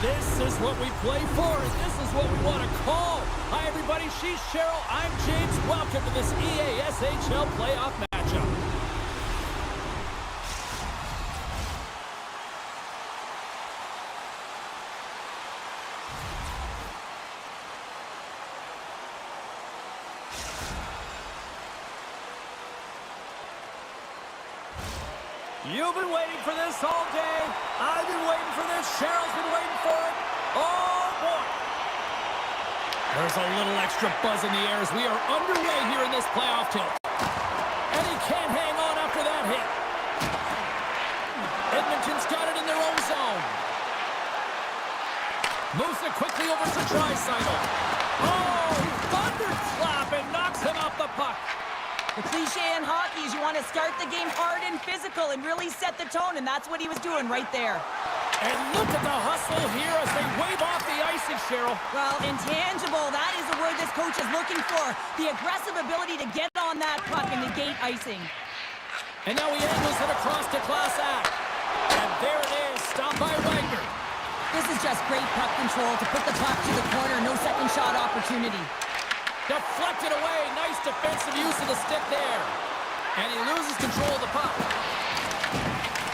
This is what we play for. This is what we want to call. Hi, everybody. She's Cheryl. I'm James. Welcome to this EASHL playoff matchup. You've been waiting for this all day. I've been waiting for this. Cheryl's been waiting for it. Oh, boy. There's a little extra buzz in the air as we are underway here in this playoff tilt. And he can't hang on after that hit. Edmonton's got it in their own zone. Moves it quickly over to Draisaitl. Oh, thunderclap and knocks him off the puck. The cliche in hockey is you want to start the game hard and physical and really set the tone, and that's what he was doing right there. And look at the hustle here as they wave off the icing, Cheryl. Well, intangible, that is the word this coach is looking for. The aggressive ability to get on that puck and negate icing. And now he angles it across to Klasak. And there it is, stopped by Wagner. This is just great puck control to put the puck to the corner, no second shot opportunity. Deflected away. Nice defensive use of the stick there. And he loses control of the puck.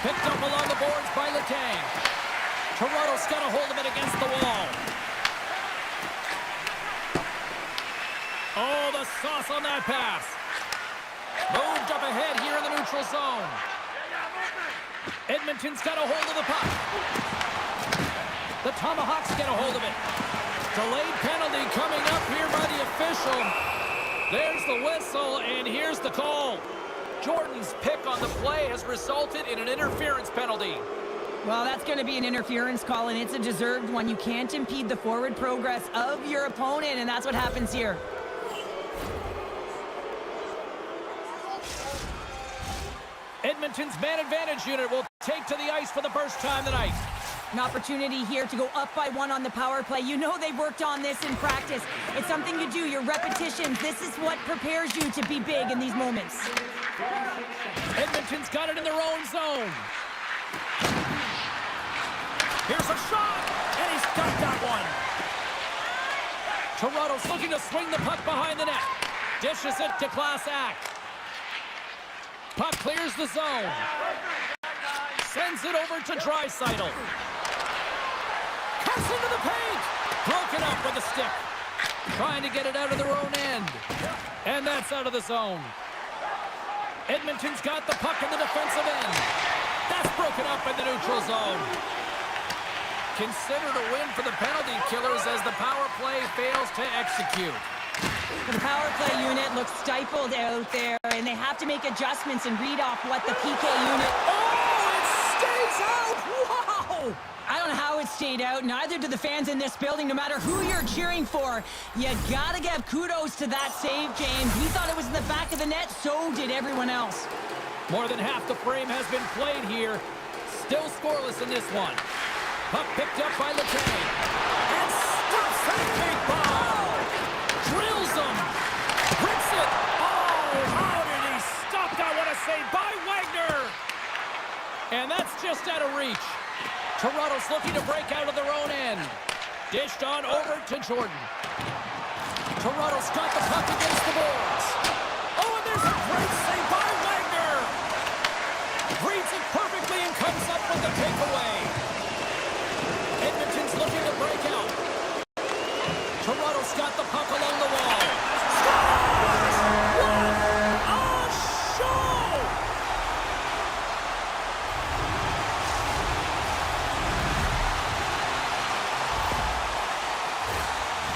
Picked up along the boards by Letang. Toronto's got a hold of it against the wall. Oh, the sauce on that pass. Moved up ahead here in the neutral zone. Edmonton's got a hold of the puck. The Tomahawks get a hold of it. Delayed penalty coming up here by the official. There's the whistle, and here's the call. Jordan's pick on the play has resulted in an interference penalty. Well, that's going to be an interference call, and it's a deserved one. You can't impede the forward progress of your opponent, and that's what happens here. Edmonton's man advantage unit will take to the ice for the first time tonight. An opportunity here to go up by one on the power play. You know they've worked on this in practice. It's something you do, your repetitions. This is what prepares you to be big in these moments. Edmonton's got it in their own zone. Here's a shot, and he's got that one. Toronto's looking to swing the puck behind the net. Dishes it to Klasak. Puck clears the zone. Sends it over to Draisaitl. Cuts into the paint. Broken up with a stick. Trying to get it out of their own end. And that's out of the zone. Edmonton's got the puck in the defensive end. That's broken up in the neutral zone. Considered a win for the penalty killers as the power play fails to execute. The power play unit looks stifled out there, and they have to make adjustments and read off what the PK unit... Oh, it stays out! Wow! I don't know how it stayed out. Neither do the fans in this building, no matter who you're cheering for. You gotta give kudos to that save, James. He thought it was in the back of the net, so did everyone else. More than half the frame has been played here. Still scoreless in this one. Puck picked up by Letang. And stops that big ball! Drills him! Hits it! Oh, how did he stop that? What a save by Wagner! And that's just out of reach. Toronto's looking to break out of their own end. Dished on over to Jordan. Toronto's got the puck against the boards. Oh, and there's a great save by Wagner! Reads it perfectly and comes up with the takeaway. Edmonton's looking to break out. Toronto's got the puck along the wall. Scores! What a show!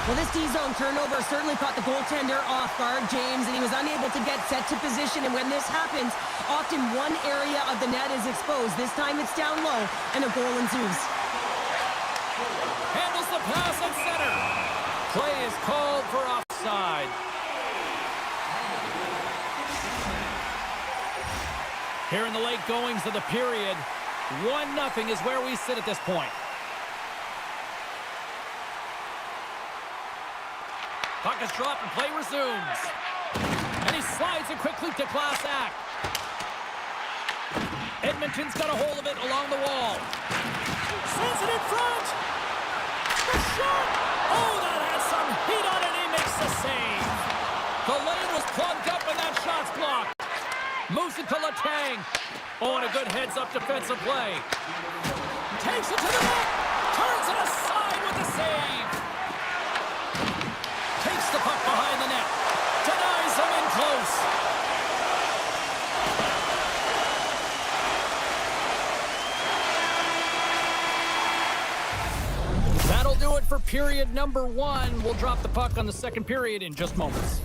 Well, this D-zone turnover certainly caught the goaltender off guard, James, and he was unable to get set to position. And when this happens, often one area of the net is exposed. This time it's down low, and a goal ensues. Handles the pass at center. Play is called for offside. Here in the late goings of the period, 1-0 is where we sit at this point. Puck is dropped and play resumes. And he slides it quickly to Klasak. Edmonton's got a hold of it along the wall. Sends it in front. shot! Oh, that has some heat on it. He makes the save. The lane was plugged up and that shot's blocked. Moves it to Letang. Oh, and a good heads-up defensive play. Takes it to the net. Turns it aside with the save. Takes the puck behind the net. Denies him in close. That'll do it for period number 1. We'll drop the puck on the second period in just moments.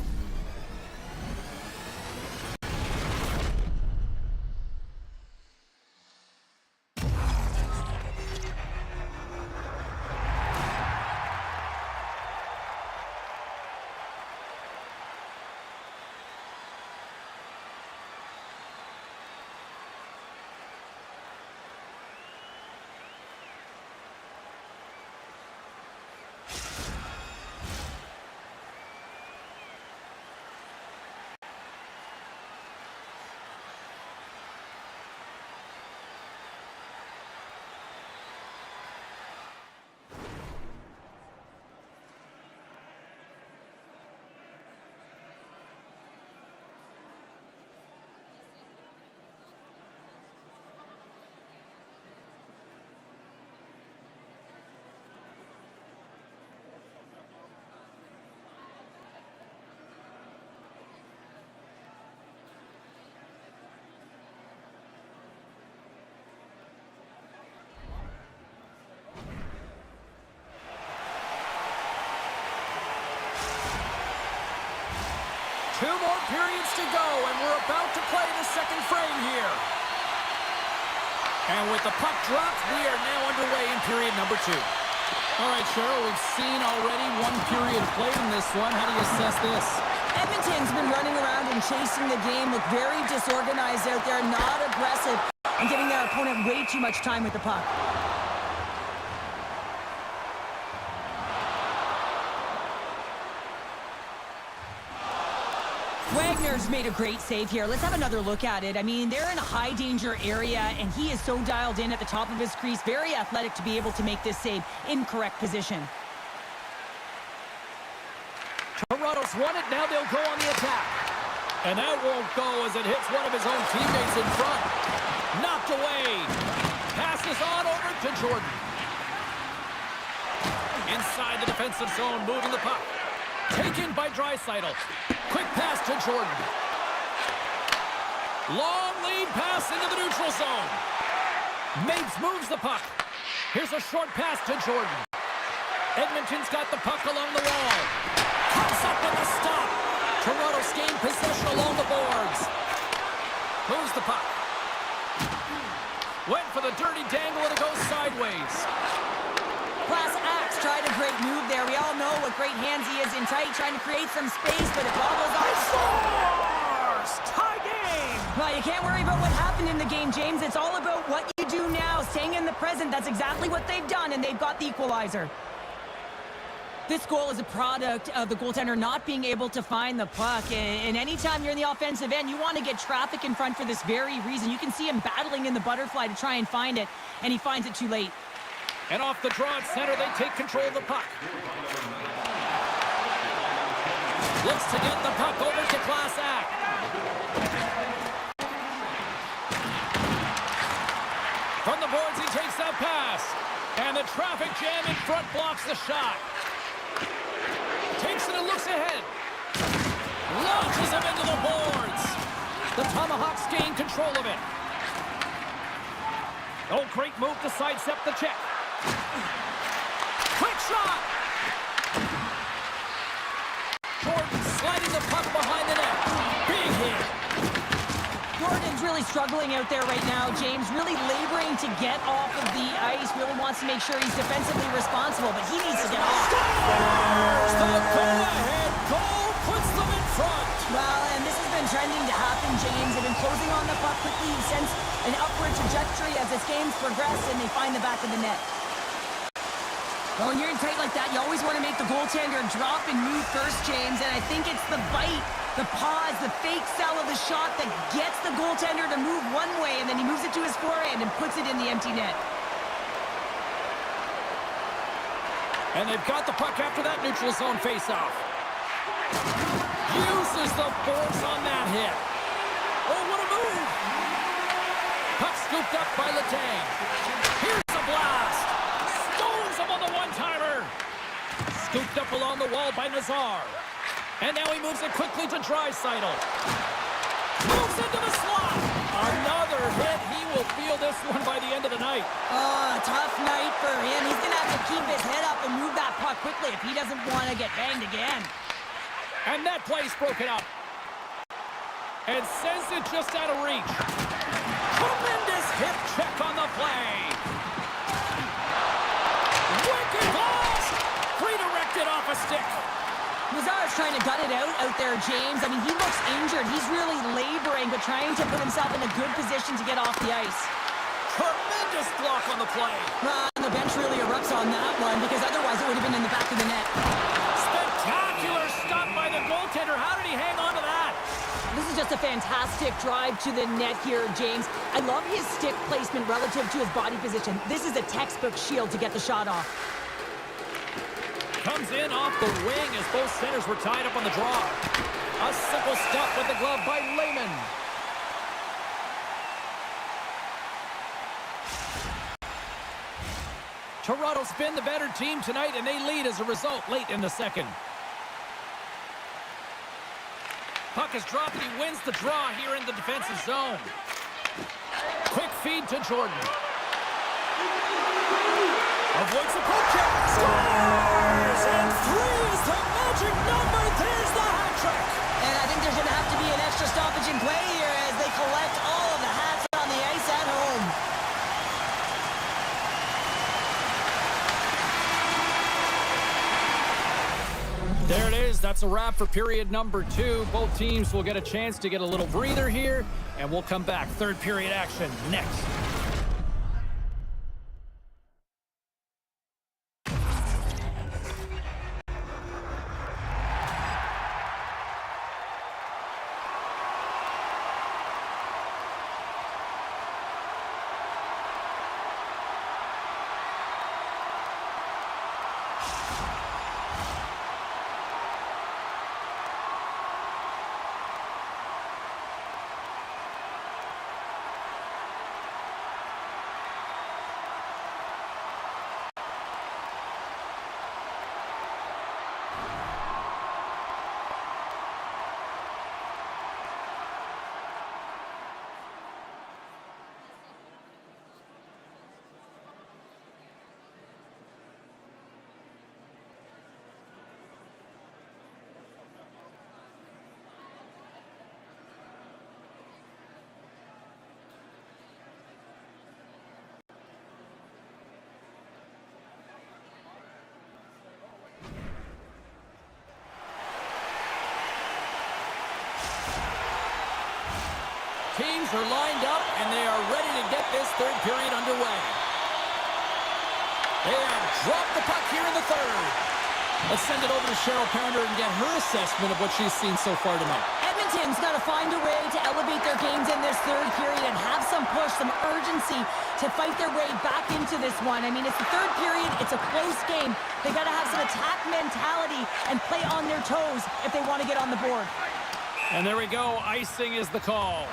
Two more periods to go, and we're about to play the second frame here. And with the puck dropped, we are now underway in period number 2. All right, Cheryl, we've seen already one period played in this one. How do you assess this? Edmonton's been running around and chasing the game, look very disorganized out there, not aggressive, and giving their opponent way too much time with the puck. Wagner's made a great save here. Let's have another look at it. I mean, they're in a high-danger area, and he is so dialed in at the top of his crease. Very athletic to be able to make this save in correct position. Toronto's won it. Now they'll go on the attack. And that won't go as it hits one of his own teammates in front. Knocked away. Passes on over to Jordan. Inside the defensive zone, moving the puck. Taken by Draisaitl. Quick pass to Jordan. Long lead pass into the neutral zone. Mapes moves the puck. Here's a short pass to Jordan. Edmonton's got the puck along the wall. Comes up with a stop. Toronto's gained possession along the boards. Moves the puck. Went for the dirty dangle and it goes sideways. Class Axe tried a great move there. We all know what great hands he is in tight, trying to create some space, but it bobbles off. Scores! Tie game! Well, you can't worry about what happened in the game, James. It's all about what you do now, staying in the present. That's exactly what they've done, and they've got the equalizer. This goal is a product of the goaltender not being able to find the puck. And anytime you're in the offensive end, you want to get traffic in front for this very reason. You can see him battling in the butterfly to try and find it, and he finds it too late. And off the draw at center, they take control of the puck. Looks to get the puck over to Class Act. From the boards, he takes that pass. And the traffic jam in front blocks the shot. Takes it and looks ahead. Launches him into the boards. The Tomahawks gain control of it. Oh, great move to sidestep the check. Quick shot! Jordan sliding the puck behind the net. Big hit. Jordan's really struggling out there right now, James. Really laboring to get off of the ice. Really wants to make sure he's defensively responsible, but he needs to get off. Scores! The go-ahead goal puts them in front. Well, and this has been trending to happen, James. They've been closing on the puck quickly. He sends an upward trajectory as this game's progressed, and they find the back of the net. Well, when you're in tight like that, you always want to make the goaltender drop and move first, James. And I think it's the bite, the pause, the fake sell of the shot that gets the goaltender to move one way, and then he moves it to his forehand and puts it in the empty net. And they've got the puck after that neutral zone faceoff. Uses the force on that hit. Oh, what a move! Puck scooped up by Letang. Here's a blast. Stones him on the one-timer. Scooped up along the wall by Nazar. And now he moves it quickly to Draisaitl. Moves into the slot. Another hit. He will feel this one by the end of the night. Oh, tough night for him. He's going to have to keep his head up and move that puck quickly if he doesn't want to get banged again. And that play's broken up. And sends it just out of reach. Tremendous hip check on the play. Wicked blast. Redirected off a stick. Nazar's trying to gut it out there, James. I mean, he looks injured. He's really laboring, but trying to put himself in a good position to get off the ice. Tremendous block on the play. The bench really erupts on that one, because otherwise it would have been in the back of the net. Spectacular stop by the goaltender. How did he hang on to that? This is just a fantastic drive to the net here, James. I love his stick placement relative to his body position. This is a textbook shield to get the shot off. Comes in off the wing as both centers were tied up on the draw. A simple stop with the glove by Lehman. Toronto's been the better team tonight, and they lead as a result late in the second. Puck is dropped, and he wins the draw here in the defensive zone. Quick feed to Jordan. Avoids the poke check. Scores! And 3 is the magic number. There's the hat trick. And I think there's going to have to be an extra stoppage in play here as they collect all of the hats on the ice at home. There it is. That's a wrap for period number 2. Both teams will get a chance to get a little breather here, and we'll come back. Third period action next. Teams are lined up, and they are ready to get this third period underway. They have dropped the puck here in the third. Let's send it over to Cheryl Pounder and get her assessment of what she's seen so far tonight. Edmonton's got to find a way to elevate their games in this third period and have some push, some urgency to fight their way back into this one. I mean, it's the third period. It's a close game. They got to have some attack mentality and play on their toes if they want to get on the board. And there we go. Icing is the call.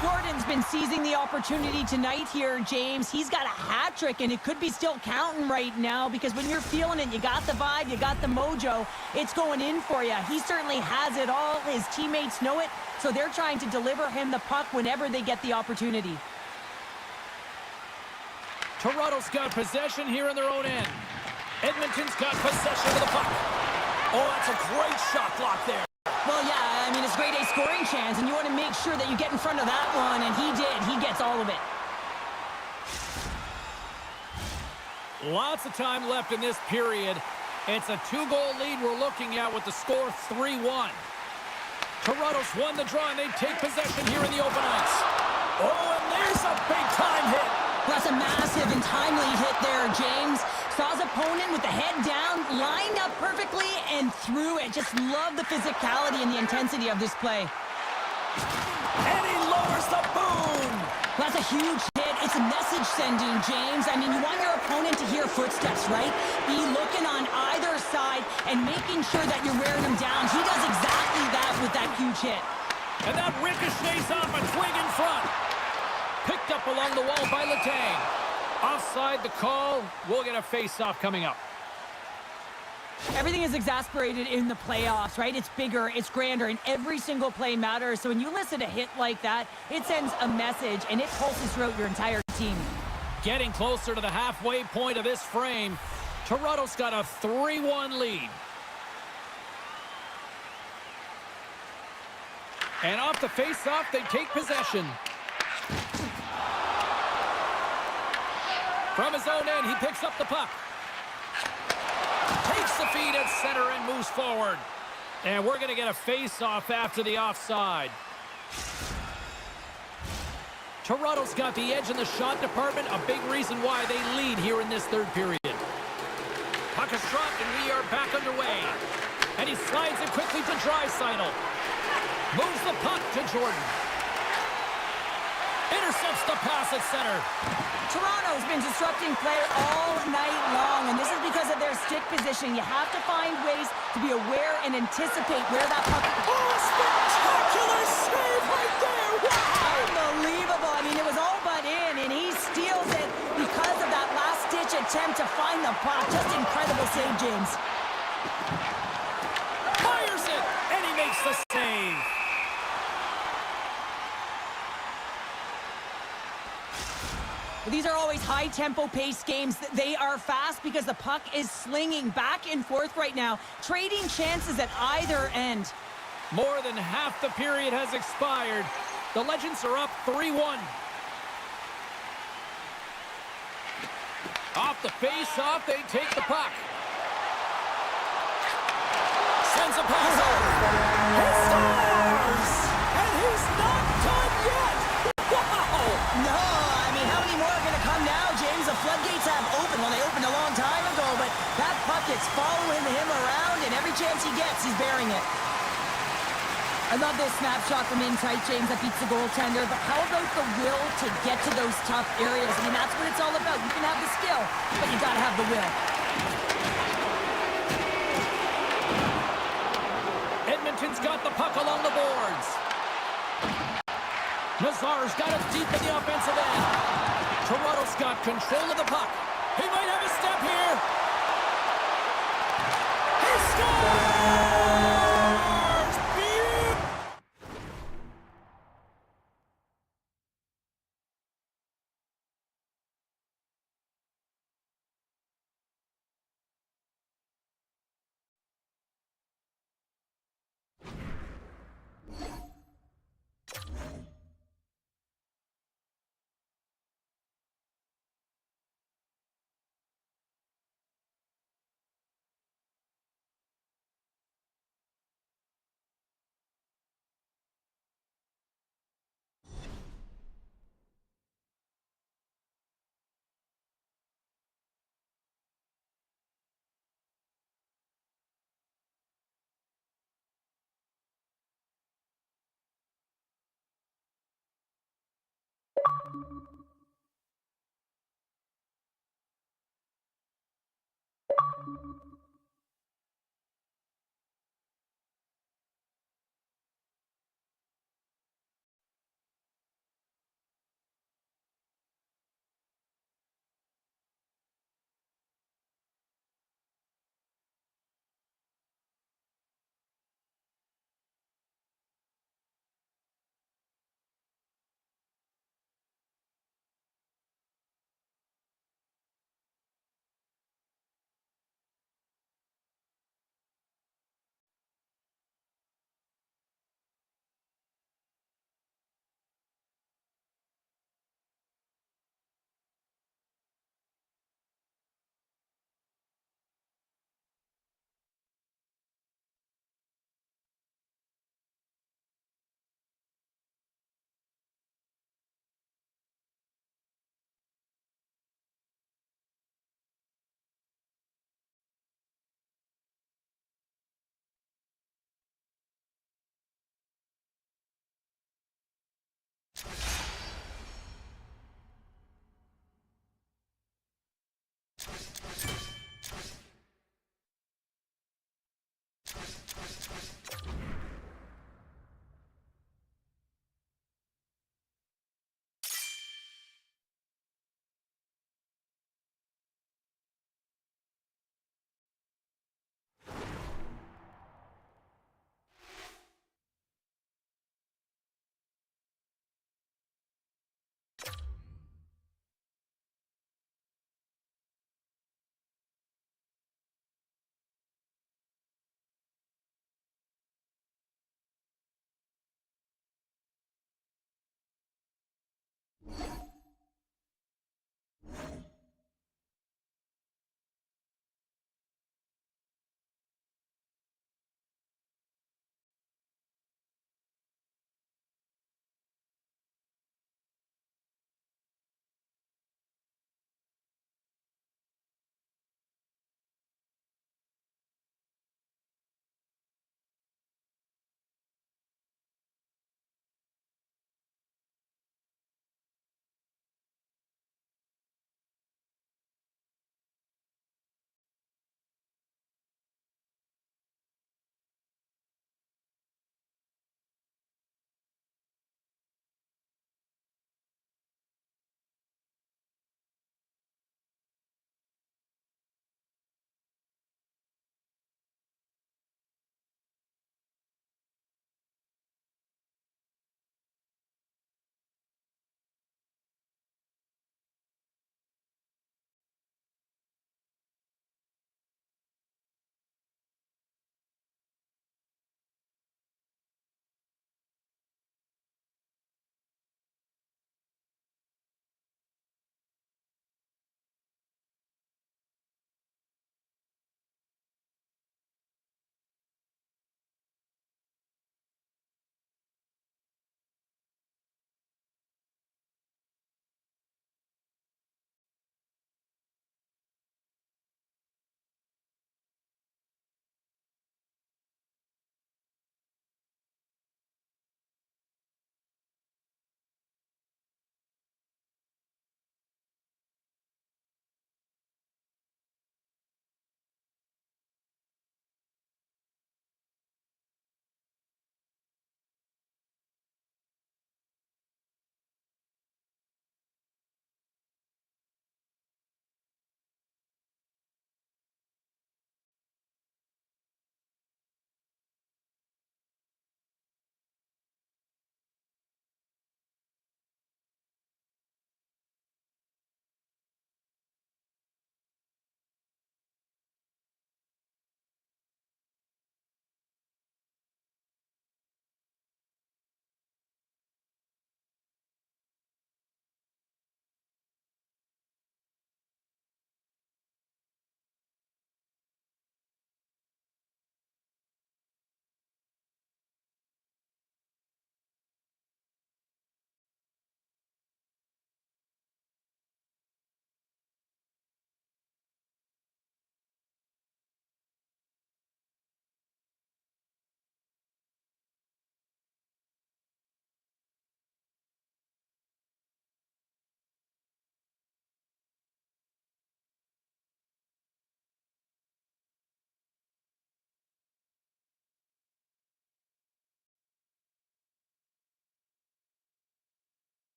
Gordon's been seizing the opportunity tonight here, James. He's got a hat trick, and it could be still counting right now because when you're feeling it, you got the vibe, you got the mojo, it's going in for you. He certainly has it all. His teammates know it, so they're trying to deliver him the puck whenever they get the opportunity. Toronto's got possession here in their own end. Edmonton's got possession of the puck. Oh, that's a great shot block there. Well, yeah, I mean, it's grade A scoring chance, and you want to make sure that you get in front of that one, and he did. He gets all of it. Lots of time left in this period. It's a 2-goal lead we're looking at with the score 3-1. Toronto's won the draw, and they take possession here in the open ice. Oh, and there's a big-time hit. That's a massive and timely hit there, James. Saw his opponent with the head down, lined up perfectly, and threw it. Just love the physicality and the intensity of this play. And he lowers the boom. That's a huge hit, It's a message sending, James. I mean, you want your opponent to hear footsteps, right? Be looking on either side and making sure that you're wearing him down. He does exactly that with that huge hit. And that ricochets off a twig in front. Picked up along the wall by Letang. Offside the call. We'll get a face-off coming up. Everything is exasperated in the playoffs, right? It's bigger, it's grander, and every single play matters. So when you listen to a hit like that, it sends a message, and it pulses throughout your entire team. Getting closer to the halfway point of this frame. Toronto's got a 3-1 lead. And off the face-off, they take possession. From his own end, he picks up the puck. Takes the feed at center and moves forward. And we're going to get a face-off after the offside. Toronto's got the edge in the shot department, a big reason why they lead here in this third period. Puck is dropped, and we are back underway. And he slides it quickly to Draisaitl. Moves the puck to Jordan. Intercepts the pass at center. Toronto's been disrupting play all night long, and this is because of their stick position. You have to find ways to be aware and anticipate where that puck... Oh, spectacular save right there! Wow! Unbelievable. I mean, it was all but in, and he steals it because of that last-ditch attempt to find the puck. Just incredible save, James. Fires it, and he makes the save. These are always high-tempo pace games. They are fast because the puck is slinging back and forth right now, trading chances at either end. More than half the period has expired. The Legends are up 3-1. Off the face-off, they take the puck. Sends a pass over. He scores! And he's not done yet! Wow! No, I mean, how many more are going to come now, James? The floodgates have opened. Well, they opened a long time ago, but that puck is following him around, and every chance he gets, he's bearing it. I love this snapshot from in tight, James, that beats the goaltender, but how about the will to get to those tough areas? I mean, that's what it's all about. You can have the skill, but you got to have the will. Edmonton's got the puck along the boards. Nazar's got it deep in the offensive end. Toronto's got control of the puck. He might have a step here. He scores!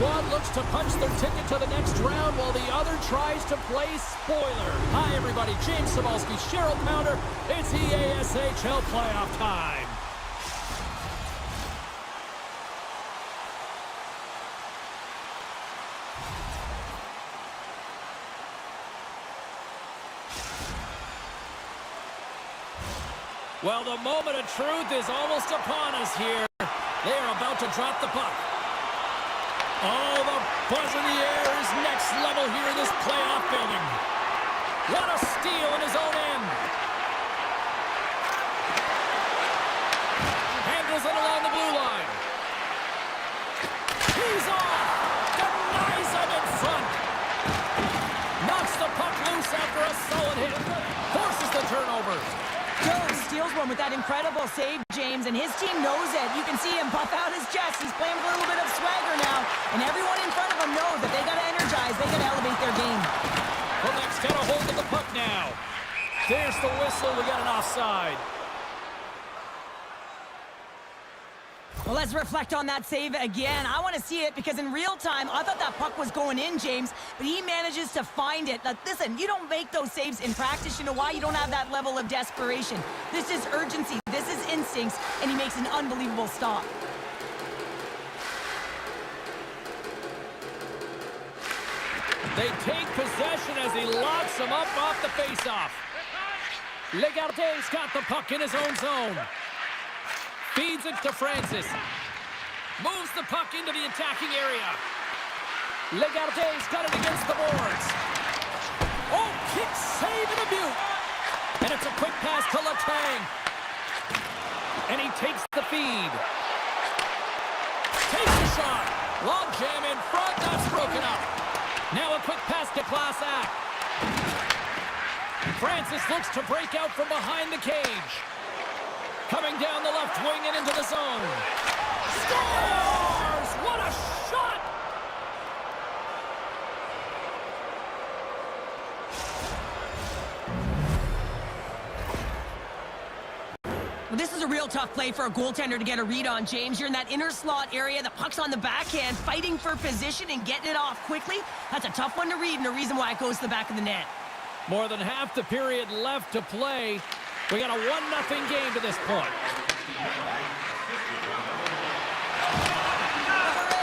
squad looks to punch their ticket to the next round while the other tries to play spoiler. Hi, everybody. James Cybulski, Cheryl Pounder. It's EASHL playoff time. Well, the moment of truth is almost upon us here. They are about to drop the puck. Oh, the buzz in the air is next level here in this playoff building. What a steal in his own end. Handles it along the blue line. He's off. Denies him in front. Knocks the puck loose after a solid hit. Forces the turnover. Jones steals one with that incredible save, James, and his team knows it. You can see him puff out his chest. He's playing with a little bit of swagger now, and everyone in front of him knows that they got to energize. They got to elevate their game. Quebec's got a hold of the puck now. There's the whistle. We got an offside. Well, let's reflect on that save again. I want to see it because in real time, I thought that puck was going in, James, but he manages to find it. Now, listen, you don't make those saves in practice. You know why? You don't have that level of desperation. This is urgency. This is instincts, and he makes an unbelievable stop. They take possession as he locks him up off the faceoff. Legarde's got the puck in his own zone. Feeds it to Francis. Moves the puck into the attacking area. Legarde's got it against the boards. Oh, kick save and a beaut. And it's a quick pass to Letang. And he takes the feed. Takes the shot. Long jam in front. That's broken up. Now a quick pass to Klasak. Francis looks to break out from behind the cage. Coming down the left wing and into the zone. Scores! What a shot! Well, this is a real tough play for a goaltender to get a read on, James. You're in that inner slot area. The puck's on the backhand, fighting for position and getting it off quickly. That's a tough one to read and a reason why it goes to the back of the net. More than half the period left to play. We got a 1-0 game to this point.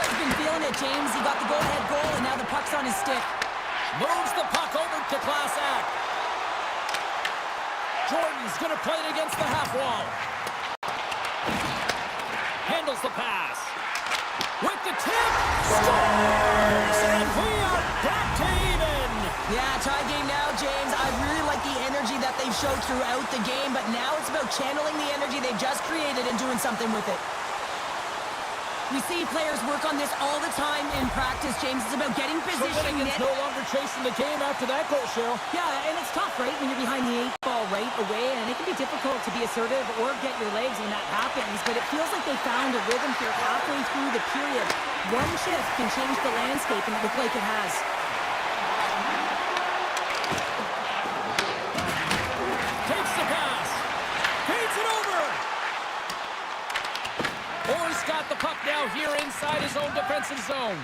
He's been feeling it, James. He got the go-ahead goal, and now the puck's on his stick. Moves the puck over to Klasak. Jordan's going to play it against the half wall. Handles the pass. With the tip. Scores! And we are back to even. Yeah, tie game now, James. I really like the energy that they've showed throughout the game, but now it's about channeling the energy they've just created and doing something with it. We see players work on this all the time in practice, James. It's about getting positioning. It's no longer chasing the game after that goal, Cheryl. Yeah, and it's tough, right, when you're behind the 8 ball right away, and it can be difficult to be assertive or get your legs when that happens, but it feels like they found a rhythm here halfway through the period. One shift can change the landscape, and it looks like it has. Takes the pass. Feeds it over. Orr's got the puck now here inside his own defensive zone.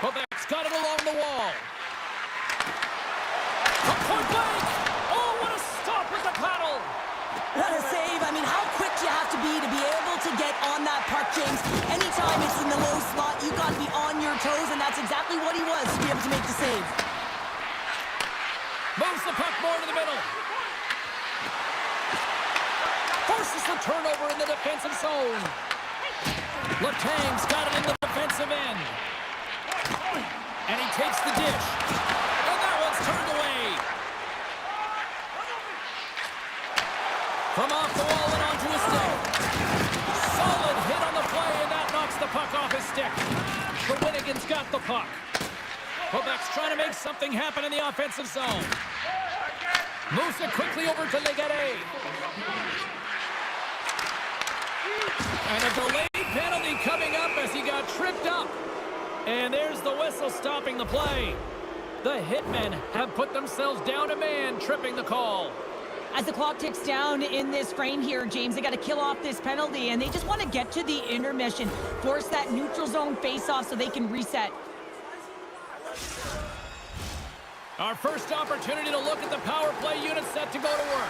Quebec's got it along the wall. A point blank. Oh, what a stop with the paddle. What a save. I mean, how quick do you have to be able to get on that puck, James? Anytime it's in the low slot, you got to be on your toes, and that's exactly what he was to be able to make the save. Moves the puck more to the middle. Forces the turnover in the defensive zone. Letang's got it in the defensive end. And he takes the dish. And that one's turned away. From off the wall and onto his stick. Solid hit on the play, and that knocks the puck off his stick. But Winnigan's got the puck. Quebec's trying to make something happen in the offensive zone. Moves it quickly over to Legarde. And a delayed penalty coming up as he got tripped up. And there's the whistle stopping the play. The Hitmen have put themselves down a man, tripping the call. As the clock ticks down in this frame here, James, they got to kill off this penalty, and they just want to get to the intermission, force that neutral zone face-off so they can reset. Our first opportunity to look at the power play unit set to go to work.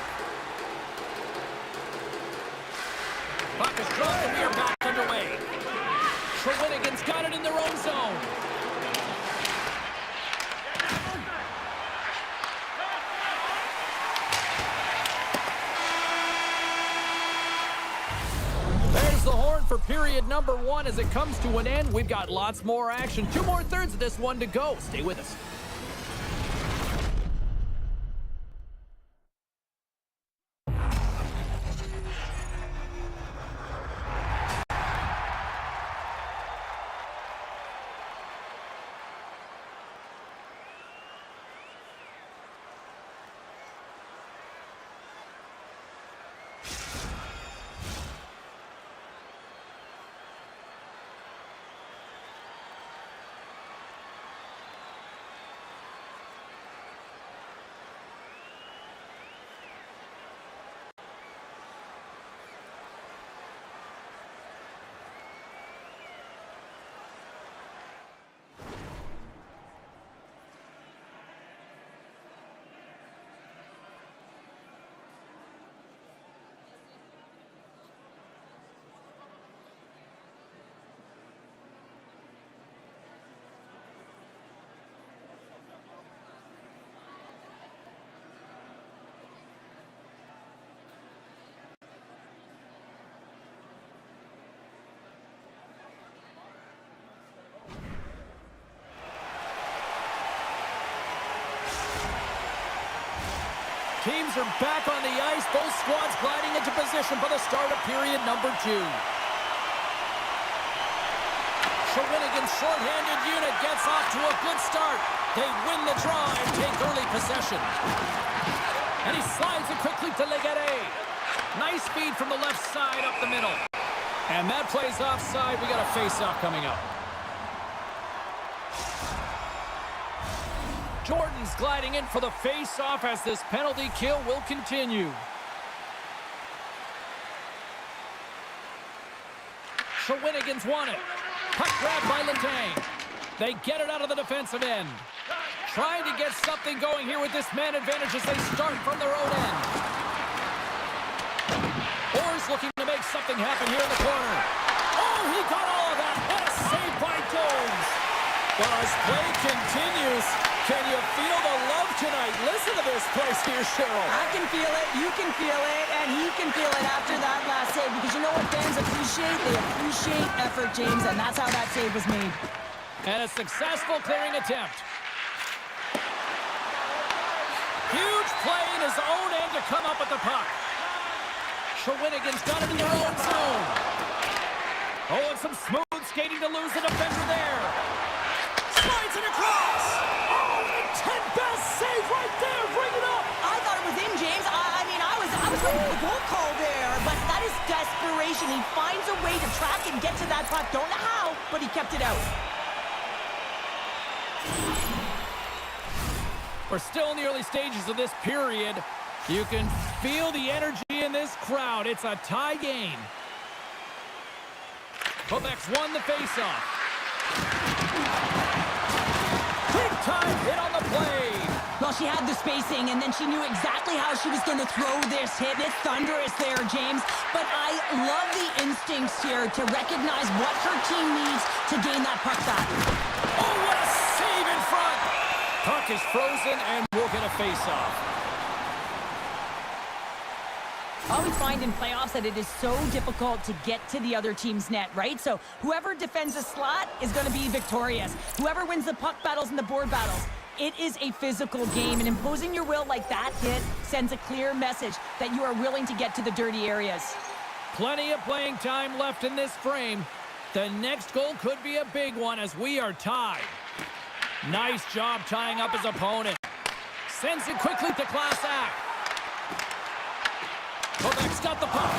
Puck is dropped and we are back underway. Shawinigan's got it in their own zone. There's the horn for period number 1 as it comes to an end. We've got lots more action. 2 more thirds of this one to go. Stay with us. Teams are back on the ice. Both squads gliding into position for the start of period number 2. Shawinigan's shorthanded unit gets off to a good start. They win the draw and take early possession. And he slides it quickly to Legere. Nice feed from the left side up the middle. And that plays offside. We got a face-off coming up. Jordan's gliding in for the face-off as this penalty kill will continue. Shawinigan's won it. Puck grab by Letang. They get it out of the defensive end. Trying to get something going here with this man advantage as they start from their own end. Orr's looking to make something happen here in the corner. Oh, he got all of that. What a save by Jones. Well, as play continues, can you feel the love tonight? Listen to this place here, Cheryl. I can feel it, you can feel it, and he can feel it after that last save. Because you know what fans appreciate? They appreciate effort, James, and that's how that save was made. And a successful clearing attempt. Huge play in his own end to come up with the puck. Shawinigan's got it in their own zone. Oh, and some smooth skating to lose the defender there. Slides it across. Oh, the 10th-best save right there. Bring it up. I thought it was in, James. I mean, I was waiting for the goal call there, but that is desperation. He finds a way to track and get to that puck. Don't know how, but he kept it out. We're still in the early stages of this period. You can feel the energy in this crowd. It's a tie game. Quebec's won the faceoff. Big time hit on the play. Well, she had the spacing, and then she knew exactly how she was going to throw this hit. It's thunderous there, James. But I love the instincts here to recognize what her team needs to gain that puck back. Oh, what a save in front. Puck is frozen, and we'll get a face-off. I always find in playoffs that it is so difficult to get to the other team's net, right? So whoever defends a slot is going to be victorious. Whoever wins the puck battles and the board battles. It is a physical game, and imposing your will like that hit sends a clear message that you are willing to get to the dirty areas. Plenty of playing time left in this frame. The next goal could be a big one as we are tied. Nice job tying up his opponent. Sends it quickly to Class Act. Quebec's got the puck.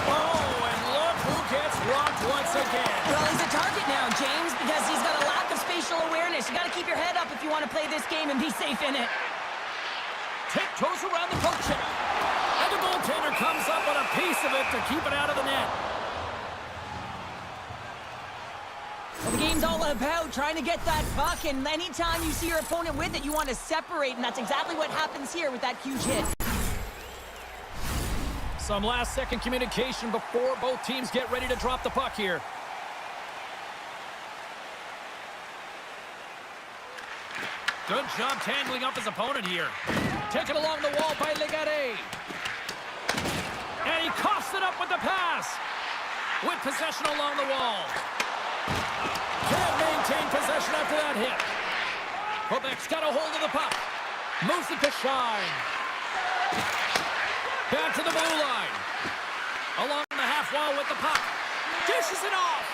Oh, and look who gets rocked once again. Well, he's a target now, James, because he's got a lack of spatial awareness. You got to keep your head up if you want to play this game and be safe in it. Tiptoes around the poke check. The goaltender comes up with a piece of it to keep it out of the net. Well, the game's all about trying to get that puck, and anytime you see your opponent with it, you want to separate, and that's exactly what happens here with that huge hit. Some last-second communication before both teams get ready to drop the puck here. Good job tangling up his opponent here. Taken along the wall by Legare. And he coughs it up with the pass. With possession along the wall. Can't maintain possession after that hit. Quebec's got a hold of the puck. Moves it to Shine. Back to the blue line. Along the half wall with the puck. Dishes it off.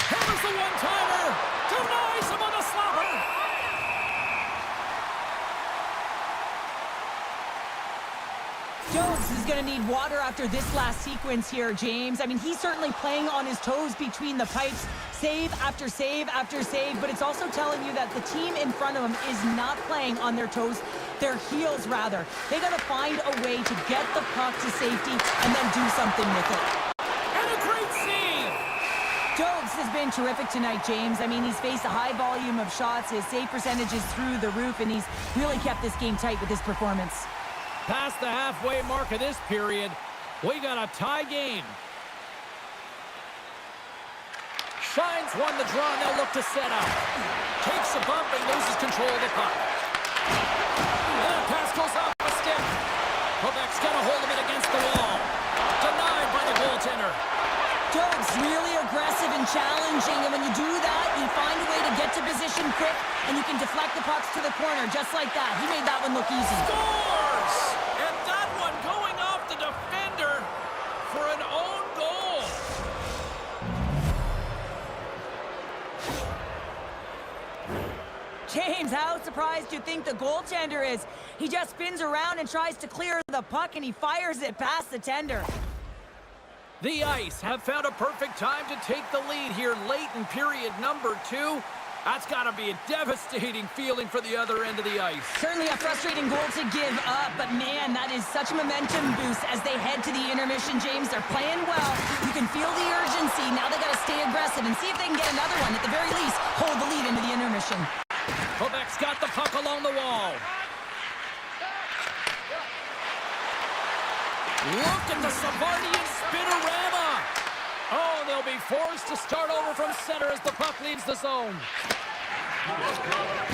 Hammers the one-timer. Denies him on the slapper. Jones is going to need water after this last sequence here, James. I mean, he's certainly playing on his toes between the pipes, save after save after save, but it's also telling you that the team in front of him is not playing on their toes, their heels rather. They got to find a way to get the puck to safety and then do something with it. And a great save! Jones has been terrific tonight, James. I mean, he's faced a high volume of shots. His save percentage is through the roof, and he's really kept this game tight with his performance. Past the halfway mark of this period, we got a tie game. Shines won the draw, and they'll look to set up. Takes a bump and loses control of the puck. And a pass goes off the stick. Quebec's got a hold of it against the wall. Denied by the goaltender. Jones really aggressive and challenging, and when you do that, you find a way to get to position quick, and you can deflect the pucks to the corner just like that. He made that one look easy. Scores! And that one going off the defender for an own goal. James, how surprised do you think the goaltender is? He just spins around and tries to clear the puck, and he fires it past the tender. The Ice have found a perfect time to take the lead here late in period number 2. That's got to be a devastating feeling for the other end of the ice. Certainly a frustrating goal to give up, but man, that is such a momentum boost as they head to the intermission, James. They're playing well. You can feel the urgency. Now they got to stay aggressive and see if they can get another one. At the very least, hold the lead into the intermission. Quebec's got the puck along the wall. Look at the Savardian spinorama. Oh, they'll be forced to start over from center as the puck leaves the zone.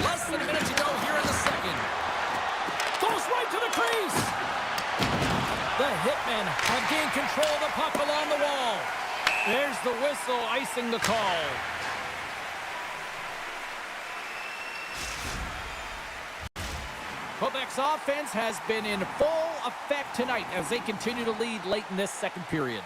Less than a minute to go here in the second. Goes right to the crease. The Hitmen have gained control of the puck along the wall. There's the whistle icing the call. Quebec's offense has been in full effect tonight as they continue to lead late in this second period.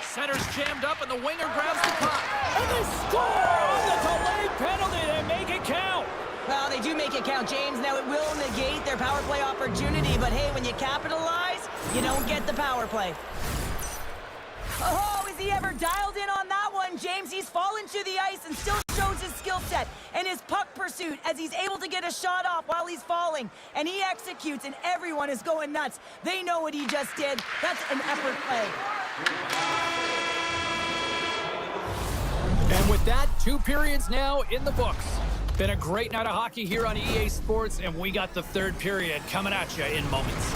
Center's jammed up and the winger grabs the puck. And they score on the delayed penalty. They make it count. Well, they do make it count, James. Now, it will negate their power play opportunity, but hey, when you capitalize, you don't get the power play. Oh, is he ever dialed in on that one, James? He's fallen to the ice and still shows his skill set and his puck pursuit as he's able to get a shot off while he's falling. And he executes, and everyone is going nuts. They know what he just did. That's an effort play. And with that, 2 periods now in the books. Been a great night of hockey here on EA Sports, and we got the 3rd period coming at you in moments.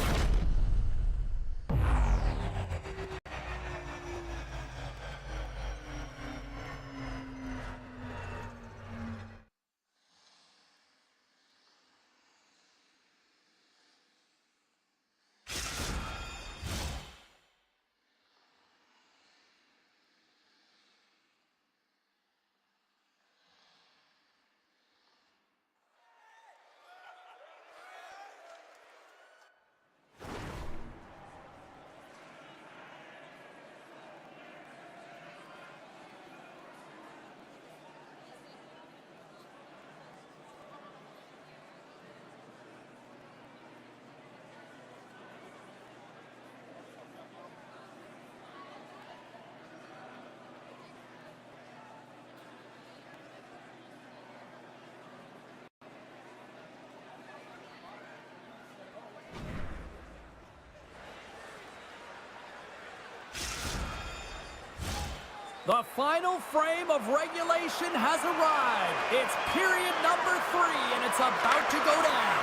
The final frame of regulation has arrived. It's period number 3, and it's about to go down.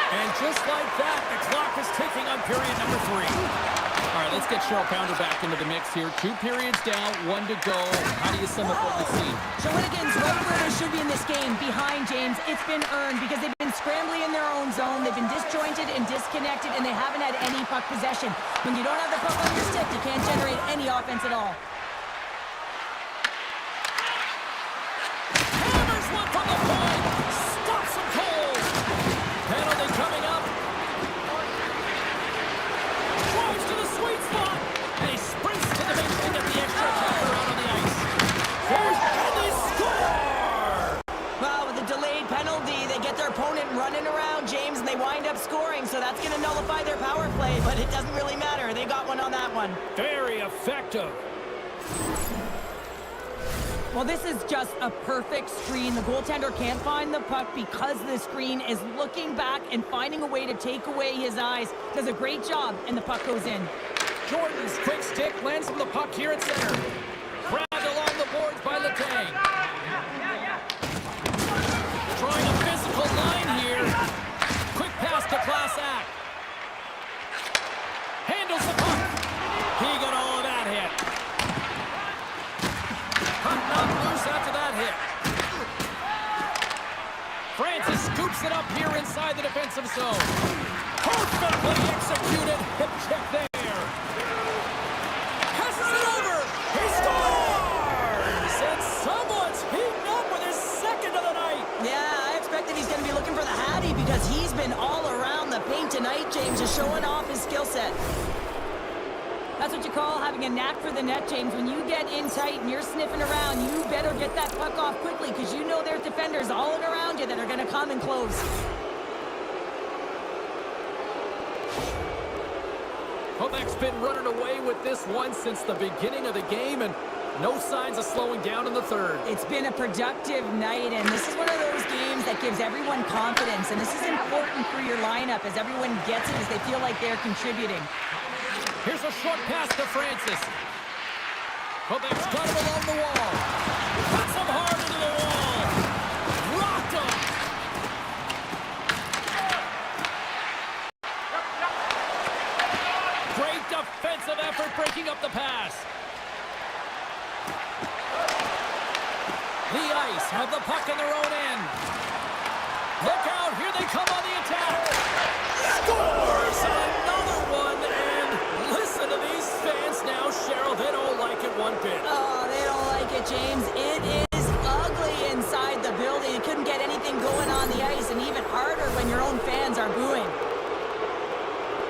And just like that, the clock is ticking on period number 3. All right, let's get Cheryl Pounder back into the mix here. 2 periods down, 1 to go. How do you sum up what we've seen? Shawinigan's right where they should be in this game, behind James. It's been earned because they've been scrambling in their own zone. They've been disjointed and disconnected, and they haven't had any puck possession. When you don't have the puck on your stick, you can't generate any offense at all. Hammers one from the point. Stops him cold. Penalty coming up. Drives to the sweet spot. And he sprints to the bench to get the extra counter out on the ice. And they score! Well, with a delayed penalty, they get their opponent running around, James, and they wind up scoring. So that's going to nullify their power play, but it doesn't really matter. They got one on that one. Very effective. Well, this is just a perfect screen. The goaltender can't find the puck because the screen is looking back and finding a way to take away his eyes. Does a great job, and the puck goes in. Jordan's quick stick lands from the puck here at center. Grabbed along the boards by Letang. Trying a physical line here. Quick pass to Class Act. Handles the puck. He got all of that hit. Puck knocked loose after that hit. Francis scoops it up here inside the defensive zone. Perfectly executed hip check there. Passes it over. He scores! And someone's heating up with his second of the night. Yeah, I expected he's going to be looking for the Hattie because he's been all around the paint tonight, James, is showing off his skill set. That's what you call having a knack for the net, James. When you get in tight and you're sniffing around, you better get that puck off quickly because you know there's defenders all around you that are going to come and close. Quebec's been running away with this one since the beginning of the game, and no signs of slowing down in the third. It's been a productive night, and this is one of those games that gives everyone confidence, and this is important for your lineup as everyone gets it, as they feel like they're contributing. Here's a short pass to Francis. Quebec's got him along the wall. Puts him hard into the wall. Rocked him. Great defensive effort breaking up the pass. The Ice have the puck in their own end. Look out, here they come on the attack. Scores another one, and listen to these fans now, Cheryl. They don't like it one bit. Oh, they don't like it, James. It is ugly inside the building. You couldn't get anything going on the ice, and even harder when your own fans are booing.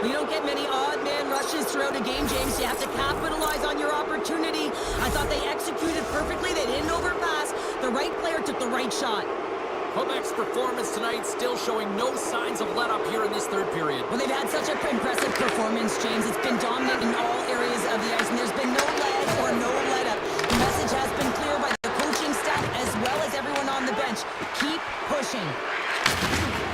You don't get many odd man rushes throughout a game, James. You have to capitalize on your opportunity. I thought they executed perfectly. They didn't overpass. The right player took the right shot. Quebec's performance tonight still showing no signs of let-up here in this third period. Well, they've had such an impressive performance, James. It's been dominant in all areas of the ice, and there's been no lag or no let-up. The message has been clear by the coaching staff as well as everyone on the bench. Keep pushing.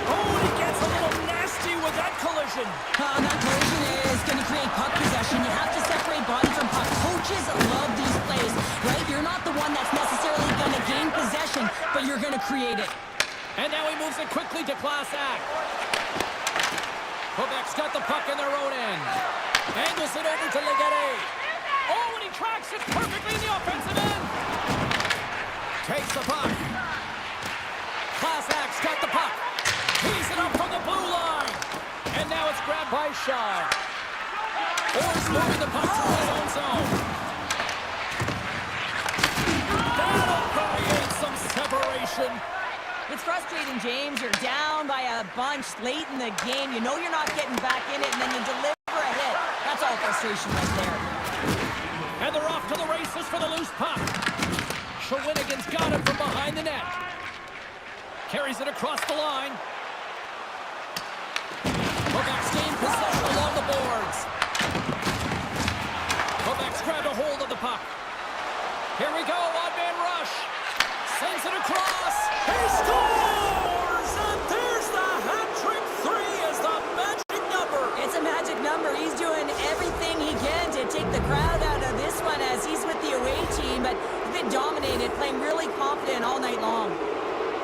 Oh, he gets a little nasty with that collision. That collision is going to create puck possession. You have to separate body from puck. Coaches love these plays, right? You're not the one that's necessarily going to gain possession, but you're going to create it. And now he moves it quickly to Class Act. Quebec's got the puck in their own end. Angles it over to Legare. Oh, and he tracks it perfectly in the offensive end. Takes the puck. Class Act's got the puck. He's it up from the blue line. And now it's grabbed by Shaw. Orr's moving the puck through his own zone. That'll create some separation. It's frustrating, James. You're down by a bunch late in the game. You know you're not getting back in it, and then you deliver a hit. That's all frustration right there. And they're off to the races for the loose puck. Shawinigan's got it from behind the net. Carries it across the line. Quebec's gained possession along the boards. Quebec's grabbed a hold of the puck. Here we go, odd-man rush. Sends it across. He scores! And there's the hat-trick 3 as the magic number. It's a magic number. He's doing everything he can to take the crowd out of this one as he's with the away away team, but they've been dominated, playing really confident all night long.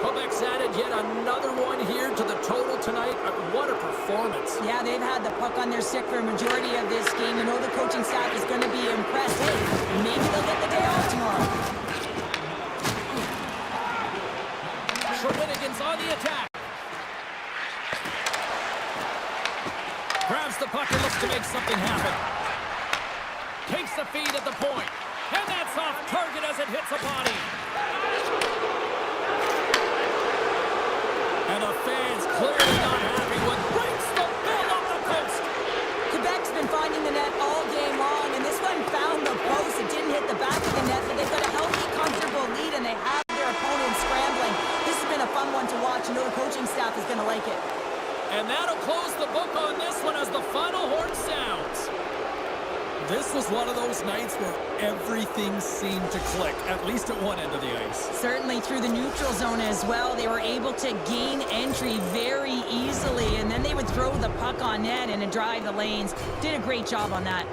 Quebec's added yet another one here to the total tonight. What a performance. Yeah, they've had the puck on their stick for a majority of this game. You know the coaching staff is going to be impressed. Hey, maybe they'll get the day off tomorrow. Shawinigan's on the attack. Grabs the puck and looks to make something happen. Takes the feed at the point. And that's off target as it hits a body. And the fans clearly not happy with breaks the bill on the post. Quebec's been finding the net all game long, and this one found the post. It didn't hit the back of the net, but they've got a healthy, comfortable lead, and they have their opponent scrambling. This has been a fun one to watch. You know the coaching staff is going to like it. And that'll close the book on this one as the final horn sounds. This was one of those nights where everything seemed to click, at least at one end of the ice. Certainly through the neutral zone as well. They were able to gain entry very easily, and then they would throw the puck on net and drive the lanes. Did a great job on that.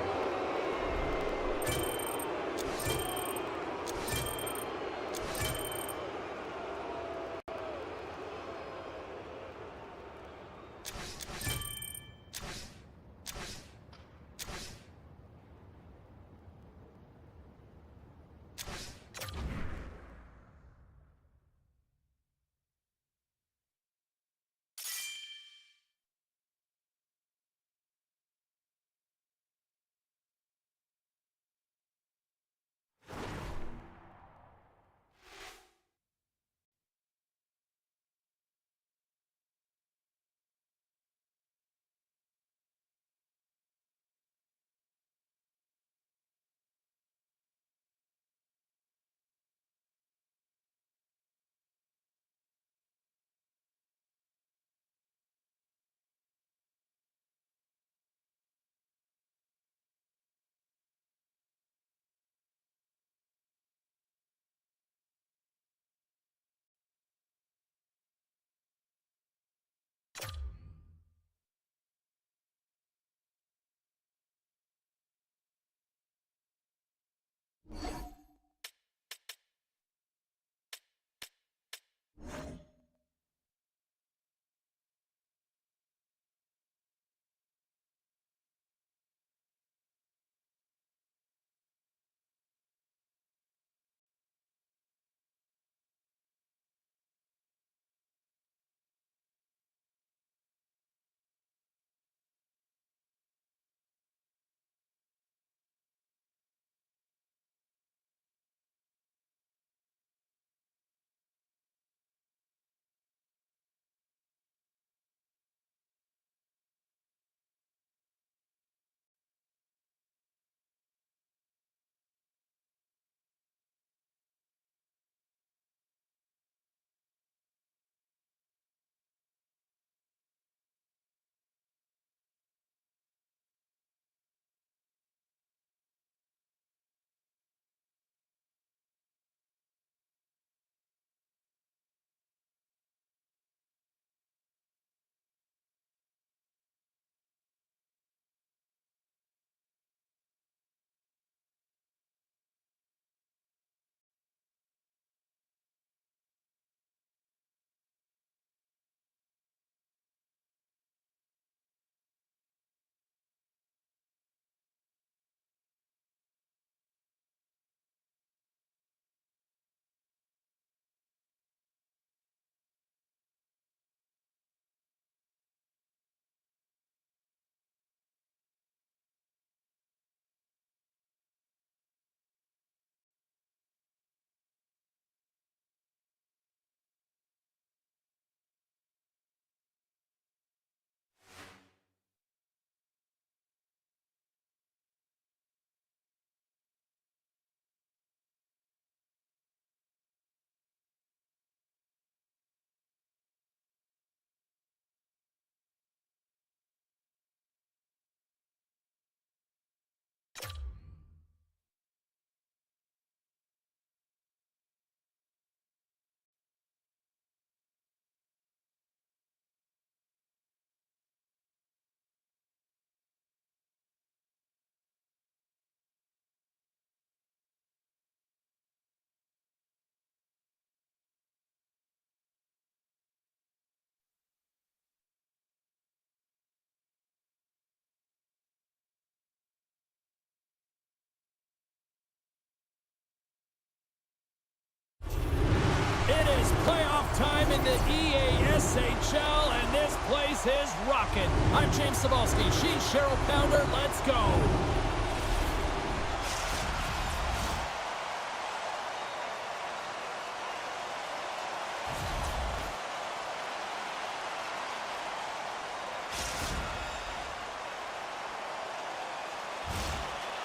Playoff time in the EASHL, and this place is rocking. I'm James Cebulski. She's Cheryl Pounder. Let's go.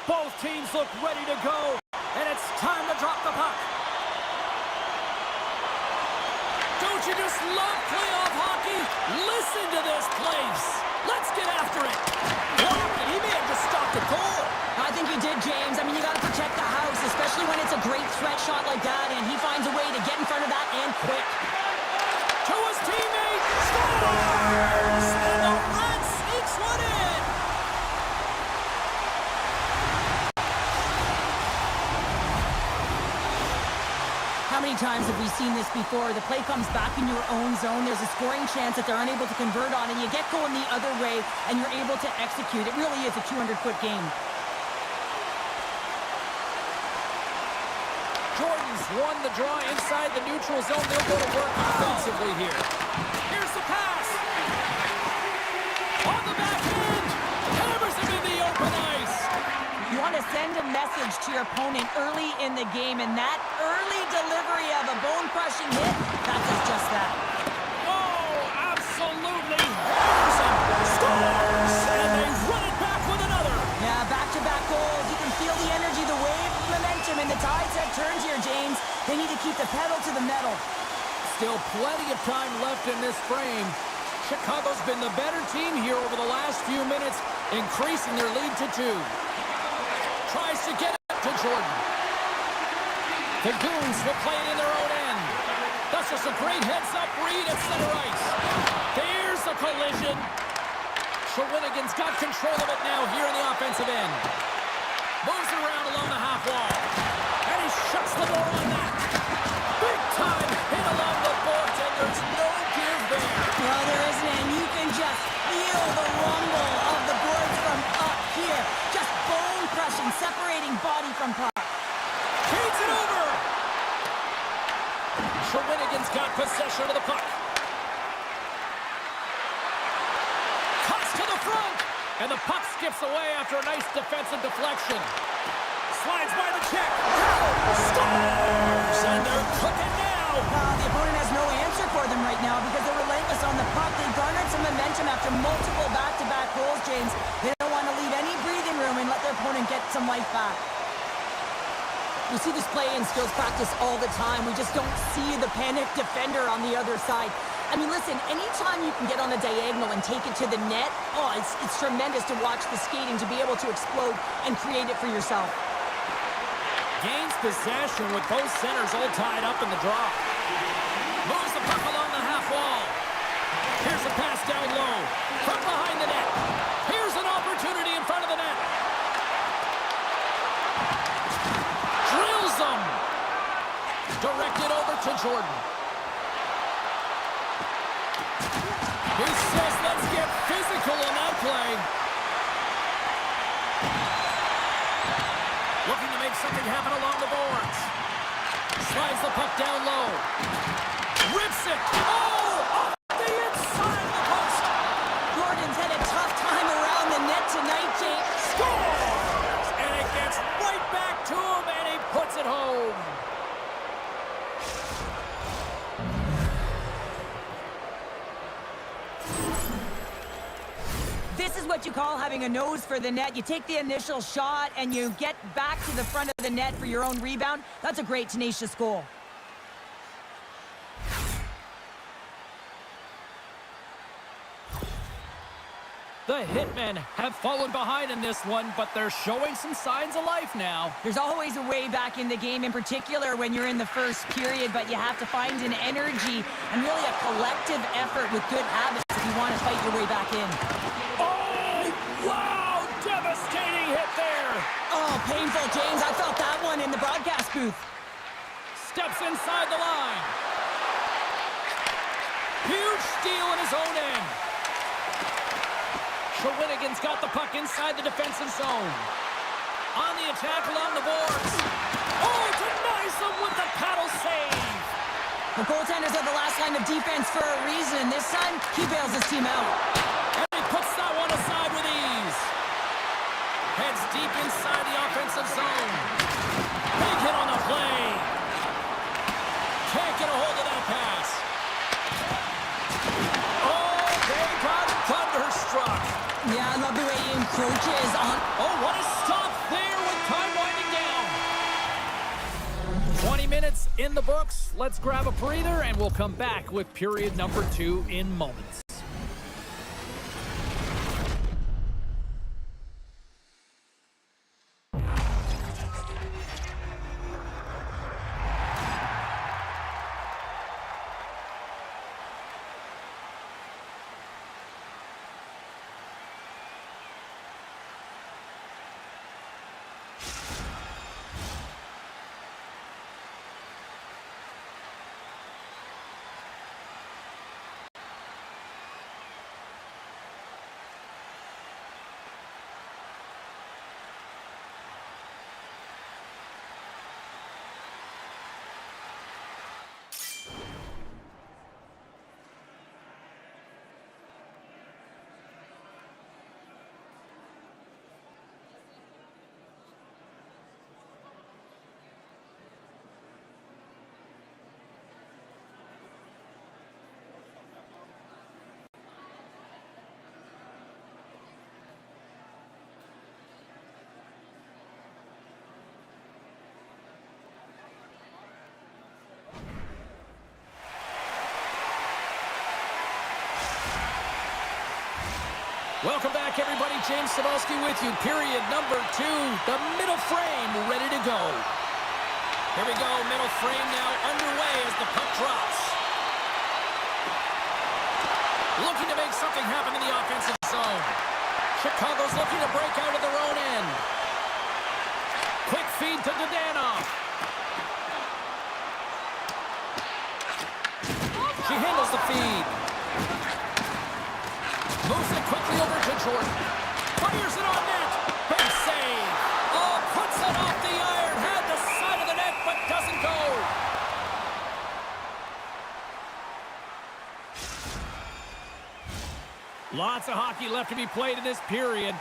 Both teams look ready to go, and it's time to drop the puck. Don't you just love playoff hockey? Listen to this place. Let's get after it. He may have just stopped a goal. I think he did, James. I mean, you got to protect the house, especially when it's a great threat shot like that, and he finds a way to get in front of that and quick. To his teammate. Scores! And the Red sneaks one in. How many times have we seen this before? The play comes back in your own zone. There's a scoring chance that they're unable to convert on, and you get going the other way, and you're able to execute. It really is a 200-foot game. Jordan's won the draw inside the neutral zone. They'll go to work offensively here. Here's the pass. On the back end. Hammers him in the open ice. You want to send a message to your opponent early in the game, and that early delivery of a bone-crushing hit, that does just that. Oh, absolutely hammers him. Scores! And they run it back with another. Yeah, back-to-back goals. You can feel the energy, the wave, the momentum, and the tide set turns here, James. They need to keep the pedal to the metal. Still plenty of time left in this frame. Chicago's been the better team here over the last few minutes, increasing their lead to 2. Tries to get it to Jordan. The Goons will play it in their own end. That's just a great heads-up read at center ice. There's the collision. Shawinigan's got control of it now here in the offensive end. Moves it around along the half wall. And he shuts the door on that. Big time hit along the boards, and there's no give there. Well, there isn't, and you can just feel the rumble of the boards from up here. Just bone-crushing, separating body from puck. Feeds it over. Shawinigan's got possession of the puck. Cuts to the front. And the puck skips away after a nice defensive deflection. Slides by the check. Scores! And they're cooking now. The opponent has no answer for them right now because they're relentless on the puck. They garnered some momentum after multiple back-to-back goals, James. They don't want to leave any breathing room and let their opponent get some life back. We see this play in skills practice all the time. We just don't see the panicked defender on the other side. I mean, listen, anytime you can get on a diagonal and take it to the net, oh, it's tremendous to watch the skating, to be able to explode and create it for yourself. Gains possession with both centers all tied up in the draw. Moves the puck along the half wall. Here's a pass down low. From behind the net. Here's an opportunity in front of the net. Drills them. Directed over to Jordan. He says, let's get physical on that play. Looking to make something happen along the boards. Slides the puck down low. Rips it. Oh! Off the inside of the post. Jordan's had a tough time around the net tonight, James. Scores! And it gets right back to him, and he puts it home. This is what you call having a nose for the net. You take the initial shot and you get back to the front of the net for your own rebound. That's a great, tenacious goal. The Hitmen have fallen behind in this one, but they're showing some signs of life now. There's always a way back in the game, in particular when you're in the first period, but you have to find an energy and really a collective effort with good habits if you want to fight your way back in. Oh, wow! Devastating hit there! Oh, painful, James. I felt that one in the broadcast booth. Steps inside the line. Huge steal in his own end. Shawinigan's got the puck inside the defensive zone. On the attack along the boards. Oh, denies them with the paddle save. The goaltenders are the last line of defense for a reason. This time, he bails his team out. And he puts that one aside with ease. Heads deep inside the offensive zone. Big hit on the play. Can't get a hold of that pass. Oh, they got thunderstruck. Yeah, I love the way he encroaches on. Oh, what a stop there with time winding down. 20 minutes in the books. Let's grab a breather, and we'll come back with period number 2 in moments. Welcome back, everybody. James Cebulski with you. Period number 2. The middle frame ready to go. Here we go. Middle frame now underway as the puck drops. Looking to make something happen in the offensive zone. Chicago's looking to break out of their own end. Quick feed to Dadonov. She handles the feed. Moves it quickly over to Jordan. Fires it on net. Big save. Oh, puts it off the iron. Had the side of the net, but doesn't go. Lots of hockey left to be played in this period.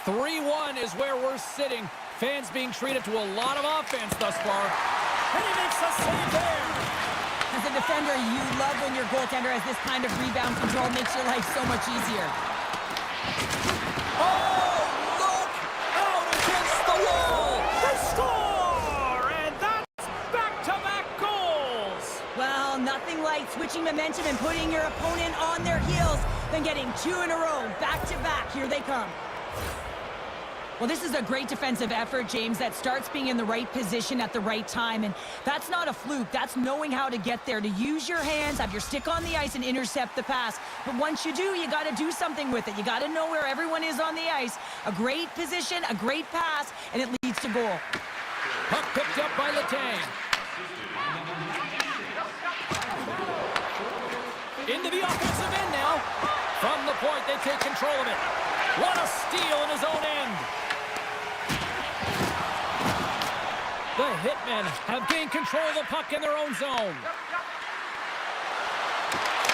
3-1 is where we're sitting. Fans being treated to a lot of offense thus far. And he makes a save there. As a defender, you love when your goaltender has this kind of rebound control. Makes your life so much easier. Oh, look! Out against the wall! They score! And that's back-to-back goals! Well, nothing like switching momentum and putting your opponent on their heels than getting 2 in a row, back-to-back. Here they come. Well, this is a great defensive effort, James, that starts being in the right position at the right time. And that's not a fluke. That's knowing how to get there, to use your hands, have your stick on the ice, and intercept the pass. But once you do, you got to do something with it. You got to know where everyone is on the ice. A great position, a great pass, and it leads to goal. Puck picked up by Letang. Into the offensive end now. From the point, they take control of it. What a steal in his own end. The Hitmen have gained control of the puck in their own zone.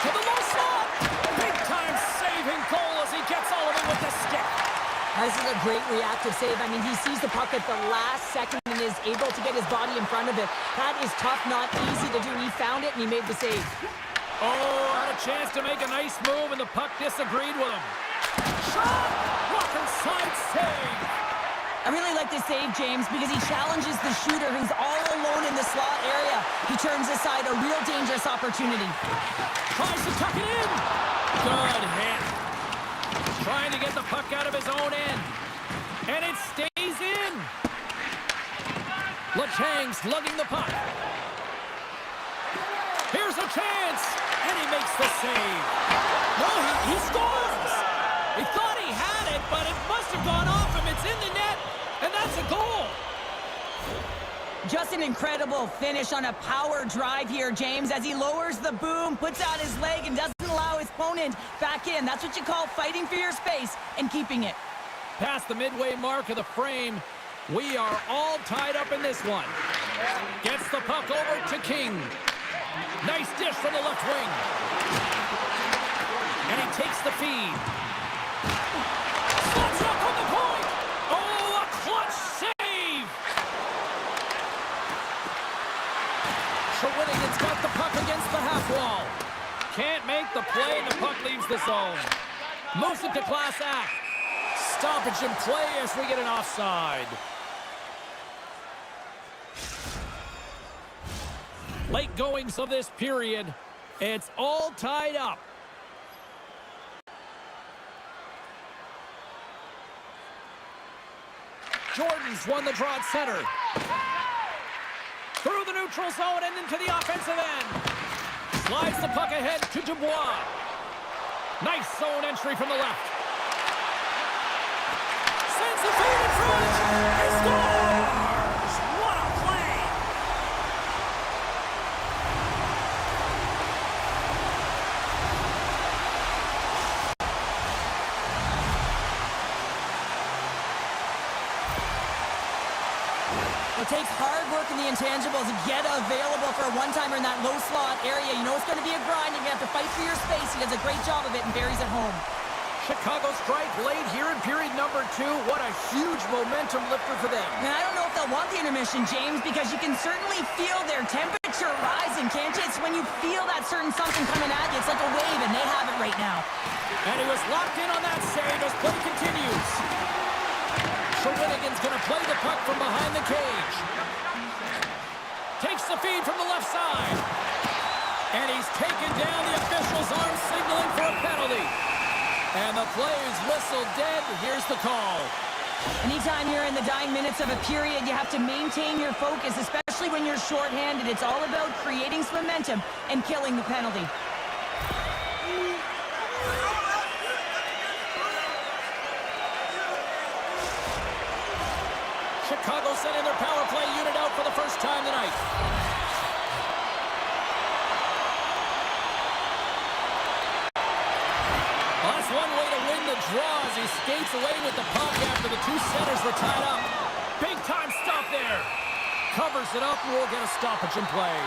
To the low slot. Big-time saving goal as he gets all of it with the stick. This is a great reactive save. I mean, he sees the puck at the last second and is able to get his body in front of it. That is tough, not easy to do. He found it, and he made the save. Oh, had a chance to make a nice move, and the puck disagreed with him. Shot! Walker side save! I really like this save, James, because he challenges the shooter who's all alone in the slot area. He turns aside a real dangerous opportunity. Tries to tuck it in. Good hit. Trying to get the puck out of his own end. And it stays in. Letang slugging the puck. Here's a chance. And he makes the save. No, he scores. He thought he had it, but it must have gone off him. It's in the net. And that's a goal. Just an incredible finish on a power drive here, James, as he lowers the boom, puts out his leg, and doesn't allow his opponent back in. That's what you call fighting for your space and keeping it. Past the midway mark of the frame, we are all tied up in this one. Gets the puck over to King. Nice dish from the left wing. And he takes the feed. Slots up on the point. Oh, a clutch save. Shawinigan's got the puck against the half wall. Can't make the play, and the puck leaves the zone. Moves it to class act. Stoppage in play as we get an offside. Late goings of this period. It's all tied up. Jordan's won the draw at center. Through the neutral zone and into the offensive end. Slides the puck ahead to Dubois. Nice zone entry from the left. Sends the feed in front. He scores! What a play! It takes hard work in the intangibles to get available for a one-timer in that low slot area. You know it's going to be a grind. You're going to have to fight for your space. He does a great job of it and buries it home. Chicago strike late here in period number 2. What a huge momentum lifter for them. Now, I don't know if they'll want the intermission, James, because you can certainly feel their temperature rising, can't you? It's when you feel that certain something coming at you. It's like a wave, and they have it right now. And he was locked in on that save as play continues. Shawinigan's going to play the puck from behind the cage. Takes the feed from the left side. And he's taken down. The official's arm signaling for a penalty. And the play is whistled dead. Here's the call. Anytime you're in the dying minutes of a period, you have to maintain your focus, especially when you're shorthanded. It's all about creating some momentum and killing the penalty. Chicago sending their power play unit out for the first time tonight. Well, that's one way to win the draw as he skates away with the puck after the two centers were tied up. Big time stop there. Covers it up and we'll get a stoppage in play.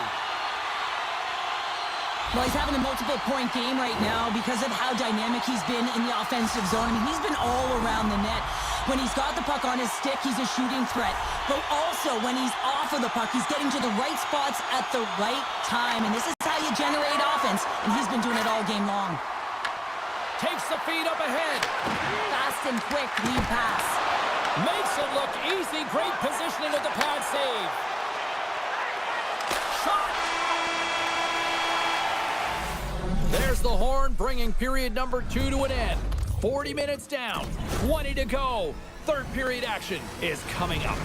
Well, he's having a multiple-point game right now because of how dynamic he's been in the offensive zone. I mean, he's been all around the net. When he's got the puck on his stick, he's a shooting threat. But also, when he's off of the puck, he's getting to the right spots at the right time. And this is how you generate offense, and he's been doing it all game long. Takes the feed up ahead. Fast and quick lead pass. Makes it look easy. Great positioning with the pad save. Shot! There's the horn, bringing period number 2 to an end. 40 minutes down, 20 to go. Third period action is coming up.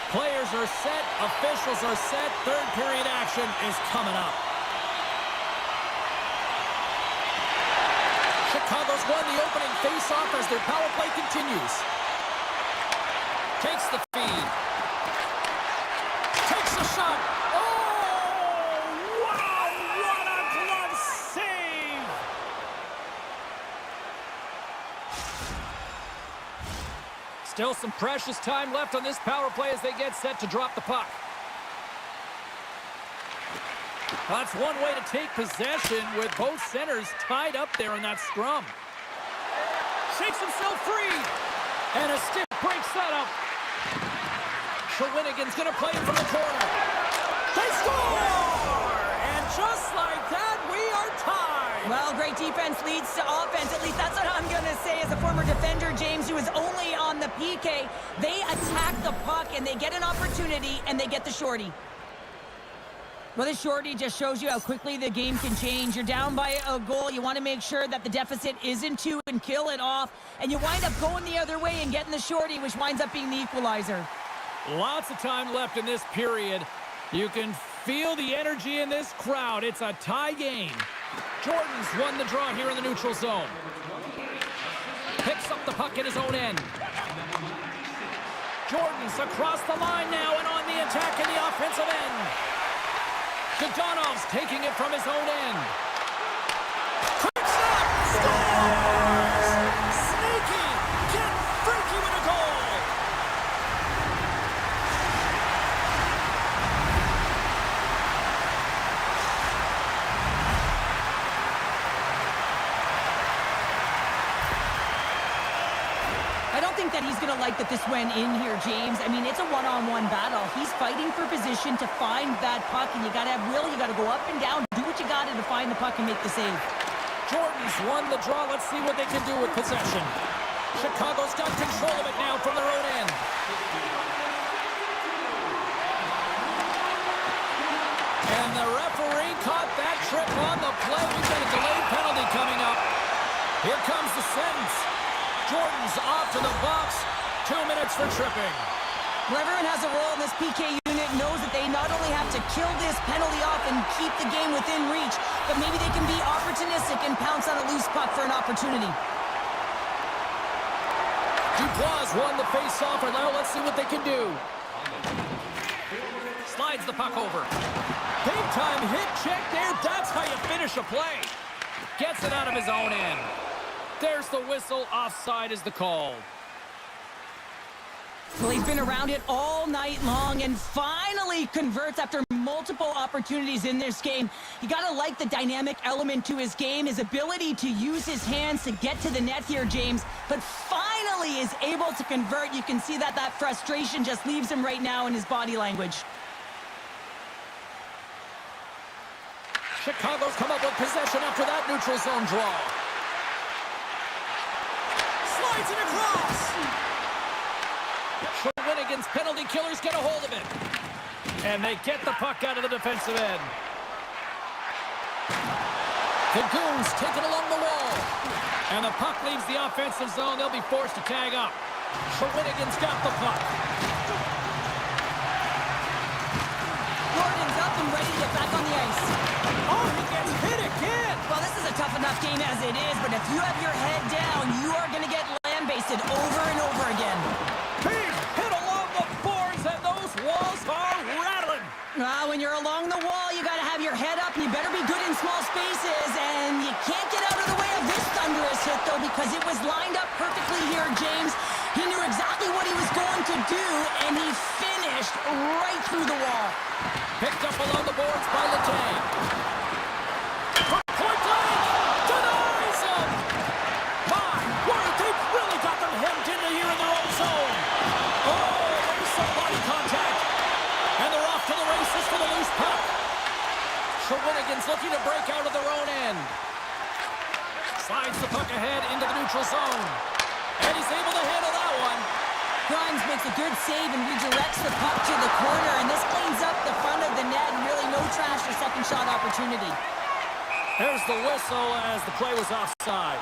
Players are set, officials are set, third period action is coming up. Chicago's won the opening face-off as their power play continues. Takes the feed. Takes the shot. Oh, wow, what a glove save! Still some precious time left on this power play as they get set to drop the puck. That's one way to take possession with both centers tied up there in that scrum. Shakes himself free. And a stick breaks that up. Shawinigan's going to play it from the corner. They score! And just like that, we are tied. Well, great defense leads to offense. At least that's what I'm going to say as a former defender, James, who was only on the PK. They attack the puck, and they get an opportunity, and they get the shorty. Well, this shorty just shows you how quickly the game can change. You're down by a goal. You want to make sure that the deficit isn't two and kill it off. And you wind up going the other way and getting the shorty, which winds up being the equalizer. Lots of time left in this period. You can feel the energy in this crowd. It's a tie game. Jordan's won the draw here in the neutral zone. Picks up the puck at his own end. Jordan's across the line now and on the attack in the offensive end. Dodonov's taking it from his own end. Quick shot! Scores! Sneaky! Get freaky with a goal! I don't think that he's going to like that this went in here, James. I mean, it's a one-on-one battle. He's fighting for position to find that puck, and you got to have will. You got to go up and down, do what you got to find the puck and make the save. Jordan's won the draw. Let's see what they can do with possession. Chicago's got control of it now from their own end. And the referee caught that trip on the play. We've got a delayed penalty coming up. Here comes the sentence. Jordan's off to the box. 2 minutes for tripping. Well, everyone has a role in this PK unit, knows that they not only have to kill this penalty off and keep the game within reach, but maybe they can be opportunistic and pounce on a loose puck for an opportunity. Dubois won the face-off, and now let's see what they can do. Slides the puck over. Big-time hit check there. That's how you finish a play. Gets it out of his own end. There's the whistle. Offside is the call. Well, he's been around it all night long and finally converts after multiple opportunities in this game. You got to like the dynamic element to his game, his ability to use his hands to get to the net here, James, but finally is able to convert. You can see that frustration just leaves him right now in his body language. Chicago's come up with possession after that neutral zone draw. Slides it across. Shawinigan's penalty killers get a hold of it. And they get the puck out of the defensive end. The Goons take it along the wall. And the puck leaves the offensive zone. They'll be forced to tag up. Shawinigan's got the puck. Gordon's up and ready to get back on the ice. Oh, he gets hit again. Well, this is a tough enough game as it is, but if you have your head down, you are going to get land-basted over and over again. Big hit along the boards, and those walls are rattling. When you're along the wall, you got to have your head up, and you better be good in small spaces, and you can't get out of the way of this thunderous hit, though, because it was lined up perfectly here, James. He knew exactly what he was going to do, and he finished right through the wall. Picked up along the boards by Letang. From point blank, denies him. My word, they've really got them hemmed in here in their own zone. Oh, there's some body contact. And they're off to the races for the loose puck. Shawinigan's looking to break out of their own end. Slides the puck ahead into the neutral zone. And he's able to handle that one. Grimes makes a good save and redirects the puck to the corner, and this cleans up the front of the net, and really no trash or second shot opportunity. There's the whistle as the play was offside.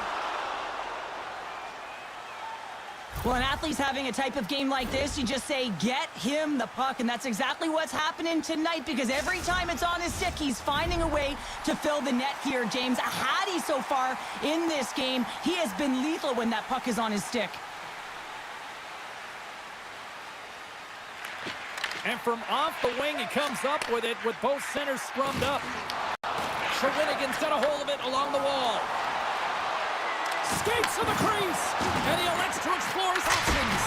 Well, an athlete's having a type of game like this, you just say, get him the puck, and that's exactly what's happening tonight, because every time it's on his stick, he's finding a way to fill the net here, James. A Hattie so far in this game. He has been lethal when that puck is on his stick. And from off the wing, he comes up with it with both centers scrummed up. Shawinigan's got a hold of it along the wall. Skates to the crease, and he elects to explore his options.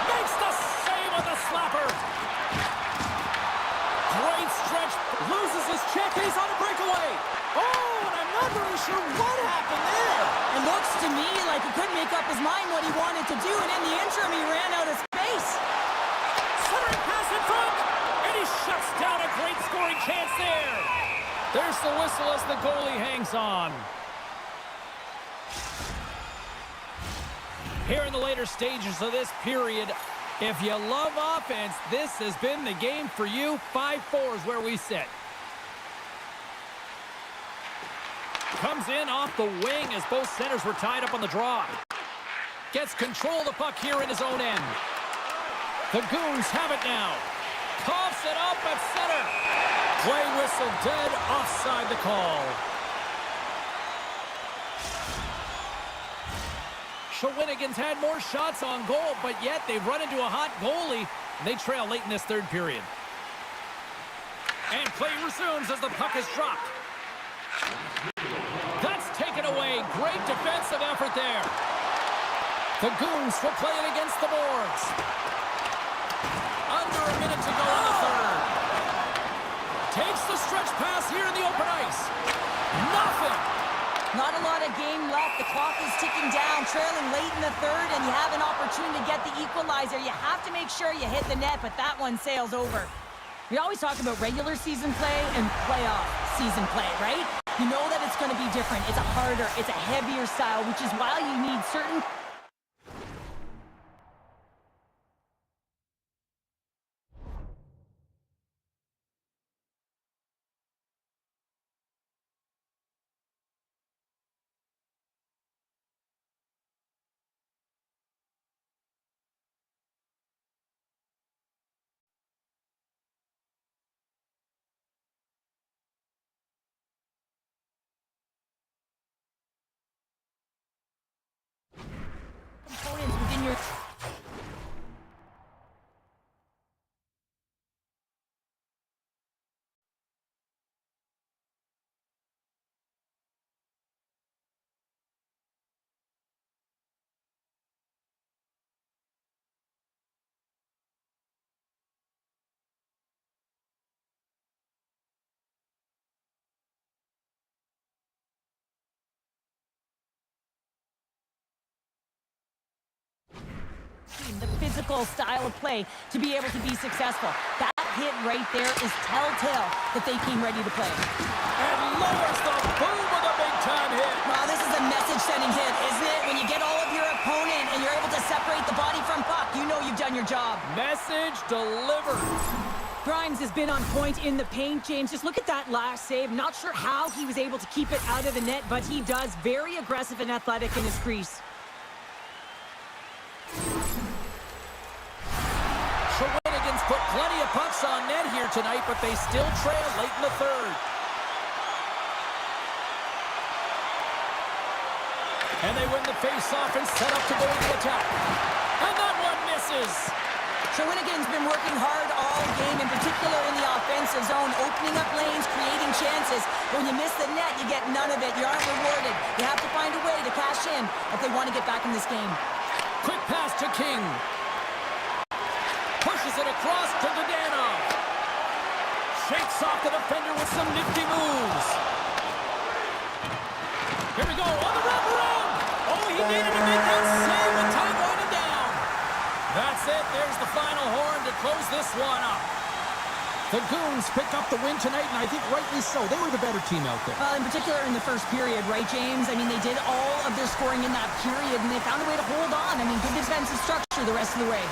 Makes the save with a slapper. Great stretch Loses his check. He's on a breakaway. Oh, and I'm not really sure what happened there. It looks to me like he couldn't make up his mind what he wanted to do, and in the interim, he ran out of space. Centering pass in front, and he shuts down a great scoring chance there. There's the whistle as the goalie hangs on. Here in the later stages of this period, if you love offense, this has been the game for you. 5-4 is where we sit. Comes in off the wing as both centers were tied up on the draw. Gets control of the puck here in his own end. The Goons have it now. Coughs it up at center. Play whistle dead, offside the call. Shawinigan's had more shots on goal, but yet they've run into a hot goalie, and they trail late in this third period. And play resumes as the puck is dropped. That's taken away. Great defensive effort there. The Goons will play it against the boards. Under a minute to go in the third. Takes the stretch pass here in the open ice. Nothing. Not a lot of game left. The clock is ticking down, trailing late in the third, and you have an opportunity to get the equalizer. You have to make sure you hit the net, but that one sails over. We always talk about regular season play and playoff season play, right? You know that it's going to be different. It's a harder, it's a heavier style, which is why you need certain... components within your... the physical style of play to be able to be successful. That hit right there is telltale that they came ready to play. And lowers the boom with a big-time hit. Wow, this is a message-sending hit, isn't it? When you get all of your opponent and you're able to separate the body from puck, you know you've done your job. Message delivered. Grimes has been on point in the paint, James. Just look at that last save. Not sure how he was able to keep it out of the net, but he does. Very aggressive and athletic in his crease. Shawinigan's put plenty of pucks on net here tonight, but they still trail late in the third. And they win the face-off and set up to go into attack. And that one misses. Shawinigan's been working hard all game, in particular in the offensive zone, opening up lanes, creating chances. When you miss the net, you get none of it. You aren't rewarded. You have to find a way to cash in if they want to get back in this game. Quick pass to King. Pushes it across to Dadano. Shakes off the defender with some nifty moves. Here we go, on the wraparound. Oh, he needed to make that save with time winding down. That's it, there's the final horn to close this one up. The Goons pick up the win tonight, and I think rightly so. They were the better team out there. Well, in particular in the first period, right, James? I mean, they did all of their scoring in that period, and they found a way to hold on. I mean, good defensive structure the rest of the way.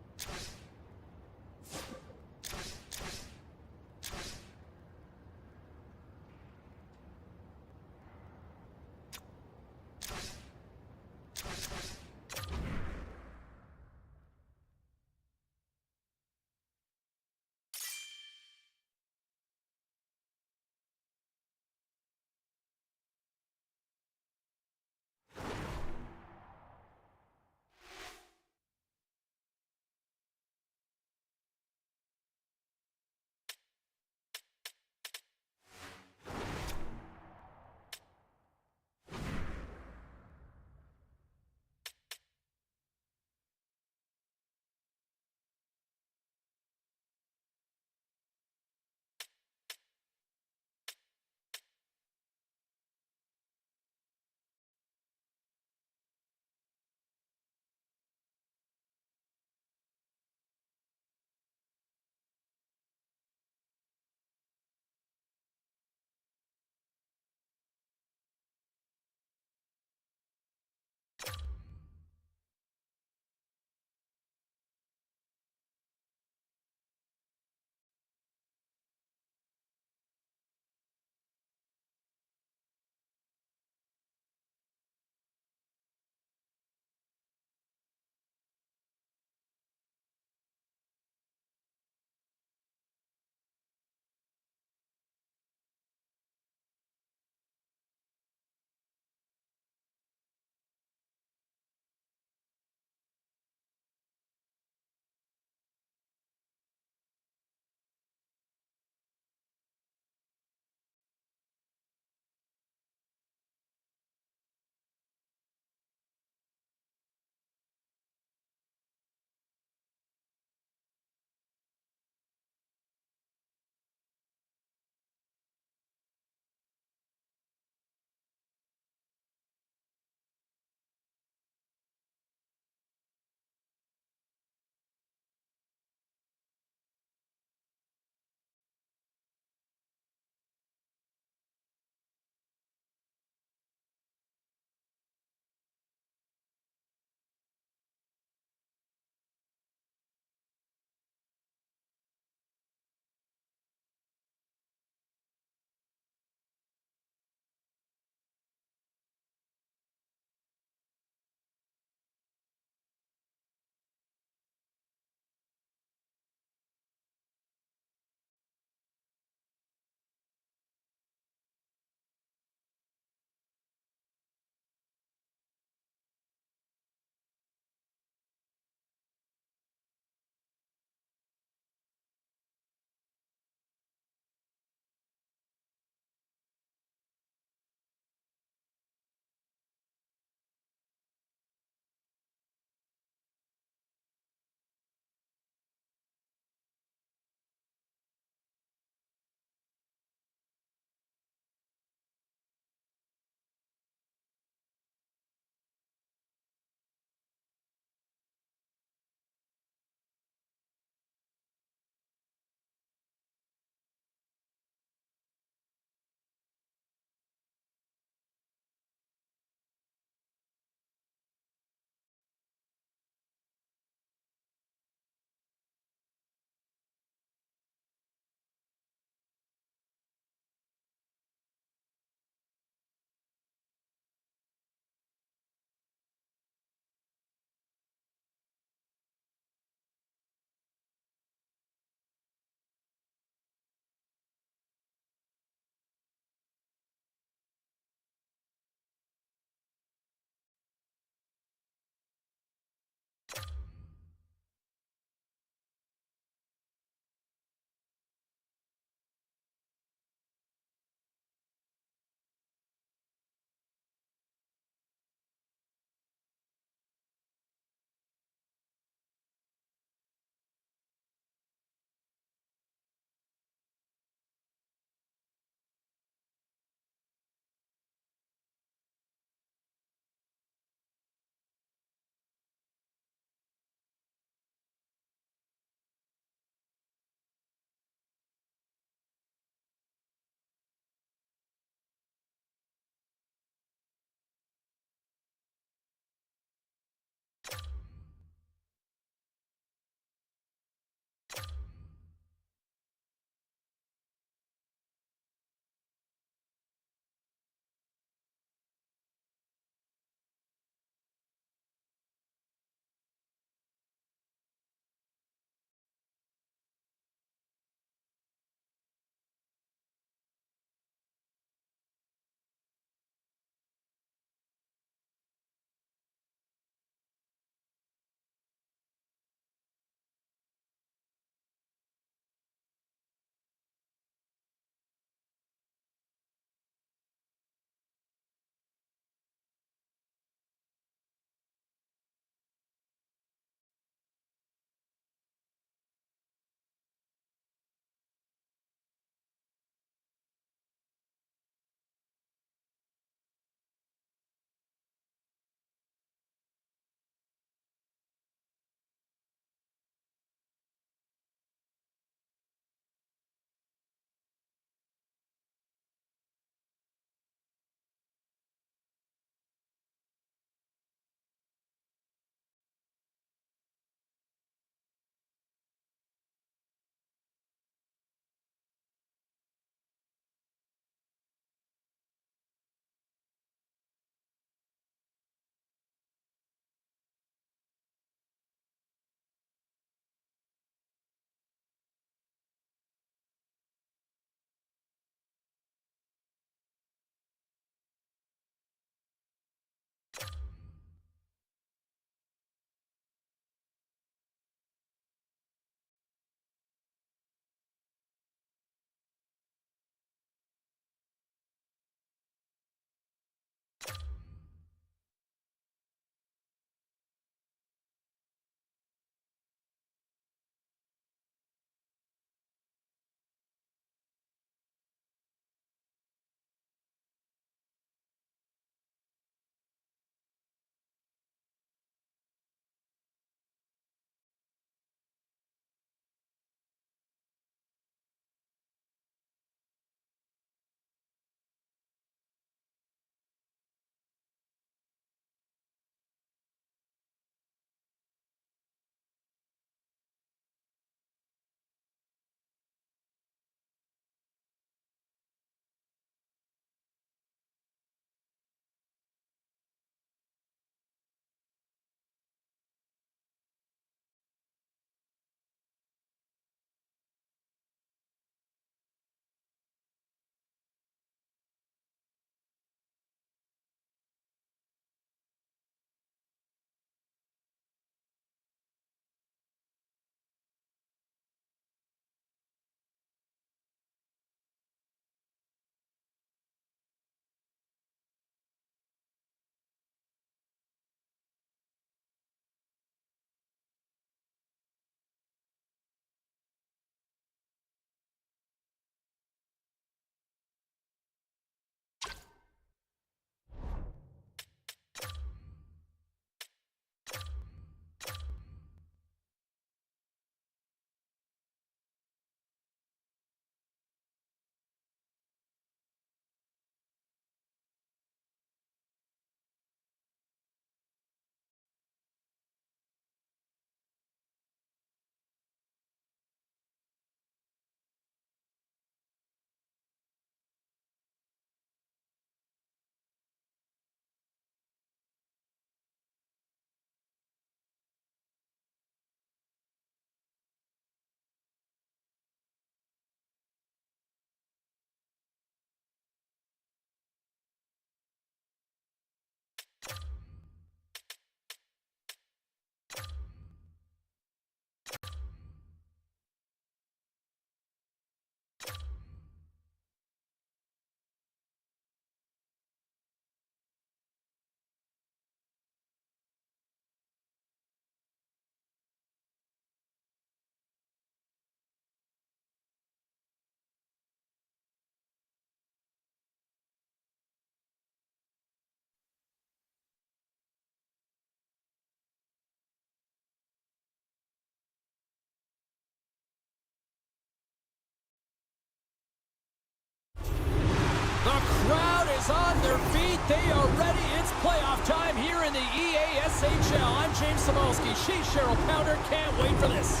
The crowd is on their feet. They are ready. It's playoff time here in the EASHL. I'm James Cybulski. She's Cheryl Pounder. Can't wait for this.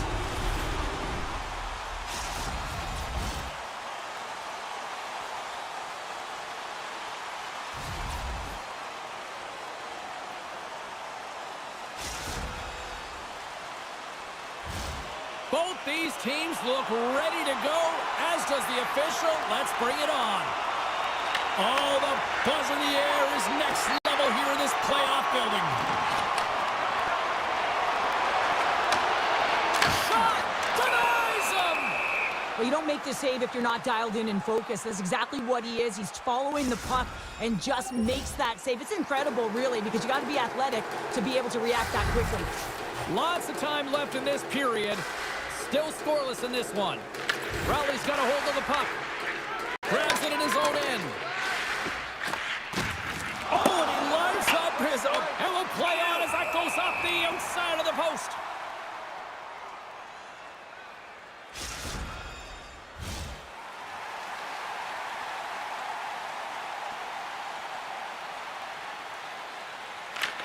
Both these teams look ready to go, as does the official. Let's bring it on. Oh, the buzz in the air is next level here in this playoff building. Shot! Denies him! Well, you don't make the save if you're not dialed in and focused. That's exactly what he is. He's following the puck and just makes that save. It's incredible, really, because you got to be athletic to be able to react that quickly. Lots of time left in this period. Still scoreless in this one. Rowley's got a hold of the puck. Grabs it in his own end. Oh, and he lines up his own. And will play out as that goes off the outside of the post.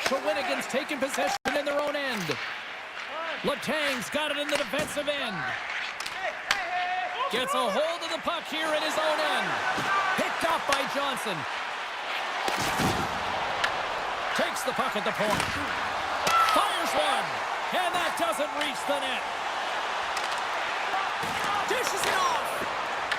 Shawinigan's taking possession in their own end. Letang's got it in the defensive end. Gets a hold of the puck here in his own end. Picked up by Johnson. Takes the puck at the point. Fires one. And that doesn't reach the net. Dishes it off.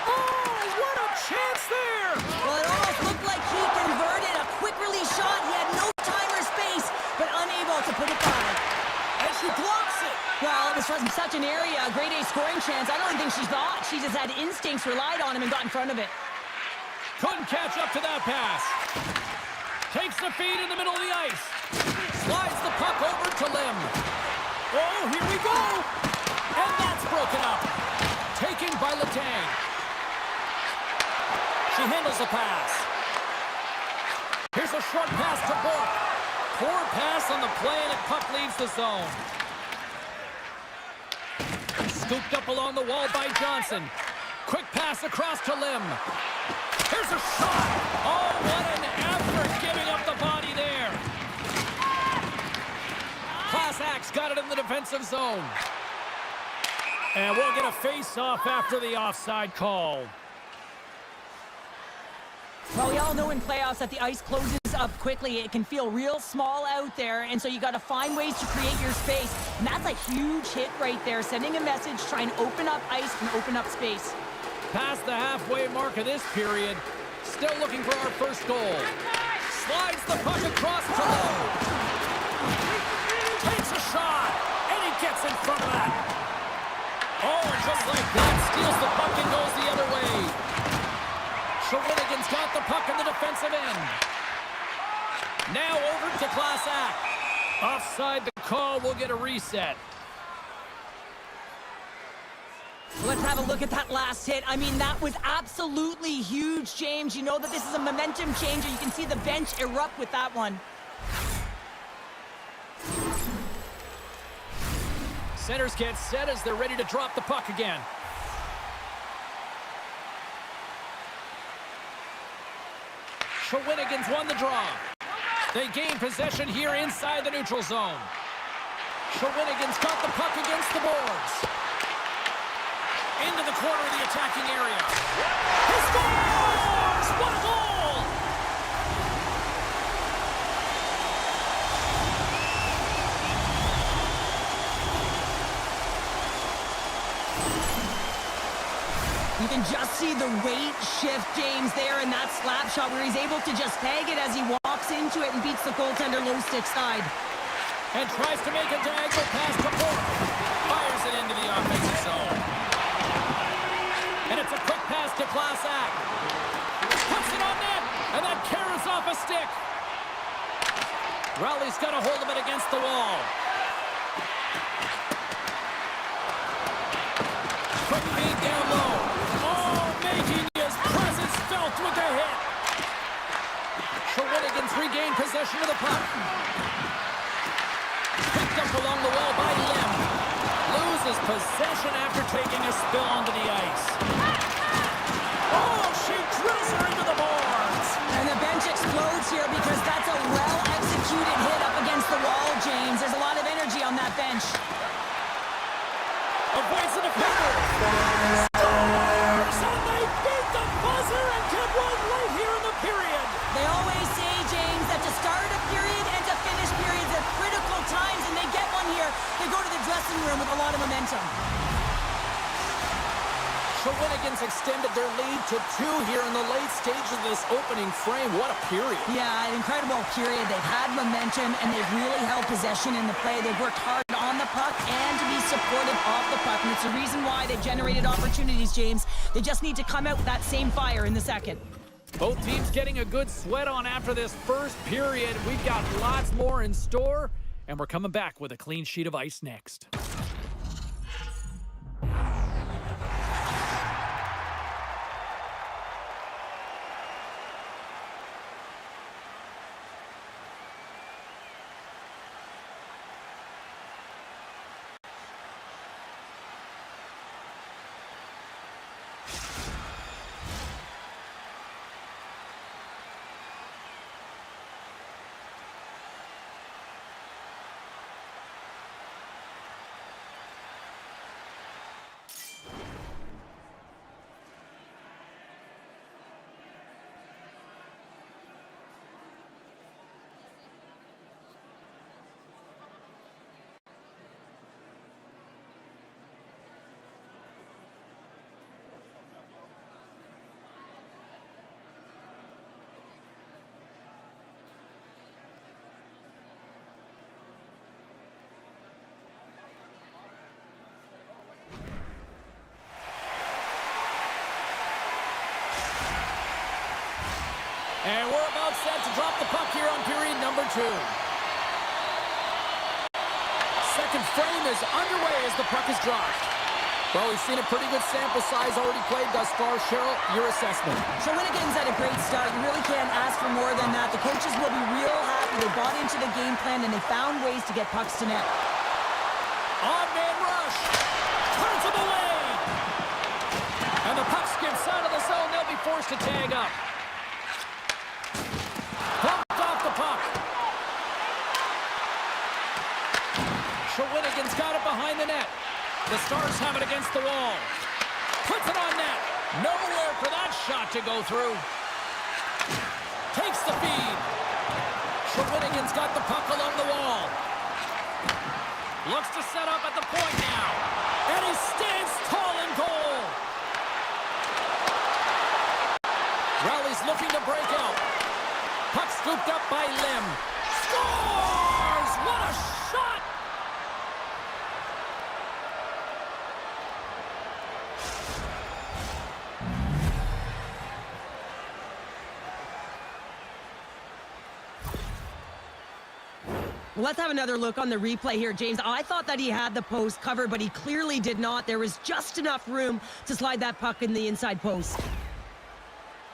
Oh, what a chance there. Well, it almost looked like he converted a quick release shot. He had no time or space, but unable to put it by. And she blocks it. Well, it was from such an area, a grade A scoring chance. I don't even think she thought. She just had instincts, relied on him, and got in front of it. Couldn't catch up to that pass. Takes the feed in the middle of the ice. Slides the puck over to Lim. Oh, here we go. And that's broken up. Taken by Letang. She handles the pass. Here's a short pass to Bourque. Poor pass on the play, and the puck leaves the zone. Scooped up along the wall by Johnson. Quick pass across to Lim. Here's a shot. Oh, what an effort giving up the body there. Klassak's got it in the defensive zone. And we'll get a face-off after the offside call. Well, we all know in playoffs that the ice closes up quickly. It can feel real small out there, and so you got to find ways to create your space. And that's a huge hit right there, sending a message, trying to open up ice and open up space. Past the halfway mark of this period, still looking for our first goal. Slides the puck across to Lowe. Takes a shot, and he gets in front of that. Oh, and just like that, steals the puck and goes the other way. Shawinigan's got the puck in the defensive end. Now over to Klassak. Offside the call, we'll get a reset. Let's have a look at that last hit. I mean, that was absolutely huge, James. You know that this is a momentum changer. You can see the bench erupt with that one. Centers get set as they're ready to drop the puck again. Shawinigan's won the draw. They gain possession here inside the neutral zone. Shawinigan's got the puck against the boards. Into the corner of the attacking area. He scores! What a goal! You can just see the weight shift, James, there in that slap shot where he's able to just tag it as he walks into it and beats the goaltender low stick side. And tries to make a diagonal pass to Bourque. Fires it into the offensive zone. And it's a quick pass to Klassak. Puts it on net, and that carries off a stick. Rowley's got a hold of it against the wall. Quick feed down low. Oh, making his presence felt with the hit. Shawinigan's regained possession of the puck. Picked up along the wall by Lim. Loses possession after taking a spill onto the ice. Oh, she drills her into the boards. extended their lead to 2 here in the late stages of this opening frame. What a period. Yeah, an incredible period. They've had momentum, and they've really held possession in the play. They've worked hard on the puck and to be supportive of the puck, and it's the reason why they've generated opportunities, James. They just need to come out with that same fire in the second. Both teams getting a good sweat on after this first period. We've got lots more in store, and we're coming back with a clean sheet of ice next. And we're about set to drop the puck here on period number 2. Second frame is underway as the puck is dropped. Well, we've seen a pretty good sample size already played thus far. Cheryl, your assessment. Shawinigan's had a great start. You really can't ask for more than that. The coaches will be real happy. They bought into the game plan, and they found ways to get pucks to net. On-man rush. Turns him away. And the puck skips out of the zone. They'll be forced to tag up. Bumped off the puck. Shawinigan's got it behind the net. The Stars have it against the wall. Puts it on net. Nowhere for that shot to go through. Takes the feed. Shawinigan's got the puck along the wall. Looks to set up at the point now. And he stands tall in goal. Rally's looking to break out. Puck scooped up by Lim. Scores! What a shot! Let's have another look on the replay here, James. I thought that he had the post covered, but he clearly did not. There was just enough room to slide that puck in the inside post.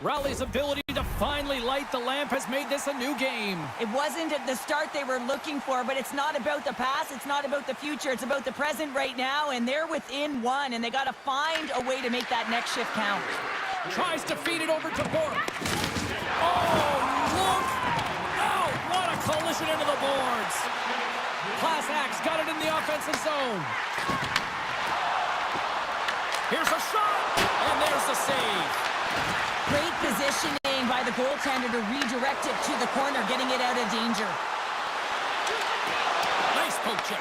Rally's ability to finally light the lamp has made this a new game. It wasn't at the start they were looking for, but it's not about the past, it's not about the future, it's about the present right now, and they're within one, and they got to find a way to make that next shift count. Tries to feed it over to Bork. Oh, look out! What a collision into the boards. Class Axe got it in the offensive zone. Here's a shot, and there's the save. Great positioning by the goaltender to redirect it to the corner, getting it out of danger. Nice poke check.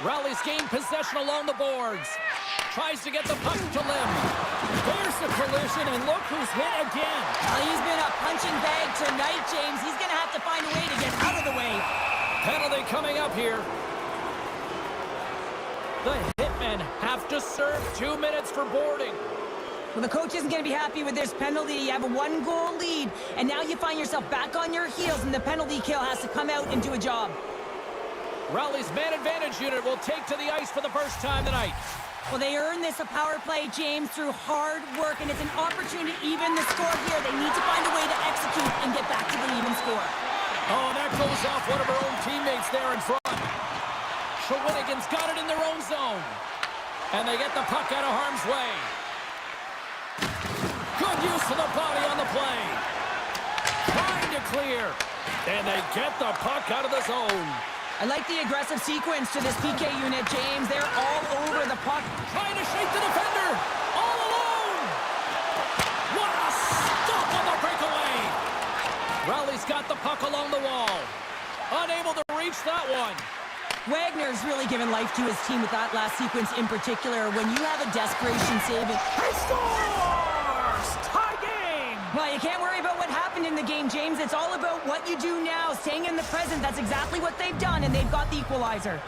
Rally's gained possession along the boards. Tries to get the puck to Lim. There's the collision, and look who's hit again. Well, he's been a punching bag tonight, James. He's going to have to find a way to get out of the way. Penalty coming up here. The Hitmen have to serve 2 minutes for boarding. Well, the coach isn't going to be happy with this penalty. You have a 1-goal lead, and now you find yourself back on your heels, and the penalty kill has to come out and do a job. Rally's man advantage unit will take to the ice for the first time tonight. Well, they earned this a power play, James, through hard work, and it's an opportunity to even the score here. They need to find a way to execute and get back to the even score. Oh, that goes off one of her own teammates there in front. Shawinigan's got it in their own zone. And they get the puck out of harm's way. Good use of the body on the play. Trying to clear. And they get the puck out of the zone. I like the aggressive sequence to this PK unit, James. They're all over the puck. Trying to shake the defender. All alone. What a stop on the breakaway. Rally's got the puck along the wall. Unable to reach that one. Wagner's really given life to his team with that last sequence in particular. When you have a desperation save, He scores! Tie game! well, you can't worry about what happened in the game, James. It's all about what you do now, staying in the present. That's exactly what they've done, and they've got the equalizer.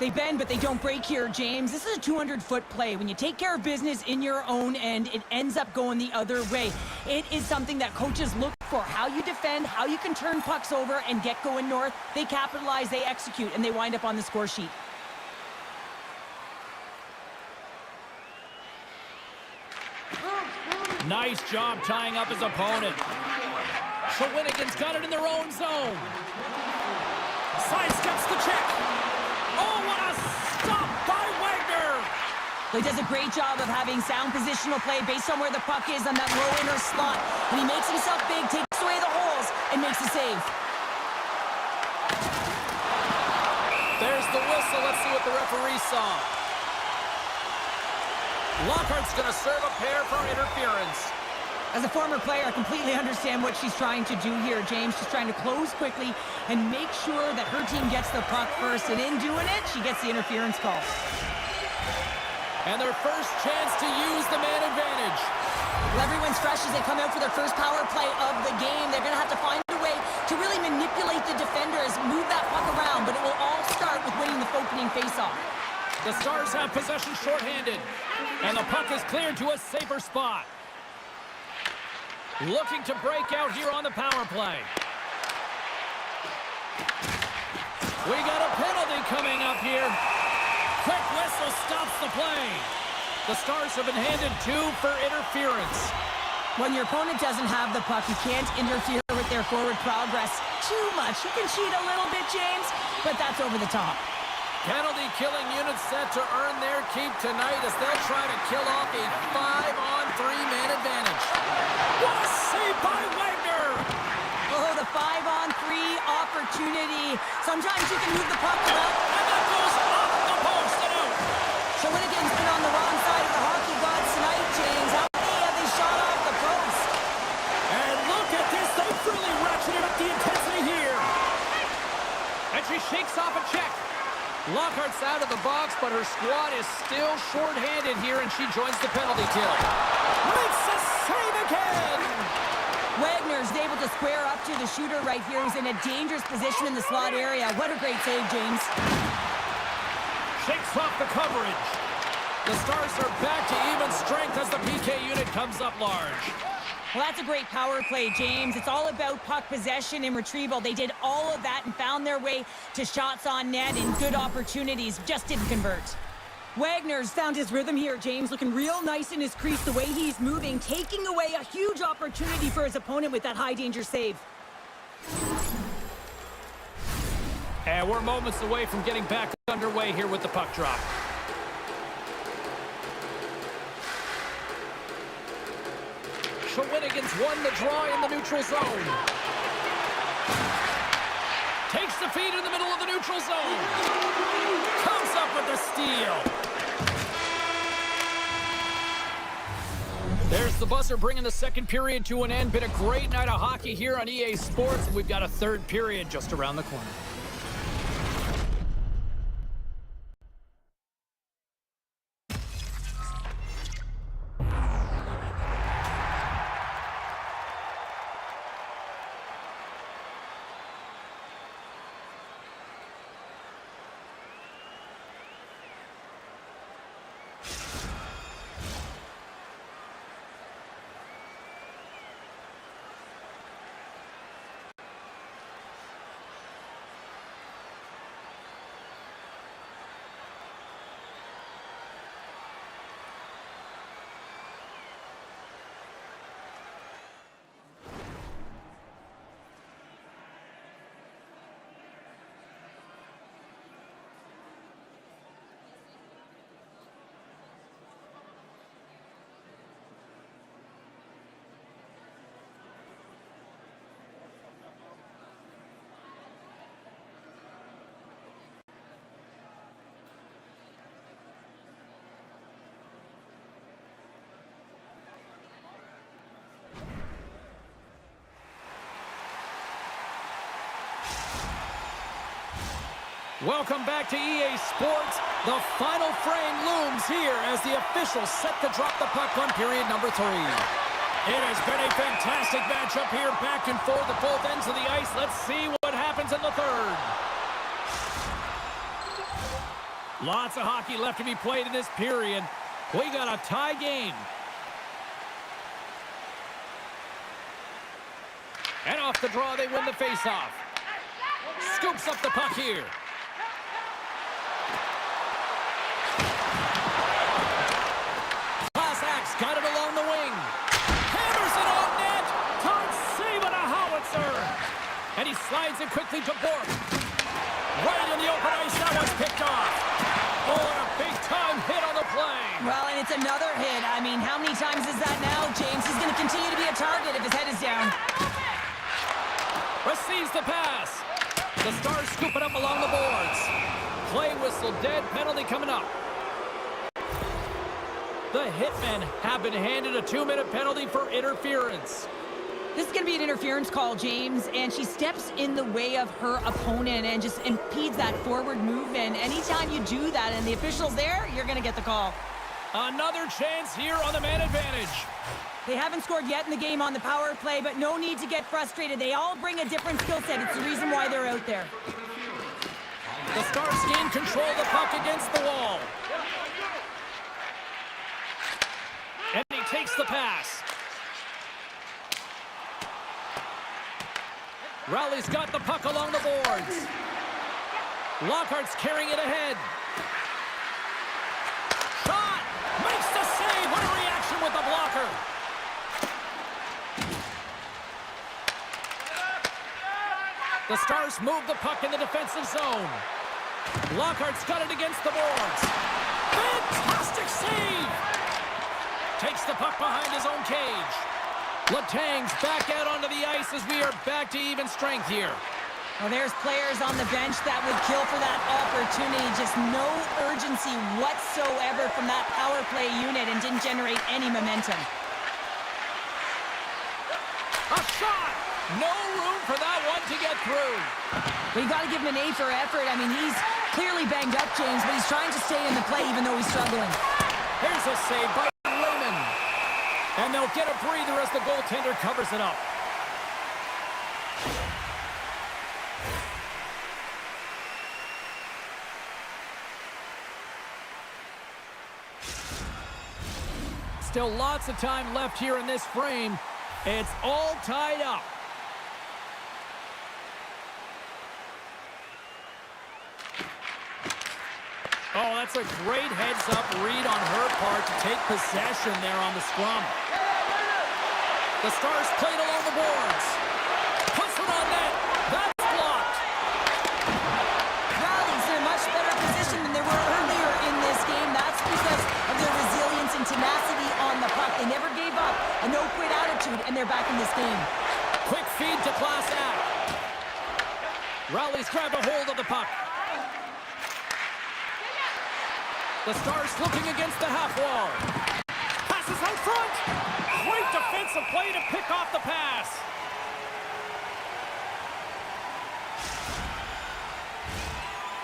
They bend, but they don't break here, James. This is a 200-foot play. When you take care of business in your own end, it ends up going the other way. It is something that coaches look for. How you defend, how you can turn pucks over and get going north. They capitalize, they execute, and they wind up on the score sheet. Nice job tying up his opponent. Shawinigan's got it in their own zone. Sidesteps the check. Oh, what a stop by Wagner! He does a great job of having sound positional play based on where the puck is on that low inner slot. And he makes himself big, takes away the holes, and makes a save. There's the whistle. Let's see what the referee saw. Lockhart's going to serve a pair for interference. As a former player, I completely understand what she's trying to do here, James. She's trying to close quickly and make sure that her team gets the puck first. And in doing it, she gets the interference call. And their first chance to use the man advantage. Well, everyone's fresh as they come out for their first power play of the game. They're going to have to find a way to really manipulate the defenders, move that puck around, but it will all start with winning the opening faceoff. The Stars have possession shorthanded, and the puck is cleared to a safer spot. Looking to break out here on the power play. We got a penalty coming up here. Quick whistle stops the play. The Stars have been handed 2 for interference. When your opponent doesn't have the puck, you can't interfere with their forward progress too much. You can cheat a little bit, James, but that's over the top. Penalty killing unit set to earn their keep tonight as they'll try to kill off a 5-on-3 man advantage. What a save by Wagner! Oh, the 5-on-3 opportunity. Sometimes you can move the puck around. And that goes off the post and out. Shawinigan's been on the wrong side of the hockey gods tonight, James. How many have they shot off the post? And look at this. They've really ratcheted up the intensity here. And she shakes off a check. Lockhart's out of the box, but her squad is still short-handed here, and she joins the penalty kill. Makes a save again! Wagner's able to square up to the shooter right here, who's in a dangerous position in the slot area. What a great save, James. Shakes off the coverage. The Stars are back to even strength as the PK unit comes up large. Well, that's a great power play, James. It's all about puck possession and retrieval. They did all of that and found their way to shots on net and good opportunities. Just didn't convert. Wagner's found his rhythm here, James. Looking real nice in his crease, the way he's moving, taking away a huge opportunity for his opponent with that high-danger save. And we're moments away from getting back underway here with the puck drop. Shawinigan's won the draw in the neutral zone. Takes the feed in the middle of the neutral zone. Comes up with the steal. There's the buzzer bringing the second period to an end. Been a great night of hockey here on EA Sports. And we've got a third period just around the corner. Welcome back to EA Sports. The final frame looms here as the officials set to drop the puck on period number 3. It has been a fantastic matchup here, back and forth at both ends of the ice. Let's see what happens in the third. Lots of hockey left to be played in this period. We got a tie game. And off the draw, they win the faceoff. Scoops up the puck here. Got it along the wing. Hammers it on net. Tight save on a howitzer. And he slides it quickly to Bork. Right in the open ice. That one's picked off. Oh, and a big-time hit on the play. Well, and it's another hit. I mean, how many times is that now, James? He's going to continue to be a target if his head is down. Receives the pass. The Stars scoop it up along the boards. Play whistle dead. Penalty coming up. The Hitmen have been handed a 2-minute penalty for interference. This is going to be an interference call, James, and she steps in the way of her opponent and just impedes that forward movement. Anytime you do that and the official's there, you're going to get the call. Another chance here on the man advantage. They haven't scored yet in the game on the power play, but no need to get frustrated. They all bring a different skill set. It's the reason why they're out there. The Stars gain control of the puck against the wall. And he takes the pass. Rowley's got the puck along the boards. Lockhart's carrying it ahead. Shot! Makes the save! What a reaction with the blocker! The Stars move the puck in the defensive zone. Lockhart's got it against the boards. Fantastic save! Takes the puck behind his own cage. Letang's back out onto the ice as we are back to even strength here. Well, there's players on the bench that would kill for that opportunity. Just no urgency whatsoever from that power play unit and didn't generate any momentum. A shot! No room for that one to get through. But you got to give him an A for effort. I mean, he's clearly banged up, James, but he's trying to stay in the play even though he's struggling. Here's a save by Raymond. And they'll get a breather as the goaltender covers it up. Still lots of time left here in this frame. It's all tied up. Oh, that's a great heads-up read on her part to take possession there on the scrum. The Stars played along the boards. Puts it on net. That's blocked. Rowley's in a much better position than they were earlier in this game. That's because of their resilience and tenacity on the puck. They never gave up. A no-quit attitude, and they're back in this game. Quick feed to Class Act. Rowley's grabbed a hold of the puck. The Stars looking against the half wall. Passes out front. Great defensive play to pick off the pass.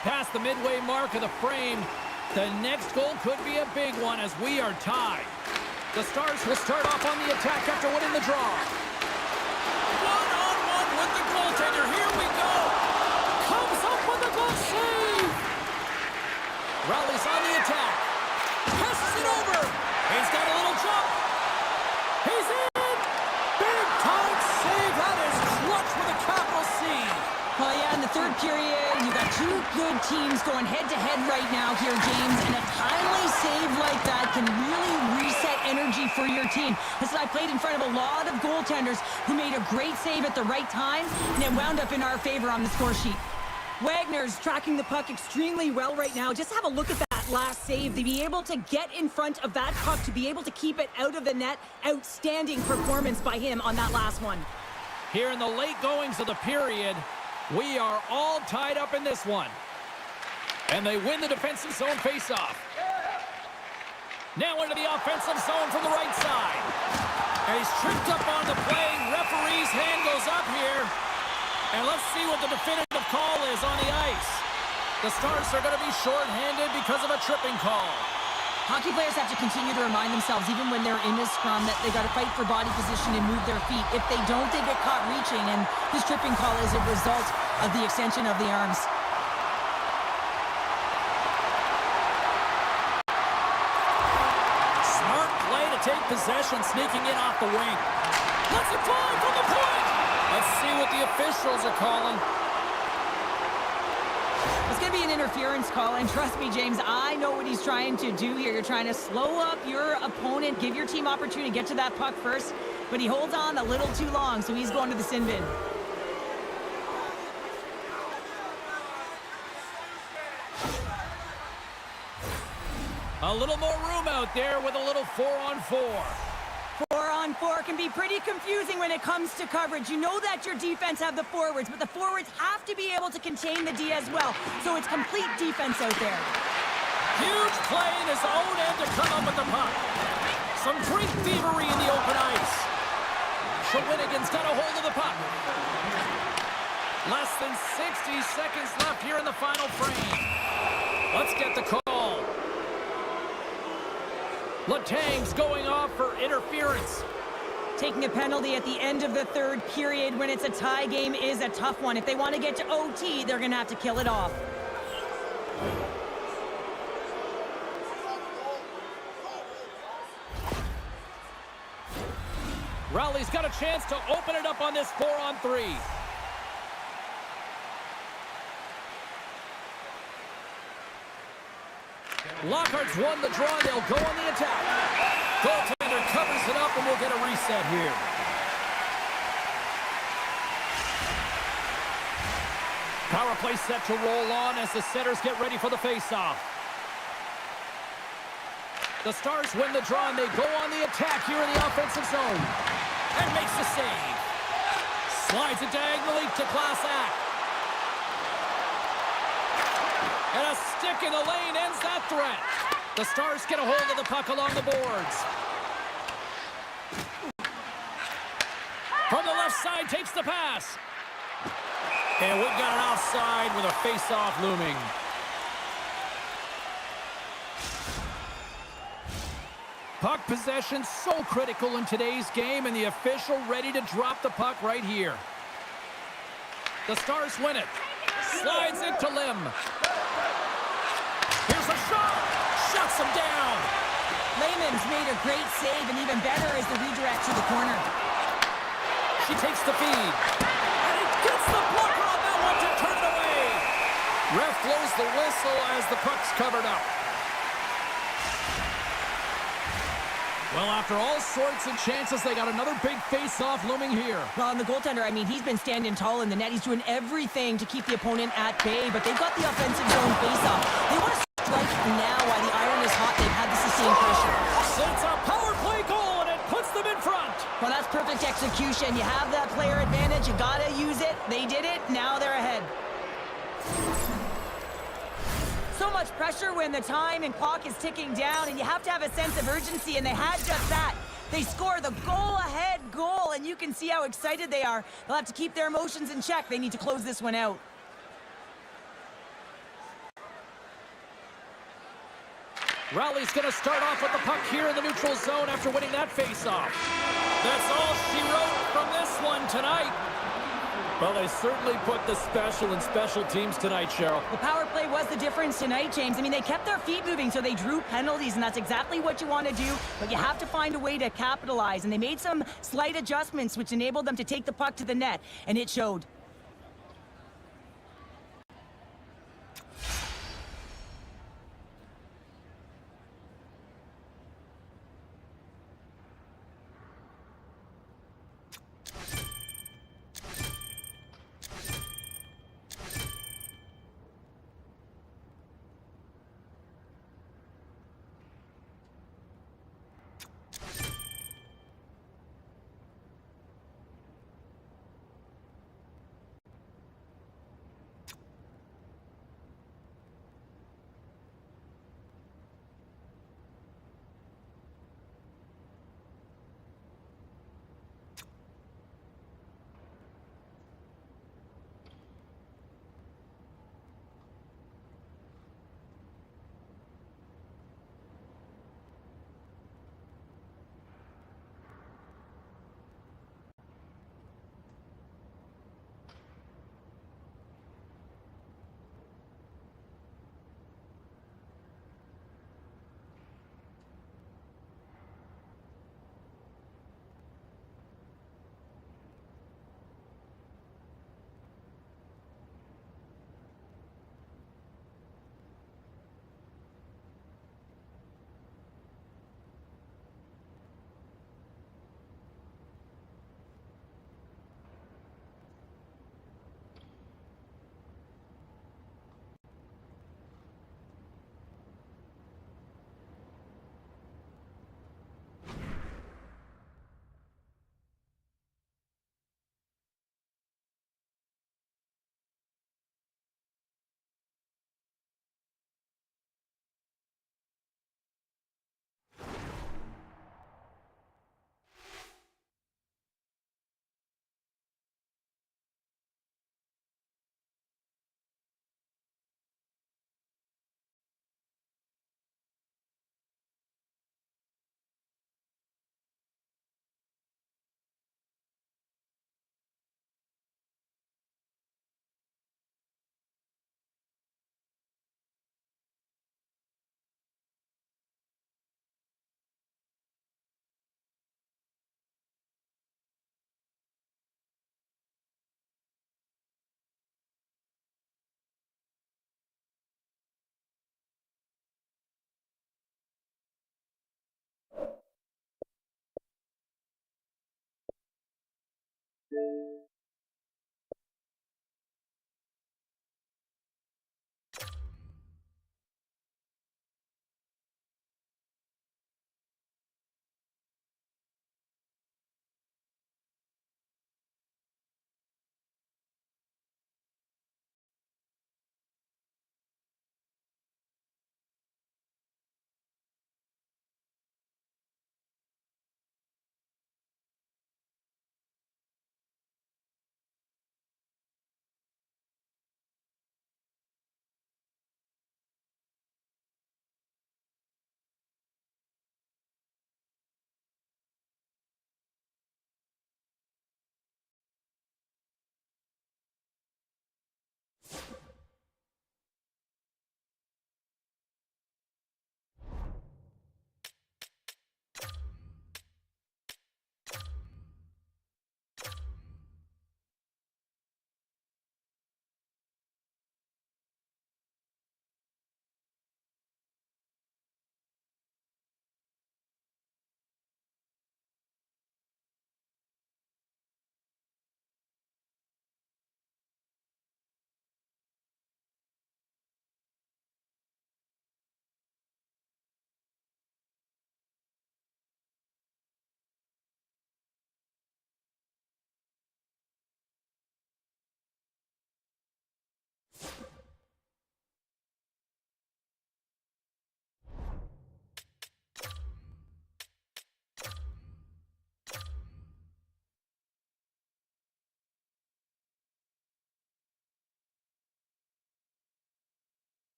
Past the midway mark of the frame. The next goal could be a big one as we are tied. The Stars will start off on the attack after winning the draw. One-on-one with the goaltender. Here we go. Comes up with a goal save. Rowley's on the attack. Passes it over. He's got a little jump. He's in. Big time save. That is clutch with a capital C. Well, yeah, in the third period, you got two good teams going head-to-head right now here, James, and a timely save like that can really reset energy for your team. Listen, I played in front of a lot of goaltenders who made a great save at the right time, and it wound up in our favor on the score sheet. Wagner's tracking the puck extremely well right now. Just have a look at that last save. To be able to get in front of that puck, to be able to keep it out of the net, outstanding performance by him on that last one. Here in the late goings of the period, we are all tied up in this one. And they win the defensive zone faceoff. Now into the offensive zone from the right side. And he's tripped up on the play. Referee's hand goes up here. And let's see what the definitive call is on the ice. The The Stars are going to be short-handed because of a tripping call. Hockey players have to continue to remind themselves, even when they're in a scrum, that they got to fight for body position and move their feet. If they don't, they get caught reaching, and this tripping call is a result of the extension of the arms. Smart play to take possession, sneaking in off the wing. Let's it fly from the point! Let's see what the officials are calling. It's going to be an interference call, and trust me, James, I know what he's trying to do here. You're trying to slow up your opponent, give your team opportunity to get to that puck first, but he holds on a little too long, so he's going to the sin bin. A little more room out there with a little 4-on-4. 4-on-4 can be pretty confusing when it comes to coverage. You know that your defense have the forwards, but the forwards have to be able to contain the D as well. So it's complete defense out there. Huge play in his own end to come up with the puck. Some drink thievery in the open ice. Shawinigan's got a hold of the puck. Less than 60 seconds left here in the final frame. Let's get the call. Letang's going off for interference. Taking a penalty at the end of the third period when it's a tie game is a tough one. If they want to get to OT, they're going to have to kill it off. Rowley's got a chance to open it up on this 4-on-3. Lockhart's won the draw. They'll go on the attack. Goaltender covers it up, and we'll get a reset here. Power play set to roll on as the setters get ready for the faceoff. The Stars win the draw, and they go on the attack here in the offensive zone. And makes the save. Slides it diagonally to Klasak. And a stick in the lane ends that threat. The Stars get a hold of the puck along the boards. From the left side, takes the pass. And we've got an offside with a face-off looming. Puck possession so critical in today's game, and the official ready to drop the puck right here. The Stars win it. Slides it to Lim. Here's a shot. Shuts him down. Lehman's made a great save, and even better is the redirect to the corner. She takes the feed. And he gets the blocker on that one to turn it away. Ref blows the whistle as the puck's covered up. Well, after all sorts of chances, they got another big face-off looming here. Well, and the goaltender, I mean, he's been standing tall in the net. He's doing everything to keep the opponent at bay, but they've got the offensive zone face-off. They want to strike now while the iron is hot. They've had the sustained pressure. It's a power play goal, and it puts them in front. Well, that's perfect execution. You have that player advantage. You got to use it. They did it. Now they're ahead. So much pressure when the time and clock is ticking down, and you have to have a sense of urgency, and they had just that. They score the goal-ahead goal, and you can see how excited they are. They'll have to keep their emotions in check. They need to close this one out. Rowley's going to start off with the puck here in the neutral zone after winning that face-off. That's all she wrote from this one tonight. Well, they certainly put the special in special teams tonight, Cheryl. The power play was the difference tonight, James. I mean, they kept their feet moving, so they drew penalties, and that's exactly what you want to do, but you have to find a way to capitalize, and they made some slight adjustments, which enabled them to take the puck to the net, and it showed.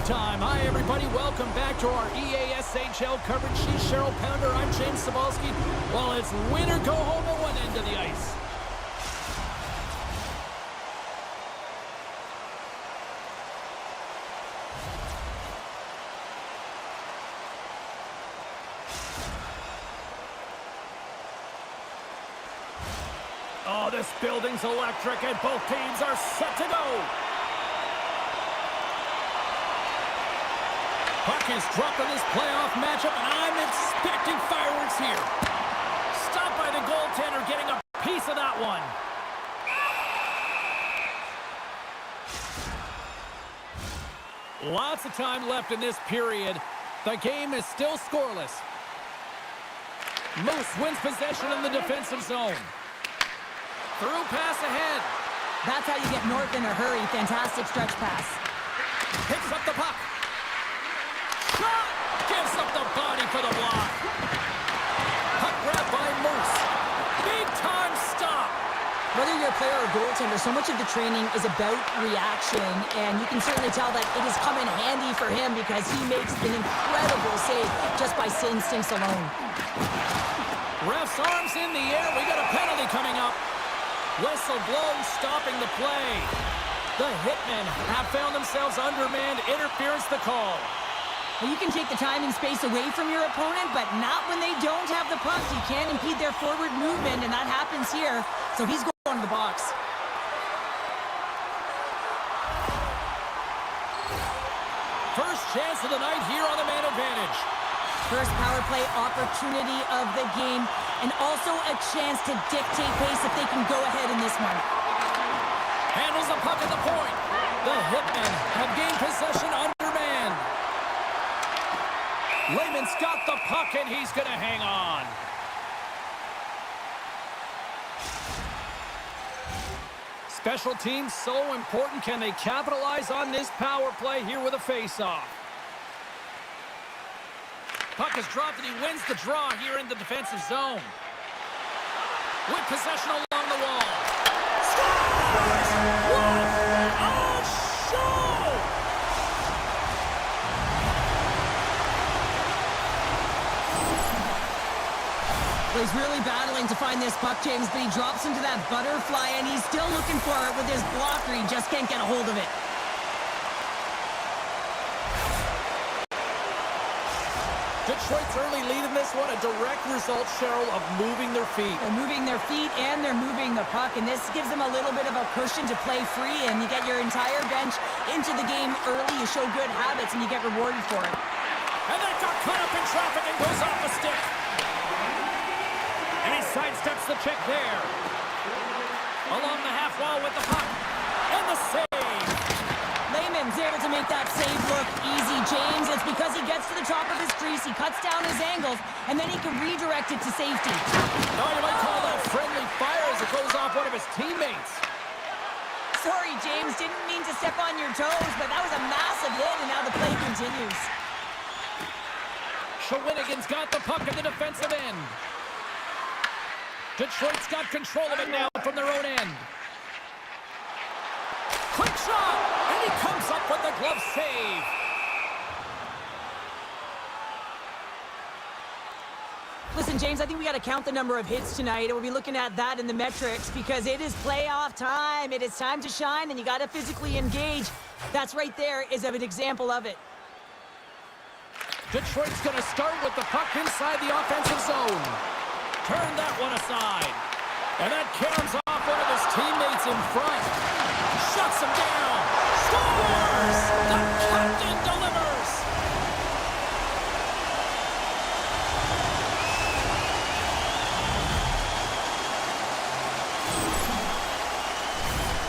halftime. Hi, everybody. Welcome back to our EASHL coverage. She's Cheryl Pounder. I'm James Cybulski. Well, it's win or go home at one end of the ice. Oh, this building's electric, and both teams are set to go. Puck is dropped in this playoff matchup, and I'm expecting fireworks here. Stopped by the goaltender, getting a piece of that one. Lots of time left in this period. The game is still scoreless. Moose wins possession in the defensive zone. Through pass ahead. That's how you get north in a hurry. Fantastic stretch pass. Picks up the puck. Shot! Gives up the body for the block. Puck grab by Moose. Big time stop. Whether you're a player or goaltender, so much of the training is about reaction, and you can certainly tell that it has come in handy for him because he makes an incredible save just by instincts alone. Ref's arms in the air. We got a penalty coming up. Whistle blown, stopping the play. The Hitmen have found themselves undermanned. Interference the call. Well, you can take the time and space away from your opponent, but not when they don't have the puck. You can't impede their forward movement, and that happens here. So he's going to the box. First chance of the night here on the man advantage. First power play opportunity of the game, and also a chance to dictate pace if they can go ahead in this one. Handles the puck at the point. The Hitmen have gained possession undermanned. Lehman's got the puck, and he's going to hang on. Special teams so important. Can they capitalize on this power play here with a face-off? Puck is dropped, and he wins the draw here in the defensive zone. With possession along the wall. Scores! What a show! Well, he's really battling to find this puck, James, but he drops into that butterfly, and he's still looking for it with his blocker. He just can't get a hold of it. Detroit's early lead in this one, a direct result, Cheryl, of moving their feet. They're moving their feet and they're moving the puck, and this gives them a little bit of a cushion to play free, and you get your entire bench into the game early. You show good habits, and you get rewarded for it. And that got caught up in traffic and goes off the stick. And he sidesteps the check there. Along the half wall with the puck. And the save. Lehman's able to make that save look easy, James. It's because he gets to the top of his crease, he cuts down his angles, and then he can redirect it to safety. Now you might call that friendly fire as it goes off one of his teammates. Sorry, James, didn't mean to step on your toes, but that was a massive hit, and now the play continues. Shawinigan's got the puck in the defensive end. Detroit's got control of it now from their own end. Quick shot! And he comes up with the glove save. Listen, James, I think we got to count the number of hits tonight, and we'll be looking at that in the metrics because it is playoff time. It is time to shine, and you got to physically engage. That's right there is an example of it. Detroit's going to start with the puck inside the offensive zone. Turn that one aside. And that cans off one of his teammates in front. Shuts him down. Scores! The captain delivers.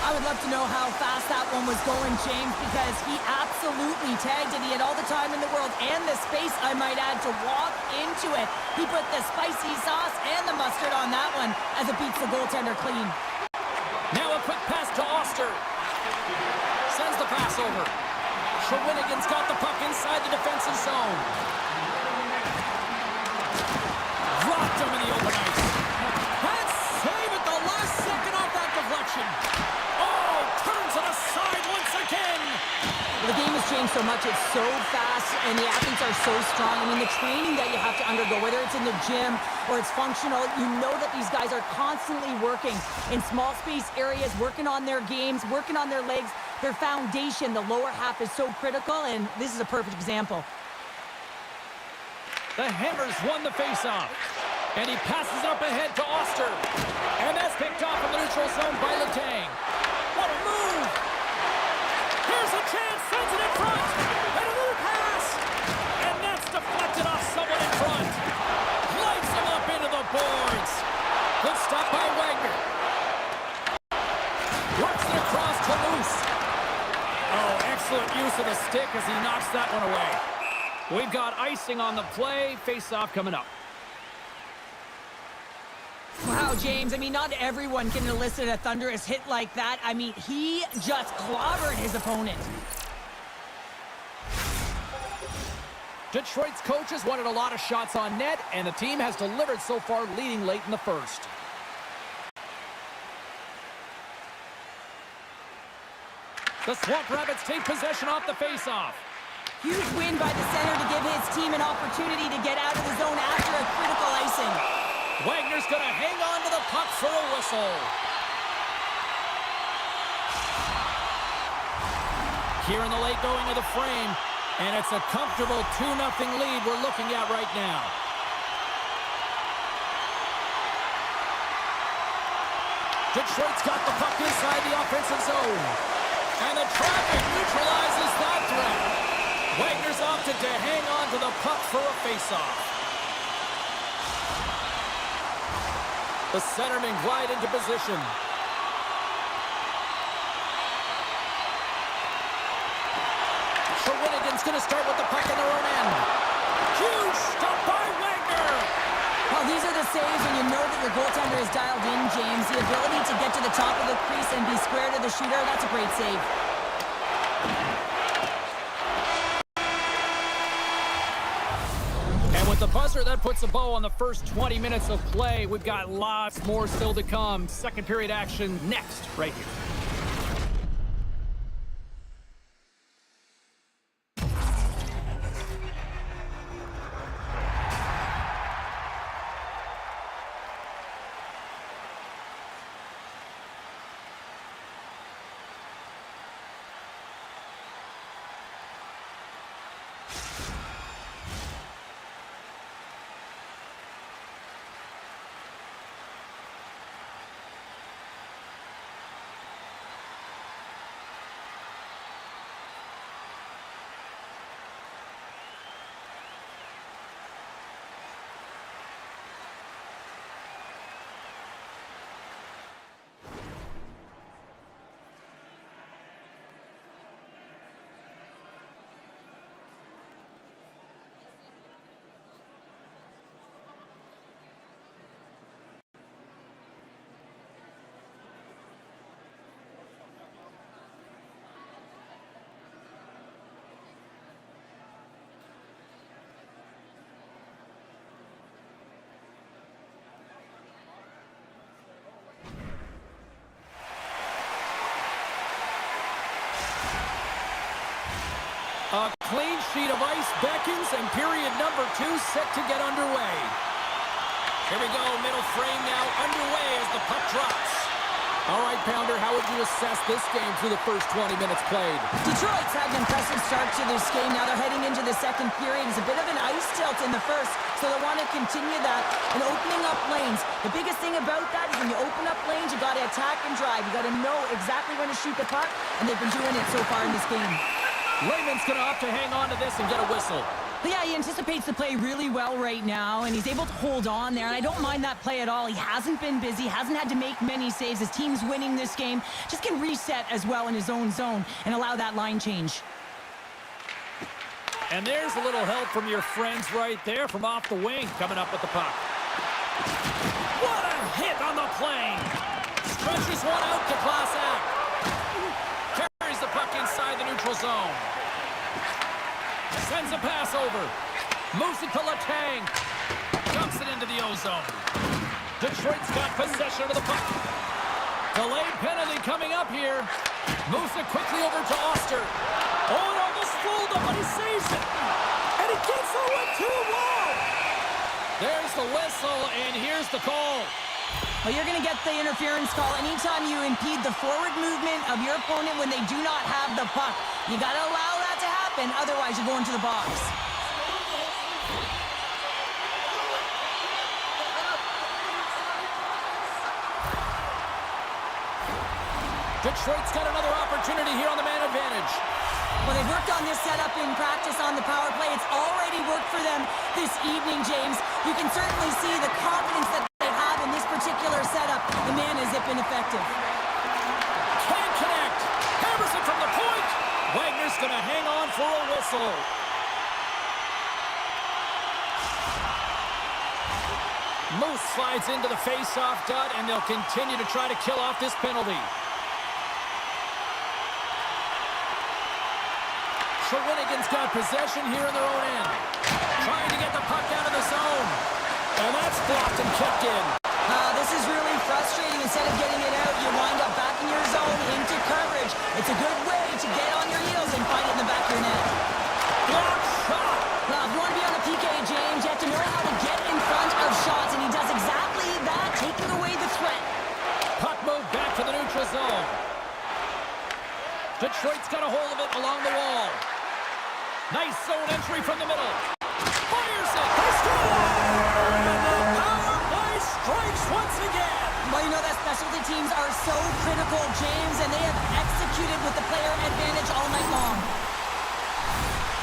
I would love to know how fast that one was going, James, because he absolutely tagged it. He had all the time in the world and the space, I might add, to walk into it. He put the spicy sauce and the mustard on that one as it beats the goaltender clean. Now a quick pass to Oster. Sends the pass over. Shawinigan's got the puck inside the defensive zone. Dropped him in the open ice. And save at the last second off that deflection. Oh, turns it aside once again. The game has changed so much. It's so fast, and the athletes are so strong. I mean, the training that you have to undergo, whether it's in the gym or it's functional, you know that these guys are constantly working in small space areas, working on their games, working on their legs. Their foundation, the lower half, is so critical, and this is a perfect example. The Hammers won the faceoff. And he passes it up ahead to Oster. And that's picked off in the neutral zone by Letang. What a move! Here's a chance, sends it in front. And another pass. And that's deflected off someone in front. Lights him up into the boards. Good stop by Wagner. Works it across to Moose. Oh, excellent use of the stick as he knocks that one away. We've got icing on the play. Face-off coming up. Wow, James, I mean, not everyone can elicit a thunderous hit like that. I mean, he just clobbered his opponent. Detroit's coaches wanted a lot of shots on net, and the team has delivered so far, leading late in the first. The Swamp Rabbits take possession off the face-off. Huge win by the center to give his team an opportunity to get out of the zone after a critical icing. Wagner's going to hang on to the puck for a whistle. Here in the late going of the frame, and it's a comfortable 2-0 lead we're looking at right now. Detroit's got the puck inside the offensive zone. And the traffic neutralizes that threat. Wagner's opted to hang on to the puck for a faceoff. The centermen glide into position. Shawinigan's going to start with the puck in their own end. Huge stop by Wagner. Well, these are the saves when you know that your goaltender is dialed in, James. The ability to get to the top of the crease and be square to the shooter, that's a great save. With the buzzer, that puts a bow on the first 20 minutes of play. We've got lots more still to come. Second period action next, right here. A clean sheet of ice beckons, and period number 2 set to get underway. Here we go, middle frame now underway as the puck drops. All right, Pounder, how would you assess this game through the first 20 minutes played? Detroit's had an impressive start to this game. Now they're heading into the second period. It's a bit of an ice tilt in the first, so they want to continue that and opening up lanes. The biggest thing about that is when you open up lanes, you got to attack and drive. You got to know exactly when to shoot the puck, and they've been doing it so far in this game. Lehman's going to opt to hang on to this and get a whistle. But yeah, he anticipates the play really well right now, and he's able to hold on there, and I don't mind that play at all. He hasn't been busy, hasn't had to make many saves. His team's winning this game. Just can reset as well in his own zone and allow that line change. And there's a little help from your friends right there from off the wing coming up with the puck. What a hit on the plane. Stretches one out to Klasak. Carries the puck inside the neutral zone. Sends a pass over. Moves it to Letang. Dumps it into the O-zone. Detroit's got possession of the puck. Delayed penalty coming up here. Moves it quickly over to Oster. Oh, it almost fooled him, but he saves it. And he gets the one too. Whoa! There's the whistle, and here's the call. Well, you're going to get the interference call anytime you impede the forward movement of your opponent when they do not have the puck. You got to allow that to happen, otherwise you're going to the box. Detroit's got another opportunity here on the man advantage. Well, they've worked on this setup in practice on the power play. It's already worked for them this evening, James. You can certainly see the confidence that they have in this particular setup. The man has been effective. Can't connect. Hammers it from the point. Wagner's going to hang on for a whistle. Moose slides into the face-off dot, and they'll continue to try to kill off this penalty. Shawinigan's got possession here in their own end. Trying to get the puck out of the zone. And that's blocked and kicked in. This is really frustrating. Instead of getting it out, you wind up back in your zone into coverage. It's a good way to get on your heels and find it in the back of your net. Block shot. Now, if you want to be on a PK, James, you have to know how to get in front of shots, and he does exactly that, taking away the threat. Puck moved back to the neutral zone. Detroit's got a hold of it along the wall. Nice zone entry from the middle. Fires it. They score! And the power play strikes once again. Well, you know that specialty teams are so critical, James, and they have executed with the player advantage all night long.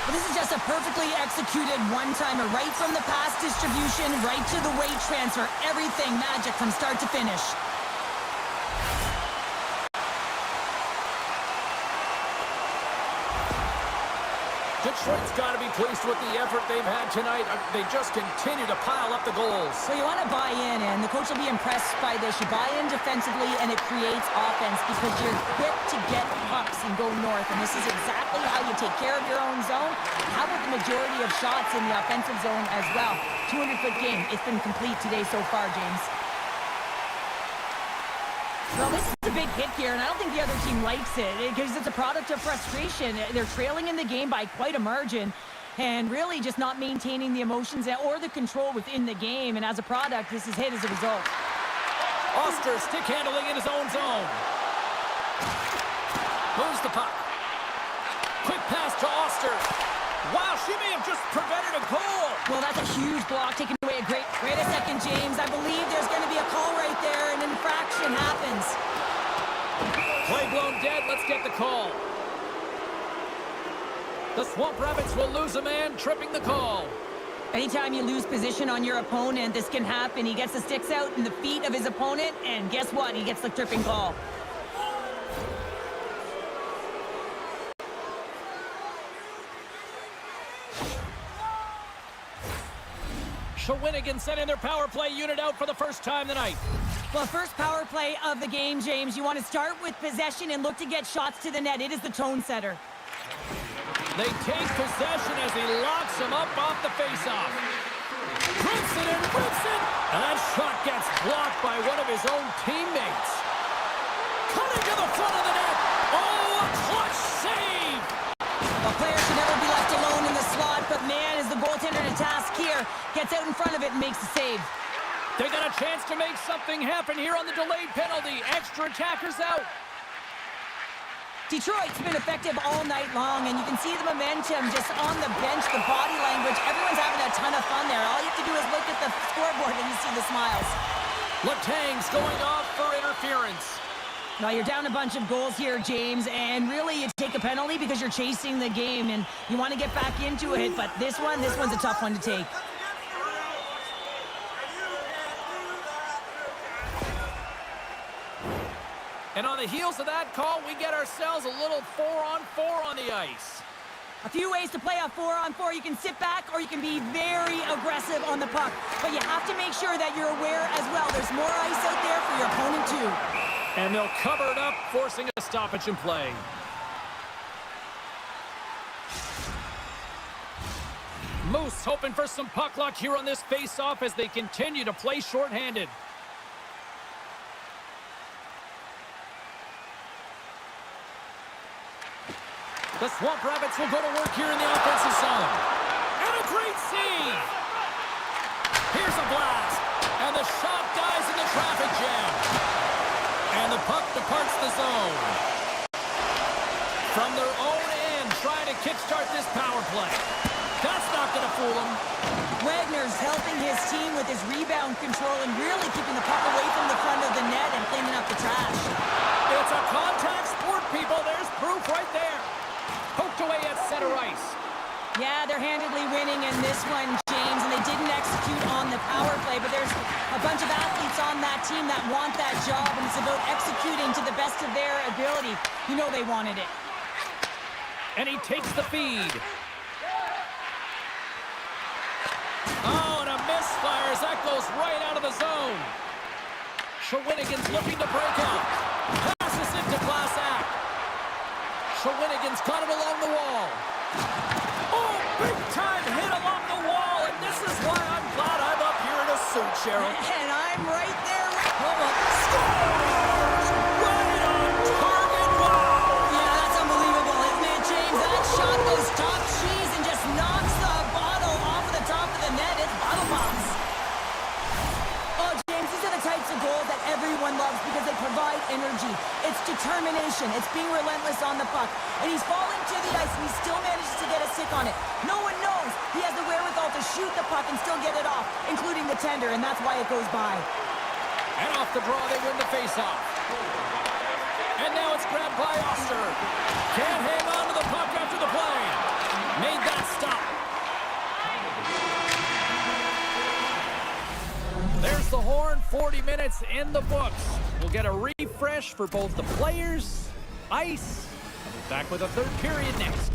But this is just a perfectly executed one-timer, right from the pass distribution, right to the weight transfer. Everything magic from start to finish. Detroit's got to be pleased with the effort they've had tonight. They just continue to pile up the goals. So you want to buy in, and the coach will be impressed by this. You buy in defensively, and it creates offense because you're quick to get pucks and go north. And this is exactly how you take care of your own zone. How about the majority of shots in the offensive zone as well? 200-foot game. It's been complete today so far, James. Well, this is a big hit here, and I don't think the other team likes it because it's a product of frustration. They're trailing in the game by quite a margin and really just not maintaining the emotions or the control within the game. And as a product, this is hit as a result. Oster stick handling in his own zone. Moves the puck. Quick pass to Oster. Wow, she may have just prevented a goal. Well, that's a huge block, taking away a great... Wait a second, James. I believe there's going to be a call right there. An infraction happens. Play blown dead. Let's get the call. The Swamp Rabbits will lose a man, tripping the call. Anytime you lose position on your opponent, this can happen. He gets the sticks out in the feet of his opponent, and guess what? He gets the tripping call. Shawinigan sending their power play unit out for the first time tonight. Well, first power play of the game, James. You want to start with possession and look to get shots to the net. It is the tone setter. They take possession as he locks him up off the faceoff. Rips it and rips it. And that shot gets blocked by one of his own teammates. Cutting to the front of the net. Oh, a clutch save. A player should never be left alone in the slot, but man, is the goaltender to task here. Gets out in front of it and makes the save. They got a chance to make something happen here on the delayed penalty. Extra attackers out. Detroit's been effective all night long, and you can see the momentum just on the bench, the body language. Everyone's having a ton of fun there. All you have to do is look at the scoreboard and you see the smiles. Letang's going off for interference. Now, you're down a bunch of goals here, James, and really you take a penalty because you're chasing the game, and you want to get back into it, but this one's a tough one to take. And on the heels of that call, we get ourselves a little 4-on-4 on the ice. A few ways to play a 4-on-4. You can sit back or you can be very aggressive on the puck. But you have to make sure that you're aware as well. There's more ice out there for your opponent too. And they'll cover it up, forcing a stoppage in play. Moose hoping for some puck luck here on this face-off as they continue to play shorthanded. The Swamp Rabbits will go to work here in the offensive zone. And a great save! Here's a blast. And the shot dies in the traffic jam. And the puck departs the zone. From their own end, trying to kickstart this power play. That's not going to fool them. Wagner's helping his team with his rebound control and really keeping the puck away from the front of the net and cleaning up the trash. It's a contact sport, people. There's proof right there. Poked away at center ice. Yeah, they're handedly winning in this one, James, and they didn't execute on the power play, but there's a bunch of athletes on that team that want that job, and it's about executing to the best of their ability. You know they wanted it. And he takes the feed. Oh, and a misfires. That goes right out of the zone. Shawinigan's looking to break out. Passes into Class Act. Shawinigan's got it along the wall. Oh, big time hit along the wall. And this is why I'm glad I'm up here in a suit, Cheryl. And I'm right there. Scores! Right on target. Wow! Yeah, that's unbelievable, isn't it, James? That shot goes top cheese and just knocks the bottle off of the top of the net. It's bottle pops. Oh, James, these are the types of goals that everyone loves because they provide energy. It's determination. It's being relentless on the puck. And he's falling to the ice, and he still manages to get a stick on it. No one knows he has the wherewithal to shoot the puck and still get it off, including the tender, and that's why it goes by. And off the draw, they win the faceoff. And now it's grabbed by Oster. Can't hang on to the puck after the play. Made that stop. There's the horn. 40 minutes in the books. We'll get a refresh for both the players, ice. I'll be back with a third period next.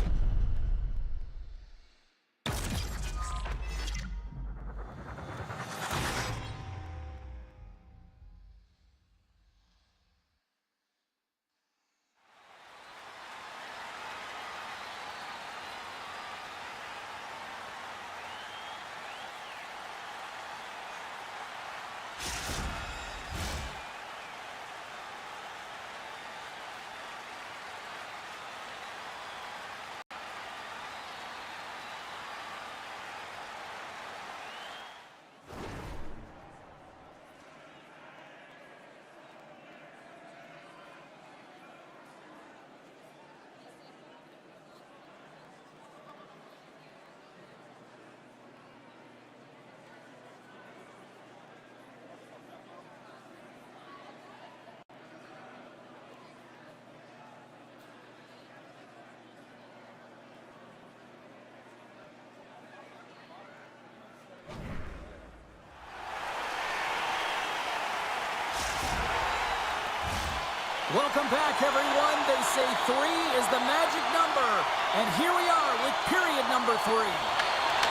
Welcome back, everyone. They say 3 is the magic number. And here we are with period number 3.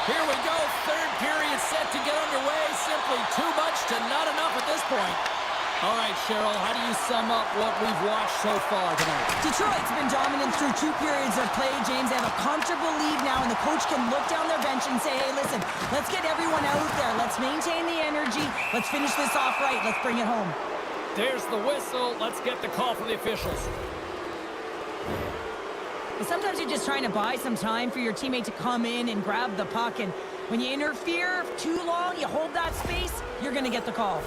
Here we go. Third period set to get underway. Simply too much to not enough at this point. All right, Cheryl, how do you sum up what we've watched so far tonight? Detroit's been dominant through 2 periods of play, James. They have a comfortable lead now, and the coach can look down their bench and say, hey, listen, let's get everyone out there. Let's maintain the energy. Let's finish this off right. Let's bring it home. There's the whistle. Let's get the call from the officials. But sometimes you're just trying to buy some time for your teammate to come in and grab the puck. And when you interfere too long, you hold that space, you're going to get the call.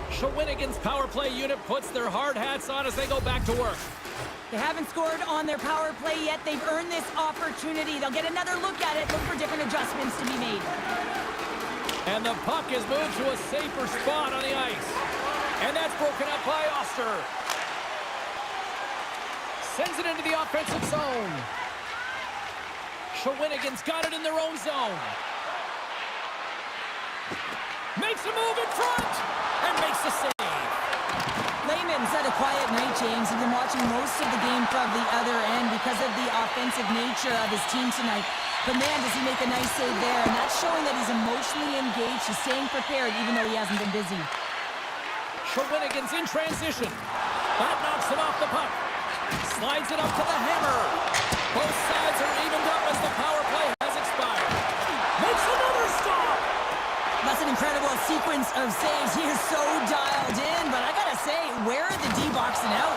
Shawinigan's power play unit puts their hard hats on as they go back to work. They haven't scored on their power play yet. They've earned this opportunity. They'll get another look at it, look for different adjustments to be made. And the puck is moved to a safer spot on the ice. And that's broken up by Oster. Sends it into the offensive zone. Shawinigan's got it in their own zone. Makes a move in front and makes the save. Lehman's had a quiet night, James. He's been watching most of the game from the other end because of the offensive nature of his team tonight. But man, does he make a nice save there, and that's showing that he's emotionally engaged. He's staying prepared even though he hasn't been busy. Shawinigan's in transition. That knocks him off the puck. Slides it up to the hammer. Both sides are evened up as the power play has expired. Makes another stop. That's an incredible sequence of saves. He is so dialed in, but I gotta say, where are the D boxing out?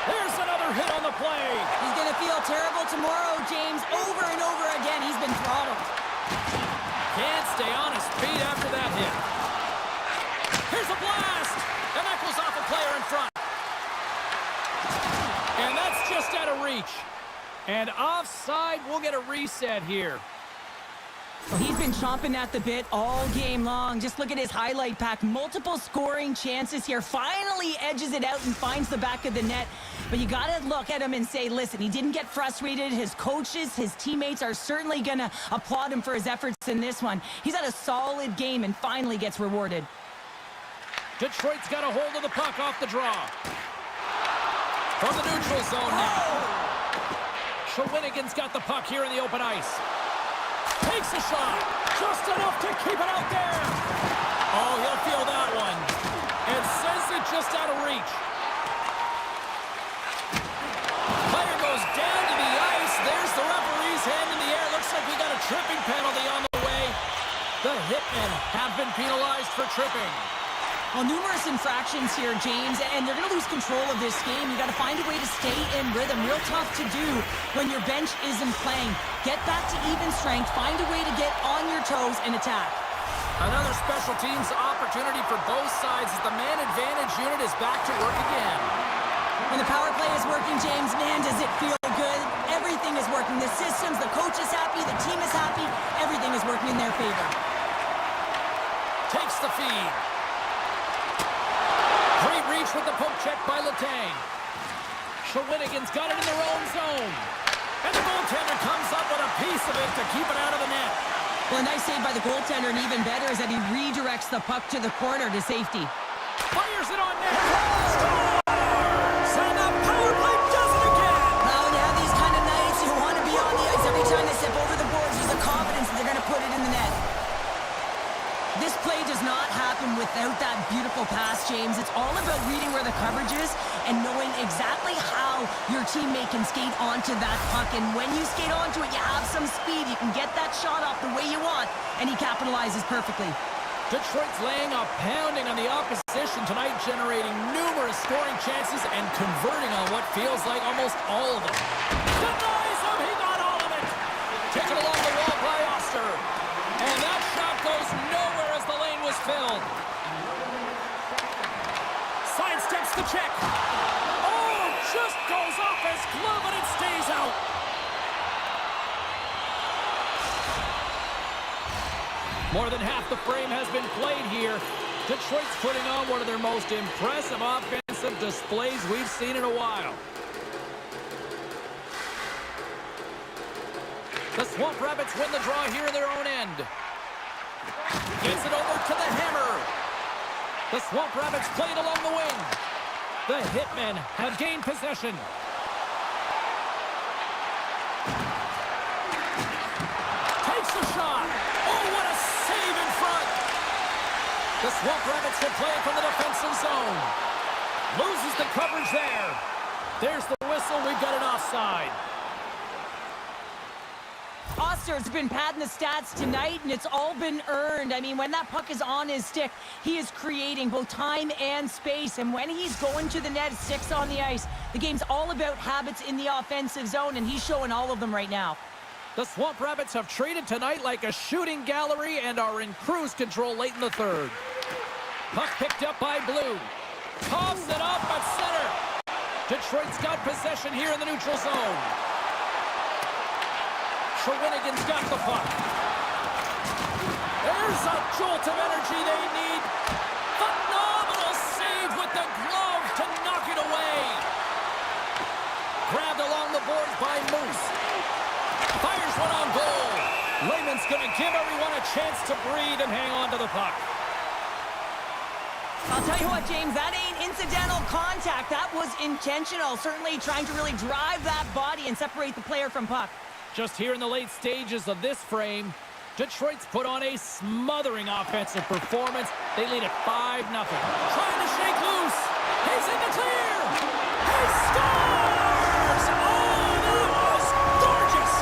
There's another hit on the play. He's going to feel terrible tomorrow, James. Over and over again, he's been throttled. Can't stay on his feet after that hit. Here's a blast. And that goes off a player in front. And that's just out of reach. And offside, we'll get a reset here. Well, he's been chomping at the bit all game long. Just look at his highlight pack. Multiple scoring chances here. Finally edges it out and finds the back of the net. But you got to look at him and say, listen, he didn't get frustrated. His coaches, his teammates are certainly going to applaud him for his efforts in this one. He's had a solid game and finally gets rewarded. Detroit's got a hold of the puck off the draw. From the neutral zone now. Shawinigan's got the puck here in the open ice. Takes a shot. Just enough to keep it out there. Oh, he'll feel that one. And sends it just out of reach. Player goes down to the ice. There's the referee's hand in the air. Looks like we got a tripping penalty on the way. The hitmen have been penalized for tripping. Well, numerous infractions here, James, and they're going to lose control of this game. You got to find a way to stay in rhythm. Real tough to do when your bench isn't playing. Get back to even strength. Find a way to get on your toes and attack. Another special teams opportunity for both sides as the man advantage unit is back to work again. When the power play is working, James, man, does it feel good. Everything is working. The systems, the coach is happy, the team is happy. Everything is working in their favor. Takes the feed. Great reach with the poke check by Letang. Shawinigan's got it in their own zone. And the goaltender comes up with a piece of it to keep it out of the net. Well, a nice save by the goaltender, and even better is that he redirects the puck to the corner to safety. Fires it on net. Scores! And the power play does it again. Well, when you have these kind of nights, you want to be on the ice. Every time they step over the boards, there's a confidence that they're going to put it in the net. This play does not happen without that beautiful pass, James. It's all about reading where the coverage is and knowing exactly how your teammate can skate onto that puck. And when you skate onto it, you have some speed. You can get that shot off the way you want, and he capitalizes perfectly. Detroit's laying a pounding on the opposition tonight, generating numerous scoring chances and converting on what feels like almost all of them. Denies him! He got all of it! Taken along the wall by Oster. And that shot goes nowhere as the lane was filled. Sidesteps the check. Oh, just goes off his glove and it stays out. More than half the frame has been played here. Detroit's putting on one of their most impressive offensive displays we've seen in a while. The Swamp Rabbits win the draw here in their own end. Gets it over to the hammer. The Swamp Rabbits play it along the wing. The Hitmen have gained possession. Takes the shot. Oh, what a save in front. The Swamp Rabbits will play it from the defensive zone. Loses the coverage there. There's the whistle. We've got an offside. Oster's been padding the stats tonight, and it's all been earned. I mean, when that puck is on his stick, he is creating both time and space. And when he's going to the net, sticks on the ice, the game's all about habits in the offensive zone, and he's showing all of them right now. The Swamp Rabbits have traded tonight like a shooting gallery and are in cruise control late in the third. Puck picked up by Blue. Toss it up at center. Detroit's got possession here in the neutral zone. Shawinigan's got the puck. There's a jolt of energy they need. Phenomenal save with the glove to knock it away. Grabbed along the boards by Moose. Fires one on goal. Lehman's going to give everyone a chance to breathe and hang on to the puck. I'll tell you what, James, that ain't incidental contact. That was intentional. Certainly trying to really drive that body and separate the player from puck. Just here in the late stages of this frame, Detroit's put on a smothering offensive performance. They lead at 5-0. Trying to shake loose. He's in the clear. He scores! Oh, that was gorgeous!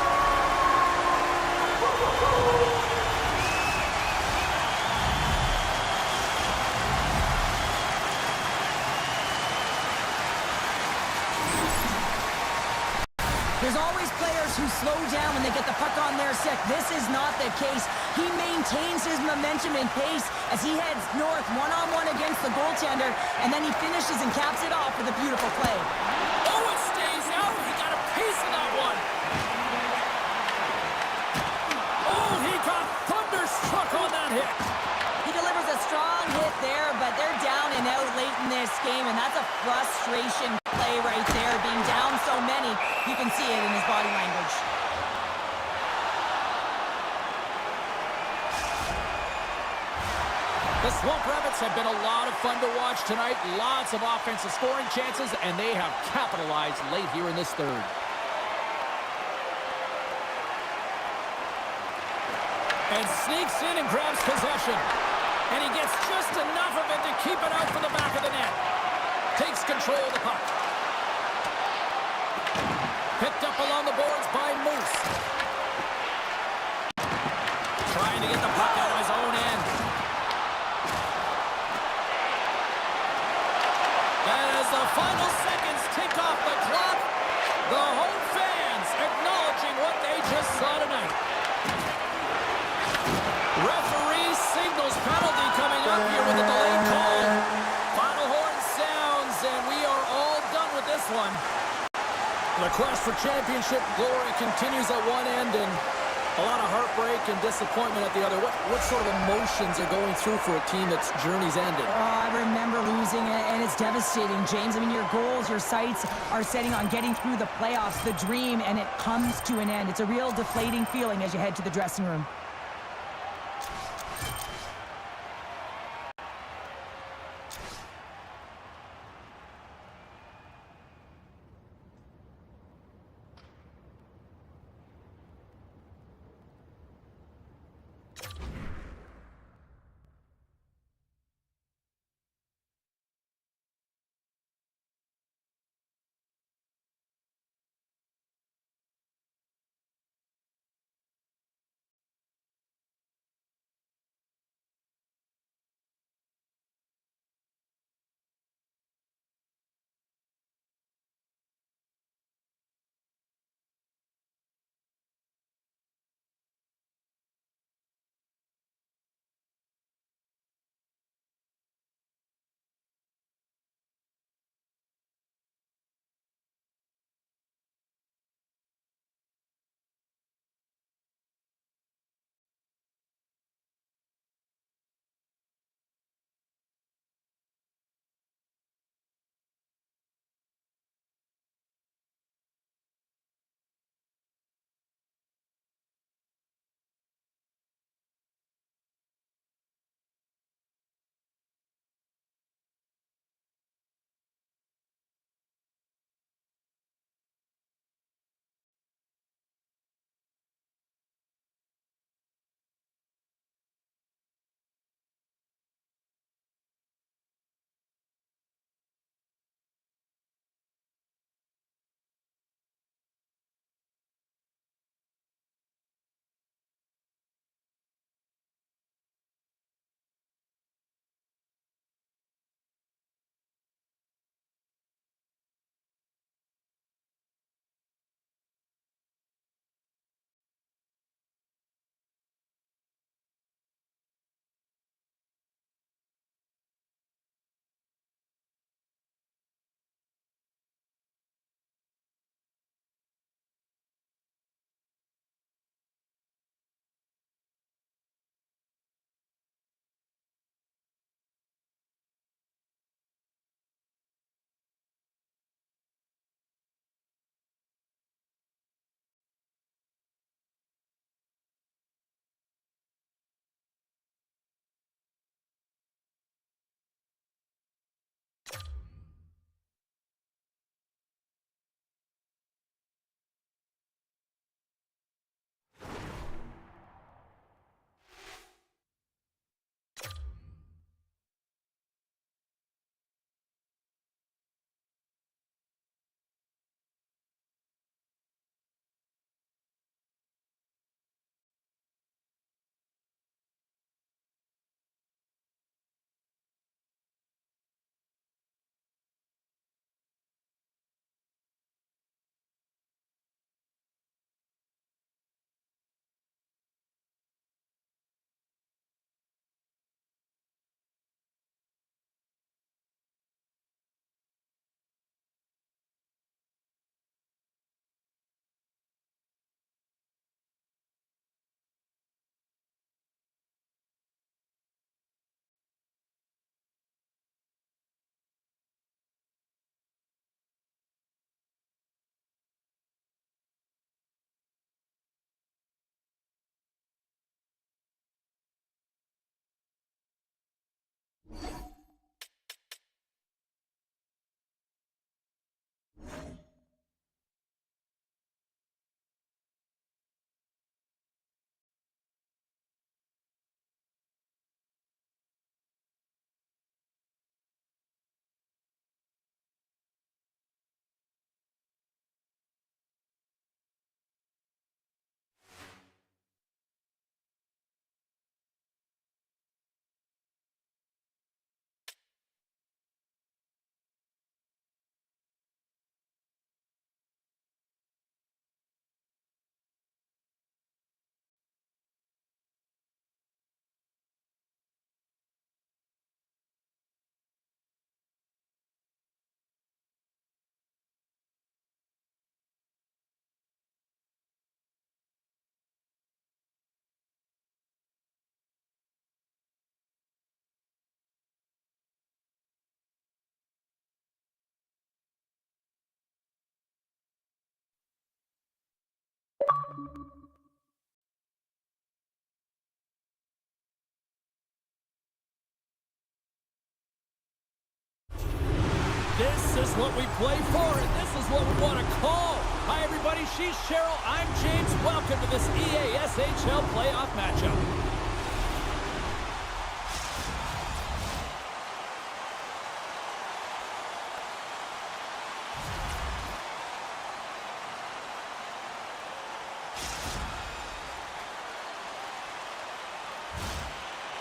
There's always players who slow down when they get the puck on their stick. This is not the case. He maintains his momentum and pace as he heads north one-on-one against the goaltender, and then he finishes and caps it off with a beautiful play. Oh, it stays out. He got a piece of that one. Oh, he got thunderstruck on that hit. He delivers a strong hit there, but they're down and out late in this game, and that's a frustration play right there. Being down so many, you can see it in his body language. The Swamp Rabbits have been a lot of fun to watch tonight. Lots of offensive scoring chances, and they have capitalized late here in this third. And sneaks in and grabs possession. And he gets just enough of it to keep it out from the back of the net. Takes control of the puck. Picked up along the boards by Moose. Trying to get the puck out of his own end. And as the final seconds tick off the clock, the home fans acknowledging what they just saw tonight. Referee signals penalty coming up here with a delayed call. Final horn sounds, and we are all done with this one. The quest for championship glory continues at one end, and a lot of heartbreak and disappointment at the other. What sort of emotions are going through for a team that's journey's ended? Oh, I remember losing it, and it's devastating, James. I mean, your goals, your sights are setting on getting through the playoffs, the dream, and it comes to an end. It's a real deflating feeling as you head to the dressing room. This is what we play for, and this is what we want to call. Hi, everybody. She's Cheryl. I'm James. Welcome to this EASHL playoff matchup.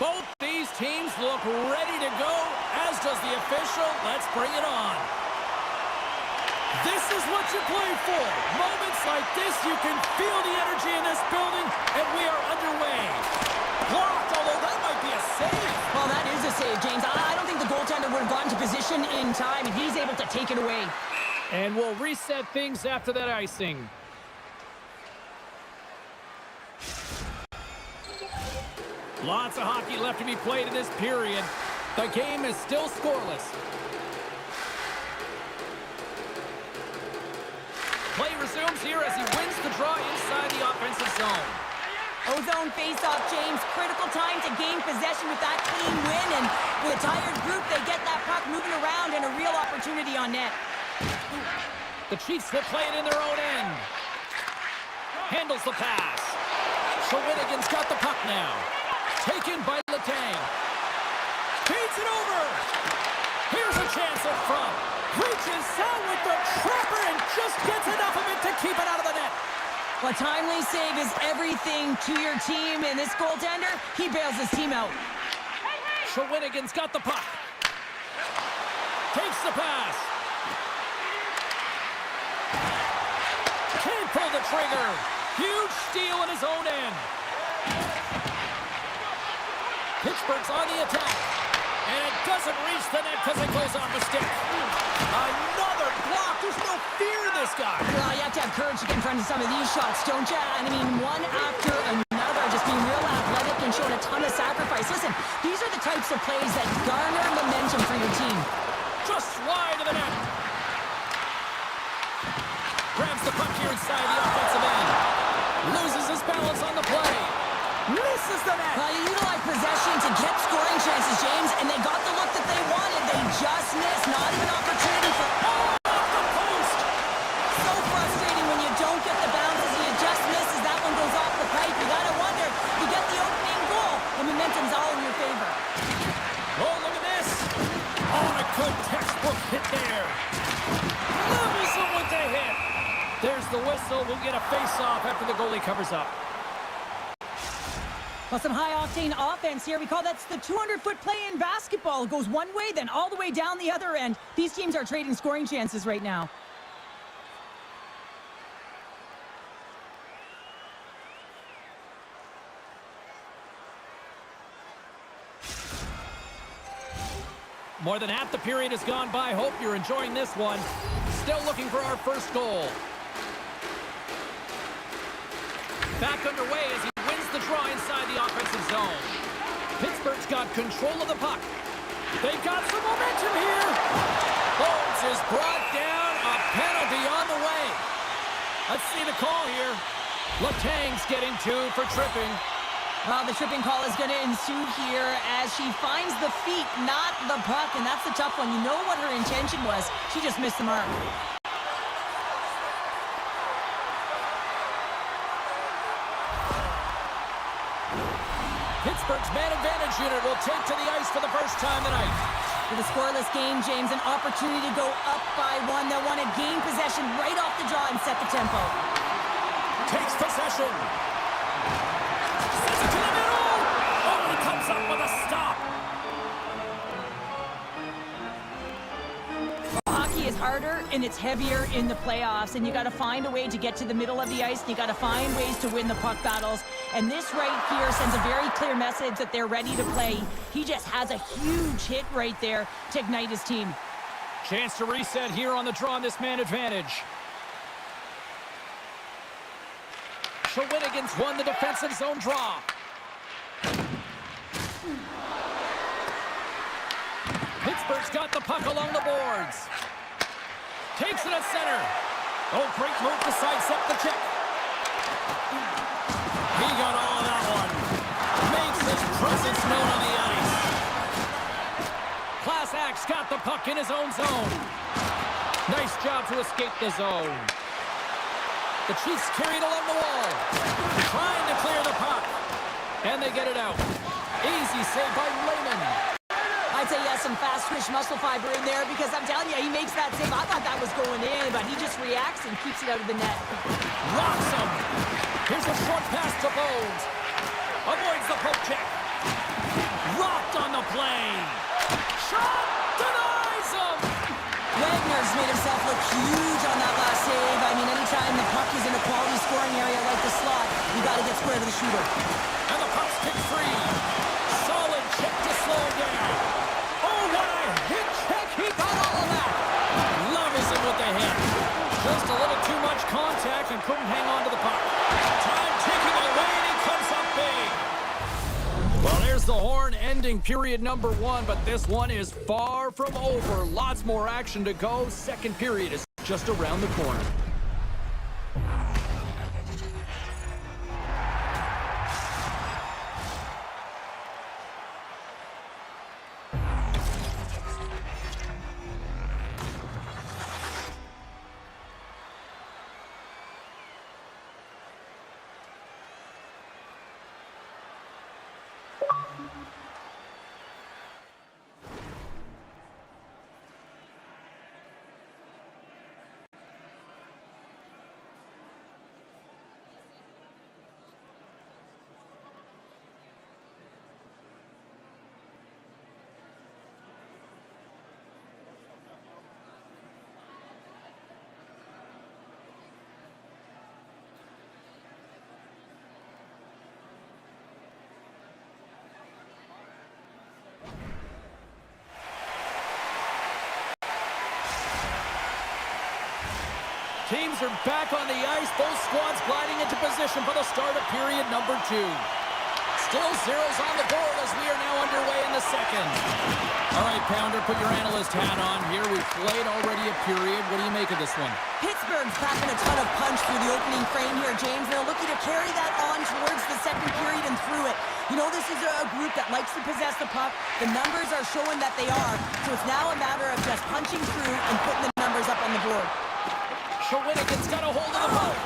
Both these teams look ready to go, as does the official. Let's bring it on. This is what you play for. Moments like this, you can feel the energy in this building, and we are underway. Blocked, although that might be a save. Well, that is a save, James. I don't think the goaltender would have gotten to position in time, and he's able to take it away. And we'll reset things after that icing. Lots of hockey left to be played in this period. The game is still scoreless. Play resumes here as he wins the draw inside the offensive zone. Ozone face-off, James. Critical time to gain possession with that clean win, and with a tired group, they get that puck moving around and a real opportunity on net. The Chiefs will play it in their own end. Handles the pass. Shawinigan's got the puck now. Taken by Letang. Feeds it over. Here's a chance up front. Reaches out with the trapper and just gets enough of it to keep it out of the net. A timely save is everything to your team, and this goaltender, he bails his team out. Shawinigan's got the puck. Takes the pass. Can't pull the trigger. Huge steal in his own end. Pittsburgh's on the attack. And it doesn't reach the net because it goes off the stick. Another block. There's no fear in this guy. Well, you have to have courage to confront some of these shots, don't you? I mean, one after another, just being real athletic and showing a ton of sacrifice. Listen, these are the types of plays that garner momentum for your team. Just wide of the net. Grabs the puck here inside the offensive end. Loses his balance on the play. Misses the net. You utilize possession to get scoring chances, James, and they got the look that they wanted. They just missed. Not even an opportunity for... Off the post. So frustrating when you don't get the bounces and you just miss as that one goes off the pipe. You gotta wonder, you get the opening goal, the momentum's all in your favor. Oh, look at this. Oh, a good textbook hit there. Levels them with the hit. There's the whistle. We'll get a face-off after the goalie covers up. Well, some high-octane offense here. We call that's the 200-foot play in basketball. It goes one way, then all the way down the other end. These teams are trading scoring chances right now. More than half the period has gone by. Hope you're enjoying this one. Still looking for our first goal. Back underway as he wins the draw inside the offensive zone. Pittsburgh's got control of the puck. They've got some momentum here. Bones is brought down. A penalty on the way. Let's see the call here. Letang's getting 2 for tripping. Well, the tripping call is going to ensue here as she finds the feet, not the puck, and that's the tough one. You know what her intention was. She just missed the mark. Pittsburgh's man advantage unit will take to the ice for the first time tonight. For the scoreless game, James, an opportunity to go up by 1. They'll want to gain possession right off the draw and set the tempo. Takes possession. Sends it to the middle. Oh, he comes up with a stop. Hockey is harder and it's heavier in the playoffs, and you got to find a way to get to the middle of the ice, and you got to find ways to win the puck battles. And this right here sends a very clear message that they're ready to play. He just has a huge hit right there to ignite his team. Chance to reset here on the draw on this man advantage. Shawinigan's won the defensive zone draw. Pittsburgh's got the puck along the boards. Takes it at center. Oh, great move to sidestep the check. known on the ice. Class Act's got the puck in his own zone. Nice job to escape the zone. The Chiefs carry it along the wall. Trying to clear the puck. And they get it out. Easy save by Lehman. I'd say he has some fast-twitch muscle fiber in there because I'm telling you, he makes that save. I thought that was going in, but he just reacts and keeps it out of the net. Rocks him. Here's a short pass to Bones. Avoids the poke check. Rocked on the play. Shot denies him. Wagner's made himself look huge on that last save. I mean, anytime the puck is in a quality scoring area like the slot, you got to get square to the shooter. And the puck's kicked free. Solid check to slow him down. Oh, what a hit check. He got all of that. Levels him with the hit. Just a little too much contact and couldn't hang on to the puck. Time ticking away and he comes up big. Well, there's the horn ending period number 1, but this one is far from over. Lots more action to go. Second period is just around the corner. Teams are back on the ice. Both squads gliding into position for the start of period number 2. Still zeros on the board as we are now underway in the second. All right, Pounder, put your analyst hat on here. We've played already a period. What do you make of this one? Pittsburgh's packing a ton of punch through the opening frame here, James. They're looking to carry that on towards the second period and through it. You know, this is a group that likes to possess the puck. The numbers are showing that they are. So it's now a matter of just punching through and putting the numbers up on the board. Shawinigan's got a hold of the puck.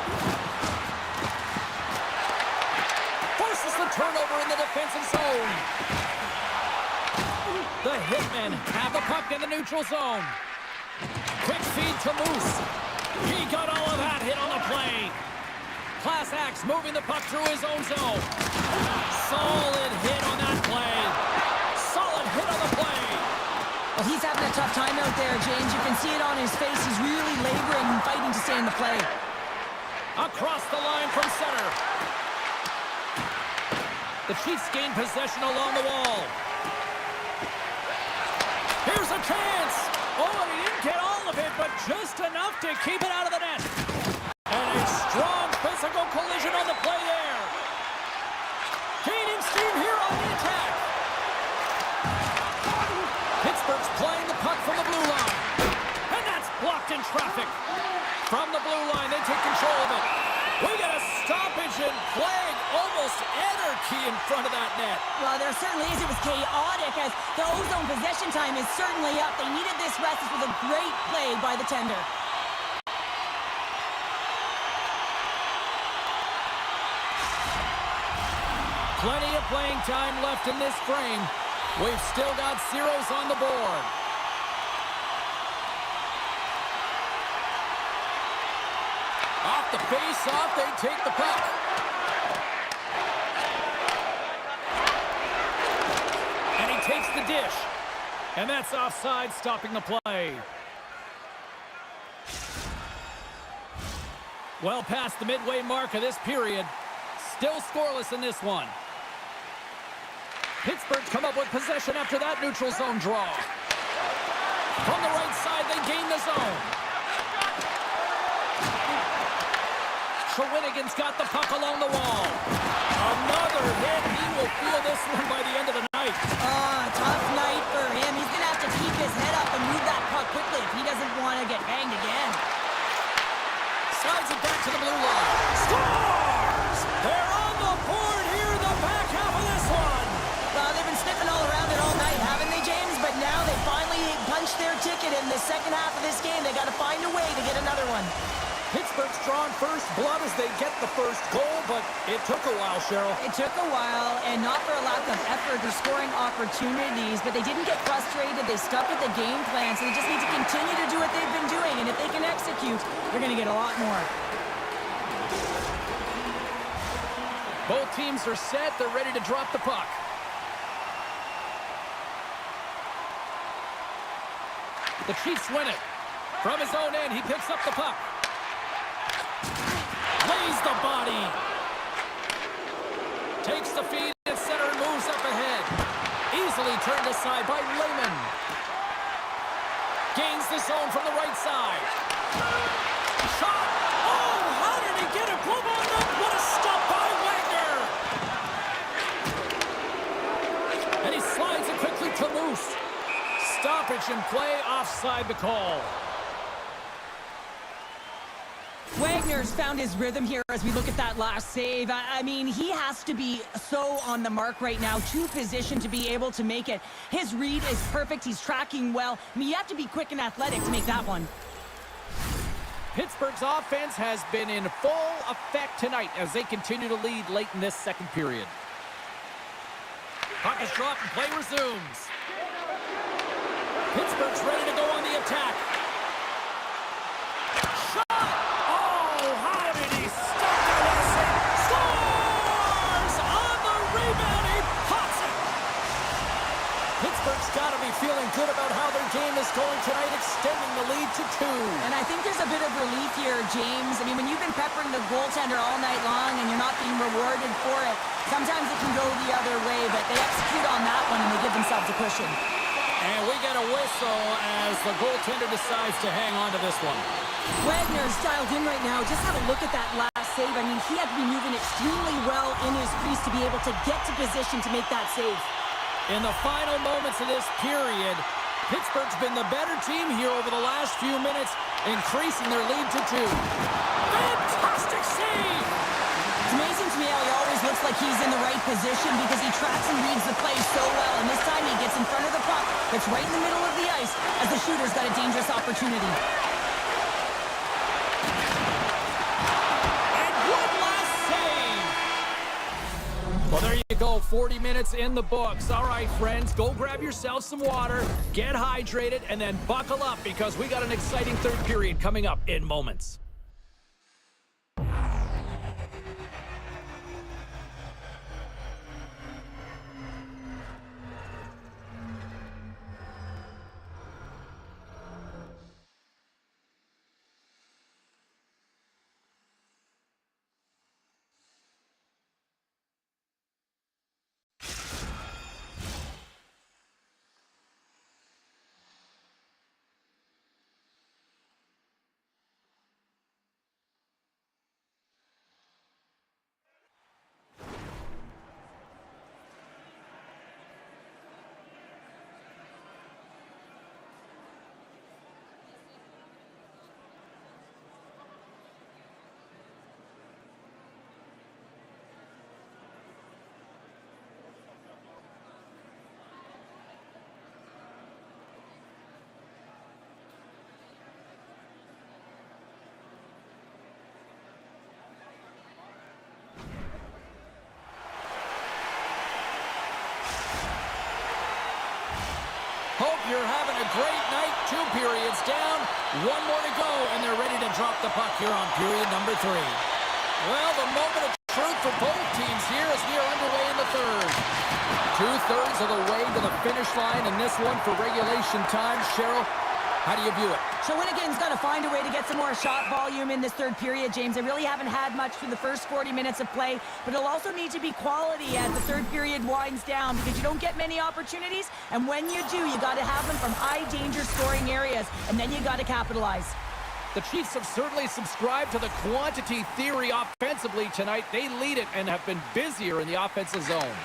Forces the turnover in the defensive zone. The Hitmen have the puck in the neutral zone. Quick feed to Moose. He got all of that hit on the play. Class Act's moving the puck through his own zone. Solid hit on that play. Solid hit on the play. Well, he's having a tough time out there, James. You can see it on his face. He's really laboring and fighting to stay in the play. Across the line from center. The Chiefs gain possession along the wall. Here's a chance. Oh, and he didn't get all of it, but just enough to keep it out of the net. And a strong physical collision on the play there. Gaining steam here on the attack. Pittsburgh's playing the puck from the blue line. And that's blocked in traffic. From the blue line, they take control of it. We got a stoppage in play. Almost anarchy in front of that net. Well, there certainly is. It was chaotic as the ozone possession time is certainly up. They needed this rest. This was a great play by the tender. Plenty of playing time left in this frame. We've still got zeros on the board. Off the face-off, they take the puck. And he takes the dish. And that's offside, stopping the play. Well past the midway mark of this period. Still scoreless in this one. Pittsburgh come up with possession after that neutral zone draw. From the right side, they gain the zone. Shawinigan's got the puck along the wall. Another hit. He will feel this one by the end of the night. Tough night for him. He's going to have to keep his head up and move that puck quickly if he doesn't want to get banged again. Slides it back to the blue line. Scores! They're on the board here in the back half of this one. Well, they've been clinch their ticket in the second half of this game. They got to find a way to get another one. Pittsburgh's drawn first blood as they get the first goal, but it took a while, Cheryl. It took a while, and not for a lack of effort or scoring opportunities, but they didn't get frustrated. They stuck with the game plan, so they just need to continue to do what they've been doing, and if they can execute, they're going to get a lot more. Both teams are set. They're ready to drop the puck. The Chiefs win it. From his own end, he picks up the puck. Lays the body. Takes the feed at center and moves up ahead. Easily turned aside by Lehman. Gains the zone from the right side. Shot. Oh, how did he get a glove on that? What a stop by Wagner. And he slides it quickly to Moose. Stoppage in play, offside the call. Wagner's found his rhythm here as we look at that last save. I mean, he has to be so on the mark right now, to position to be able to make it. His read is perfect. He's tracking well. I mean, you have to be quick and athletic to make that one. Pittsburgh's offense has been in full effect tonight as they continue to lead late in this second period. Puck is dropped and play resumes. Pittsburgh's ready to go on the attack. Shot! Oh, how did he stop that? Scores! On the rebound, he pops it! Pittsburgh's got to be feeling good about how their game is going tonight, extending the lead to 2. And I think there's a bit of relief here, James. I mean, when you've been peppering the goaltender all night long and you're not being rewarded for it, sometimes it can go the other way, but they execute on that one and they give themselves a cushion. And we get a whistle as the goaltender decides to hang on to this one. Wagner's dialed in right now. Just have a look at that last save. I mean, he had to be moving extremely well in his crease to be able to get to position to make that save. In the final moments of this period, Pittsburgh's been the better team here over the last few minutes, increasing their lead to 2. Fantastic save! It's amazing to me how he always looks like he's in the right position because he tracks and reads the play so well. And this time he gets in front of the puck that's right in the middle of the ice as the shooter's got a dangerous opportunity. And one last save! Well, there you go. 40 minutes in the books. All right, friends, go grab yourself some water, get hydrated, and then buckle up because we got an exciting third period coming up in moments. Hope you're having a great night. 2 periods down, 1 more to go, and they're ready to drop the puck here on period number 3. Well, the moment of truth for both teams here as we are underway in the third. 2/3 of the way to the finish line in this one for regulation time. Cheryl, how do you view it? Shawinigan's got to find a way to get some more shot volume in this third period, James. They really haven't had much through the first 40 minutes of play, but it'll also need to be quality as the third period winds down because you don't get many opportunities, and when you do, you got to have them from high-danger scoring areas, and then you got to capitalize. The Chiefs have certainly subscribed to the quantity theory offensively tonight. They lead it and have been busier in the offensive zone.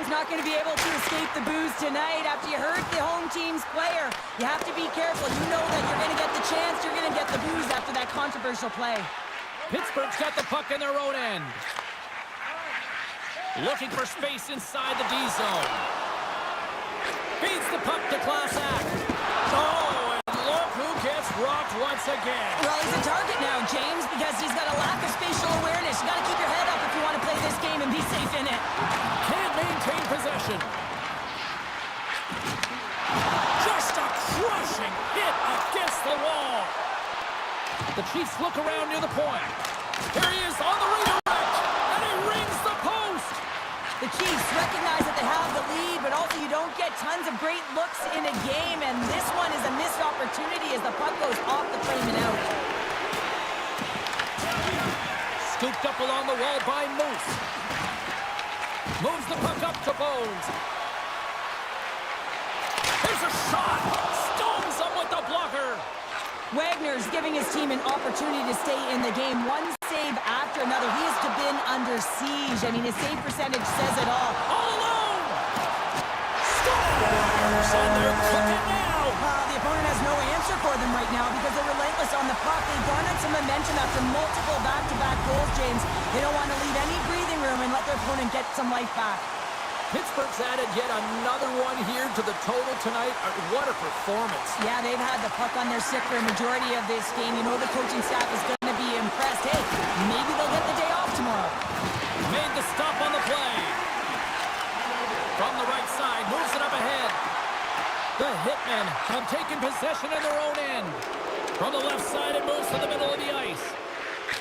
Not going to be able to escape the booze tonight after you hurt the home team's player. You have to be careful. You know that you're going to get the chance. You're going to get the booze after that controversial play. Pittsburgh's got the puck in their own end. Looking for space inside the D zone. Feeds the puck to Class Act. Oh, and look who gets rocked once again. Well, he's a target now, James, because he's got a lack of spatial awareness. You got to keep your head up if you want to play this game and be safe in it. Can't maintain possession. Just a crushing hit against the wall. The Chiefs look around near the point. Here he is on the redirect, and he rings the post. The Chiefs recognize that they have the lead, but also you don't get tons of great looks in a game, and this one is a missed opportunity as the puck goes off the frame and out. Scooped up along the wall by Moose. Moves the puck up to Bones. Here's a shot. Stones him with the blocker. Wagner's giving his team an opportunity to stay in the game. One save after another. He has been under siege. I mean, his save percentage says it all. All alone. Scores! And they're cooking now. The opponent has no answer for them right now because they're relentless on the puck. They've garnered some momentum after multiple back-to-back goals, James. They don't want to leave any breathing room and let their opponent get some life back. Pittsburgh's added yet another one here to the total tonight. What a performance. Yeah, they've had the puck on their stick for a majority of this game. You know the coaching staff is going to be impressed. Hey, maybe they'll get the day off tomorrow. Made the stop on the play. From the right side, moves it up ahead. The Hitmen have taken possession in their own end. From the left side, it moves to the middle of the ice.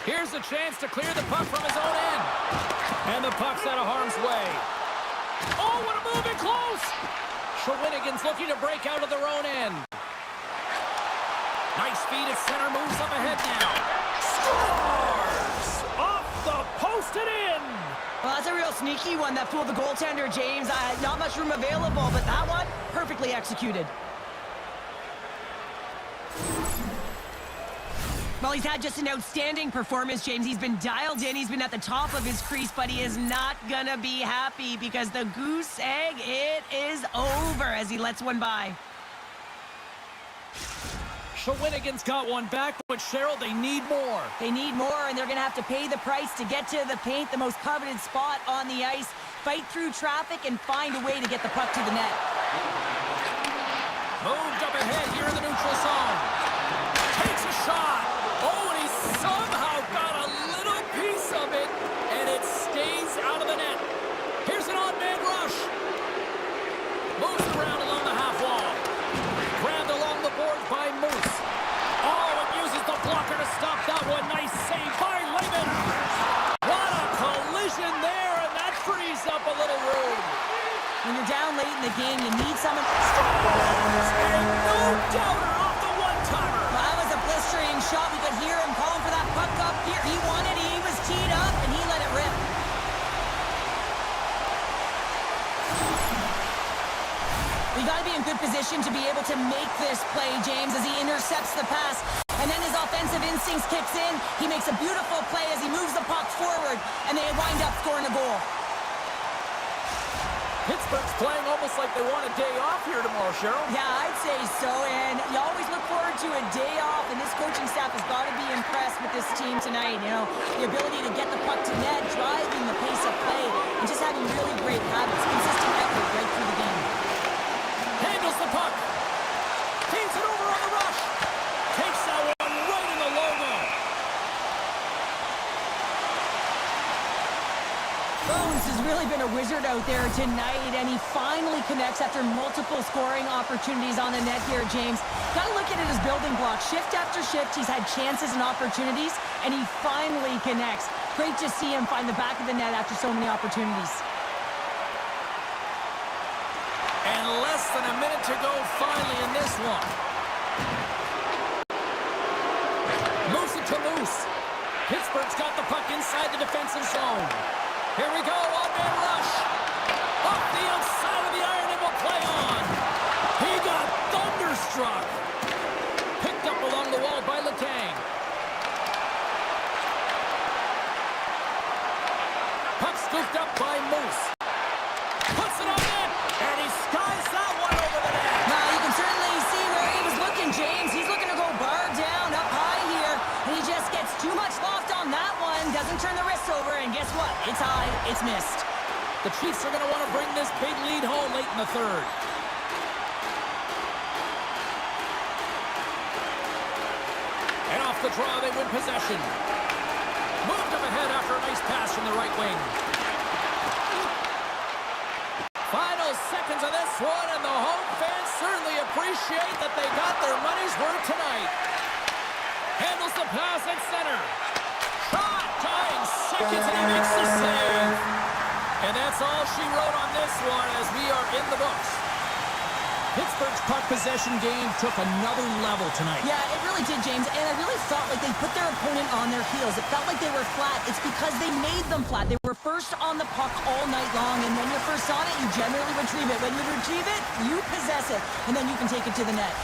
Here's a chance to clear the puck from his own end. And the puck's out of harm's way. Oh, what a move in close! Shawinigan's looking to break out of their own end. Nice feed at center, moves up ahead now. Scores! Off the post and in! Well, that's a real sneaky one that fooled the goaltender, James. Not much room available, but that one, perfectly executed. Well, he's had just an outstanding performance, James. He's been dialed in. He's been at the top of his crease, but he is not going to be happy because the goose egg, it is over as he lets one by. Shawinigan's got one back, but Cheryl, they need more. They need more, and they're going to have to pay the price to get to the paint, the most coveted spot on the ice, fight through traffic, and find a way to get the puck to the net. Moved up ahead here in the neutral zone. Takes a shot. Oh, and he somehow got a little piece of it, and it stays out of the net. Here's an odd-man rush. Moves around along the half wall. Grabbed along the boards by Moose. Oh, and uses the blocker to stop that one. Nice save by Lehman. What a collision there, and that frees up a little room. When you're down late in the game, you need someone... And no doubter off the one-timer. Well, that was a blistering shot. We could hear him calling for that puck up here. He wanted it. He was teed up, and he let it rip. We got to be in good position to be able to make this play, James, as he intercepts the pass. And then his offensive instincts kicks in. He makes a beautiful play as he moves the puck forward, and they wind up scoring a goal. Pittsburgh's playing almost like they want a day off here tomorrow, Cheryl. Yeah, I'd say so, and you always look forward to a day off, and this coaching staff has got to be impressed with this team tonight. You know, the ability to get the puck to net, driving the pace of play, and just having really great habits, consistent effort right through the game. Handles the puck. Feeds it over on the rush. Takes that one right in the logo. Bones has really been a wizard out there tonight, and he finally connects after multiple scoring opportunities on the net here, James. Got to look at it as building blocks. Shift after shift, he's had chances and opportunities, and he finally connects. Great to see him find the back of the net after so many opportunities. And less than a minute to go finally in this one. Moves it to Moose. Pittsburgh's got the puck inside the defensive zone. Here we go, one-man rush. Off the outside of the iron and will play on. He got thunderstruck. Picked up along the wall by Letang. Puck scooped up by Moose. Puts it on net, and he skies that one over the net. Now, you can certainly see where he was looking, James. He's looking to go bar down, up high here, and he just gets too much loft on that one. Doesn't turn the wrist over, and guess what? It's high, it's missed. The Chiefs are going to want to bring this big lead home late in the third. And off the draw, they win possession. Moved up ahead after a nice pass from the right wing. Final seconds of this one, and the home fans certainly appreciate that they got their money's worth tonight. Handles the pass at center. Shot, tying seconds, and he makes the save. And that's all she wrote on this one as we are in the books. Pittsburgh's puck possession game took another level tonight. Yeah, it really did, James, and I really felt like they put their opponent on their heels. It felt like they were flat. It's because they made them flat. They were first on the puck all night long, and when you're first on it, you generally retrieve it. When you retrieve it, you possess it, and then you can take it to the net.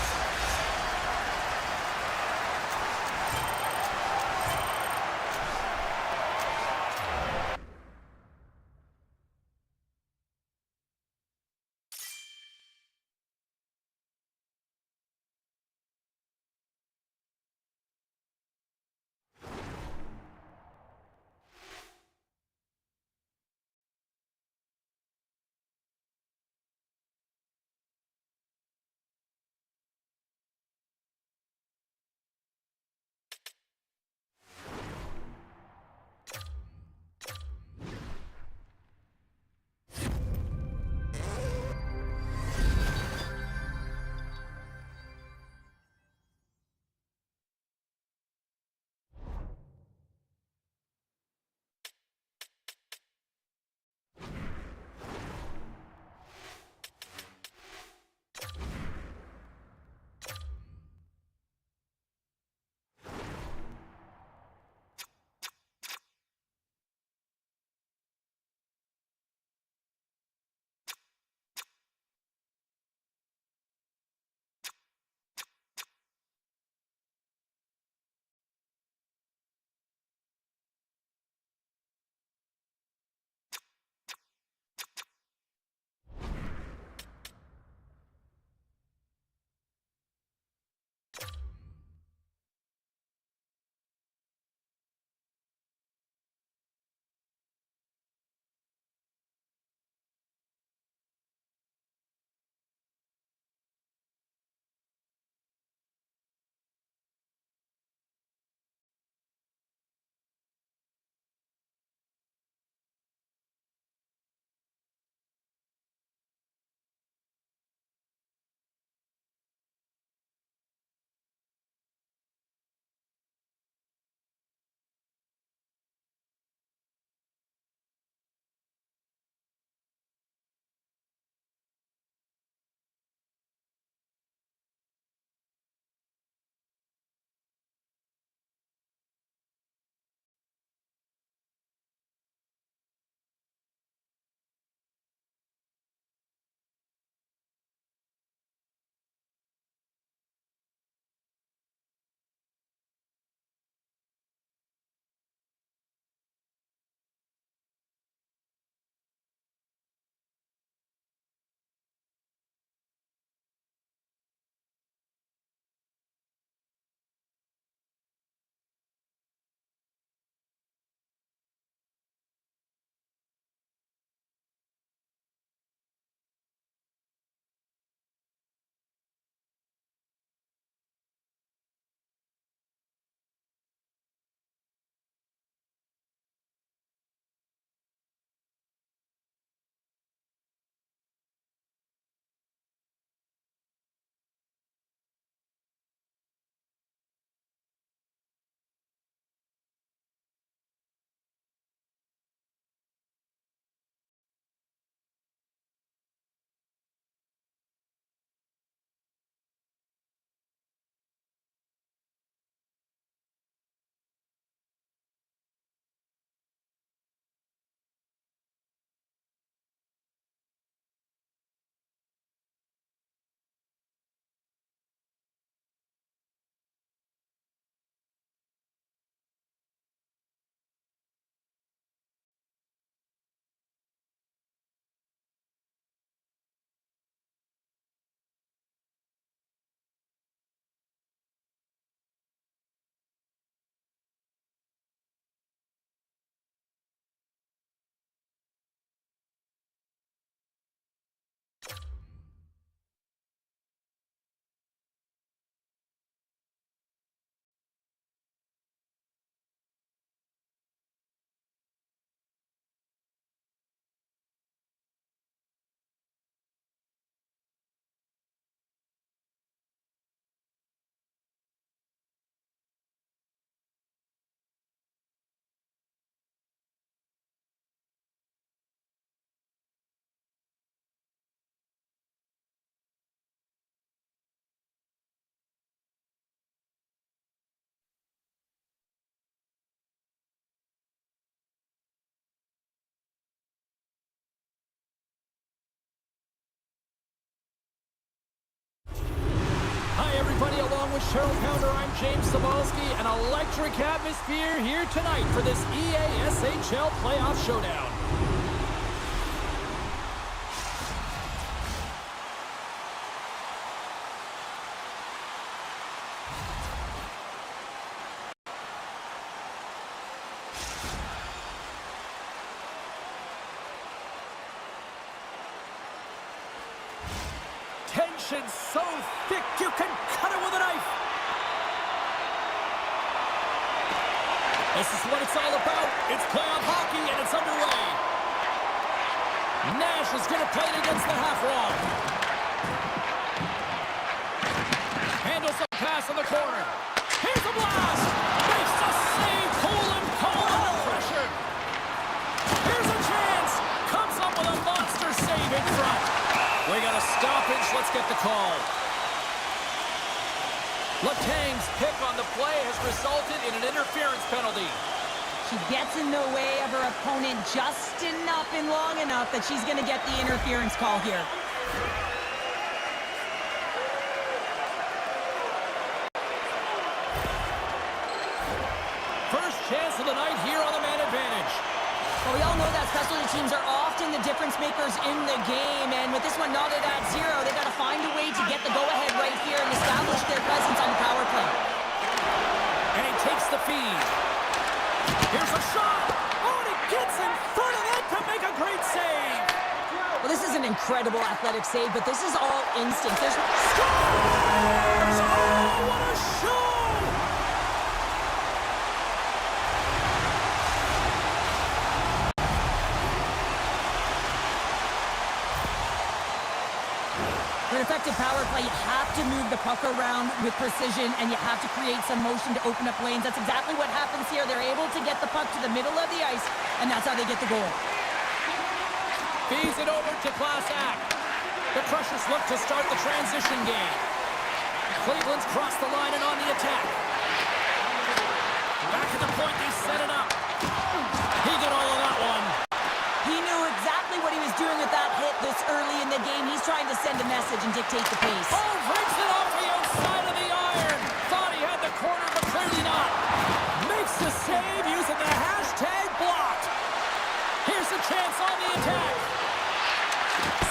everybody. Along with Cheryl Pounder, I'm James Cebulski. An electric atmosphere here tonight for this EASHL Playoff Showdown. Tension so thick you can cut it with a knife. This is what it's all about. It's playoff hockey and it's underway. Nash is going to play it against the half wall. Handles the pass in the corner. Here's the blast. Makes the save. Cole and Cole under pressure. Here's a chance. Comes up with a monster save in front. We got a stoppage. Let's get the call. Letang's pick on the play has resulted in an interference penalty. She gets in the way of her opponent just enough and long enough that she's going to get the interference call here. First chance of the night here on the man advantage. Well, we all know that specialty teams are often the difference makers in the game, and with this one knotted at 0, they've got to find a way to get the go-ahead right here and establish their presence on the power play. And he takes the feed. Here's a shot. Oh, and he gets in front of it to make a great save. Well, this is an incredible athletic save, but this is all instinct. There's... Scores! Oh, what a show! For an effective power play, you have to move the puck around with precision, and you have to create some motion to open up lanes. That's exactly what happens here. They're able to get the puck to the middle of the ice, and that's how they get the goal. Feeds it over to Klasak. The Crushers look to start the transition game. Cleveland's crossed the line and on the attack. Back at the point, they set it up. He got all of that one. He knew exactly what he was doing with that hit this early in the game. He's trying to send a message and dictate the pace. Oh, breaks it off the outside of the iron. Thought he had the corner, but clearly not. Makes the save using the hashtag blocked. Here's a chance on the attack.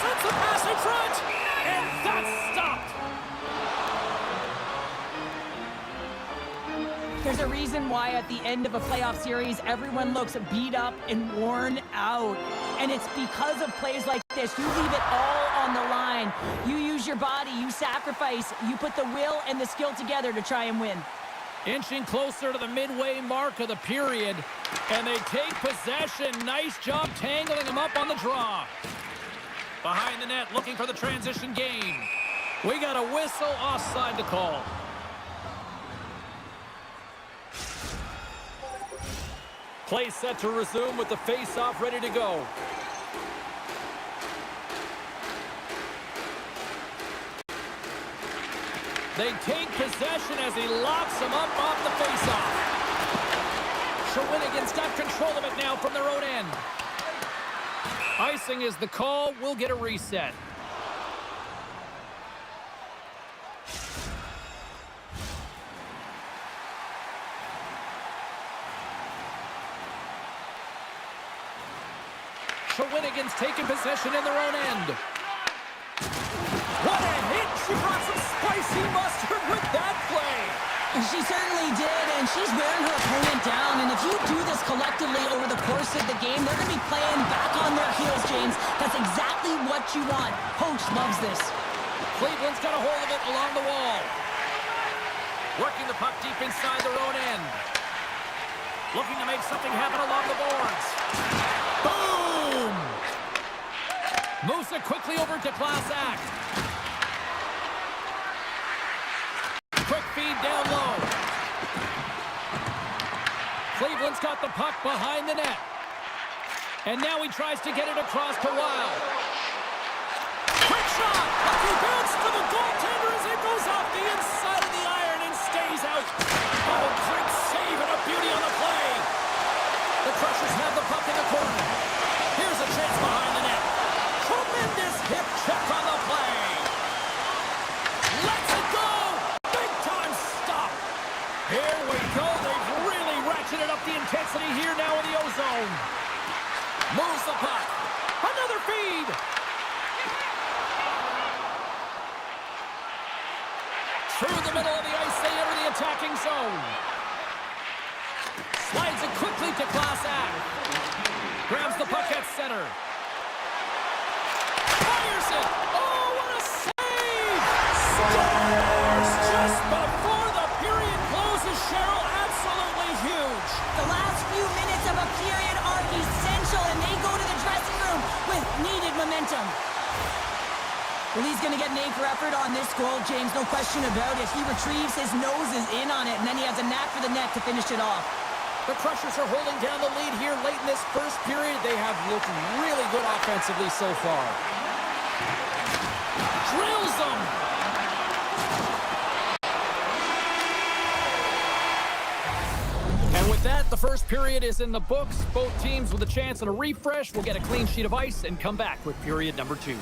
Sends the pass in front, and that's stopped. There's a reason why at the end of a playoff series, everyone looks beat up and worn out. And it's because of plays like this. You leave it all on the line. You use your body, you sacrifice, you put the will and the skill together to try and win. Inching closer to the midway mark of the period, and they take possession. Nice job tangling them up on the draw. Behind the net, looking for the transition game. We got a whistle offside to call. Play set to resume with the face-off ready to go. They take possession as he locks them up off the face-off. Shawinigan's got control of it now from their own end. Icing is the call. We'll get a reset. Shawinigan's taking possession in their own end. What a hit! She brought some spicy mustard with that play. She certainly did, and she's wearing her opponent down. And if you do this collectively over the course of the game, they're going to be playing back on their heels, James. That's exactly what you want. Coach loves this. Cleveland's got a hold of it along the wall. Working the puck deep inside their own end. Looking to make something happen along the boards. Boom! Moves it quickly over to Klasak. Quick feed down low. Cleveland's got the puck behind the net. And now he tries to get it across to Wild. Quick shot! He bounced to the goaltender as it goes off the inside of the iron and stays out. Oh, great save and a beauty on the play. The Crushers have the puck in the corner. Here's a chance behind the net. Tremendous hip check on the play. Let's it go! Big zone. Moves the puck. Another feed. Through the middle of the ice, they enter the attacking zone. Slides it quickly to Klasak. Grabs the puck at center. Fires it. Oh, what a save! Scores just before the period closes, Cheryl. Absolutely huge. The last few minutes of a period are essential, and they go to the dressing room with needed momentum. Well, he's going to get an A for effort on this goal, James, no question about it. He retrieves, his nose is in on it, and then he has a knack for the net to finish it off. The Crushers are holding down the lead here late in this first period. They have looked really good offensively so far. Drills them. And with that, the first period is in the books. Both teams with a chance and a refresh will get a clean sheet of ice and come back with period number 2.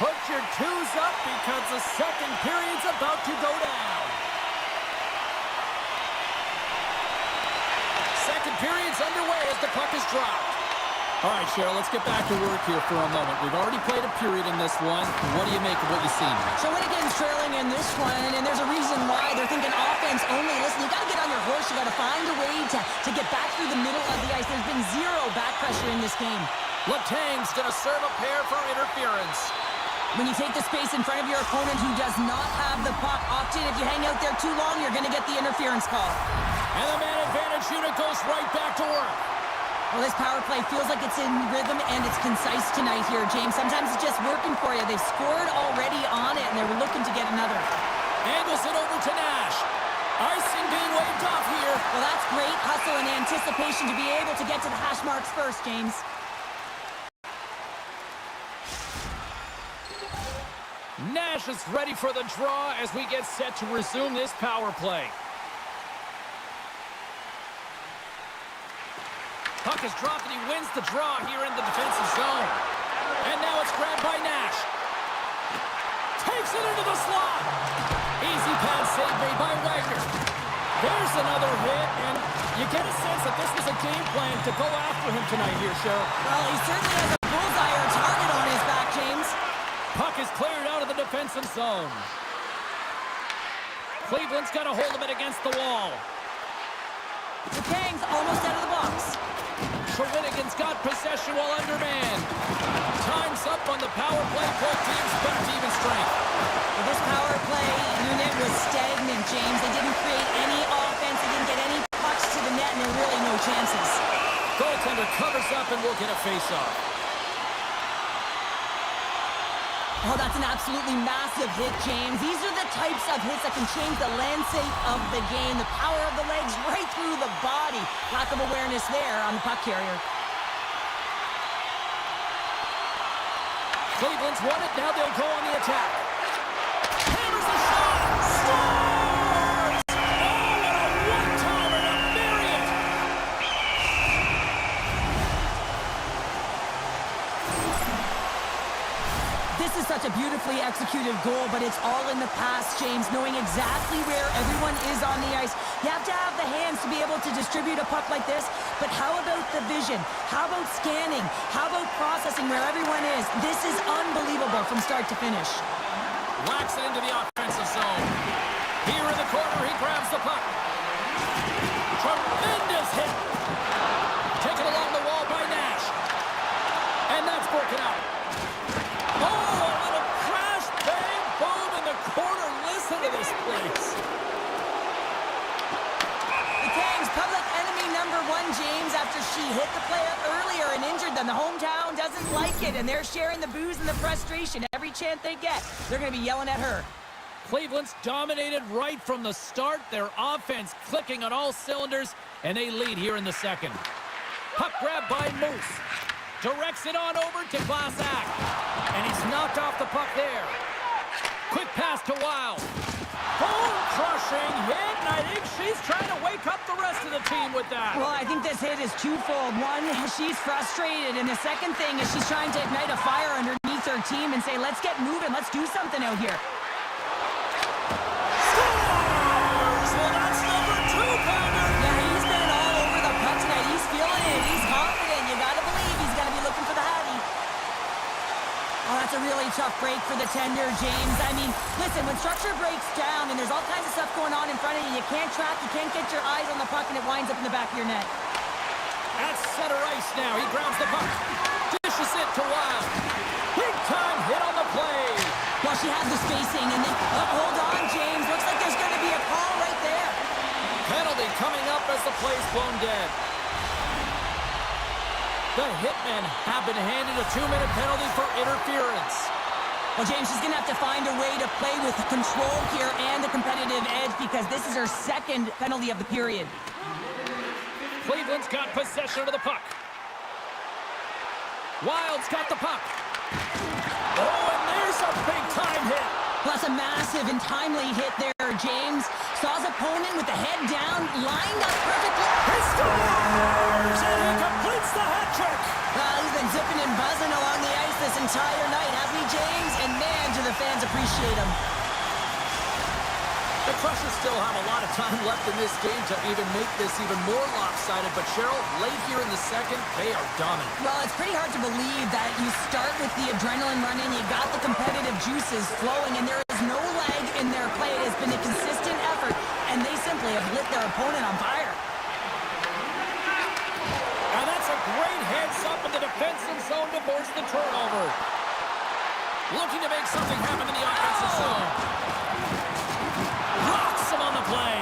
Put your twos up because the second period's about to go down. Second period's underway as the puck is dropped. All right, Cheryl, let's get back to work here for a moment. We've already played a period in this one. What do you make of what you've seen? Shawinigan's trailing in this one, and there's a reason why. They're thinking offense only. Listen, you got to get on your horse. You got to find a way to get back through the middle of the ice. There's been zero back pressure in this game. Letang's going to serve a pair for interference. When you take the space in front of your opponent who does not have the puck, often if you hang out there too long, you're going to get the interference call. And the man advantage unit goes right back to work. Well, this power play feels like it's in rhythm and it's concise tonight here, James. Sometimes it's just working for you. They've scored already on it, and they're looking to get another. Angles it over to Nash. Icing being waved off here. Well, that's great hustle and anticipation to be able to get to the hash marks first, James. Nash is ready for the draw as we get set to resume this power play. Puck is dropped and he wins the draw here in the defensive zone. And now it's grabbed by Nash. Takes it into the slot. Easy pad save made by Wagner. There's another hit, and you get a sense that this was a game plan to go after him tonight here, Cheryl. Well, he certainly has a bullseye or a target on his back, James. Puck is cleared out of the defensive zone. Cleveland's got a hold of it against the wall. Letang's almost out of the box. Shawinigan's got possession while undermanned. Time's up on the power play. Both teams back to even strength. Well, this power play unit was stagnant, James. They didn't create any offense. They didn't get any pucks to the net, and there were really no chances. Goaltender covers up and will get a face-off. Oh, that's an absolutely massive hit, James. These are the types of hits that can change the landscape of the game. The power of the legs right through the body. Lack of awareness there on the puck carrier. Cleveland's won it. Now they'll go on the attack. Hammers a shot. Scores! Oh, what a one-timer to bury it! This is such a beautifully executed goal, but it's all in the pass, James, knowing exactly where everyone is on the ice. You have to have the hands to be able to distribute a puck like this, but how about the vision? How about scanning? How about processing where everyone is? This is unbelievable from start to finish. Whacks it into the offensive zone. Here in the corner, he grabs the puck. Tremendous hit. Taken along the wall by Nash. And that's broken out. Oh, a little crash, bang, boom in the corner. Listen to this place. The Kings, public enemy number one, James, after she hit the player earlier and injured them. The hometown doesn't like it, and they're sharing the booze and the frustration. Every chance they get, they're going to be yelling at her. Cleveland's dominated right from the start. Their offense clicking on all cylinders, and they lead here in the second. Puck grab by Moose. Directs it on over to Glasak. And he's knocked off the puck there. Quick pass to Wild. Bone-crushing hit, and I think she's trying to wake up the rest of the team with that. Well, I think this hit is twofold. One, she's frustrated, and the second thing is she's trying to ignite a fire underneath her team and say, let's get moving, let's do something out here. Well, that's number 2-pounder. Yeah, he's been all over the puck tonight. He's feeling it. He's confident. You got to believe he's going to be looking for the Hattie. Oh, that's a really tough break for the tender, James. I mean, listen, when structure breaks down and there's all kinds of stuff going on in front of you, you can't track, you can't get your eyes on the puck, and it winds up in the back of your net. At center ice now. He grabs the puck. Dishes it to Wild. Big time hit on the play. Well, she has the spacing, and then, hold on, James. Looks like there's going to be a call right there. Penalty coming up as the play's blown dead. The Hitmen have been handed a 2-minute penalty for interference. Well, James, she's going to have to find a way to play with control here and a competitive edge because this is her second penalty of the period. Cleveland's got possession of the puck. Wild's got the puck. Oh, and there's a big-time hit. Plus a massive and timely hit there, James. Saw his opponent with the head down, lined up perfectly. He scores! And he completes the hat trick. Well, he's been zipping and buzzing along the ice this entire night, hasn't he, James? And man, do the fans appreciate him. The Crushers still have a lot of time left in this game to even make this even more lopsided. But, Cheryl, late here in the second, they are dominant. Well, it's pretty hard to believe that you start with the adrenaline running, you got the competitive juices flowing, and there is no lag in their play. It has been a consistent effort, and they simply have lit their opponent on fire. And that's a great heads-up in the defensive zone to force the turnover. Looking to make something happen in the offensive zone. Rocks him on the play.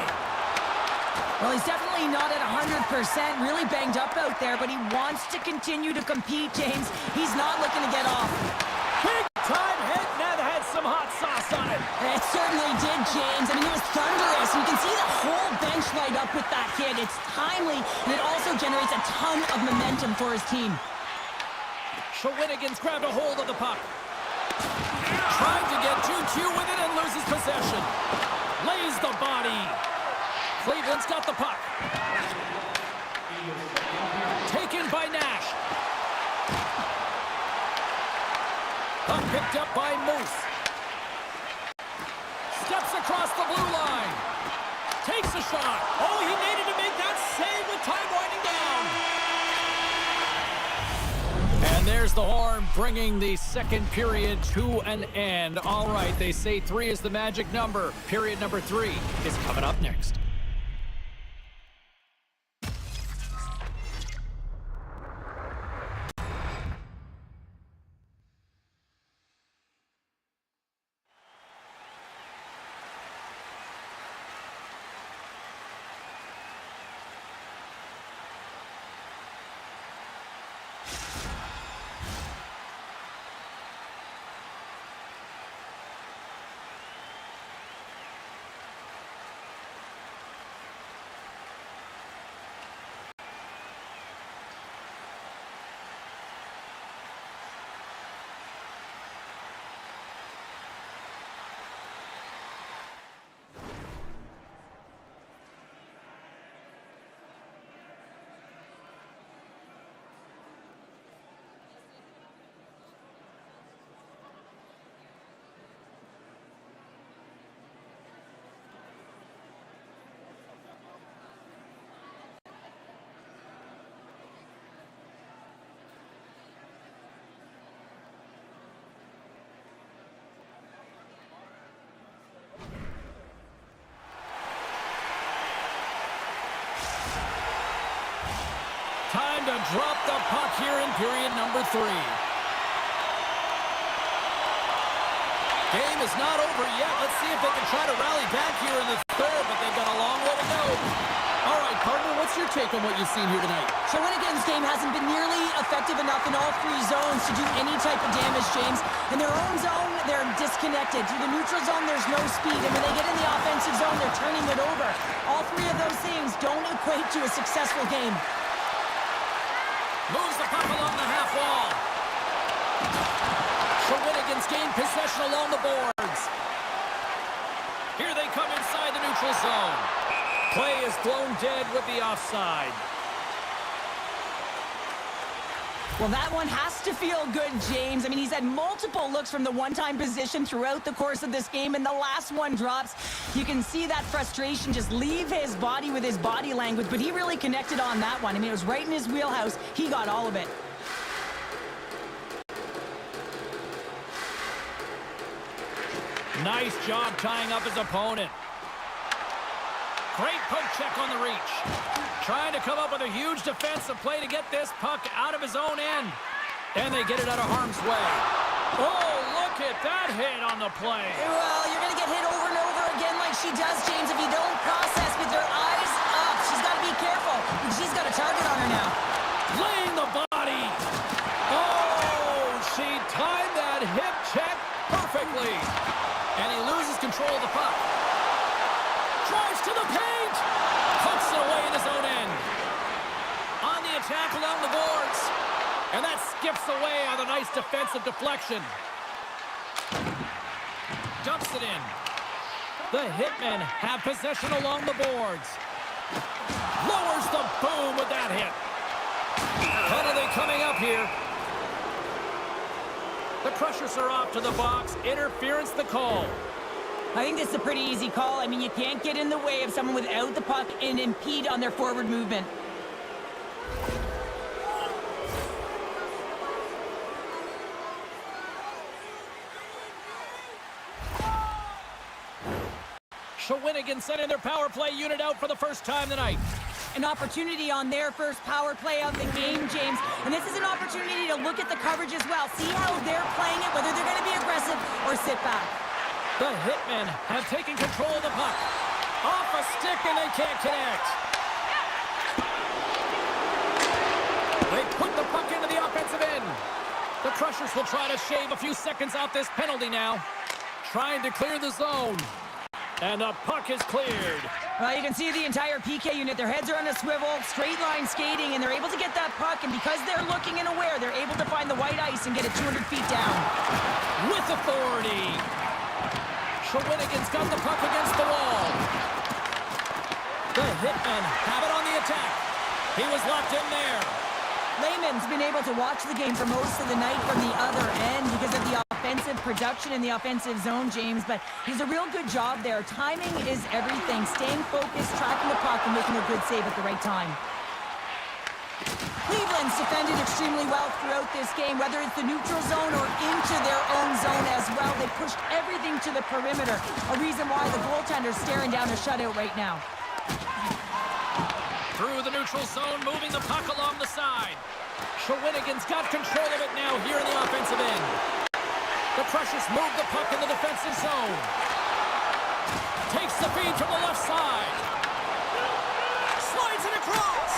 Well, he's definitely not at 100%, really banged up out there, but he wants to continue to compete, James. He's not looking to get off. Big time hit, and that had some hot sauce on it. It certainly did, James. I mean, it was thunderous. You can see the whole bench light up with that hit. It's timely, and it also generates a ton of momentum for his team. Shawinigan's grabbed a hold of the puck. Trying to get too cute with it and loses possession. Lays the body. Cleveland's got the puck. Taken by Nash. Puck picked up by Moose. Steps across the blue line. Takes a shot. Oh, he needed to make that save with time winding down. And there's the horn, bringing the second period to an end. All right, they say 3 is the magic number. Period number 3 is coming up next. drop the puck here in period number 3. Game is not over yet. Let's see if they can try to rally back here in the third, but they've got a long way to go. All right, partner, what's your take on what you've seen here tonight? Shawinigan's game hasn't been nearly effective enough in all 3 zones to do any type of damage, James. In their own zone, they're disconnected. Through the neutral zone, there's no speed. And when they get in the offensive zone, they're turning it over. All 3 of those things don't equate to a successful game. Moves the puck along the half wall. Shawinigan's gained possession along the boards. Here they come inside the neutral zone. Play is blown dead with the offside. Well, that one has to feel good, James. I mean, he's had multiple looks from the one-time position throughout the course of this game, and the last one drops. You can see that frustration just leave his body with his body language, but he really connected on that one. I mean, it was right in his wheelhouse. He got all of it. Nice job tying up his opponent. Great poke check on the reach. Trying to come up with a huge defensive play to get this puck out of his own end. And they get it out of harm's way. Oh, look at that hit on the play. Well, you're going to get hit over and over again like she does, James, if you don't process with your eyes up. She's got to be careful because she's got a target on her now. Laying the body. Oh, she timed that hip check perfectly. And he loses control of the puck. Drives to the paint. Puts it away in his own end. On the attack along the boards. And that skips away on a nice defensive deflection. Dumps it in. The Hitmen have possession along the boards. Lowers the boom with that hit. Penalty coming up here. The Crushers are off to the box. Interference the call. I think this is a pretty easy call. I mean, you can't get in the way of someone without the puck and impede on their forward movement. Shawinigan sending their power play unit out for the first time tonight. An opportunity on their first power play of the game, James. And this is an opportunity to look at the coverage as well. See how they're playing it, whether they're going to be aggressive or sit back. The Hitmen have taken control of the puck. Off a stick and they can't connect. They put the puck into the offensive end. The Crushers will try to shave a few seconds off this penalty now. Trying to clear the zone. And the puck is cleared. Well, you can see the entire PK unit. Their heads are on a swivel, straight line skating, and they're able to get that puck. And because they're looking and aware, they're able to find the white ice and get it 200 feet down. With authority. Shawinigan's got the puck against the wall. The Hitmen have it on the attack. He was locked in there. Lehman's been able to watch the game for most of the night from the other end because of the offensive production in the offensive zone, James, but he's a real good job there. Timing is everything. Staying focused, tracking the puck, and making a good save at the right time. Cleveland's defended extremely well throughout this game, whether it's the neutral zone or into their own zone as well. They pushed everything to the perimeter, a reason why the goaltender's staring down a shutout right now. Through the neutral zone, moving the puck along the side. Shawinigan's got control of it now here in the offensive end. The Crushers move the puck in the defensive zone. Takes the feed from the left side. Slides it across.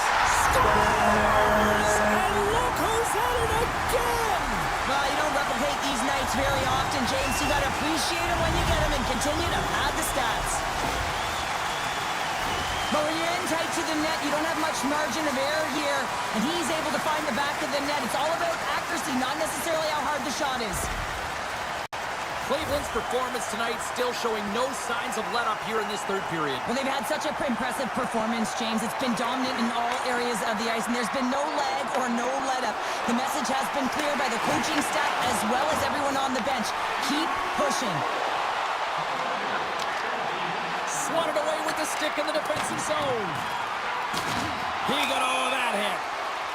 Scores! And look who's at it again! Well, you don't replicate these nights very often, James. You got to appreciate them when you get them and continue to pad the stats. But when you're in tight to the net, you don't have much margin of error here, and he's able to find the back of the net. It's all about accuracy, not necessarily how hard the shot is. Cleveland's performance tonight still showing no signs of let-up here in this third period. Well, they've had such an impressive performance, James. It's been dominant in all areas of the ice, and there's been no lag or no let-up. The message has been clear by the coaching staff as well as everyone on the bench. Keep pushing. Swatted away with the stick in the defensive zone. He got all of that hit.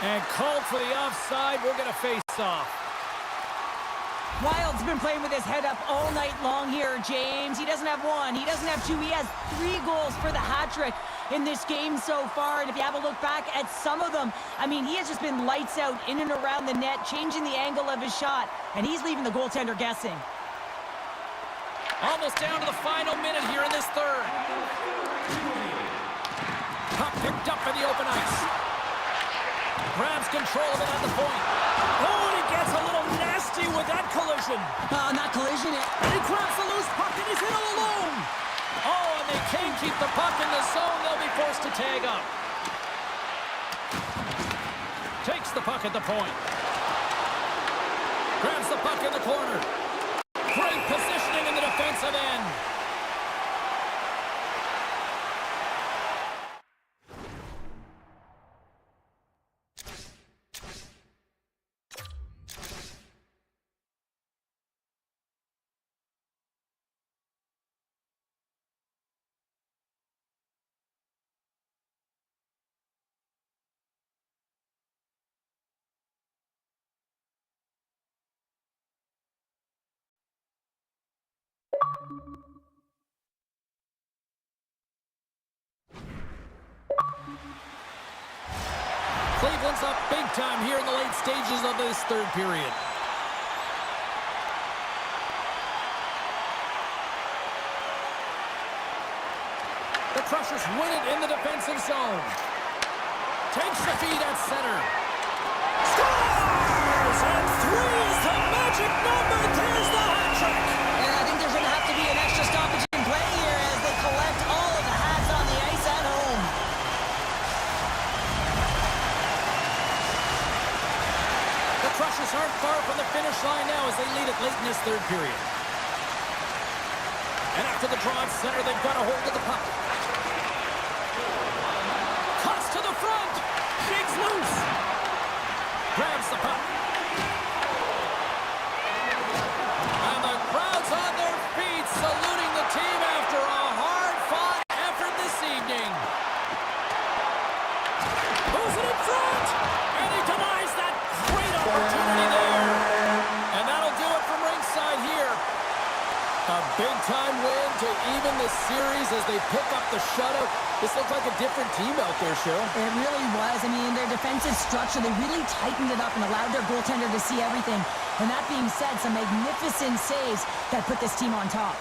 And called for the offside. We're going to face off. Wild's been playing with his head up all night long here, James. He doesn't have one. He doesn't have two. He has 3 goals for the hat trick. in this game so far. And if you have a look back at some of them, I mean, he has just been lights out in and around the net, changing the angle of his shot, and he's leaving the goaltender guessing. Almost down to the final minute here in this third. Puck picked up in the open ice. Grabs control of it at the point. Oh, and he gets a little nasty with that collision. Not collision. And he grabs the loose puck and he's in all alone. Oh, and they can't keep the puck in the zone. They'll be forced to tag up. Takes the puck at the point. Grabs the puck in the corner. Great positioning in the defensive end. Cleveland's up big time here in the late stages of this third period. The Crushers win it in the defensive zone. Takes the feed at center. Scores! And 3 is the magic number. There's the hat trick. And I think there's going to have to be an extra stoppage in play here as they collect all of the hats on the ice at home. The Crushers aren't far from the finish line now as they lead it late in this third period. And after the draw at center, they've got a hold of the puck. Cuts to the front. Shakes loose. Grabs the puck. And the crowd's on their feet, saluting the team after a hard-fought effort this evening. Moves it in front. And he denies that great opportunity there. And that'll do it from ringside here. A big-time win to even the series as they pick up the shutout. This looked like a different team out there, Cheryl. It really was. I mean, their defensive structure, they really tightened it up and allowed their goaltender to see everything. And that being said, some magnificent saves that put this team on top.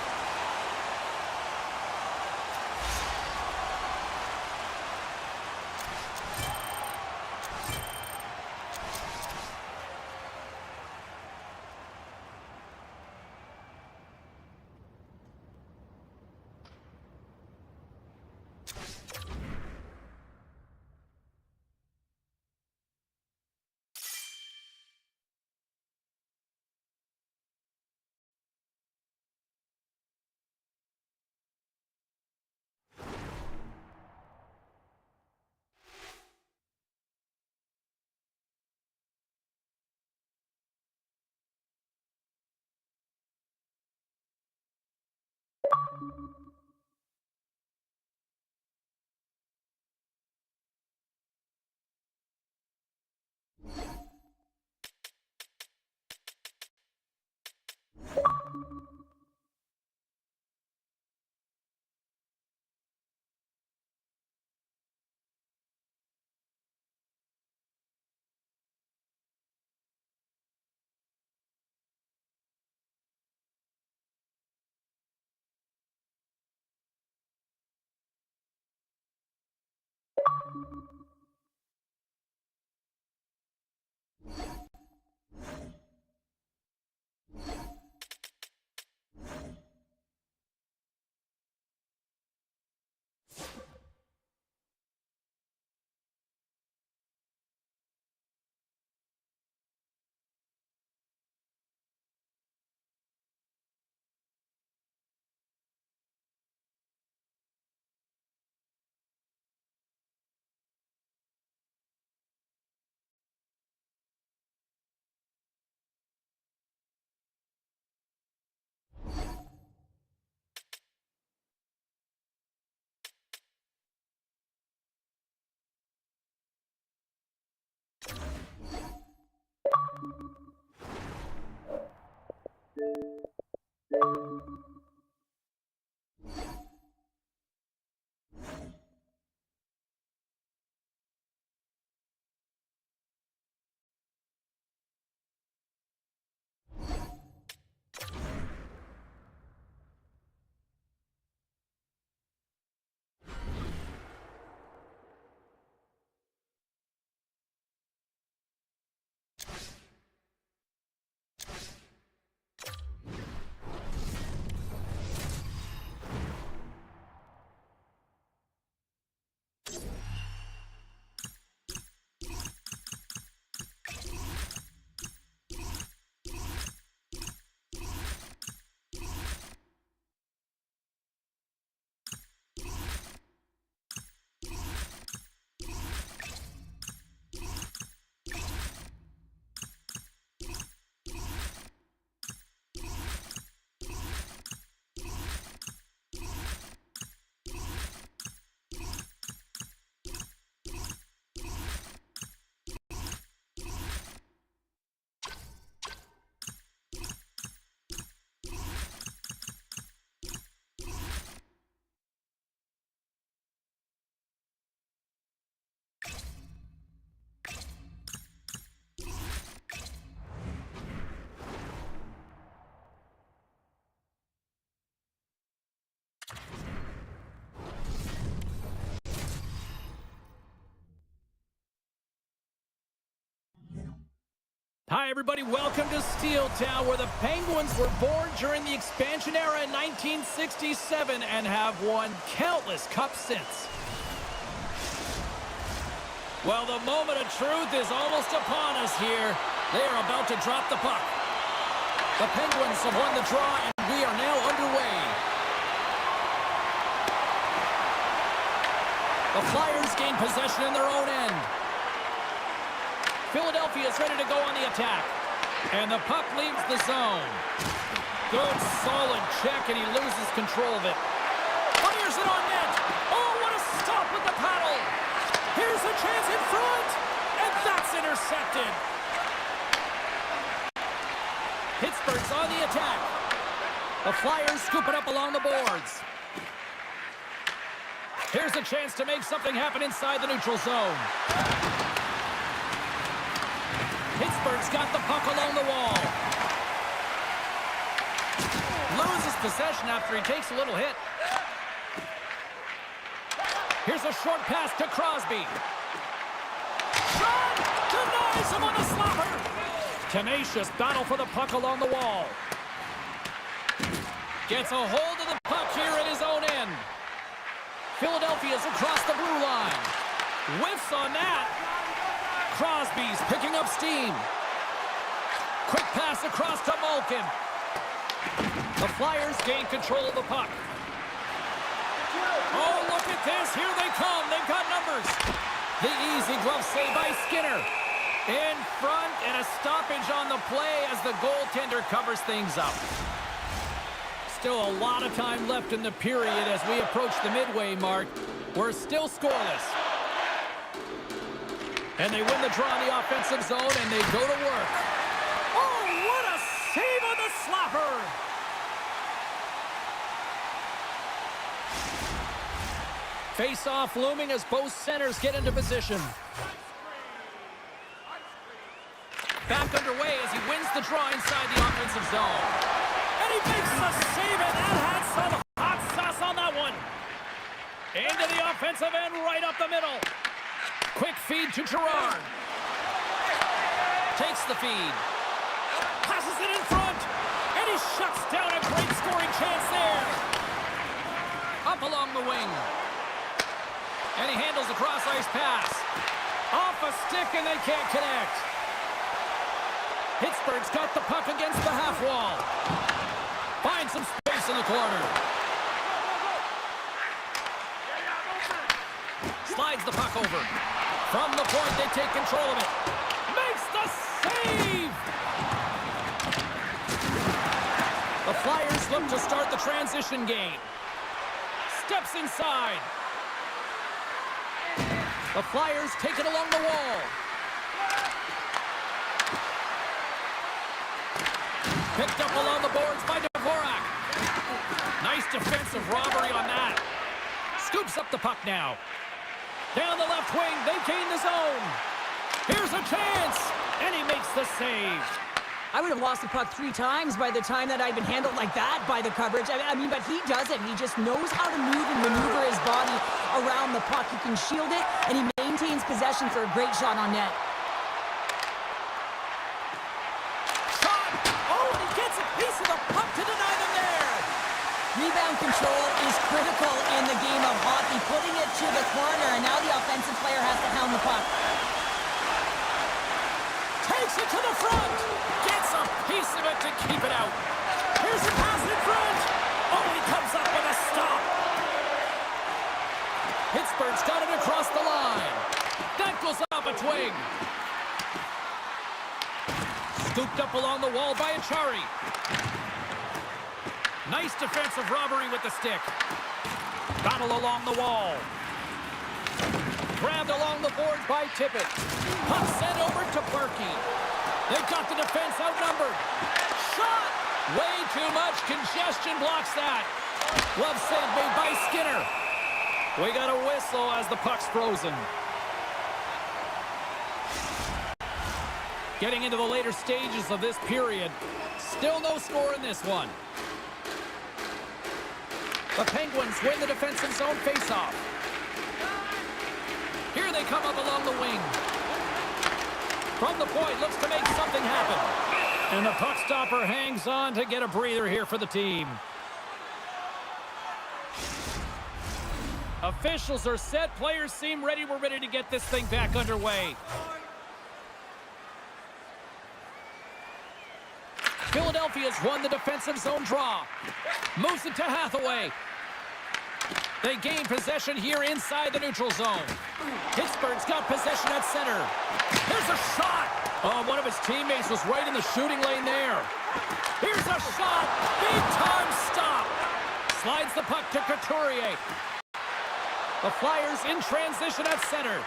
Hi, everybody. Welcome to Steel Town, where the Penguins were born during the expansion era in 1967 and have won countless cups since. Well, the moment of truth is almost upon us here. They are about to drop the puck. The Penguins have won the draw, and we are now underway. The Flyers gain possession in their own end. Philadelphia is ready to go on the attack. And the puck leaves the zone. Good, solid check, and he loses control of it. Fires it on net. Oh, what a stop with the paddle. Here's a chance in front. And that's intercepted. Pittsburgh's on the attack. The Flyers scoop it up along the boards. Here's a chance to make something happen inside the neutral zone. Pittsburgh's got the puck along the wall. Loses possession after he takes a little hit. Here's a short pass to Crosby. Shot! Denies him on the slapper. Tenacious battle for the puck along the wall. Gets a hold of the puck here at his own end. Philadelphia's across the blue line. Whiffs on that. Crosby's picking up steam. Quick pass across to Malkin. The Flyers gain control of the puck. Oh, look at this. Here they come. They've got numbers. The easy glove save by Skinner. In front, and a stoppage on the play as the goaltender covers things up. Still a lot of time left in the period as we approach the midway mark. We're still scoreless. And they win the draw in the offensive zone, and they go to work. Oh, what a save on the slapper! Face-off looming as both centers get into position. Back underway as he wins the draw inside the offensive zone. And he makes the save, and that had some hot sauce on that one. Into the offensive end, right up the middle. Quick feed to Gerard. Takes the feed. Passes it in front. And he shuts down a great scoring chance there. Up along the wing. And he handles a cross-ice pass. Off a stick, and they can't connect. Pittsburgh's got the puck against the half wall. Finds some space in the corner. Slides the puck over. From the point, they take control of it. Makes the save! The Flyers look to start the transition game. Steps inside. The Flyers take it along the wall. Picked up along the boards by Dvorak. Nice defensive robbery on that. Scoops up the puck now. Down the left wing, they gain the zone. Here's a chance, and he makes the save. I would have lost the puck 3 times by the time that I'd been handled like that by the coverage. I mean, but he doesn't. He just knows how to move and maneuver his body around the puck. He can shield it, and he maintains possession for a great shot on net. Rebound control is critical in the game of hockey, putting it to the corner, and now the offensive player has to hound the puck. Takes it to the front. Gets a piece of it to keep it out. Here's a pass in front. Oh, he comes up with a stop. Pittsburgh's got it across the line. That goes up a twig. Scooped up along the wall by Achari. Nice defensive robbery with the stick. Battle along the wall. Grabbed along the boards by Tippett. Puck sent over to Berkey. They've got the defense outnumbered. Shot! Way too much congestion blocks that. Glove save made by Skinner. We got a whistle as the puck's frozen. Getting into the later stages of this period. Still no score in this one. The Penguins win the defensive zone faceoff. Here they come up along the wing. From the point, looks to make something happen. And the puck stopper hangs on to get a breather here for the team. Officials are set. Players seem ready. We're ready to get this thing back underway. Philadelphia's won the defensive zone draw. Moves it to Hathaway. They gain possession here inside the neutral zone. Pittsburgh's got possession at center. Here's a shot. Oh, one of his teammates was right in the shooting lane there. Here's a shot. Big time stop. Slides the puck to Couturier. The Flyers in transition at center.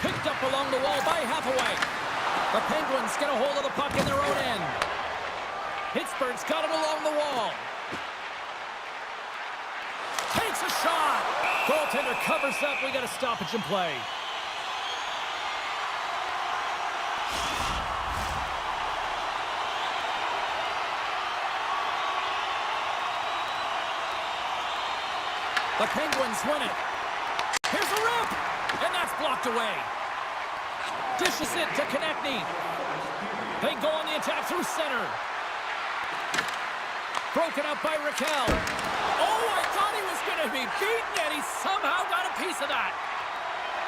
Picked up along the wall by Hathaway. The Penguins get a hold of the puck in their own end. Pittsburgh's got it along the wall. Takes a shot. Goaltender covers up. We got a stoppage in play. The Penguins win it. Here's a rip. And that's blocked away. Dishes it to Konechny. They go on the attack through center. Broken up by Raquel. Oh, I thought he was going to be beaten, and he somehow got a piece of that.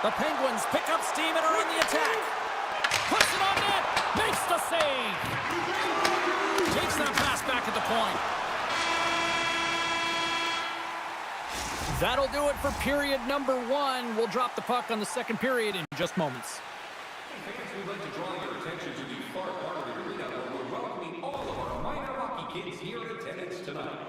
The Penguins pick up steam and are on the attack. Puts it on net. Makes the save. Takes that pass back at the point. That'll do it for period number 1. We'll drop the puck on the second period in just moments. We'd like to draw your attention to the far part of the arena where we're welcoming all of our minor hockey kids here in attendance tonight.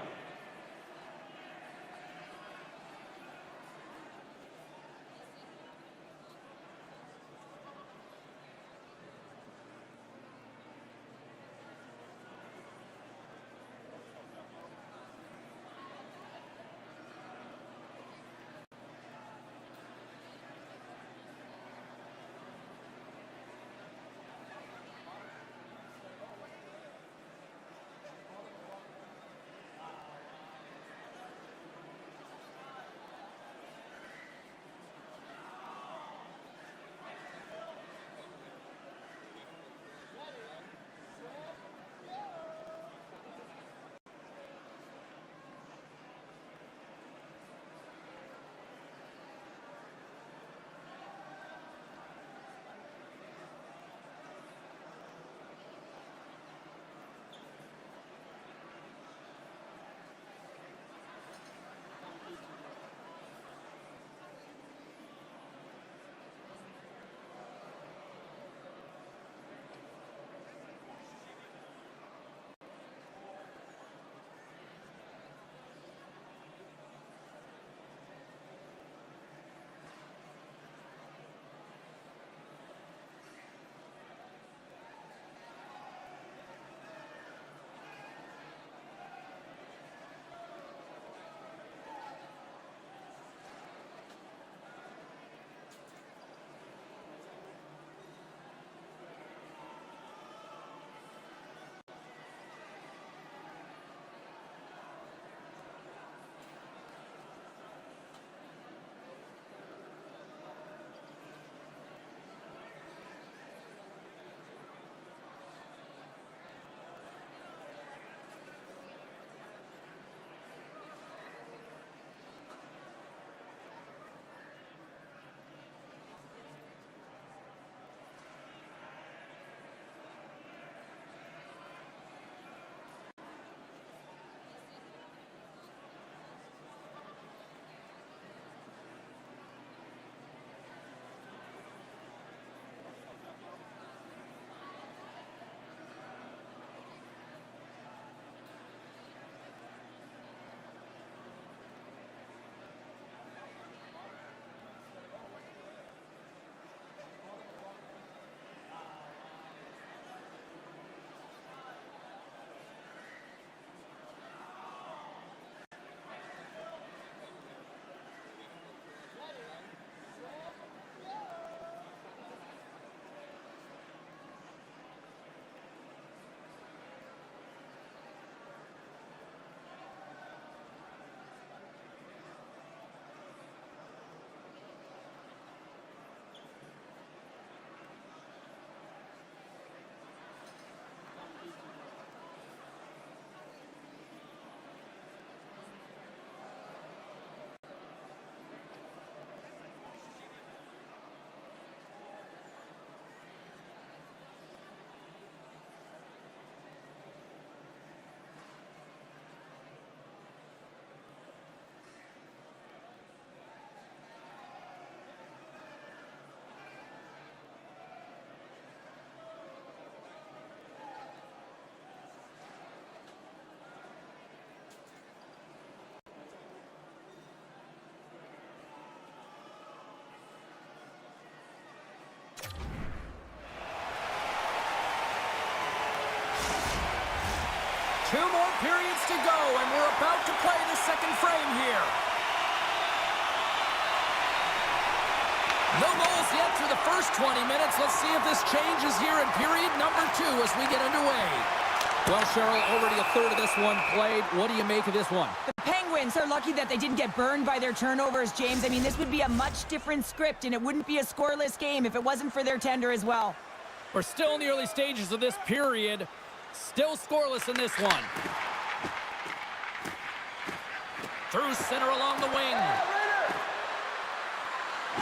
2 more periods to go, and we're about to play the second frame here. No goals yet through the first 20 minutes. Let's see if this changes here in period number 2 as we get underway. Well, Cheryl, already a third of this one played. What do you make of this one? The Penguins are lucky that they didn't get burned by their turnovers, James. I mean, this would be a much different script, and it wouldn't be a scoreless game if it wasn't for their tender as well. We're still in the early stages of this period. Still scoreless in this one. Through center along the wing.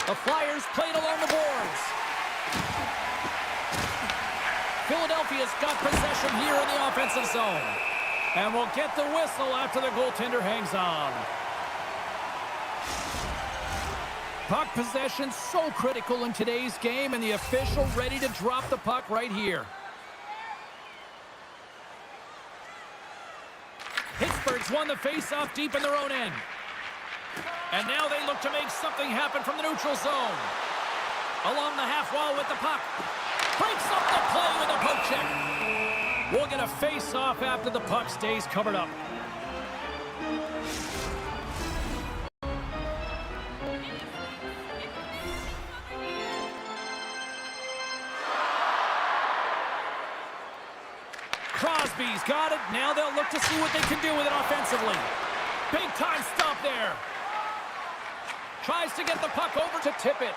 The Flyers played along the boards. Philadelphia's got possession here in the offensive zone. And we'll get the whistle after the goaltender hangs on. Puck possession so critical in today's game, and the official ready to drop the puck right here. Pittsburgh's won the face-off deep in their own end. And now they look to make something happen from the neutral zone. Along the half wall with the puck. Breaks up the play with a poke check. We'll get a face-off after the puck stays covered up. Crosby's got it. Now they'll look to see what they can do with it offensively. Big time stop there. Tries to get the puck over to Tippett.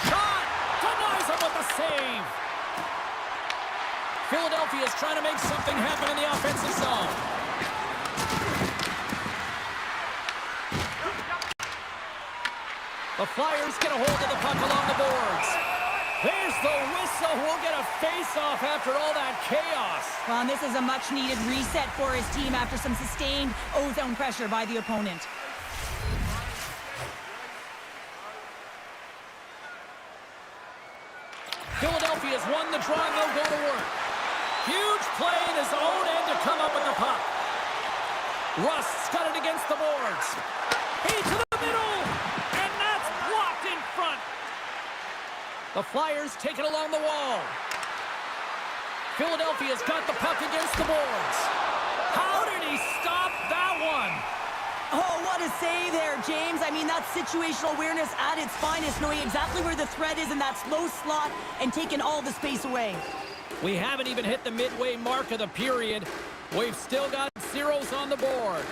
Shot! Denies him with the save. Philadelphia's trying to make something happen in the offensive zone. The Flyers get a hold of the puck along the boards. There's the whistle. We'll get a face-off after all that chaos. Well, and this is a much-needed reset for his team after some sustained O-zone pressure by the opponent. Philadelphia's won the draw, and they'll go to work. Huge play in his own end to come up with the puck. Rust's got it against the boards. He to the middle, and that's blocked in front. The Flyers take it along the wall. Philadelphia's got the puck against the boards. How did he stop that one? Oh, what a save there, James. I mean, that's situational awareness at its finest, knowing exactly where the threat is in that slow slot and taking all the space away. We haven't even hit the midway mark of the period. We've still got zeros on the board.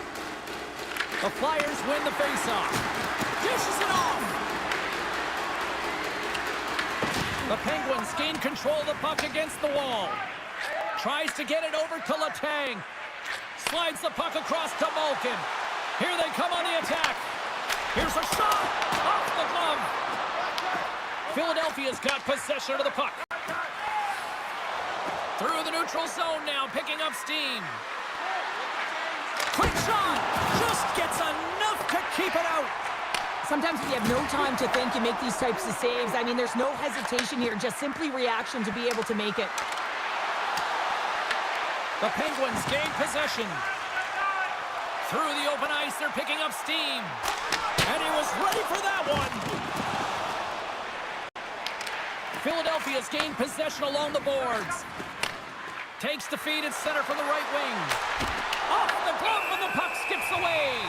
The Flyers win the faceoff. Dishes it off. The Penguins gain control of the puck against the wall. Tries to get it over to Letang. Slides the puck across to Malkin. Here they come on the attack. Here's a shot off the glove. Philadelphia's got possession of the puck. Through the neutral zone now, picking up steam. Quick shot! Just gets enough to keep it out. Sometimes when you have no time to think, you make these types of saves. I mean, there's no hesitation here, just simply reaction to be able to make it. The Penguins gain possession. Through the open ice, they're picking up steam. And he was ready for that one. Philadelphia's gained possession along the boards. Takes the feed at center from the right wing. Off the glove, and the puck skips away.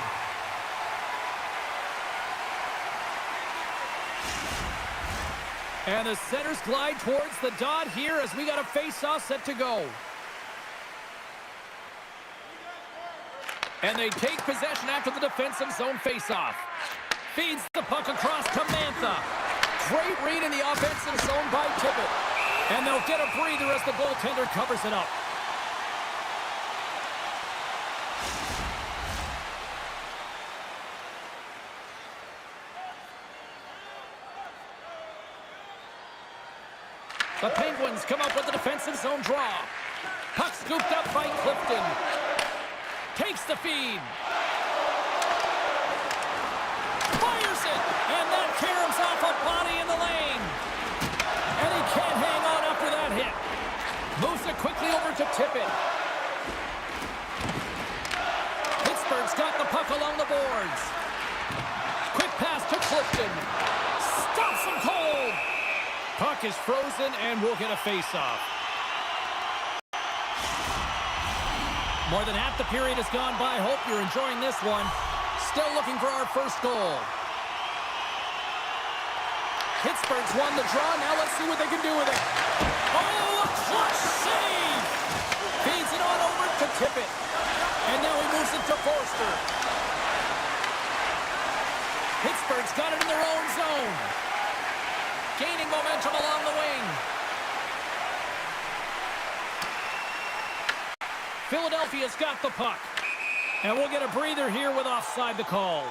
And the centers glide towards the dot here as we got a face-off set to go. And they take possession after the defensive zone face-off. Feeds the puck across to Mantha. Great read in the offensive zone by Tippett. And they'll get a breather as the goaltender covers it up. The Penguins come up with the defensive zone draw. Puck scooped up by Clifton. Takes the feed. Fires it. And that caroms off a body in the lane. And he can't hang on after that hit. Moves it quickly over to Tippett. Pittsburgh's got the puck along the boards. Quick pass to Clifton. Stops him cold. Puck is frozen, and we'll get a face-off. More than half the period has gone by. Hope you're enjoying this one. Still looking for our first goal. Pittsburgh's won the draw. Now let's see what they can do with it. Oh, a clutch save! Feeds it on over to Tippett. And now he moves it to Forster. Pittsburgh's got it in their own zone. Gaining momentum along the wing. Philadelphia's got the puck. And we'll get a breather here with offside the call.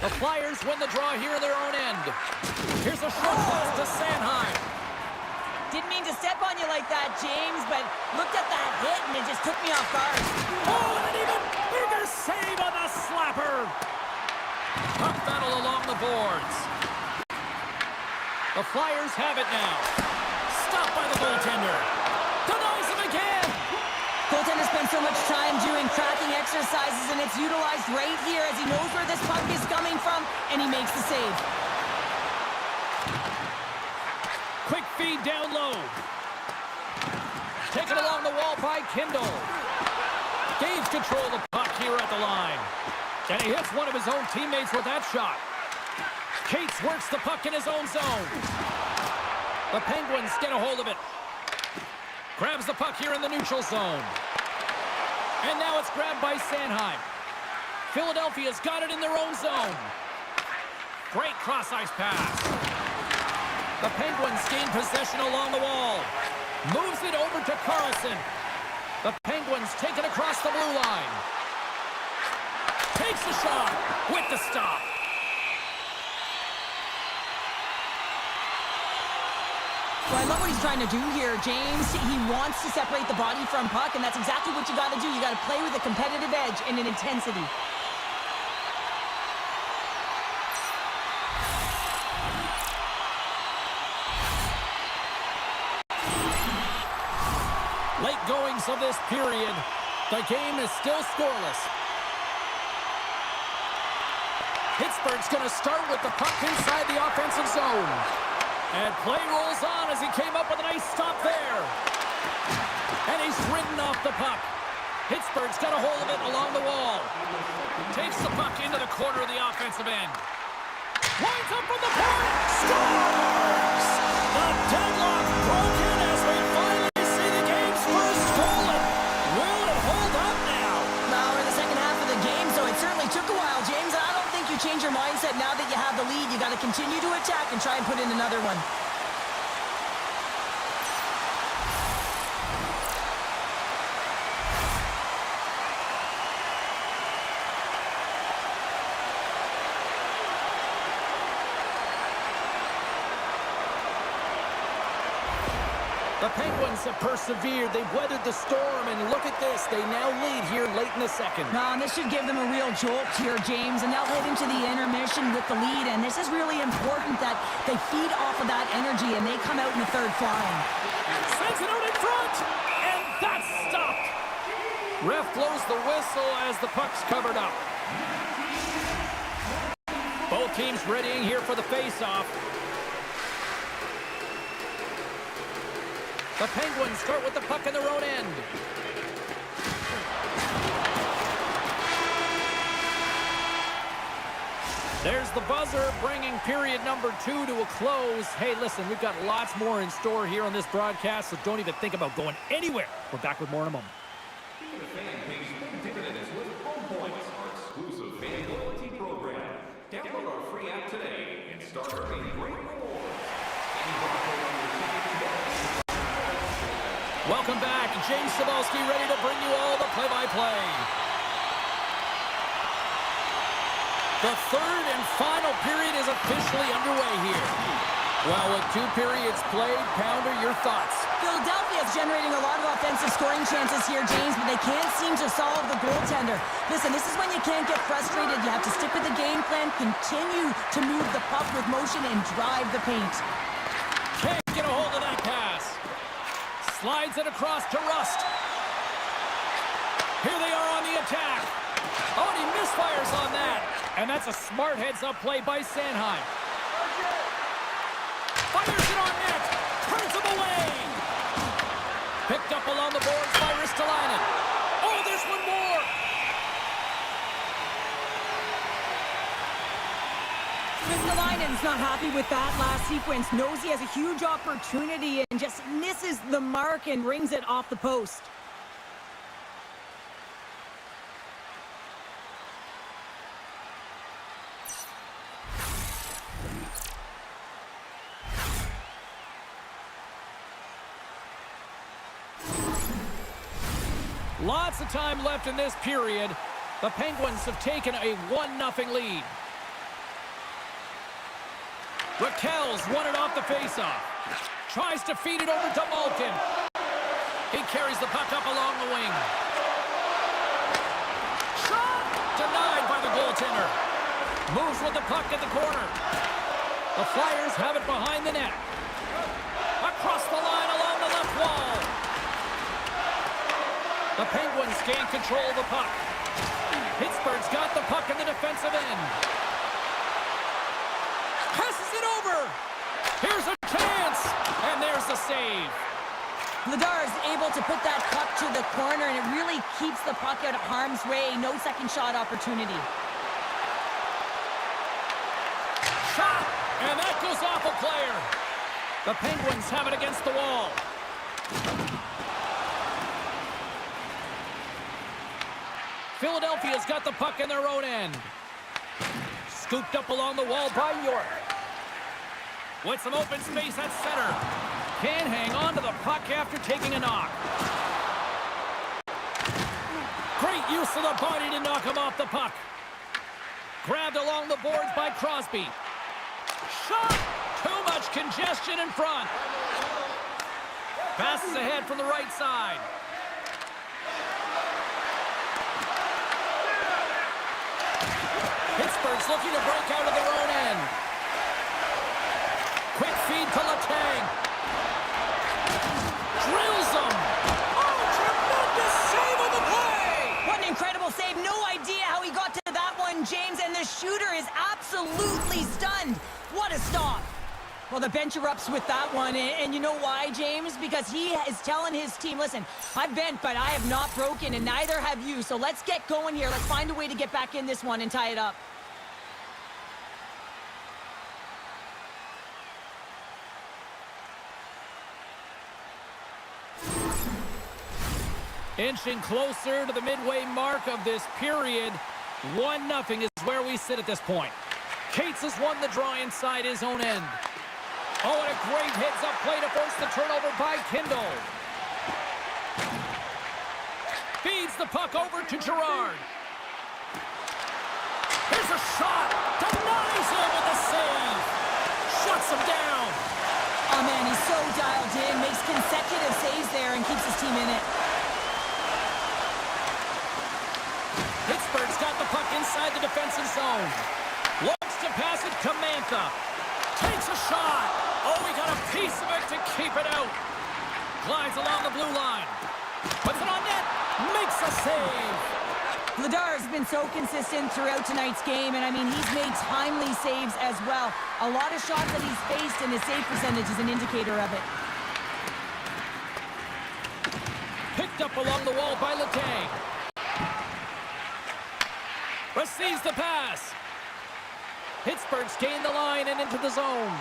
The Flyers win the draw here in their own end. Here's a short pass to Sanheim. Didn't mean to step on you like that, James, but looked at that hit and it just took me off guard. Oh, and an even bigger save on the slapper. Puck battle along the boards. The Flyers have it now. Stopped by the goaltender. Denies him again. Goaltender spends so much time doing tracking exercises, and it's utilized right here as he knows where this puck is coming from, and he makes the save. Quick feed down low. Taken along the wall by Kindle. Gains control of the puck here at the line. And he hits one of his own teammates with that shot. Cates works the puck in his own zone. The Penguins get a hold of it. Grabs the puck here in the neutral zone. And now it's grabbed by Sanheim. Philadelphia's got it in their own zone. Great cross-ice pass. The Penguins gain possession along the wall. Moves it over to Carlson. The Penguins take it across the blue line. Takes the shot with the stop. Well, I love what he's trying to do here, James. He wants to separate the body from puck, and that's exactly what you got to do. You got to play with a competitive edge and an intensity. Late goings of this period. The game is still scoreless. Pittsburgh's going to start with the puck inside the offensive zone. And play rolls on as he came up with a nice stop there. And he's ridden off the puck. Pittsburgh's got a hold of it along the wall. Takes the puck into the corner of the offensive end. Winds up from the point. Scores! The deadlock broken as we finally see the game's first goal. Will it hold up now? Now we're in the second half of the game, so it certainly took a while, James. I don't think you change your mindset now that you have the lead. You got to continue to attack and try and put in another one. The Penguins have persevered. They've weathered the storm, and look at this. They now lead here late in the second. No, and this should give them a real jolt here, James, and they'll head into the intermission with the lead, and this is really important that they feed off of that energy, and they come out in the third flying. Sends it out in front, and that's stopped. Ref blows the whistle as the puck's covered up. Both teams readying here for the face-off. The Penguins start with the puck in their own end. There's the buzzer, bringing period number 2 to a close. Hey, listen, we've got lots more in store here on this broadcast, so don't even think about going anywhere. We're back with more in a moment. Being a fan pays big dividends with Home Points, our exclusive fan loyalty program. Download our free app today and start earning great rewards. Welcome back. James Cybulski ready to bring you all the play-by-play. The third and final period is officially underway here. Well, with 2 periods played, Pounder, your thoughts? Philadelphia is generating a lot of offensive scoring chances here, James, but they can't seem to solve the goaltender. Listen, this is when you can't get frustrated. You have to stick with the game plan, continue to move the puck with motion, and drive the paint. Can't get a hold of that pass. Slides it across to Rust. Here they are on the attack. Oh, and he misfires on that. And that's a smart heads-up play by Sanheim. Fires it on net. Turns him away. Picked up along the boards by Ristolainen. Oh, there's one more. Ristolainen's not happy with that last sequence. Knows he has a huge opportunity and just misses the mark and rings it off the post. Lots of time left in this period. The Penguins have taken a 1-0 lead. Raquel's won it off the faceoff. Tries to feed it over to Malkin. He carries the puck up along the wing. Shot! Denied by the goaltender. Moves with the puck at the corner. The Flyers have it behind the net. Across the line along the left wall. The Penguins gain control of the puck. Pittsburgh's got the puck in the defensive end. Passes it over. Here's a chance. And there's the save. Vladar is able to put that puck to the corner, and it really keeps the puck out of harm's way. No second shot opportunity. Shot. And that goes off a player. The Penguins have it against the wall. Philadelphia's got the puck in their own end. Scooped up along the wall by York. With some open space at center. Can't hang on to the puck after taking a knock. Great use of the body to knock him off the puck. Grabbed along the boards by Crosby. Shot! Too much congestion in front. Passes ahead from the right side. Pittsburgh's looking to break out of their own end. Quick feed to Letang. Drills him. Oh, tremendous save on the play! What an incredible save. No idea how he got to that one, James, and the shooter is absolutely stunned. What a stop. Well, the bench erupts with that one, and you know why, James? Because he is telling his team, listen, I've bent, but I have not broken, and neither have you, so let's get going here. Let's find a way to get back in this one and tie it up. Inching closer to the midway mark of this period. 1-0 is where we sit at this point. Cates has won the draw inside his own end. Oh, and a great heads-up play to force the turnover by Kindle. Feeds the puck over to Gerard. Here's a shot. Denies him with the save. Shuts him down. Oh, man, he's so dialed in. Makes consecutive saves there and keeps his team in it. Pittsburgh's got the puck inside the defensive zone. Looks to pass it to Mantha. Takes a shot. Oh, he got a piece of it to keep it out. Glides along the blue line. Puts it on net. Makes a save. Vladar has been so consistent throughout tonight's game, and I mean, he's made timely saves as well. A lot of shots that he's faced, and his save percentage is an indicator of it. Picked up along the wall by Letang. Receives the pass. Pittsburgh's gained the line and into the zone.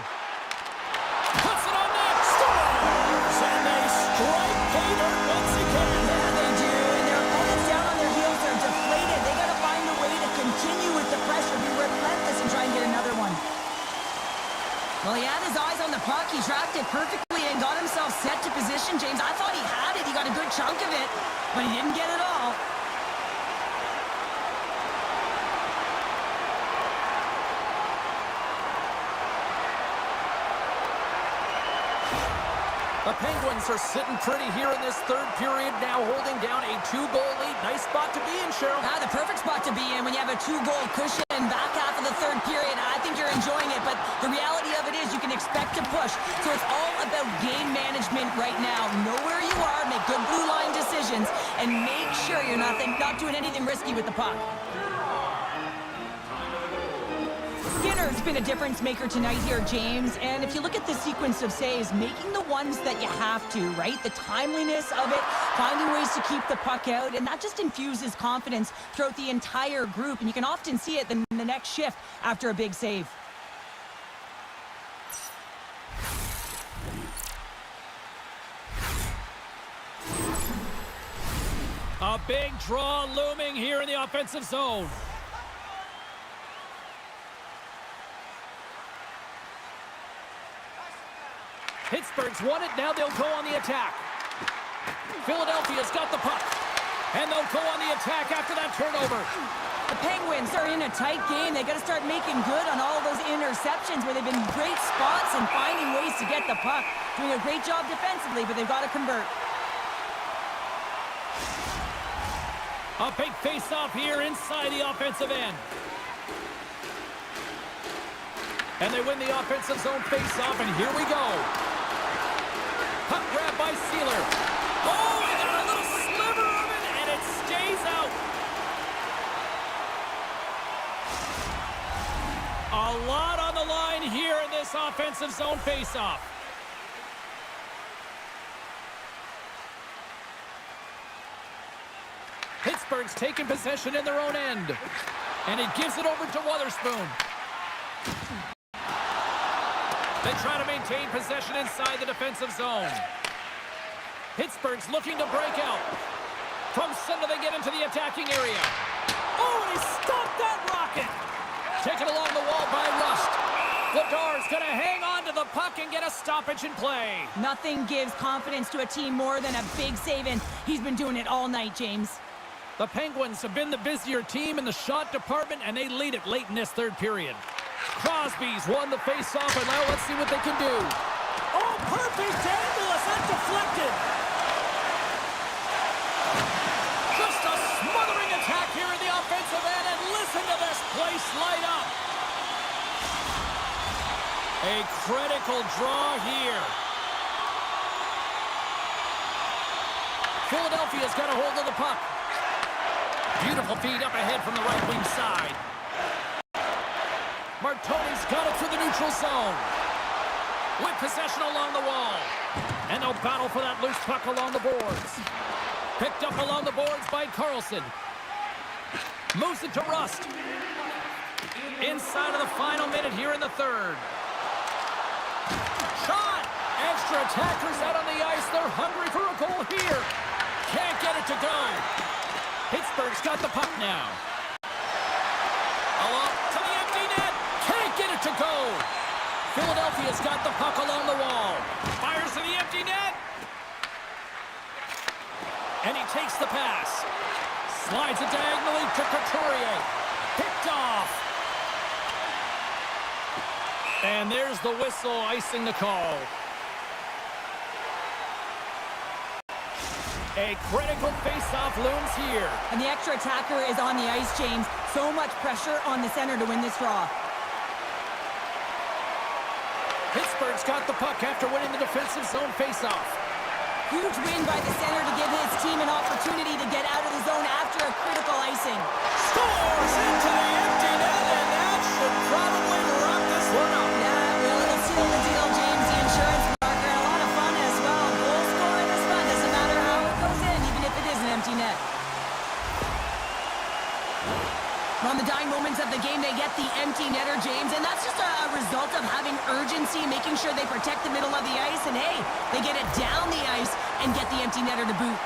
Puts it on net. Scores! And they strike pay dirt once again. Yeah, they do. And their opponents down on their heels are deflated. They got to find a way to continue with the pressure, be relentless, and try and get another one. Well, he had his eyes on the puck. He tracked it perfectly and got himself set to position, James. I thought he had it. He got a good chunk of it, but he didn't get it all. The Penguins are sitting pretty here in this third period, now holding down a 2-goal lead. Nice spot to be in, Cheryl. The perfect spot to be in when you have a 2-goal cushion back half of the third period. I think you're enjoying it, but the reality of it is you can expect to push. So it's all about game management right now. Know where you are, make good blue line decisions, and make sure you're not doing anything risky with the puck. Pittsburgh's been a difference maker tonight here, James. And if you look at the sequence of saves, making the ones that you have to, right? The timeliness of it, finding ways to keep the puck out, and that just infuses confidence throughout the entire group. And you can often see it in the next shift after a big save. A big draw looming here in the offensive zone. Pittsburgh's won it, now they'll go on the attack. Philadelphia's got the puck, and they'll go on the attack after that turnover. The Penguins are in a tight game. They got to start making good on all of those interceptions where they've been great spots and finding ways to get the puck. Doing a great job defensively, but they've got to convert. A big face-off here inside the offensive end. And they win the offensive zone face-off, and here we go. Puck grab by Sealer. Oh, he got a little sliver of it, and it stays out. A lot on the line here in this offensive zone face-off. Pittsburgh's taking possession in their own end. And it gives it over to Wotherspoon. They try to maintain possession inside the defensive zone. Pittsburgh's looking to break out. From center they get into the attacking area. Oh, and he stopped that rocket. Taken along the wall by Rust. Vladar's going to hang on to the puck and get a stoppage in play. Nothing gives confidence to a team more than a big save, and he's been doing it all night, James. The Penguins have been the busier team in the shot department, and they lead it late in this third period. Crosby's won the face-off, and now let's see what they can do. Oh, perfect angle as that deflected. Just a smothering attack here in the offensive end, and listen to this place light up. A critical draw here. Philadelphia's got a hold of the puck. Beautiful feed up ahead from the right wing side. Martoni's got it through the neutral zone. With possession along the wall. And they'll battle for that loose puck along the boards. Picked up along the boards by Carlson. Moves it to Rust. Inside of the final minute here in the third. Shot! Extra attackers out on the ice. They're hungry for a goal here. Can't get it to go. Pittsburgh's got the puck now. Along to the empty net. Can't get it to go. Philadelphia's got the puck along the wall. Fires to the empty net. And he takes the pass. Slides it diagonally to Couturier. Picked off. And there's the whistle icing the call. A critical face-off looms here. And the extra attacker is on the ice, James. So much pressure on the center to win this draw. Pittsburgh's got the puck after winning the defensive zone face-off. Huge win by the center to give his team an opportunity to get out of the zone after a critical icing. Scores into the empty net, and that should probably wrap this one up. Yeah, well, it'll seal the deal, James. The insurance marker, a lot of fun as well. Goal scoring is fun. Doesn't matter how it goes in, even if it is an empty net. On the dying moments of the game, they get the empty netter, James, and that's just a result of having urgency, making sure they protect the middle of the ice, and hey, they get it down the ice and get the empty netter to boot.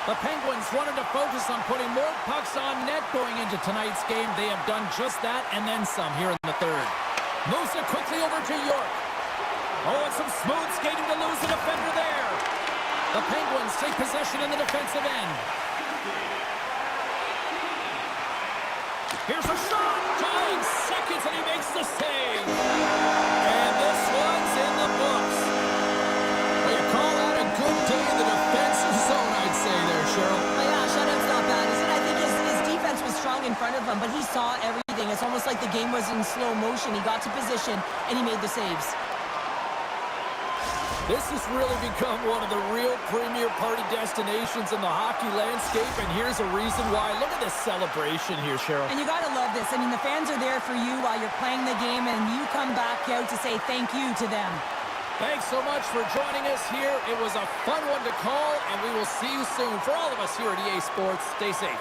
The Penguins wanted to focus on putting more pucks on net going into tonight's game. They have done just that and then some here in the third. Moves it quickly over to York. Oh, and some smooth skating to lose the defender there. The Penguins take possession in the defensive end. Here's a shot. 9 seconds and he makes the save. And this one's in the books. Well, you call that a good day in the defensive zone, I'd say there, Cheryl. Oh, yeah, shutout's not bad, is it? I think his defense was strong in front of him, but he saw everything. It's almost like the game was in slow motion. He got to position and he made the saves. This has really become one of the real premier party destinations in the hockey landscape, and here's a reason why. Look at this celebration here, Cheryl. And you got to love this. I mean, the fans are there for you while you're playing the game, and you come back out to say thank you to them. Thanks so much for joining us here. It was a fun one to call, and we will see you soon. For all of us here at EA Sports, stay safe.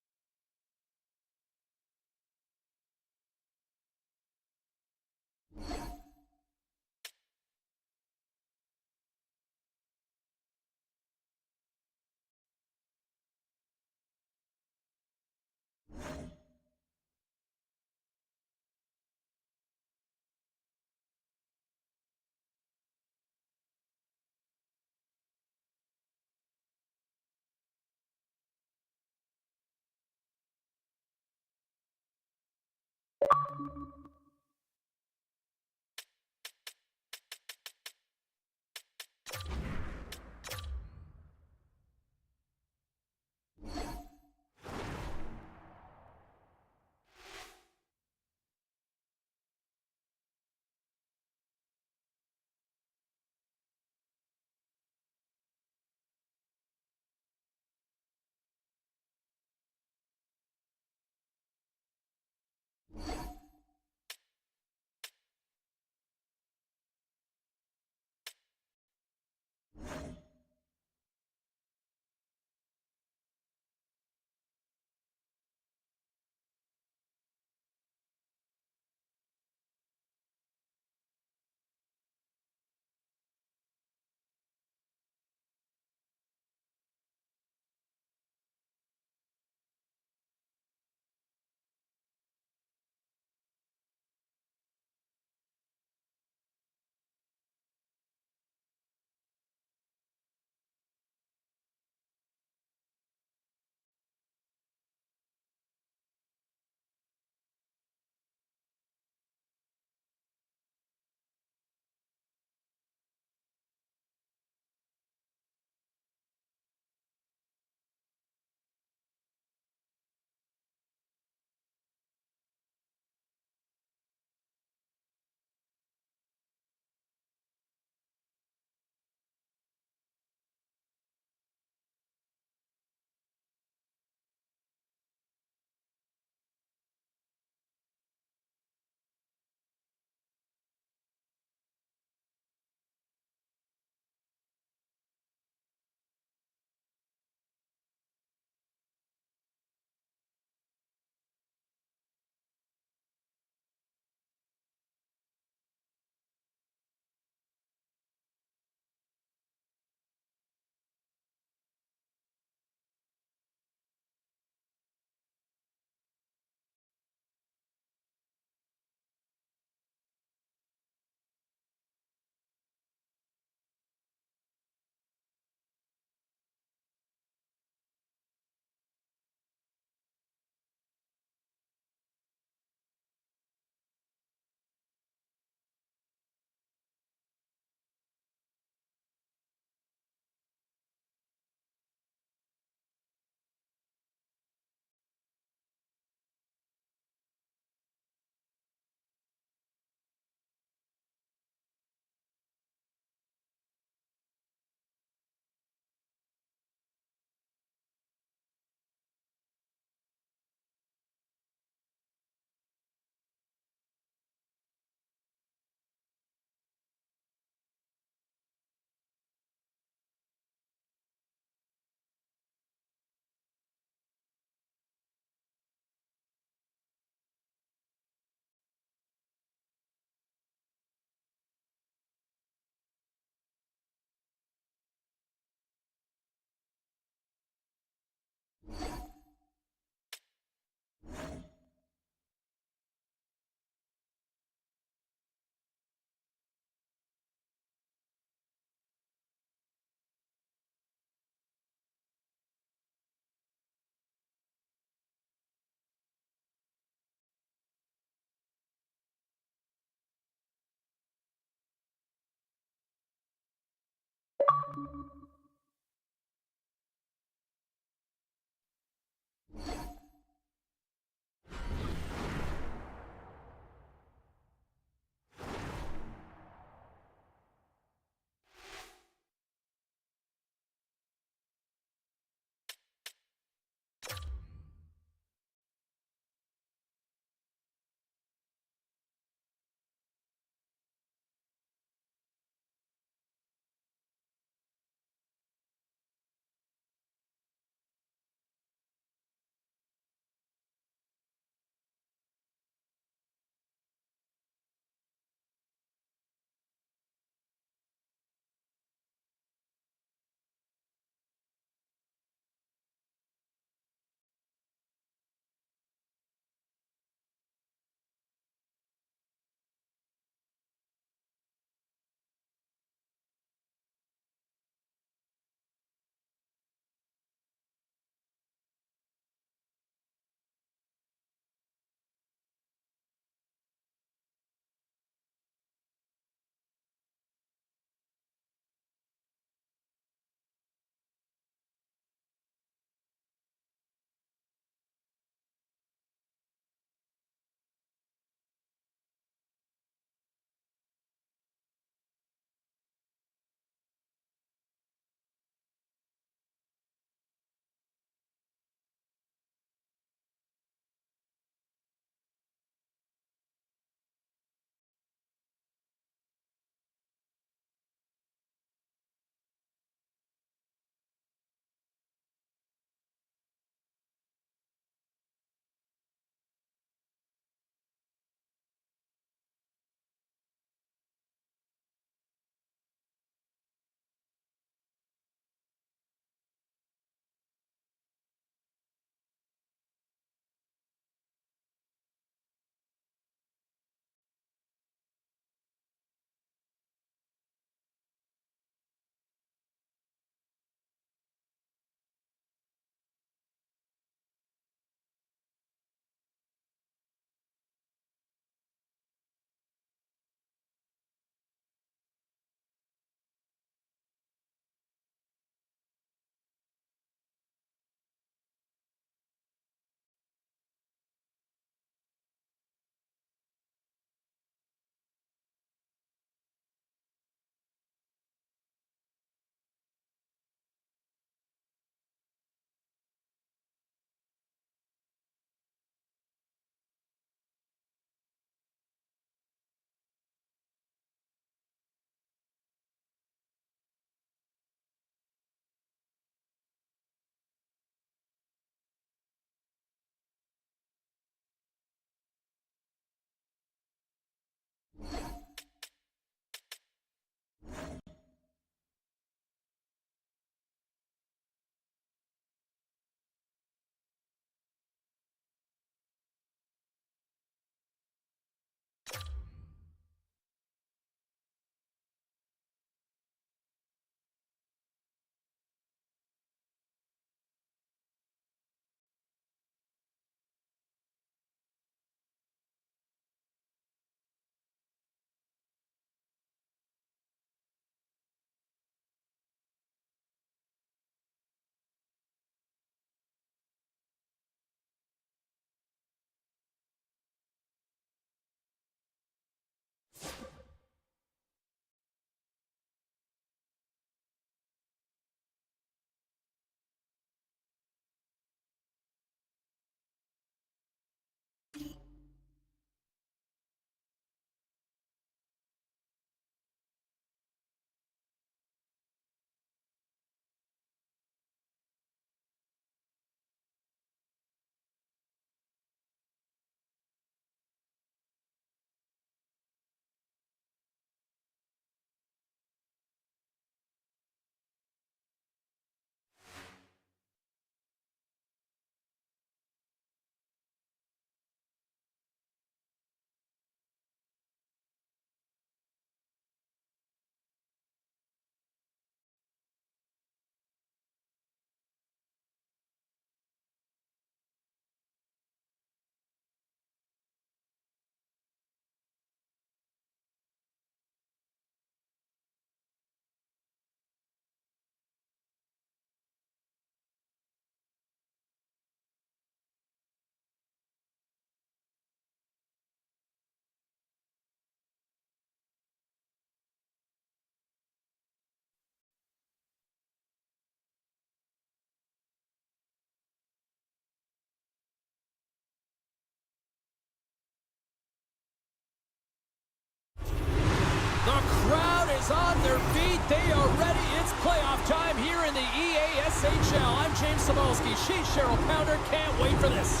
They are ready. It's playoff time here in the EASHL. I'm James Cybulski. She's Cheryl Pounder. Can't wait for this.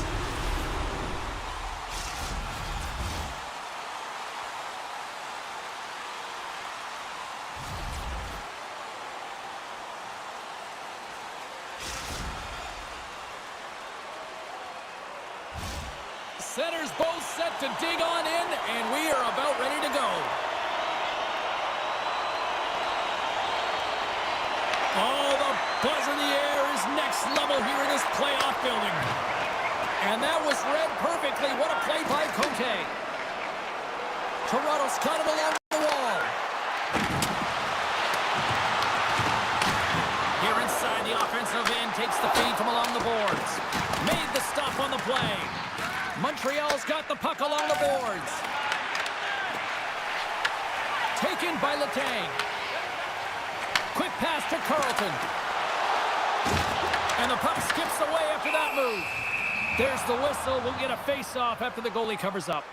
Centers both set to dig on in, and we are about ready to go. Oh, the buzz in the air is next level here in this playoff building. And that was read perfectly. What a play by Cote. Toronto's got it along the wall. Here inside the offensive end, takes the feed from along the boards. Made the stop on the play. Montreal's got the puck along the boards. Taken by Letang. Quick pass to Carlton. And the puck skips away after that move. There's the whistle. We'll get a face-off after the goalie covers up.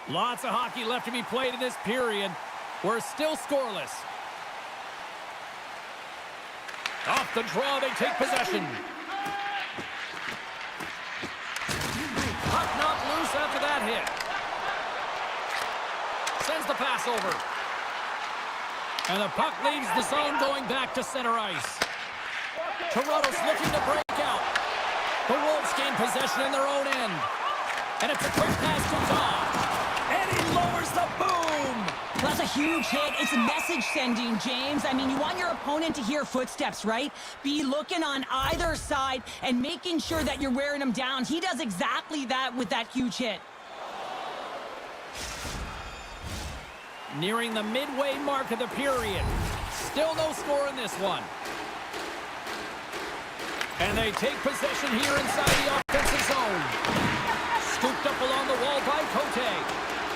Lots of hockey left to be played in this period. We're still scoreless. Off the draw, they take possession. Puck knocked loose after that hit. Sends the pass over. And the puck leaves the zone going back to center ice. Toronto's looking to break out. The Wolves gain possession in their own end. And it's a quick pass to Tom. And he lowers the boom! That's a huge hit. It's a message sending, James. I mean, you want your opponent to hear footsteps, right? Be looking on either side and making sure that you're wearing him down. He does exactly that with that huge hit. Nearing the midway mark of the period. Still no score in this one. And they take possession here inside the offensive zone. Scooped up along the wall by Cote.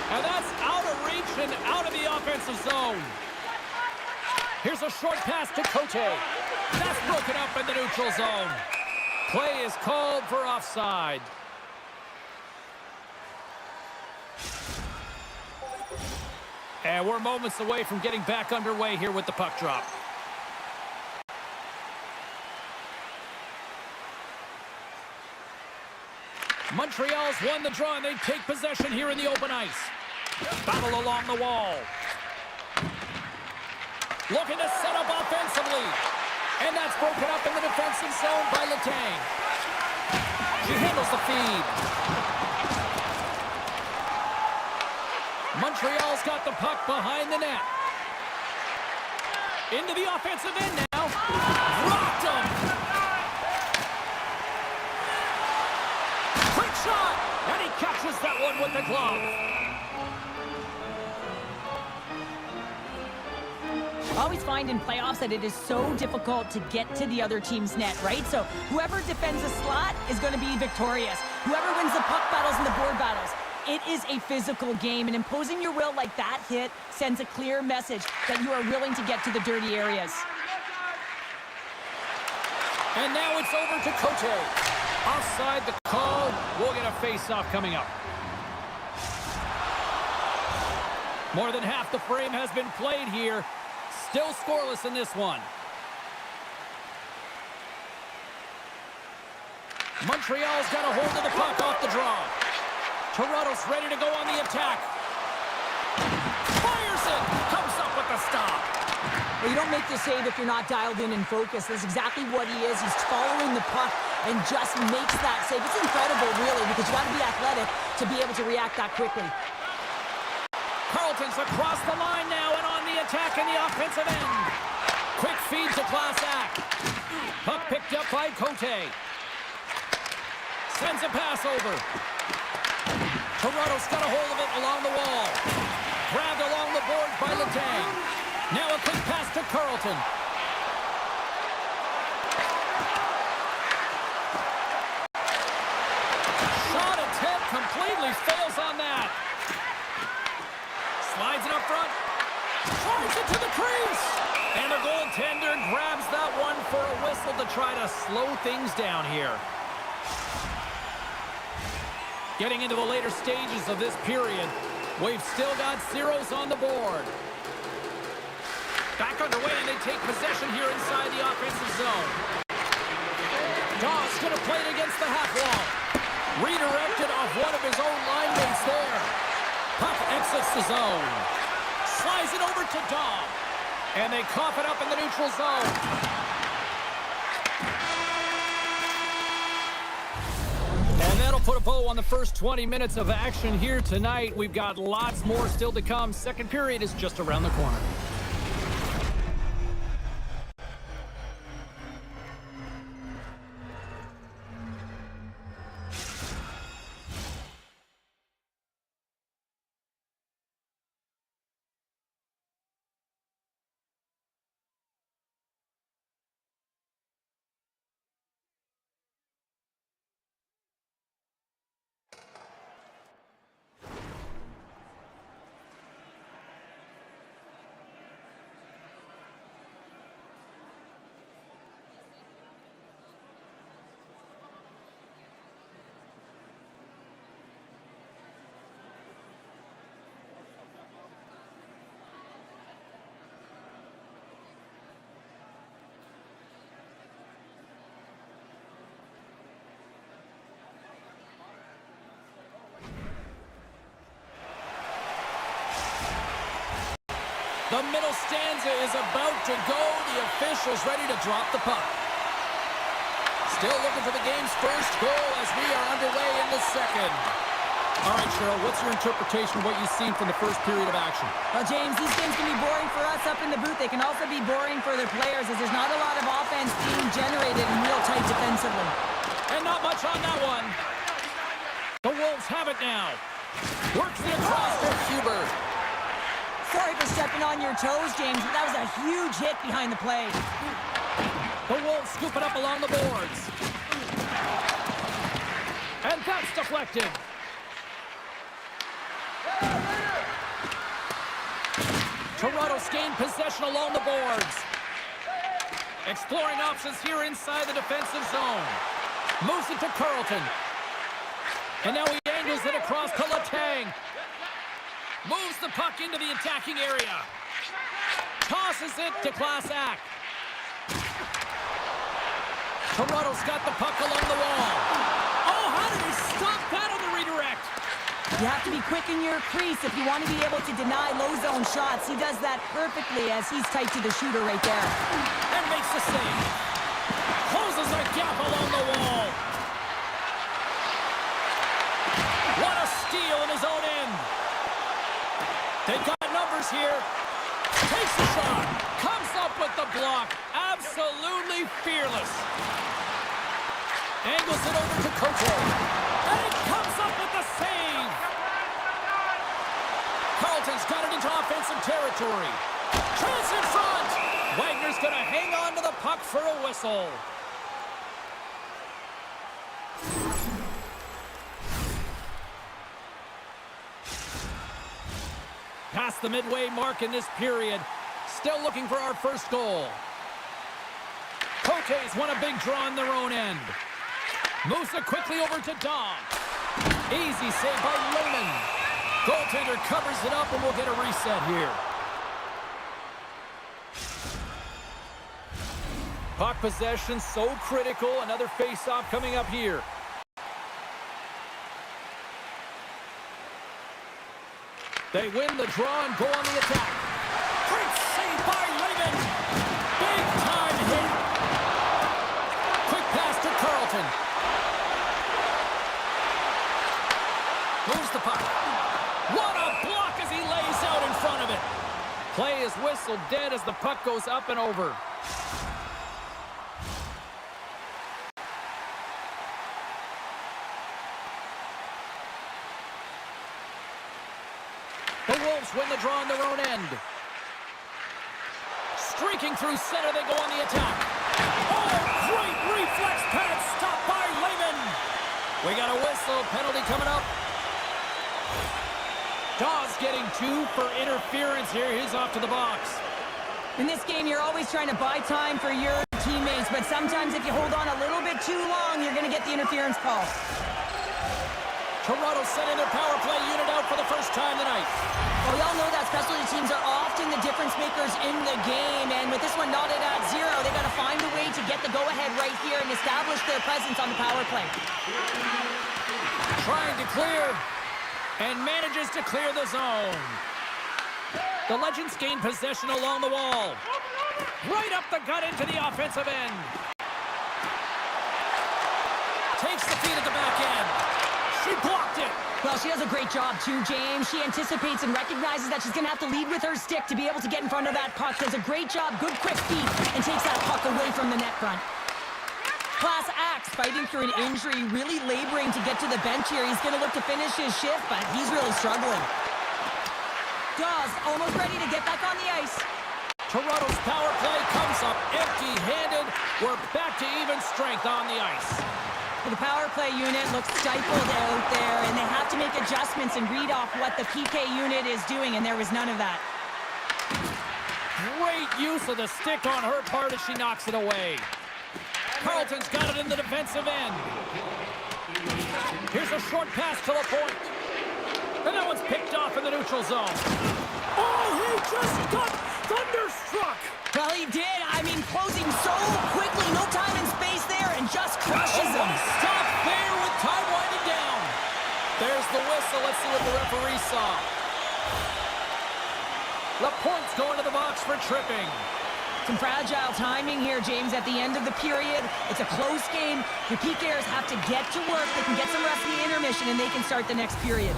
And that's out of reach and out of the offensive zone. Here's a short pass to Cote. That's broken up in the neutral zone. Play is called for offside. And we're moments away from getting back underway here with the puck drop. Montreal's won the draw, and they take possession here in the open ice. Battle along the wall. Looking to set up offensively. And that's broken up in the defensive zone by Letang. She handles the feed. Montreal's got the puck behind the net. Into the offensive end now. Rocked him. Shot, and he catches that one with the glove. I always find in playoffs that it is so difficult to get to the other team's net, right? So whoever defends a slot is going to be victorious. Whoever wins the puck battles and the board battles. It is a physical game, and imposing your will like that hit sends a clear message that you are willing to get to the dirty areas. And now it's over to Cote. Offside the call. We'll get a face-off coming up. More than half the frame has been played here. Still scoreless in this one. Montreal's got a hold of the puck off the draw. Toronto's ready to go on the attack. Fires it. Comes up with the stop. Well, you don't make the save if you're not dialed in and focused. That's exactly what he is. He's following the puck and just makes that save. It's incredible, really, because you got to be athletic to be able to react that quickly. Carlton's across the line now and on the attack in the offensive end. Quick feed to Klasak. Puck picked up by Cote. Sends a pass over. Toronto's got a hold of it along the wall. Grabbed along the board by Letang. Now a quick pass to Carlton. Shot attempt completely fails on that. Slides it up front. Drives it to the crease. And the goaltender grabs that one for a whistle to try to slow things down here. Getting into the later stages of this period, we've still got zeros on the board. Back underway, and they take possession here inside the offensive zone. Doss going to play it against the half wall. Redirected off one of his own line mates there. Puck exits the zone. Slides it over to Dom. And they cough it up in the neutral zone. And that'll put a bow on the first 20 minutes of action here tonight. We've got lots more still to come. Second period is just around the corner. The middle stanza is about to go. The officials ready to drop the puck. Still looking for the game's first goal as we are underway in the second. All right, Cheryl, what's your interpretation of what you've seen from the first period of action? Well, James, these games can be boring for us up in the booth. They can also be boring for their players as there's not a lot of offense being generated and real tight defensively. And not much on that one. The Wolves have it now. Works it across to Huber. Sorry for stepping on your toes, James, but that was a huge hit behind the play. The Wolves scoop it up along the boards. And that's deflected. Toronto's gained possession along the boards. Exploring options here inside the defensive zone. Moves it to Carlton. And now he angles it across to Letang. Moves the puck into the attacking area. Tosses it to Klasak. Toronto's got the puck along the wall. Oh, how did he stop that on the redirect? You have to be quick in your crease if you want to be able to deny low zone shots. He does that perfectly as he's tight to the shooter right there. And makes the save. Closes the gap along the wall. What a steal in his own end. They've got numbers here. Takes the shot. Comes up with the block. Absolutely fearless. Angles it over to Cote. And he comes up with the save. Carlton's got it into offensive territory. Chance in front. Wagner's going to hang on to the puck for a whistle. Past the midway mark in this period. Still looking for our first goal. Cote's won a big draw on their own end. Moves it quickly over to Dom. Easy save by Lehman. Goaltender covers it up and we'll get a reset here. Puck possession so critical. Another face-off coming up here. They win the draw and go on the attack. Great save by Lehman. Big time hit. Quick pass to Carlton. Moves the puck. What a block as he lays out in front of it. Play is whistled dead as the puck goes up and over. Champs win the draw on their own end. Streaking through center, they go on the attack. Oh, great reflex pass, stopped by Lehman. We got a whistle, penalty coming up. Dawes getting 2 for interference here. He's off to the box. In this game, you're always trying to buy time for your teammates, but sometimes if you hold on a little bit too long, you're going to get the interference call. Toronto sending their power play unit out for the first time tonight. Well, we all know that specialty teams are often the difference makers in the game, and with this one knotted at 0, they got to find a way to get the go-ahead right here and establish their presence on the power play. Trying to clear, and manages to clear the zone. The Legends gain possession along the wall. Right up the gut into the offensive end. Takes the feed at the back end. She blocked it. Well, she does a great job too, James. She anticipates and recognizes that she's going to have to lead with her stick to be able to get in front of that puck. Does a great job, good quick feet, and takes that puck away from the net front. Class Axe fighting through an injury, really laboring to get to the bench here. He's going to look to finish his shift, but he's really struggling. Dawes almost ready to get back on the ice. Toronto's power play comes up empty-handed. We're back to even strength on the ice. Well, the power play unit looks stifled out there, and they have to make adjustments and read off what the PK unit is doing, and there was none of that. Great use of the stick on her part as she knocks it away. Carlton's got it in the defensive end. Here's a short pass to the point. And that one's picked off in the neutral zone. Oh, he just got thunderstruck. Well, he did. I mean, closing so quickly. No time and space there, and just crushes him. Stop there with time winding down. There's the whistle. Let's see what the referee saw. Laporte's going to the box for tripping. Some fragile timing here, James, at the end of the period. It's a close game. The PKers have to get to work. They can get some rest in the intermission, and they can start the next period.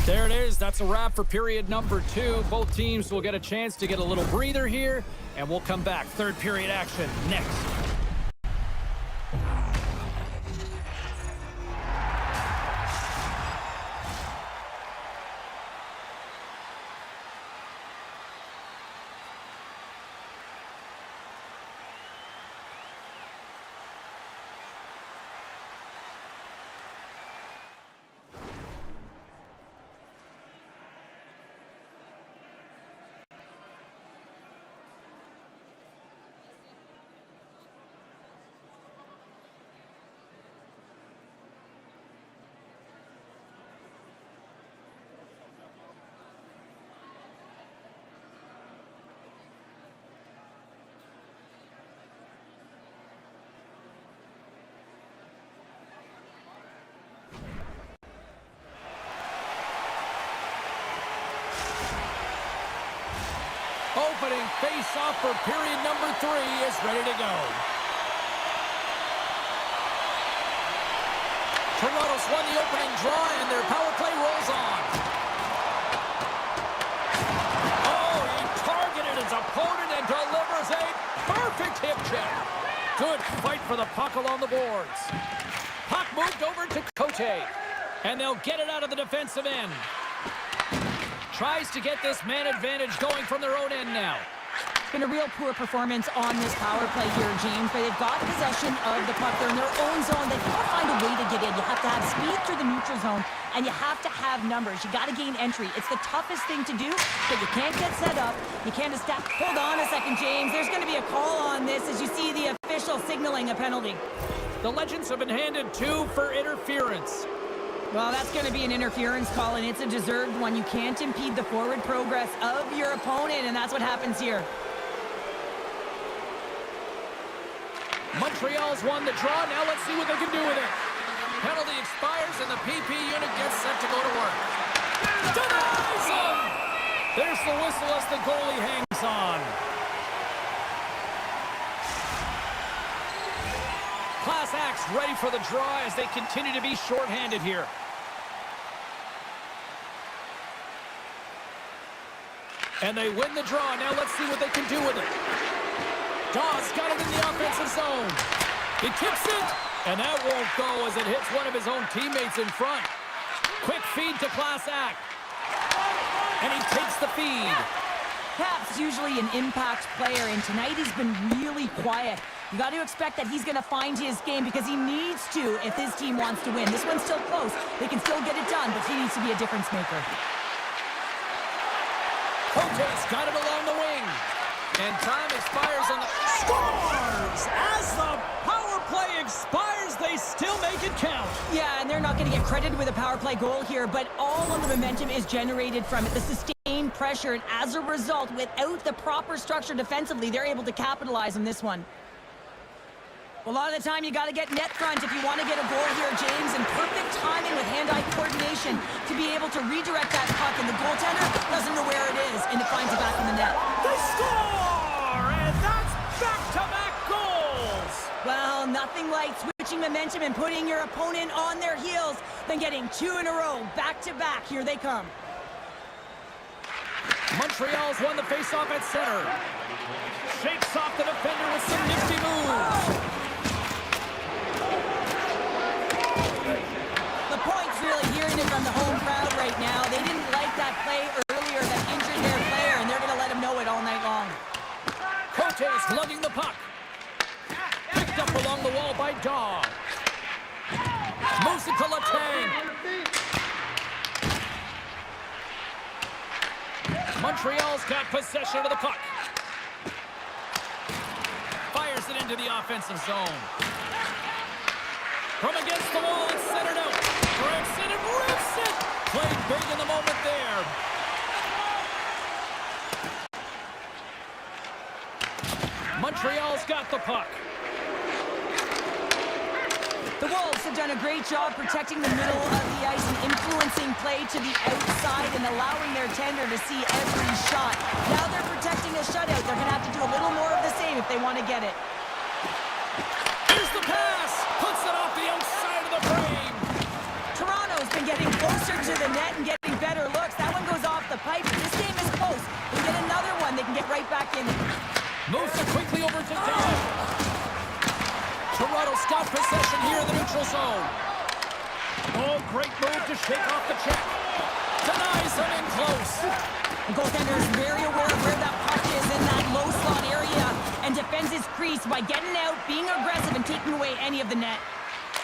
There it is. That's a wrap for period number 2. Both teams will get a chance to get a little breather here, and we'll come back. Third period action next. Opening face-off for period number 3 is ready to go. Toronto's won the opening draw, and their power play rolls on. Oh, he targeted his opponent and delivers a perfect hip check. Good fight for the puck along the boards. Puck moved over to Cote, and they'll get it out of the defensive end. Tries to get this man advantage going from their own end now. It's been a real poor performance on this power play here, James, but they've got possession of the puck. They're in their own zone. They've got to find a way to get in. You have to have speed through the neutral zone, and you have to have numbers. You got to gain entry. It's the toughest thing to do, but you can't get set up. You can't establish. Hold on a second, James. There's going to be a call on this as you see the official signaling a penalty. The Legends have been handed 2 for interference. Well, that's going to be an interference call, and it's a deserved one. You can't impede the forward progress of your opponent, and that's what happens here. Montreal's won the draw. Now let's see what they can do with it. Penalty expires, and the PP unit gets set to go to work. Denies him! There's the whistle as the goalie hangs on. Class Axe ready for the draw as they continue to be shorthanded here. And they win the draw. Now let's see what they can do with it. Dawes got it in the offensive zone. He tips it, and that won't go as it hits one of his own teammates in front. Quick feed to Class Axe. And he takes the feed. Cap's usually an impact player, and tonight he's been really quiet. You got to expect that he's going to find his game because he needs to if his team wants to win. This one's still close. They can still get it done, but he needs to be a difference maker. Cote's got it along the wing. And time expires on the... Scores! As the power play expires, they still make it count. Yeah, and they're not going to get credited with a power play goal here, but all of the momentum is generated from it. The sustained pressure, and as a result, without the proper structure defensively, they're able to capitalize on this one. A lot of the time, you got to get net front if you want to get a goal here, James, and perfect timing with hand-eye coordination to be able to redirect that puck, and the goaltender doesn't know where it is, and it finds it back in the net. They score! And that's back-to-back goals! Well, nothing like switching momentum and putting your opponent on their heels than getting two in a row, back-to-back. Here they come. Montreal's won the faceoff at center. Shakes off the defender with some nifty moves. The point's really hearing it from the home crowd right now. They didn't like that play earlier that injured their player, and they're going to let him know it all night long. Cote's lugging the puck. Picked up along the wall by Daw. Moves it to Letang. Montreal's got possession of the puck. Fires it into the offensive zone. From against the wall, it's centered out. Breaks it and rips it. Played big in the moment there. Montreal's got the puck. The Wolves have done a great job protecting the middle of the ice and influencing play to the outside and allowing their tender to see every shot. Now they're protecting a shutout. They're going to have to do a little more of the same if they want to get it. Here's the pass. Puts it off the outside of the frame. Toronto's been getting closer to the net and getting better looks. That one goes off the pipe. This game is close. They get another one, they can get right back in it. Moves it quickly over to David. Toronto's got possession here in the neutral zone. Oh, great move to shake off the check. Denies him in close. The goaltender is very aware of where that puck is in that low slot area and defends his crease by getting out, being aggressive, and taking away any of the net.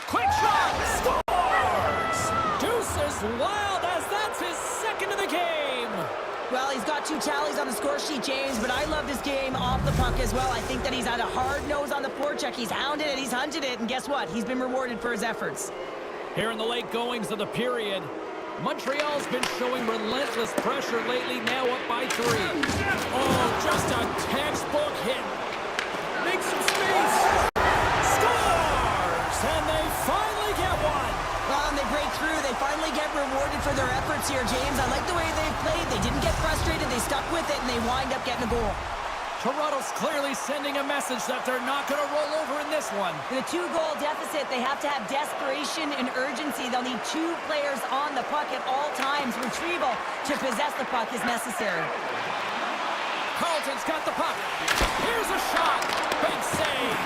Quick shot. Scores! Deuce is wild as that's his second of the game. Well, he's got 2 tallies on the score sheet, James, but I love this game off the puck as well. I think that he's had a hard nose on the forecheck. He's hounded it, he's hunted it, and guess what? He's been rewarded for his efforts. Here in the late goings of the period, Montreal's been showing relentless pressure lately, now up by 3. Oh, just a textbook hit. Makes some space. Scores! And they finally get one. Well, and they break through. They finally get rewarded for their efforts here, James. I like the way they played. They didn't get frustrated. They stuck with it, and they wind up getting a goal. Toronto's clearly sending a message that they're not going to roll over in this one. With a 2-goal deficit, they have to have desperation and urgency. They'll need 2 players on the puck at all times. Retrieval to possess the puck is necessary. Carlton's got the puck. Here's a shot. Big save.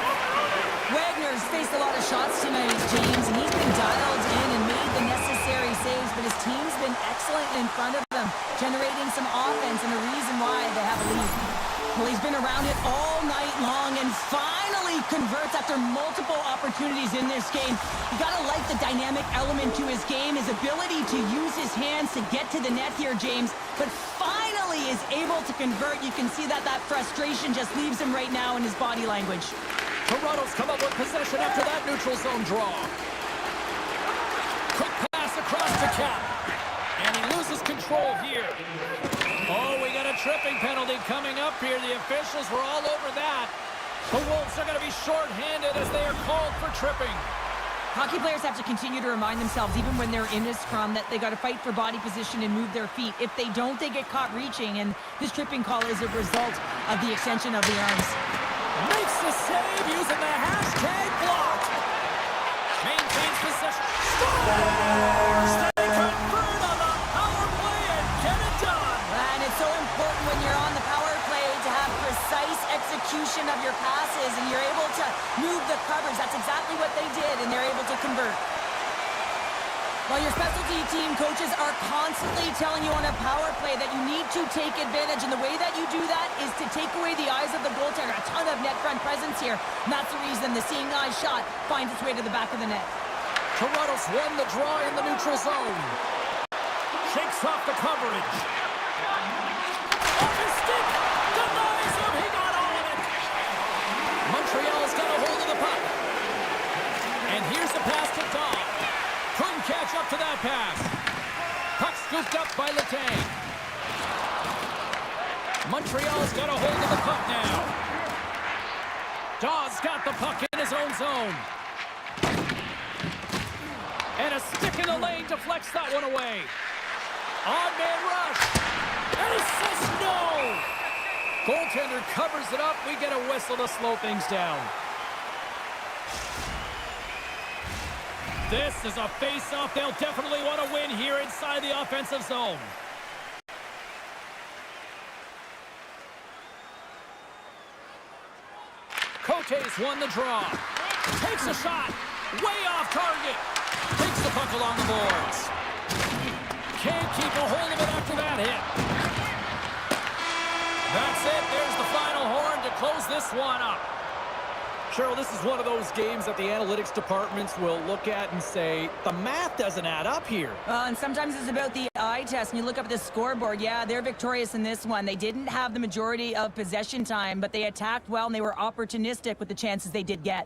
Wagner's faced a lot of shots tonight, James, and he's been dialed in and made the necessary saves, but his team's been excellent in front of them, generating some offense and the reason why they have a lead. Well, he's been around it all night long and finally converts after multiple opportunities in this game. You gotta like the dynamic element to his game, his ability to use his hands to get to the net here, James, but finally is able to convert. You can see that that frustration just leaves him right now in his body language. Toronto's come up with possession after that neutral zone draw. Quick pass across to Cap. And he loses control here. Oh, we got a tripping penalty coming up here. The officials were all over that. The Wolves are going to be shorthanded as they are called for tripping. Hockey players have to continue to remind themselves, even when they're in a scrum, that they got to fight for body position and move their feet. If they don't, they get caught reaching, and this tripping call is a result of the extension of the arms. Makes the save using the hashtag blocked. Maintains possession. Scores! They convert on the power play and get it done. And it's so important when you're on the power play to have precise execution of your passes, and you're able to move the coverage. That's exactly what they did, and they're able to convert. Well, your specialty team coaches are constantly telling you on a power play that you need to take advantage, and the way that you do that is to take away the eyes of the goaltender. A ton of net front presence here, and that's the reason the seeing eye shot finds its way to the back of the net. Toronto's won the draw in the neutral zone. Shakes off the coverage. Off his stick! Denies him! He got all of it! Montreal's got a hold of the puck. And here's the pass to Dahl. Couldn't catch up to that pass. Puck scooped up by Letang. Montreal's got a hold of the puck now. Dawes got the puck in his own zone. And a stick in the lane deflects that one away. On-man rush. And he says no. Goaltender covers it up. We get a whistle to slow things down. This is a face-off they'll definitely want to win here inside the offensive zone. Cote's won the draw. Takes a shot. Way off target. Takes the puck along the boards. Can't keep a hold of it after that hit. That's it. There's the final horn to close this one up. Cheryl, this is one of those games that the analytics departments will look at and say, the math doesn't add up here. And sometimes it's about the eye test, and you look up at the scoreboard. Yeah, they're victorious in this one. They didn't have the majority of possession time, but they attacked well, and they were opportunistic with the chances they did get.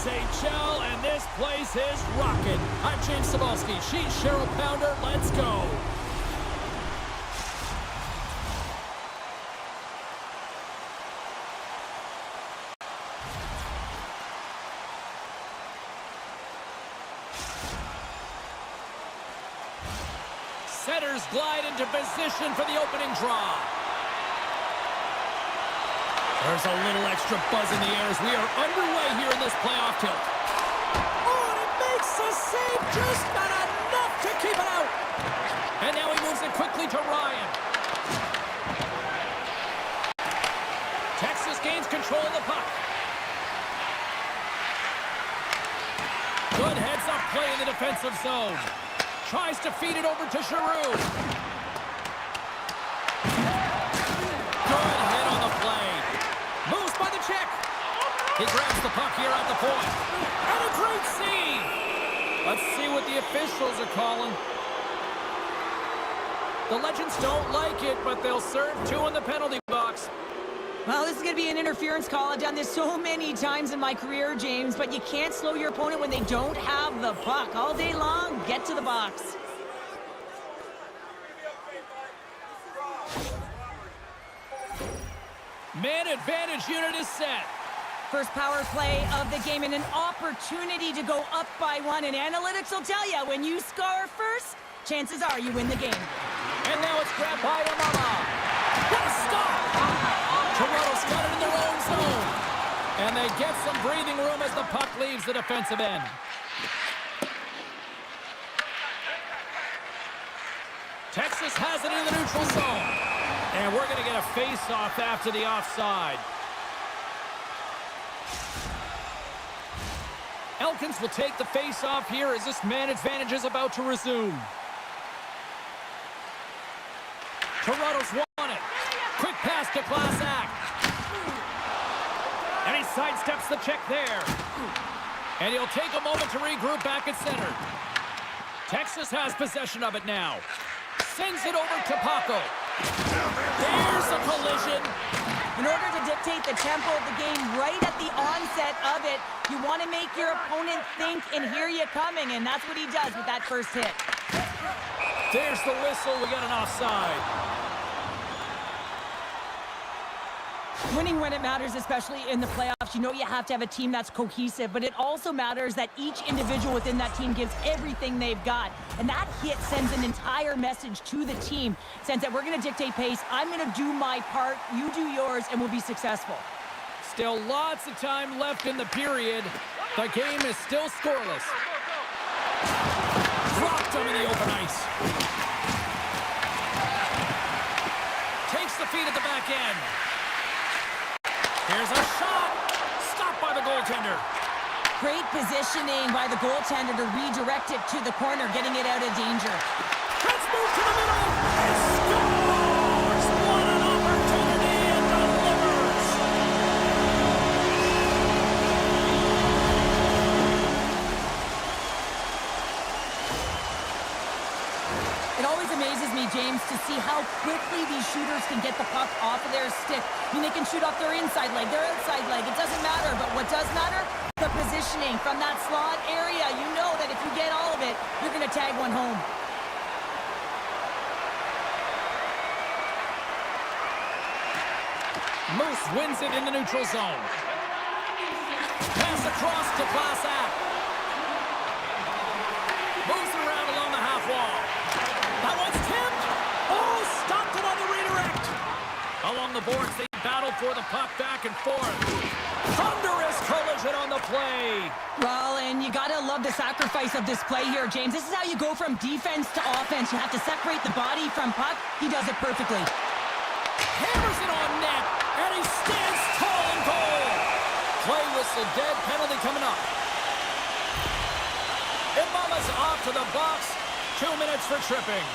NHL, and this place is rocking. I'm James Cebulski. She's Cheryl Pounder. Let's go. Setters glide into position for the opening draw. There's a little extra buzz in the air as we are underway here in this playoff tilt. Oh, and he makes the save, just not enough to keep it out. And now he moves it quickly to Ryan. Texas gains control of the puck. Good heads-up play in the defensive zone. Tries to feed it over to Giroux. Good hit on the play. Moves by the check. He grabs the puck here at the point. And a great save. Let's see what the officials are calling. The Legends don't like it, but they'll serve 2 in the penalty box. Well, this is going to be an interference call. I've done this so many times in my career, James, but you can't slow your opponent when they don't have the puck. All day long, get to the box. Man advantage unit is set. First power play of the game and an opportunity to go up by 1. And analytics will tell you, when you score first, chances are you win the game. And now it's grabbed by Amama. What a stop! Toronto's got it in their own zone. And they get some breathing room as the puck leaves the defensive end. Texas has it in the neutral zone. And we're going to get a face-off after the offside. Elkins will take the face-off here as this man advantage is about to resume. Toronto's won it. Quick pass to Klasak. And he sidesteps the check there. And he'll take a moment to regroup back at center. Texas has possession of it now. Sends it over to Paco. There's a collision. In order to dictate the tempo of the game right at the onset of it, you want to make your opponent think and hear you coming, and that's what he does with that first hit. There's the whistle. We got an offside. Winning when it matters, especially in the playoffs, you know you have to have a team that's cohesive, but it also matters that each individual within that team gives everything they've got. And that hit sends an entire message to the team, saying that we're going to dictate pace, I'm going to do my part, you do yours, and we'll be successful. Still lots of time left in the period. The game is still scoreless. Dropped him in the open ice. Takes the feed at the back end. Here's a shot. Stopped by the goaltender. Great positioning by the goaltender to redirect it to the corner, getting it out of danger. Let's move to the middle. And scores! What an opportunity and delivers. It always amazes me, James, to see how quickly these shooters can get the puck off of their stick. I mean, they can shoot off their inside leg, their outside leg. It doesn't matter, but what does matter? The positioning from that slot area. You know that if you get all of it, you're going to tag one home. Moose wins it in the neutral zone. Pass across to Klasak. Moves it around along the half wall. That one's tipped. Oh, stopped it on the redirect. Along the boards, they battle for the puck back and forth. Thunderous collision on the play. Well, and you got to love the sacrifice of this play here, James. This is how you go from defense to offense. You have to separate the body from puck. He does it perfectly. Hammers it on net, and he stands tall in goal. Play whistle dead, penalty coming up. Imama's off to the box. 2 minutes for tripping.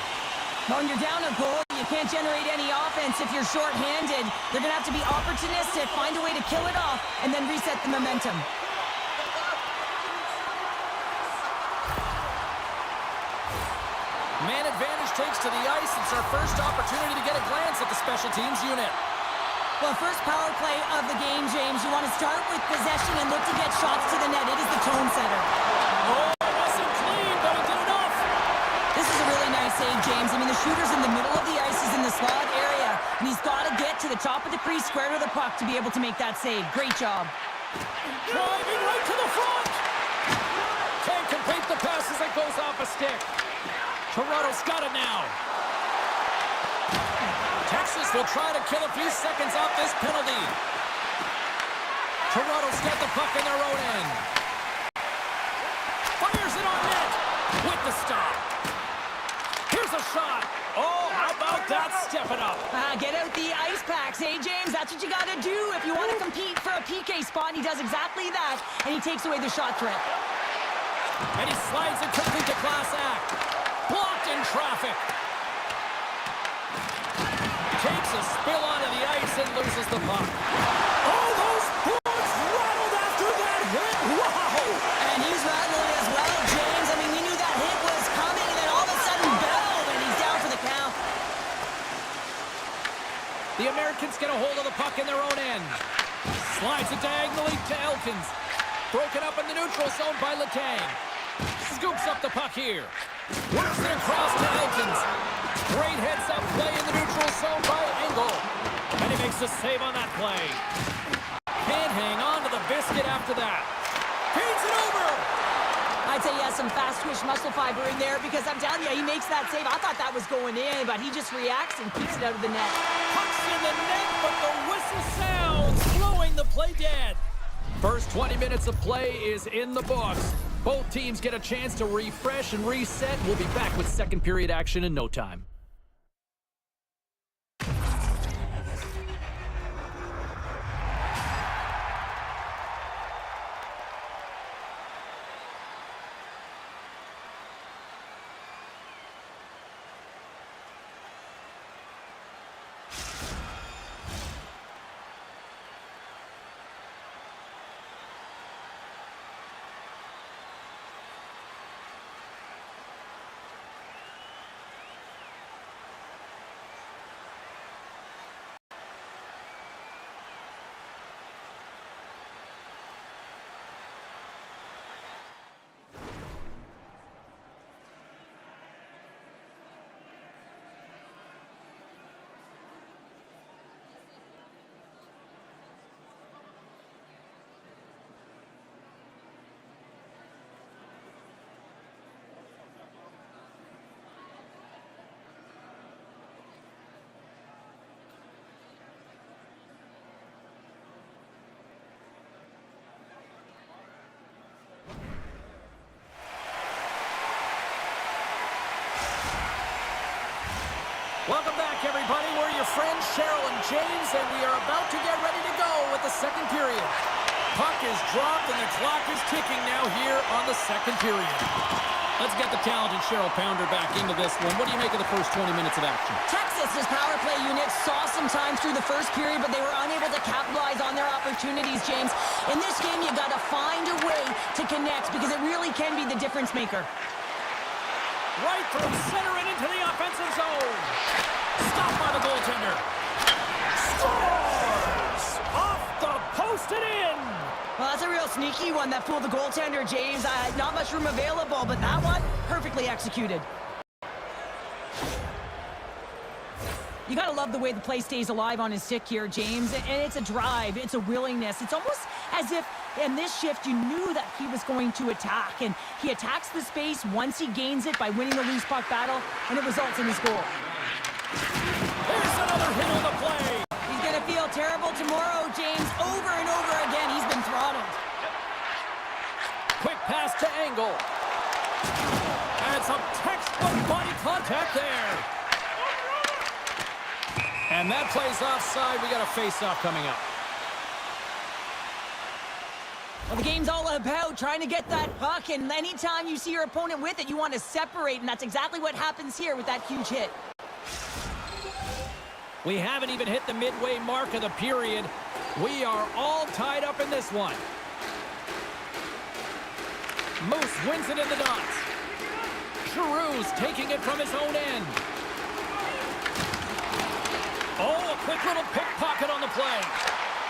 When you're down a goal, you can't generate any offense if you're short-handed. They're going to have to be opportunistic, find a way to kill it off, and then reset the momentum. Man advantage takes to the ice. It's our first opportunity to get a glance at the special teams unit. Well, first power play of the game, James. You want to start with possession and look to get shots to the net. It is the tone setter. Oh, it wasn't clean, but it did enough. This is a really nice save, James. I mean, the shooter's in the middle of the ice. He's in the slot area, and he's got to get to the top of the crease, square to the puck to be able to make that save. Great job. Driving right to the front. Can't complete the pass as it goes off a stick. Toronto's got it now. Texas will try to kill a few seconds off this penalty. Toronto's got the puck in their own end. Fires it on net with the stop. Here's a shot. Oh, how about that stepping up? Get out the ice packs. Hey, James, that's what you got to do if you want to compete for a PK spot. And he does exactly that, and he takes away the shot threat. And he slides it quickly to Class Act. Blocked in traffic. Takes a spill onto the ice and loses the puck. Oh, those boards rattled after that hit. Wow! And he's rattling as well, James. I mean, we knew that hit was coming, and then all of a sudden, boom, and he's down for the count. The Americans get a hold of the puck in their own end. Slides it diagonally to Elkins. Broken up in the neutral zone by Letang. Scoops up the puck here. Works it across to Elkins. Great heads-up play in the neutral zone by Engel. And he makes the save on that play. Can't hang on to the biscuit after that. Feeds it over. I'd say he has some fast-twitch muscle fiber in there because I'm telling you, he makes that save. I thought that was going in, but he just reacts and keeps it out of the net. Puck's in the net, but the whistle sounds, slowing the play dead. First 20 minutes of play is in the books. Both teams get a chance to refresh and reset. We'll be back with second period action in no time. Welcome back, everybody. We're your friends, Cheryl and James, and we are about to get ready to go with the second period. Puck is dropped, and the clock is ticking now here on the second period. Let's get the talented Cheryl Pounder back into this one. What do you make of the first 20 minutes of action? Texas's power play unit saw some time through the first period, but they were unable to capitalize on their opportunities, James. In this game, you got to find a way to connect because it really can be the difference maker. Right from center and into the offensive zone. Stopped by the goaltender. Scores! Off the post and in! Well, that's a real sneaky one that fooled the goaltender, James. Not much room available, but that one, perfectly executed. You gotta love the way the play stays alive on his stick here, James. And it's a drive, it's a willingness. It's almost as if in this shift you knew that he was going to attack. And he attacks the space once he gains it by winning the loose puck battle, and it results in his goal. Here's another hit on the play. He's gonna feel terrible tomorrow, James. Over and over again, he's been throttled. Quick pass to Engel. And some textbook body contact there. And that plays offside. We got a face-off coming up. Well, the game's all about trying to get that puck, and anytime you see your opponent with it, you want to separate, and that's exactly what happens here with that huge hit. We haven't even hit the midway mark of the period. We are all tied up in this one. Moose wins it in the dots. Giroux's taking it from his own end. Oh, a quick little pickpocket on the play.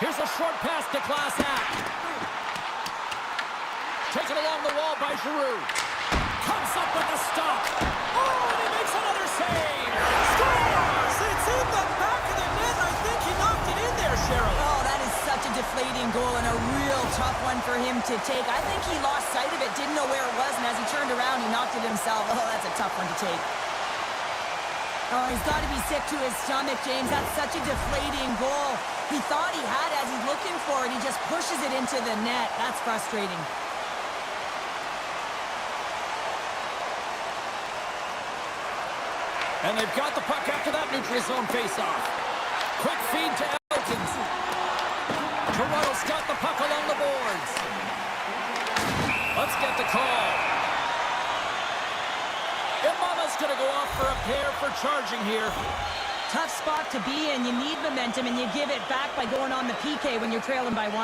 Here's a short pass to Class Act. Taken along the wall by Giroux. Comes up with a stop. Oh, and he makes another save. Scores! It's in the back of the net. I think he knocked it in there, Cheryl. Oh, that is such a deflating goal and a real tough one for him to take. I think he lost sight of it, didn't know where it was, and as he turned around, he knocked it himself. Oh, that's a tough one to take. Oh, he's got to be sick to his stomach, James. That's such a deflating goal. He thought he had as he's looking for it. He just pushes it into the net. That's frustrating. And they've got the puck after that neutral zone faceoff. Quick feed to Elkins. Toronto's got the puck along the boards. Let's get the call. Imama's going to go off for a pair for charging here. Tough spot to be in. You need momentum, and you give it back by going on the PK when you're trailing by 1.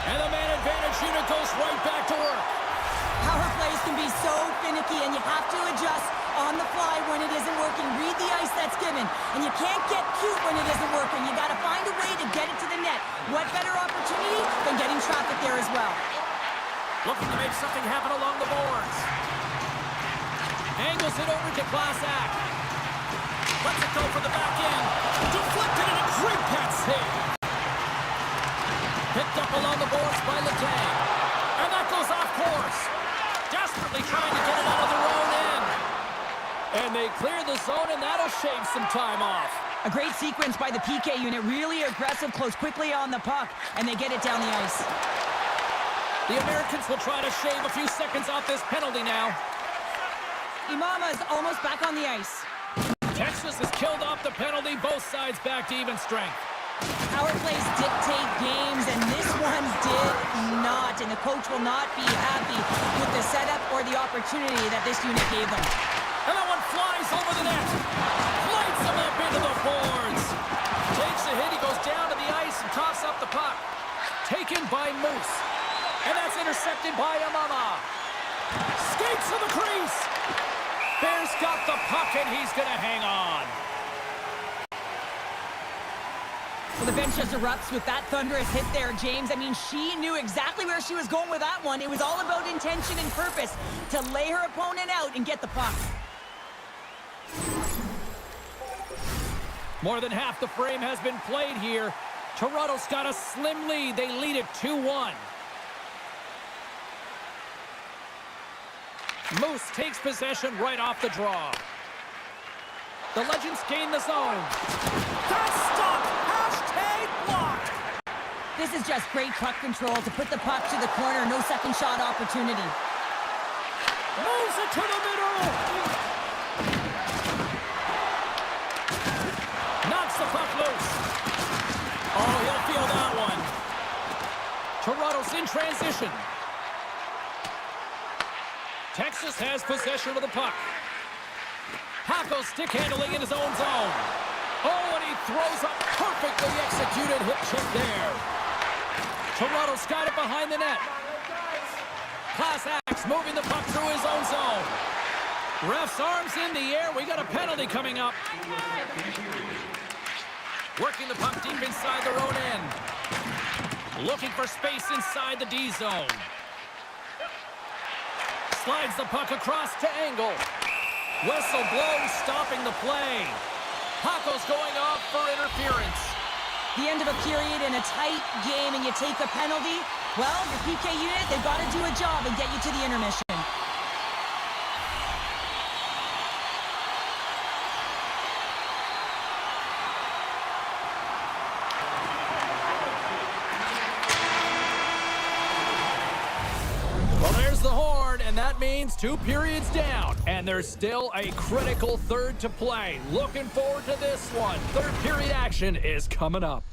And the man advantage unit goes right back to work. Power plays can be so finicky, and you have to adjust on the fly when it isn't working. Read the ice that's given, and you can't get cute when it isn't working. You got to find a way to get it to the net. What better opportunity than getting traffic there as well? Looking to make something happen along the boards. Angles it over to Class Act. Lets it go for the back end. Deflected and a great pass save. Picked up along the boards by Letang. And that goes off course. Desperately trying to get it out of their own end. And they clear the zone, and that'll shave some time off. A great sequence by the PK unit. Really aggressive, close quickly on the puck, and they get it down the ice. The Americans will try to shave a few seconds off this penalty now. Imama's almost back on the ice. Texas has killed off the penalty. Both sides back to even strength. Power plays dictate games, and this one did not. And the coach will not be happy with the setup or the opportunity that this unit gave them. And that one flies over the net. Lights him up into the boards. Takes a hit. He goes down to the ice and tosses up the puck. Taken by Moose. And that's intercepted by Imama. Skates to the crease. Bears got the puck, and he's going to hang on. Well, the bench just erupts with that thunderous hit there, James. I mean, she knew exactly where she was going with that one. It was all about intention and purpose to lay her opponent out and get the puck. More than half the frame has been played here. Toronto's got a slim lead. They lead it 2-1. Moose takes possession right off the draw. The Legends gain the zone. That's stopped! Hashtag blocked! This is just great puck control to put the puck to the corner. No second shot opportunity. Moves it to the middle! Knocks the puck loose. Oh, he'll feel that one. Toronto's in transition. Texas has possession of the puck. Paco stick handling in his own zone. Oh, and he throws a perfectly executed hip check there. Toronto's got it behind the net. Class Axe moving the puck through his own zone. Ref's arms in the air. We got a penalty coming up. Working the puck deep inside their own end. Looking for space inside the D zone. Slides the puck across to Angle. Whistle blows, stopping the play. Paco's going off for interference. The end of a period in a tight game, and you take a penalty. Well, your PK unit, they've got to do a job and get you to the intermission. Well, there's the horn, and that means 2 periods down. And there's still a critical third to play. Looking forward to this one. Third period action is coming up.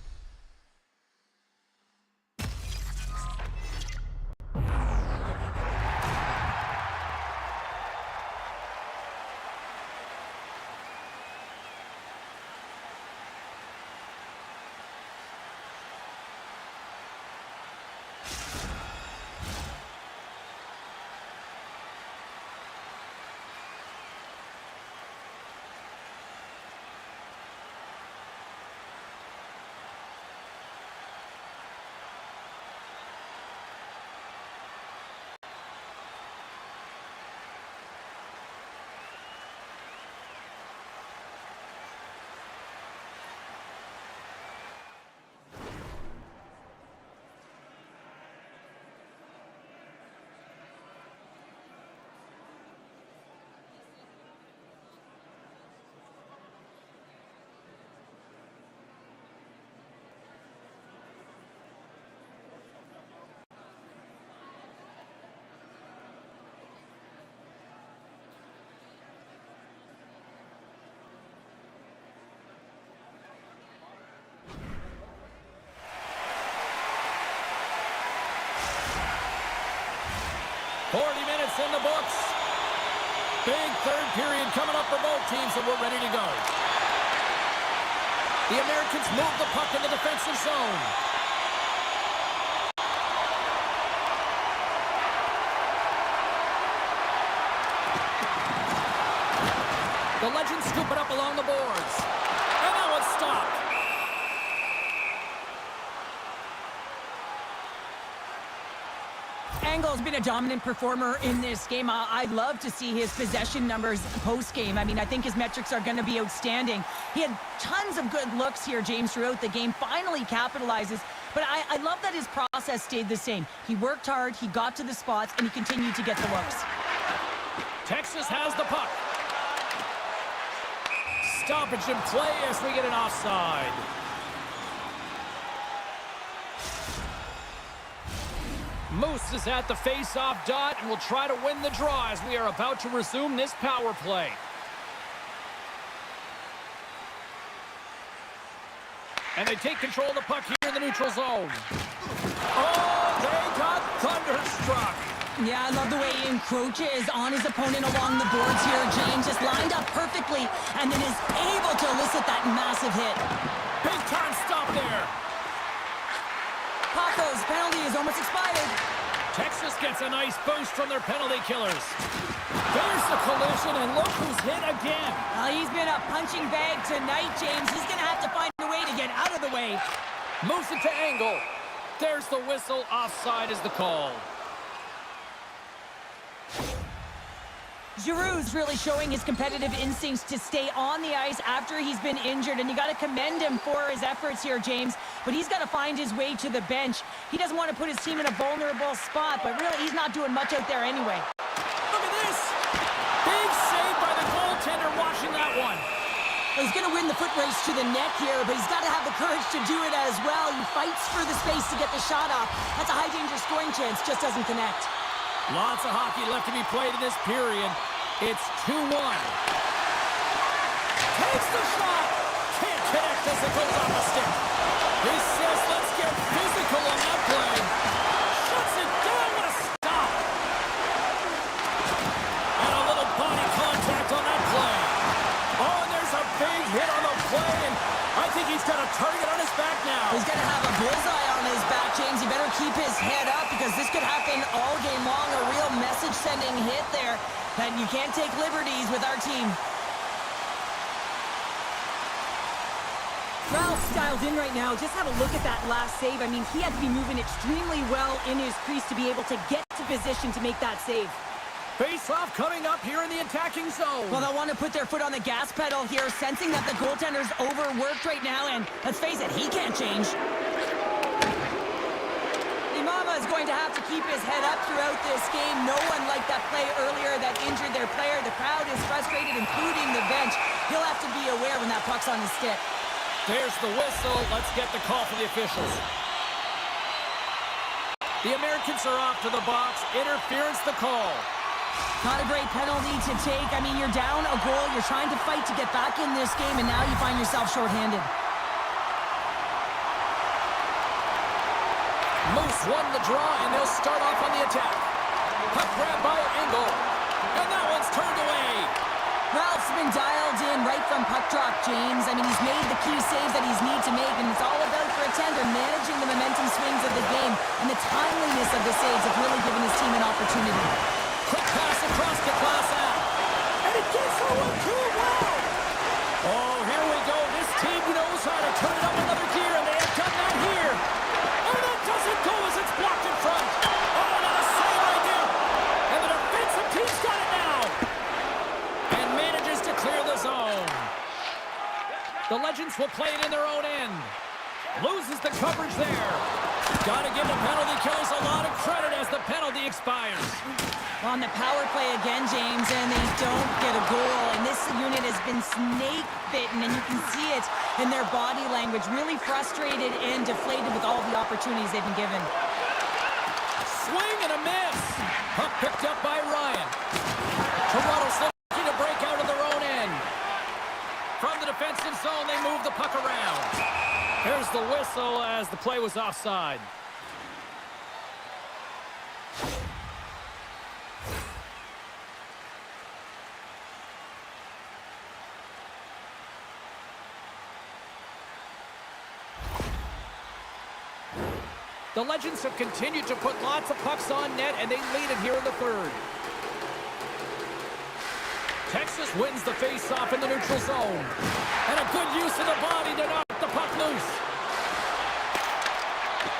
scoreless in the books. Big third period coming up for both teams, and we're ready to go. The Americans move the puck in the defensive zone. The Legends scoop it up along the boards. And that one's stopped. Engel's been a dominant performer in this game. I'd love to see his possession numbers post-game. I mean, I think his metrics are going to be outstanding. He had tons of good looks here, James, throughout the game. Finally capitalizes. But I love that his process stayed the same. He worked hard, he got to the spots, and he continued to get the looks. Texas has the puck. Stoppage in play as we get an offside. Moose is at the face-off dot and will try to win the draw as we are about to resume this power play. And they take control of the puck here in the neutral zone. Oh, they got thunderstruck. Yeah, I love the way he encroaches on his opponent along the boards here. James just lined up perfectly and then is able to elicit that massive hit. Big time stop there. Paco's penalty is almost expired. Texas gets a nice boost from their penalty killers. There's the collision, and look who's hit again. He's been a punching bag tonight, James. He's going to have to find a way to get out of the way. Moves it to Angle. There's the whistle. Offside is the call. Giroux's really showing his competitive instincts to stay on the ice after he's been injured, and you got to commend him for his efforts here, James. But he's got to find his way to the bench. He doesn't want to put his team in a vulnerable spot, but really he's not doing much out there anyway. Look at this! Big save by the goaltender watching that one. Well, he's going to win the foot race to the net here, but he's got to have the courage to do it as well. He fights for the space to get the shot off. That's a high-danger scoring chance, just doesn't connect. Lots of hockey left to be played in this period. It's 2-1. Takes the shot. Can't connect as it goes off the stick. He says, let's get physical on that play. Shuts it down. What a stop. And a little body contact on that play. Oh, and there's a big hit on the play, and I think he's got a target on his back now. He's going to have a bullseye on his back, James. He better keep his head up because this could happen all game long. A real message-sending hit there. And you can't take liberties with our team. Ralph's dialed in right now. Just have a look at that last save. I mean, he had to be moving extremely well in his crease to be able to get to position to make that save. Face-off coming up here in the attacking zone. Well, they'll want to put their foot on the gas pedal here, sensing that the goaltender's overworked right now, and let's face it, he can't change. Imama is going to have to keep his head up throughout this game. No one liked that play earlier that injured their player. The crowd is frustrated, including the bench. He'll have to be aware when that puck's on his stick. There's the whistle. Let's get the call for the officials. The Americans are off to the box. Interference the call. Not a great penalty to take. I mean, you're down a goal. You're trying to fight to get back in this game, and now you find yourself shorthanded. Moose won the draw, and they'll start off on the attack. Puck grab by Engel, and that one's turned away. Ralph's been dialed in right from puck drop, James. I mean, he's made the key saves that he's need to make, and it's all about for a tender managing the momentum swings of the game, and the timeliness of the saves have really given his team an opportunity. Quick pass across to Klasa, and it gets over too well. Oh, here we go. This team knows how to turn it up another gear, and they have done that here. And that doesn't go as it's blocked in front. Oh, what a save right there. And the defensive team's got it now. And manages to clear the zone. The Legends will play it in their own end. Loses the coverage there. Got to give the penalty killers a lot of credit as the penalty expires. On the power play again, James, and they don't get a goal. And this unit has been snake-bitten, and you can see it in their body language. Really frustrated and deflated with all the opportunities they've been given. Swing and a miss. Puck picked up by Ryan. Toronto's looking to break out of their own end. From the defensive zone, they move the puck around. Here's the whistle as the play was offside. The Legends have continued to put lots of pucks on net, and they lead it here in the third. Texas wins the face-off in the neutral zone. And a good use of the body to knock the puck loose.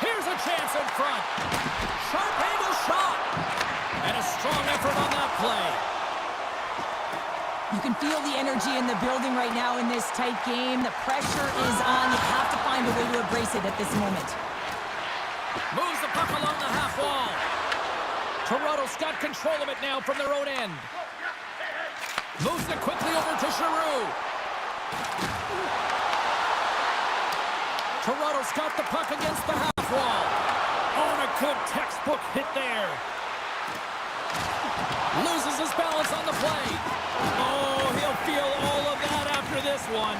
Here's a chance in front. Sharp angle shot. And a strong effort on that play. You can feel the energy in the building right now in this tight game. The pressure is on. You have to find a way to embrace it at this moment. Moves the puck along the half wall. Toronto's got control of it now from their own end. Moves it quickly over to Giroux. Toronto's got the puck against the half wall. Oh, and a good textbook hit there. Loses his balance on the play. Oh, he'll feel all of that after this one.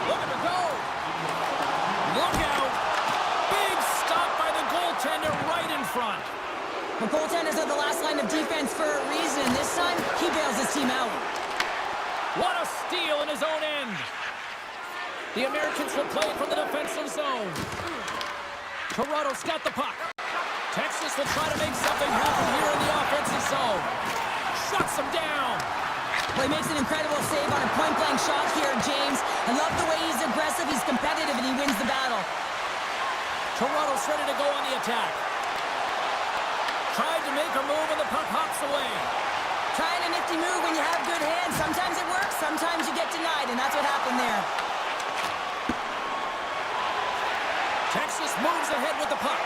Look at him go. Look out. Big stop by the goaltender right in front. The goaltenders are the last line of defense for a reason. This time, he bails his team out. What a steal in his own end. The Americans will play from the defensive zone. Toronto's got the puck. Texas will try to make something happen here in the offensive zone. Shuts him down. Well, he makes an incredible save on a point-blank shot here, James. I love the way he's aggressive, he's competitive, and he wins the battle. Toronto's ready to go on the attack. Tried to make a move, and the puck hops away. Trying a nifty move when you have good hands. Sometimes it works, sometimes you get denied, and that's what happened there. Texas moves ahead with the puck.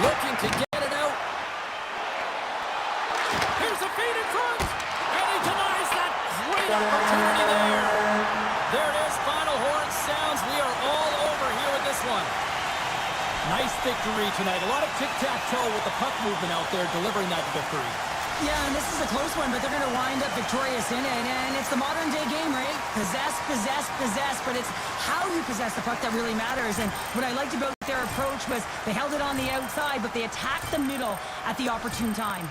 Looking to get it out. Here's a feed in front. And he denies that great opportunity there. There it is. Final horn sounds. We are all over here with this one. Nice victory tonight. A lot of tic-tac-toe with the puck movement out there delivering that victory. Yeah, and this is a close one, but they're going to wind up victorious in it. And it's the modern-day game, right? Possess, possess, possess. But it's how you possess the puck that really matters. And what I liked about their approach was they held it on the outside, but they attacked the middle at the opportune time.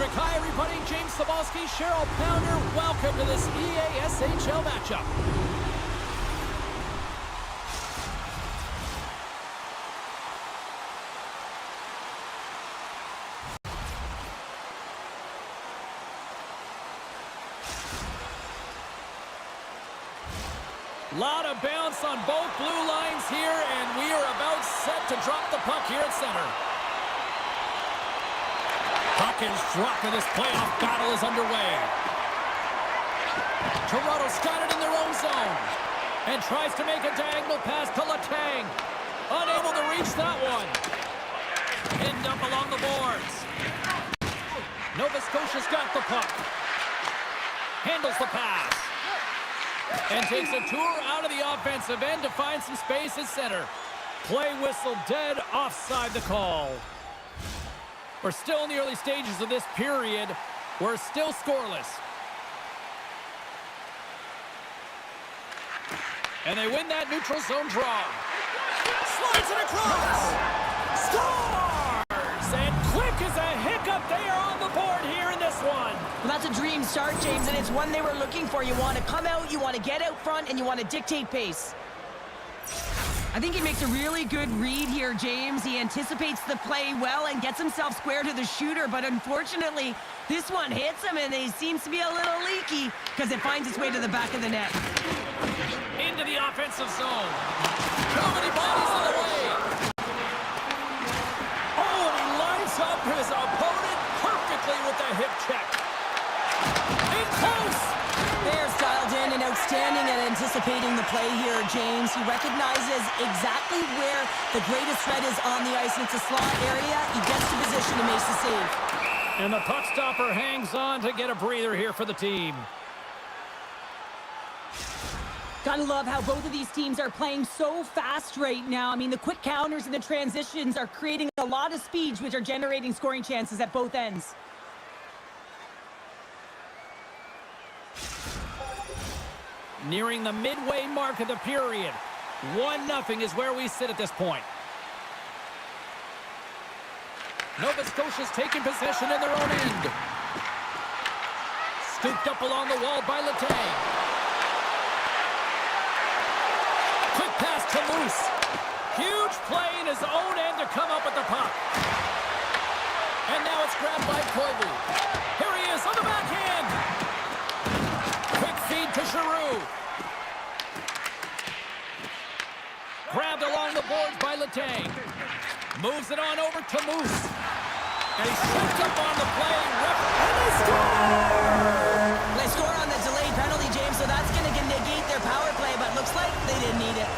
Patrick. Hi, everybody. James Sabalski, Cheryl Pounder. Welcome to this EASHL matchup. Lot of bounce on both blue lines here, and we are about set to drop the puck here at center. Puck is dropped, and this playoff battle is underway. Toronto's got it in their own zone and tries to make a diagonal pass to Letang. Unable to reach that one. Pinned up along the boards. Nova Scotia's got the puck. Handles the pass. And takes a tour out of the offensive end to find some space at center. Play whistle dead, offside the call. We're still in the early stages of this period. We're still scoreless. And they win that neutral zone draw. Slides it across. Scores! And quick as a hiccup, they are on the board here in this one. Well, that's a dream start, James, and it's one they were looking for. You want to come out, you want to get out front, and you want to dictate pace. I think he makes a really good read here, James. He anticipates the play well and gets himself square to the shooter, but unfortunately, this one hits him, and he seems to be a little leaky because it finds its way to the back of the net. Into the offensive zone. Too many bodies in the way. Oh, and he lines up his opponent perfectly with the hip check. In close. Bears dialed in and outstanding at anticipating the play here, James. He recognizes exactly where the greatest threat is on the ice. It's a slot area. He gets to position and makes the save. And the puck stopper hangs on to get a breather here for the team. Gotta love how both of these teams are playing so fast right now. I mean, the quick counters and the transitions are creating a lot of speeds, which are generating scoring chances at both ends. Nearing the midway mark of the period. 1-0 is where we sit at this point. Nova Scotia's taking possession in their own end. Scooped up along the wall by Letang. Quick pass to Moose. Huge play in his own end to come up with the puck. And now it's grabbed by Koivu. Here he is on the backhand. Quick feed to Giroux. Grabbed along the boards by Letang. Moves it on over to Moose. And he sets up on the play. And they score! They score on the delayed penalty, James, so that's going to negate their power play, but looks like they didn't need it.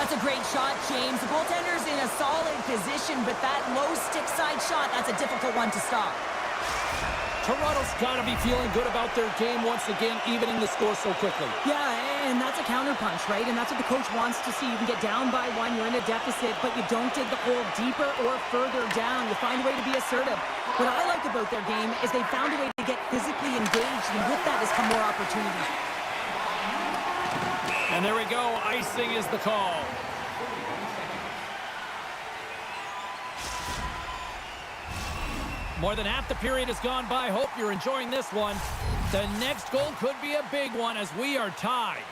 That's a great shot, James. The goaltender's in a solid position, but that low stick side shot, that's a difficult one to stop. Toronto's got to be feeling good about their game once again, evening the score so quickly. Yeah, and that's a counterpunch, right? And that's what the coach wants to see. You can get down by one, you're in a deficit, but you don't dig the hole deeper or further down. You find a way to be assertive. What I like about their game is they found a way to get physically engaged, and with that has come more opportunity. And there we go. Icing is the call. More than half the period has gone by. Hope you're enjoying this one. The next goal could be a big one as we are tied.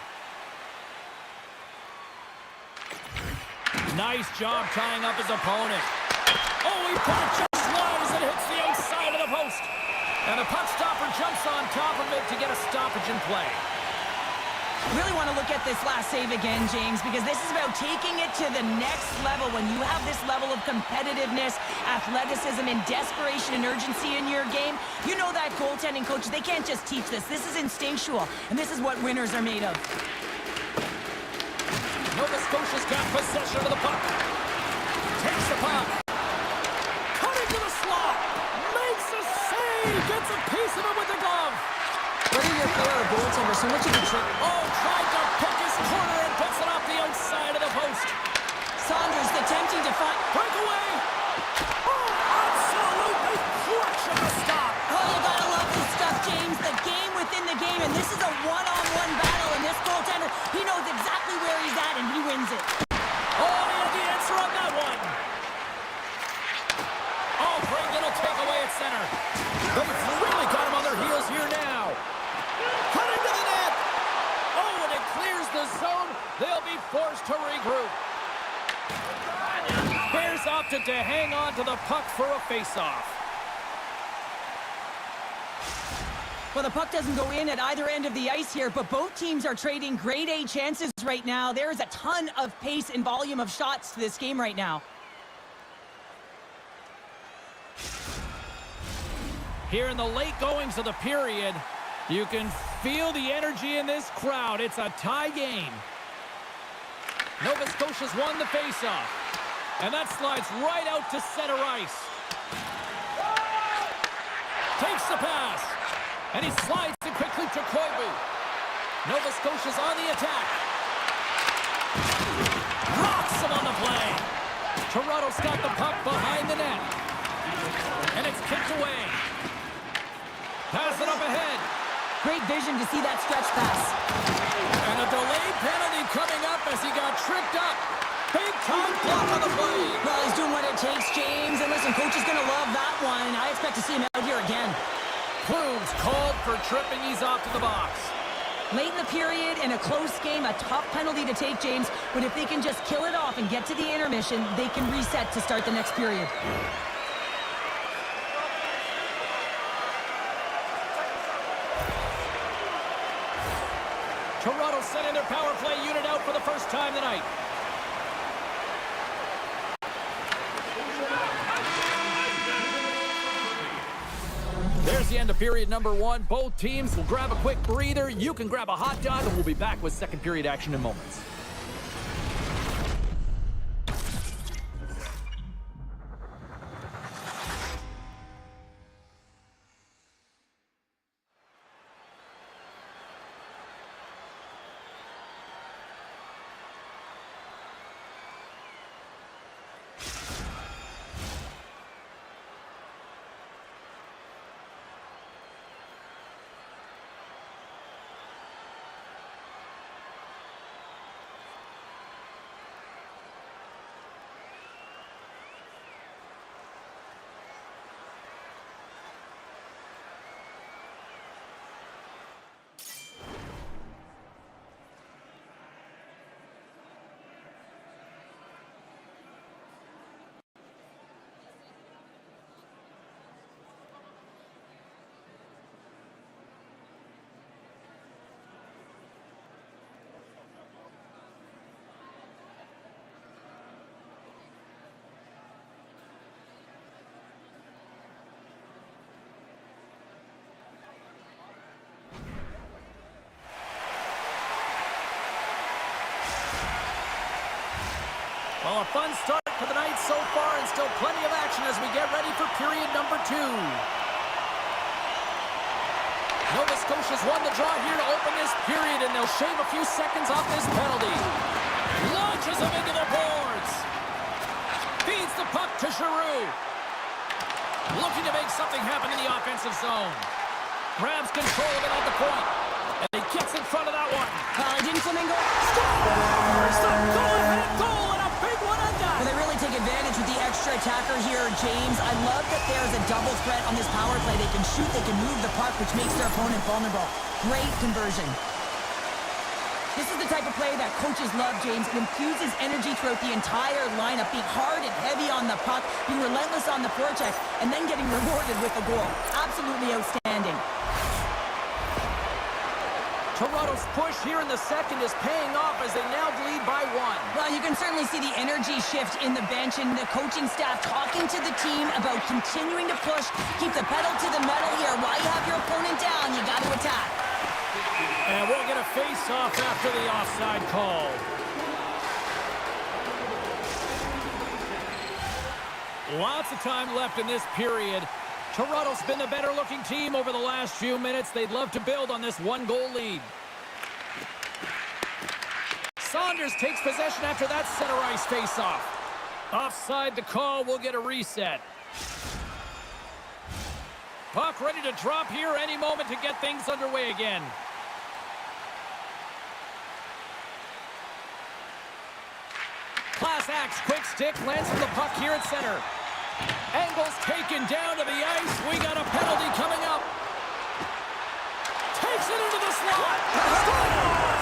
Nice job tying up his opponent. Oh, he put it just wide as it hits the outside of the post. And the puck stopper jumps on top of it to get a stoppage in play. Really want to look at this last save again, James, because this is about taking it to the next level. When you have this level of competitiveness, athleticism, and desperation and urgency in your game, you know that goaltending coaches, they can't just teach this. This is instinctual, and this is what winners are made of. Nova Scotia's got possession of the puck. Takes the puck. Cutting to the slot. Makes a save. Gets a piece of it with the glove. Whether you're a player or a goaltender, so much of the trick. Oh, tried to pick his corner and puts it off the outside of the post. Saunders attempting to find... Breakaway. Oh, absolutely clutch of the stop. Oh, you gotta love this stuff, James. The game within the game, and this is a one-on-one battle, and this goaltender, he knows exactly where he's at, and he wins it. Oh, he had the answer on that one. moment to hang on to the puck for a face-off. Well, the puck doesn't go in at either end of the ice here, but both teams are trading grade A chances right now. There is a ton of pace and volume of shots to this game right now. Here in the late goings of the period, you can feel the energy in this crowd. It's a tie game. Nova Scotia's won the faceoff. And that slides right out to center ice. Takes the pass. And he slides it quickly to Koivu. Nova Scotia's on the attack. Rocks him on the play. Toronto's got the puck behind the net. And it's kicked away. Pass it up ahead. Great vision to see that stretch pass. And a delayed penalty coming up as he got tripped up. Big time block on the play. Well, he's doing what it takes, James. And listen, coach is going to love that one. I expect to see him out here again. Plume's called for tripping. He's off to the box. Late in the period, in a close game, a tough penalty to take, James. But if they can just kill it off and get to the intermission, they can reset to start the next period. Toronto sending their power play unit out for the first time tonight. There's the end of period number one. Both teams will grab a quick breather. You can grab a hot dog, and we'll be back with second period action in moments. Well, a fun start to the night so far, and still plenty of action as we get ready for period number two. Nova Scotia's won the draw here to open this period, and they'll shave a few seconds off this penalty. Launches him into the boards. Feeds the puck to Giroux. Looking to make something happen in the offensive zone. Grabs control of it at the point. And he gets in front of that one. Didn't Flamingo? Scores the go-ahead goal, and a big one on that. Well, they really take advantage with the extra attacker here, James. I love that there's a double threat on this power play. They can shoot, they can move the puck, which makes their opponent vulnerable. Great conversion. This is the type of play that coaches love, James. It infuses energy throughout the entire lineup, being hard and heavy on the puck, being relentless on the forecheck, and then getting rewarded with a goal. Absolutely outstanding. Toronto's push here in the second is paying off as they now lead by one. Well, you can certainly see the energy shift in the bench and the coaching staff talking to the team about continuing to push, keep the pedal to the metal here. While you have your opponent down, you got to attack. And we'll get a face-off after the offside call. Lots of time left in this period. Toronto's been the better-looking team over the last few minutes. They'd love to build on this one-goal lead. Saunders takes possession after that center ice face-off. Offside the call, we'll get a reset. Puck ready to drop here any moment to get things underway again. Class acts, quick stick, lands from the puck here at center. Angles taken down to the ice. We got a penalty coming up. Takes it into the slot.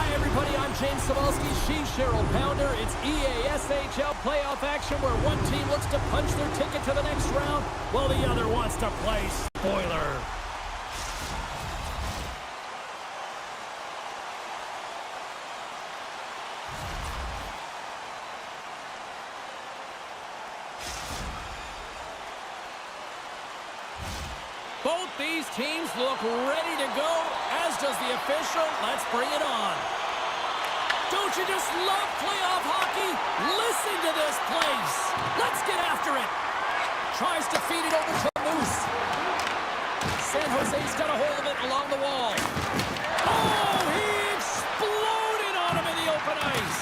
Hi, everybody. I'm James Cebulski. She's Cheryl Pounder. It's EASHL playoff action where one team looks to punch their ticket to the next round while the other wants to play spoiler. Both these teams look ready to go, as does the official. Let's bring it on. Don't you just love playoff hockey? Listen to this place. Let's get after it. Tries to feed it over to Moose. San Jose's got a hold of it along the wall. Oh, he exploded on him in the open ice.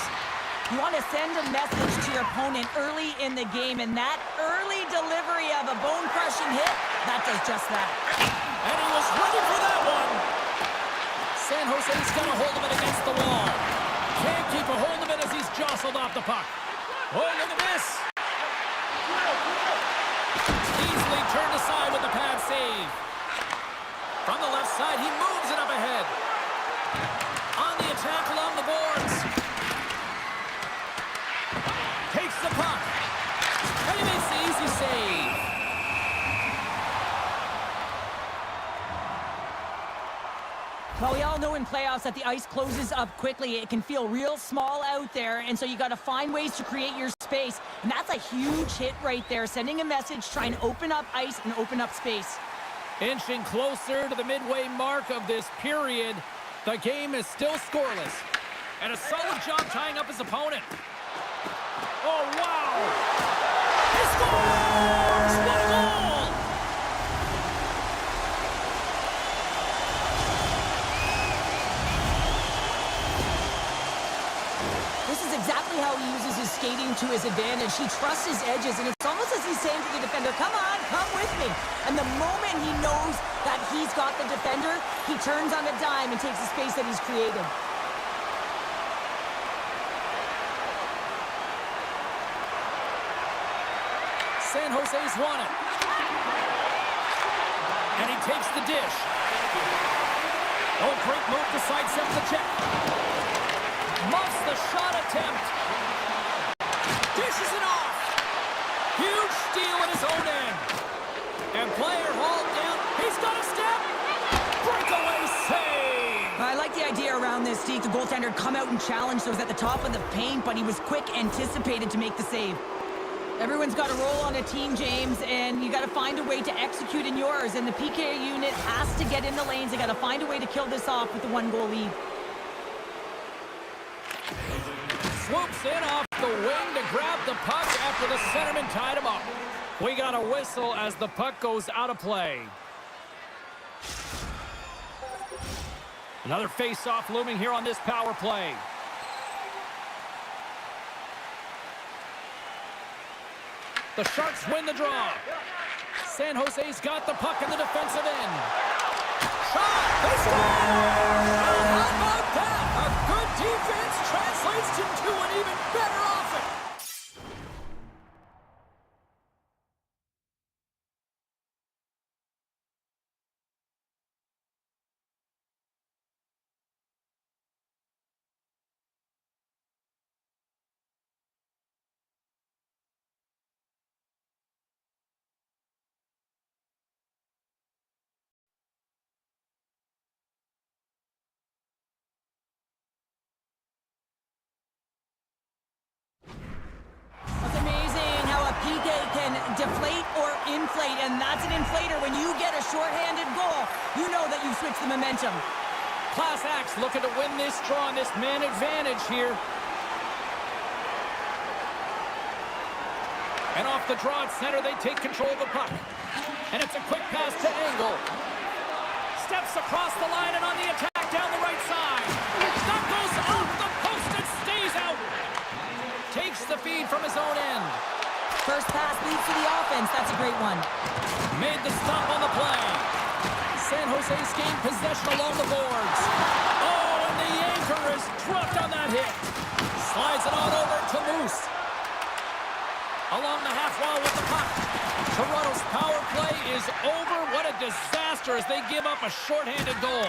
You want to send a message to your opponent early in the game, and that early delivery of a bone-crushing hit, that does just that. And he was ready for that one. San Jose's got a hold of it against the wall. Can't keep a hold of it as he's jostled off the puck. Oh, look at this. Easily turned aside with the pad save. From the left side, he moves it up ahead. On the attack along the boards. Takes the puck. And he makes the easy save. Well, we all know in playoffs that the ice closes up quickly. It can feel real small out there, and so you got to find ways to create your space. And that's a huge hit right there, sending a message, trying to open up ice and open up space. Inching closer to the midway mark of this period, the game is still scoreless. And a solid job tying up his opponent. Oh, wow! He scores! What a goal! This is exactly how he uses his skating to his advantage. He trusts his edges, and it's almost as he's saying to the defender, come on, come with me. And the moment he knows that he's got the defender, he turns on a dime and takes the space that he's created. San Jose's won it. And he takes the dish. Oh, great move to sidestep the check. Muffs the shot attempt. Dishes it off. Huge steal at his own end. And player hauled down. He's got a step. Breakaway save. I like the idea around this, Steve. The goaltender come out and challenge those at the top of the paint, but he was quick, anticipated to make the save. Everyone's got a role on a team, James, and you got to find a way to execute in yours. And the PK unit has to get in the lanes. They got to find a way to kill this off with the 1-goal lead. Swoops in off the wing to grab the puck after the centerman tied him up. We got a whistle as the puck goes out of play. Another face-off looming here on this power play. The Sharks win the draw. San Jose's got the puck in the defensive end. Shot! They score! How about that? A good defense translates into an even better offense. It's amazing how a PK can deflate or inflate, and that's an inflator. When you get a shorthanded goal, you know that you've switched the momentum. Class acts looking to win this draw on this man advantage here. And off the draw at center, they take control of the puck. And it's a quick pass to Angle. Steps across the line and on the attack down the right side. That goes off the post and stays out. Takes the feed from his own end. First pass leads to the offense. That's a great one. Made the stop on the play. San Jose's gained possession along the boards. Oh, and the anchor is dropped on that hit. Slides it on over to Moose. Along the half wall with the puck. Toronto's power play is over. What a disaster as they give up a shorthanded goal.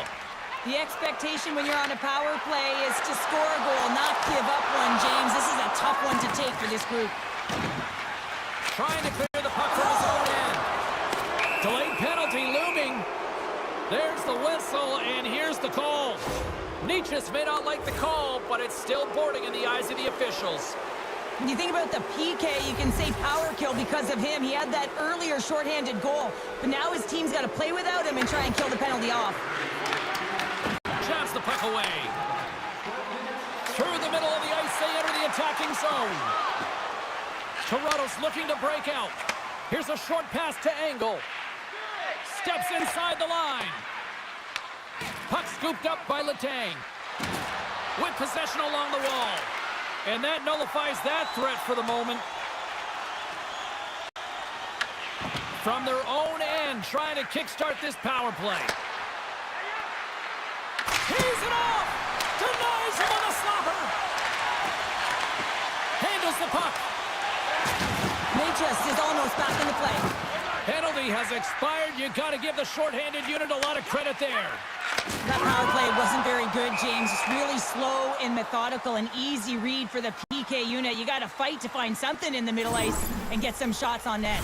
The expectation when you're on a power play is to score a goal, not give up one, James. This is a tough one to take for this group. Trying to clear the puck from his own end. Delayed penalty looming. There's the whistle, and here's the call. Nhl26 may not like the call, but it's still boarding in the eyes of the officials. When you think about the PK, you can say power kill because of him. He had that earlier shorthanded goal, but now his team's got to play without him and try and kill the penalty off. Jabs the puck away. Through the middle of the ice, they enter the attacking zone. Toronto's looking to break out. Here's a short pass to Angle. Steps inside the line. Puck scooped up by Letang. With possession along the wall. And that nullifies that threat for the moment. From their own end, trying to kickstart this power play. He's it off! Denies him on the slapper! Handles the puck. Nhl26 is almost back in the play. Penalty has expired. You got to give the shorthanded unit a lot of credit there. That power play wasn't very good, James. It's really slow and methodical, an easy read for the PK unit. You got to fight to find something in the middle ice and get some shots on net.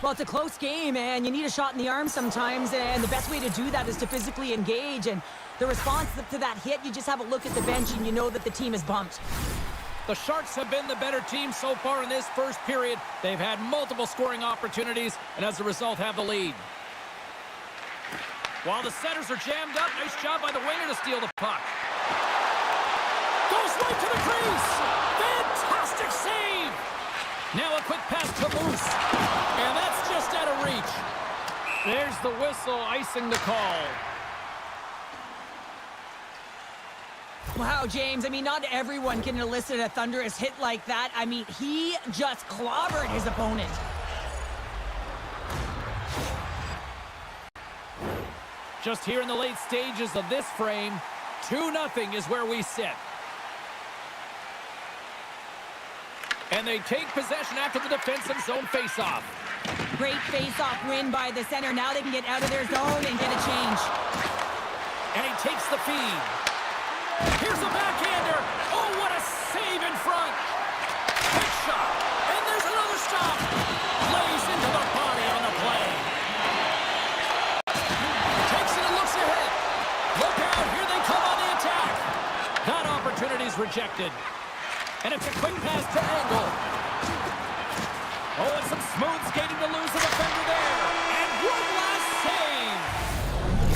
Well, it's a close game, and you need a shot in the arm sometimes, and the best way to do that is to physically engage. And the response to that hit, you just have a look at the bench, and you know that the team is bumped. The Sharks have been the better team so far in this first period. They've had multiple scoring opportunities, and as a result, have the lead. While the setters are jammed up, nice job by the winger to steal the puck. Goes right to the crease. Fantastic save. Now a quick pass to Moose. And that's just out of reach. There's the whistle, icing the call. Wow, James, I mean, not everyone can elicit a thunderous hit like that. I mean, he just clobbered his opponent. Just here in the late stages of this frame, 2-0 is where we sit. And they take possession after the defensive zone faceoff. Great face-off win by the center. Now they can get out of their zone and get a change. And he takes the feed. Here's a backhander. Oh, what a save in front. Big shot. And there's another stop. Lays into the body on the play. Takes it and looks ahead. Look out. Here they come on the attack. That opportunity's rejected. And it's a quick pass to Angle. Oh, and some smooth skating to lose the defender there. And one last save.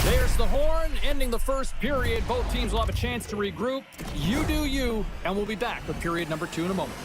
There's the horn, ending the first period. Both teams will have a chance to regroup. You do you, and we'll be back with period number 2 in a moment.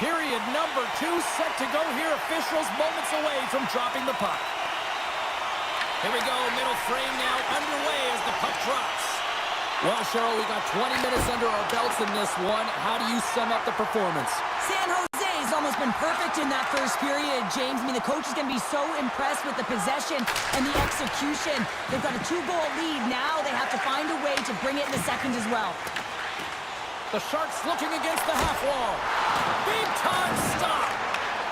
Period number 2 set to go here. Officials moments away from dropping the puck. Here we go. Middle frame now underway as the puck drops. Well, Cheryl, we got 20 minutes under our belts in this one. How do you sum up the performance? San Jose has almost been perfect in that first period, James. I mean, the coach is going to be so impressed with the possession and the execution. They've got a 2-goal lead. Now they have to find a way to bring it in the second as well. The Sharks looking against the half wall. Big time stop.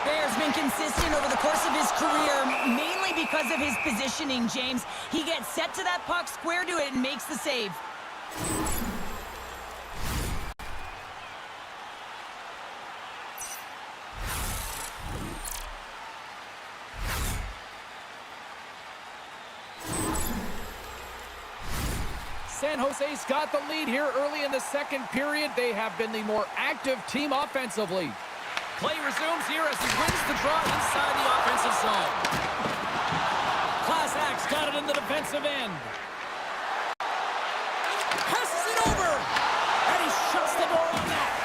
Bear's been consistent over the course of his career, mainly because of his positioning, James. He gets set to that puck, square to it, and makes the save. San Jose's got the lead here early in the second period. They have been the more active team offensively. Play resumes here as he wins the draw inside the offensive zone. Class Act's got it in the defensive end. Passes it over. And he shuts the door on that.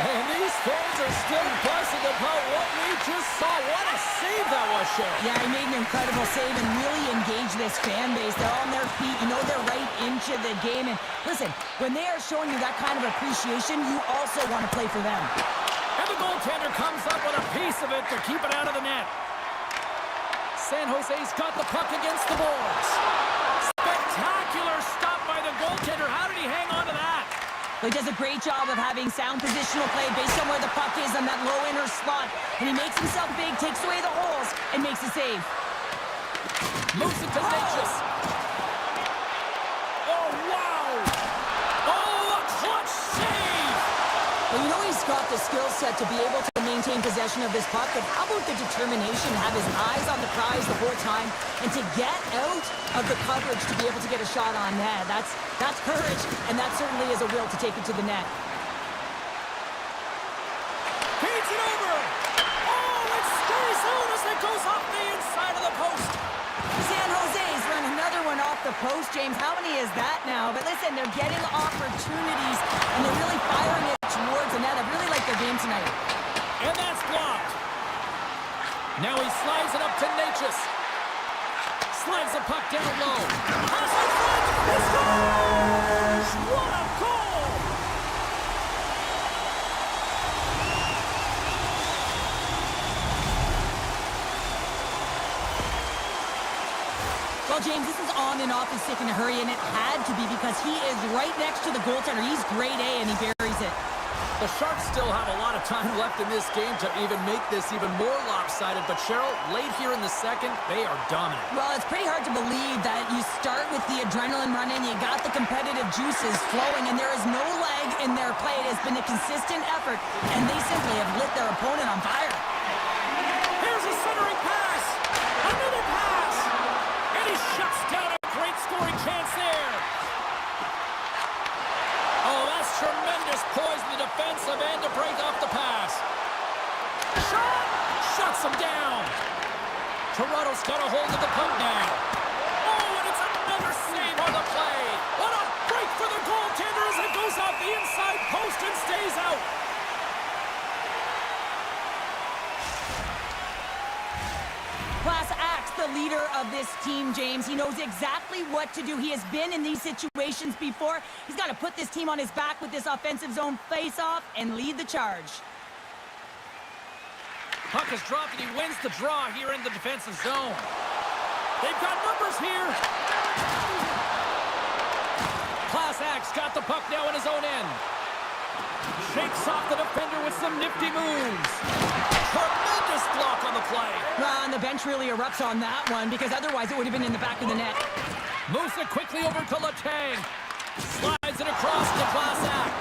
And these fans are still buzzing about what we just saw. What a save that was, Cheryl. Yeah, he made an incredible save and really engaged this fan base. They're on their feet. You know they're right into the game. And listen, when they are showing you that kind of appreciation, you also want to play for them. And the goaltender comes up with a piece of it to keep it out of the net. San Jose's got the puck against the boards. Spectacular stop by the goaltender. How did he hang on to that? He does a great job of having sound positional play based on where the puck is on that low inner slot. And he makes himself big, takes away the holes, and makes a save. Moves it to Natchez. Oh, wow! Oh, a clutch save! Well, you know he's got the skill set to be able to maintain possession of this puck, but how about the determination to have his eyes on the prize the whole time and to get out of the coverage to be able to get a shot on net? That's courage, and that certainly is a will to take it to the net. Feeds it over! Oh, it stays out as it goes off the inside of the post. San Jose's run another one off the post, James. How many is that now? But listen, they're getting opportunities, and they're really firing it towards the net. I really like their game tonight. And that's blocked. Now he slides it up to Natchez. Slides the puck down low. Pass in front. He scores! What a goal! Well, James, this is on and off his stick in a hurry, and it had to be because he is right next to the goaltender. He's grade A, and he buries it. The Sharks still have a lot of time left in this game to even make this even more lopsided. But, Cheryl, late here in the second, they are dominant. Well, it's pretty hard to believe that you start with the adrenaline running, you got the competitive juices flowing, and there is no lag in their play. It has been a consistent effort, and they simply have lit their opponent on fire. Here's a centering pass. Another pass. And he shuts down a great scoring chance there. Oh, that's tremendous poise in the defensive end to break off the pass. Shot! Shuts him down. Toronto's got a hold of the puck now. Oh, and it's another save on the play. What a break for the goaltender as it goes off the inside post and stays out. Class Act's the leader of this team, James. He knows exactly what to do. He has been in these situations before. He's got to put this team on his back with this offensive zone face-off and lead the charge. Puck is dropped and he wins the draw here in the defensive zone. They've got numbers here. Class Act's got the puck now in his own end. Shakes off the defender with some nifty moves. Tremendous block on the play. Well, and the bench really erupts on that one because otherwise it would have been in the back of the net. Moves it quickly over to Letang. Slides it across to Class Act.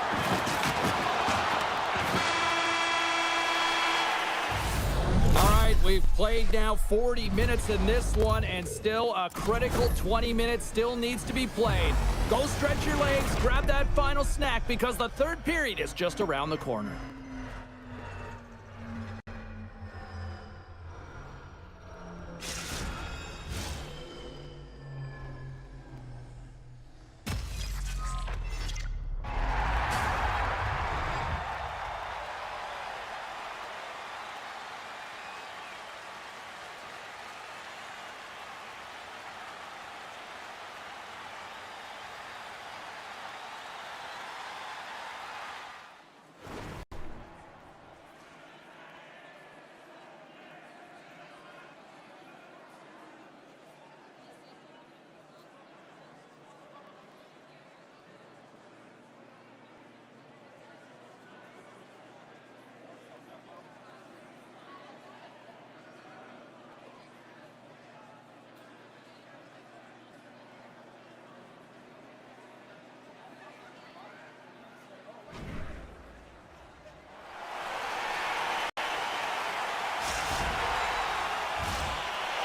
All right, we've played now 40 minutes in this one, and still a critical 20 minutes still needs to be played. Go stretch your legs, grab that final snack, because the third period is just around the corner.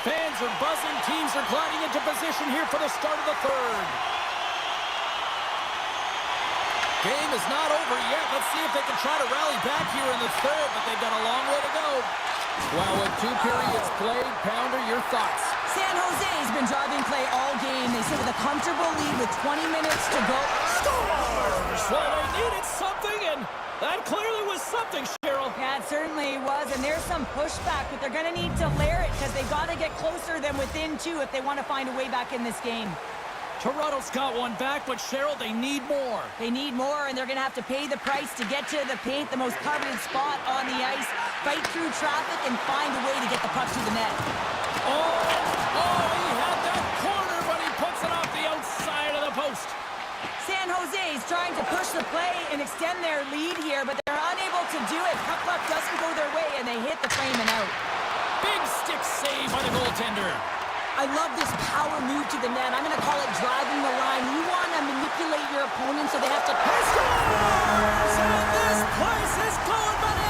Fans are buzzing. Teams are gliding into position here for the start of the third. Game is not over yet. Let's see if they can try to rally back here in the third, but they've got a long way to go. Well, with 2 periods played, Pounder, your thoughts? San Jose's been driving play all game. They sit with a comfortable lead with 20 minutes to go. Scores! Well, they needed something, and that clearly was something, Cheryl. Yeah, it certainly was, and there's some pushback, but they're going to need to layer it because they've got to get closer than within 2 if they want to find a way back in this game. Toronto's got one back, but Cheryl, they need more. They need more, and they're going to have to pay the price to get to the paint, the most coveted spot on the ice, fight through traffic, and find a way to get the puck to the net. Oh, he had that corner, but he puts it off the outside of the post. San Jose's trying to push the play and extend their lead here, but they're unable to do it. Puck doesn't go their way, and they hit the frame and out. Big stick save by the goaltender. I love this power move to the net. I'm going to call it driving the line. You want to manipulate your opponent so they have to... He scores! And this place is going bananas!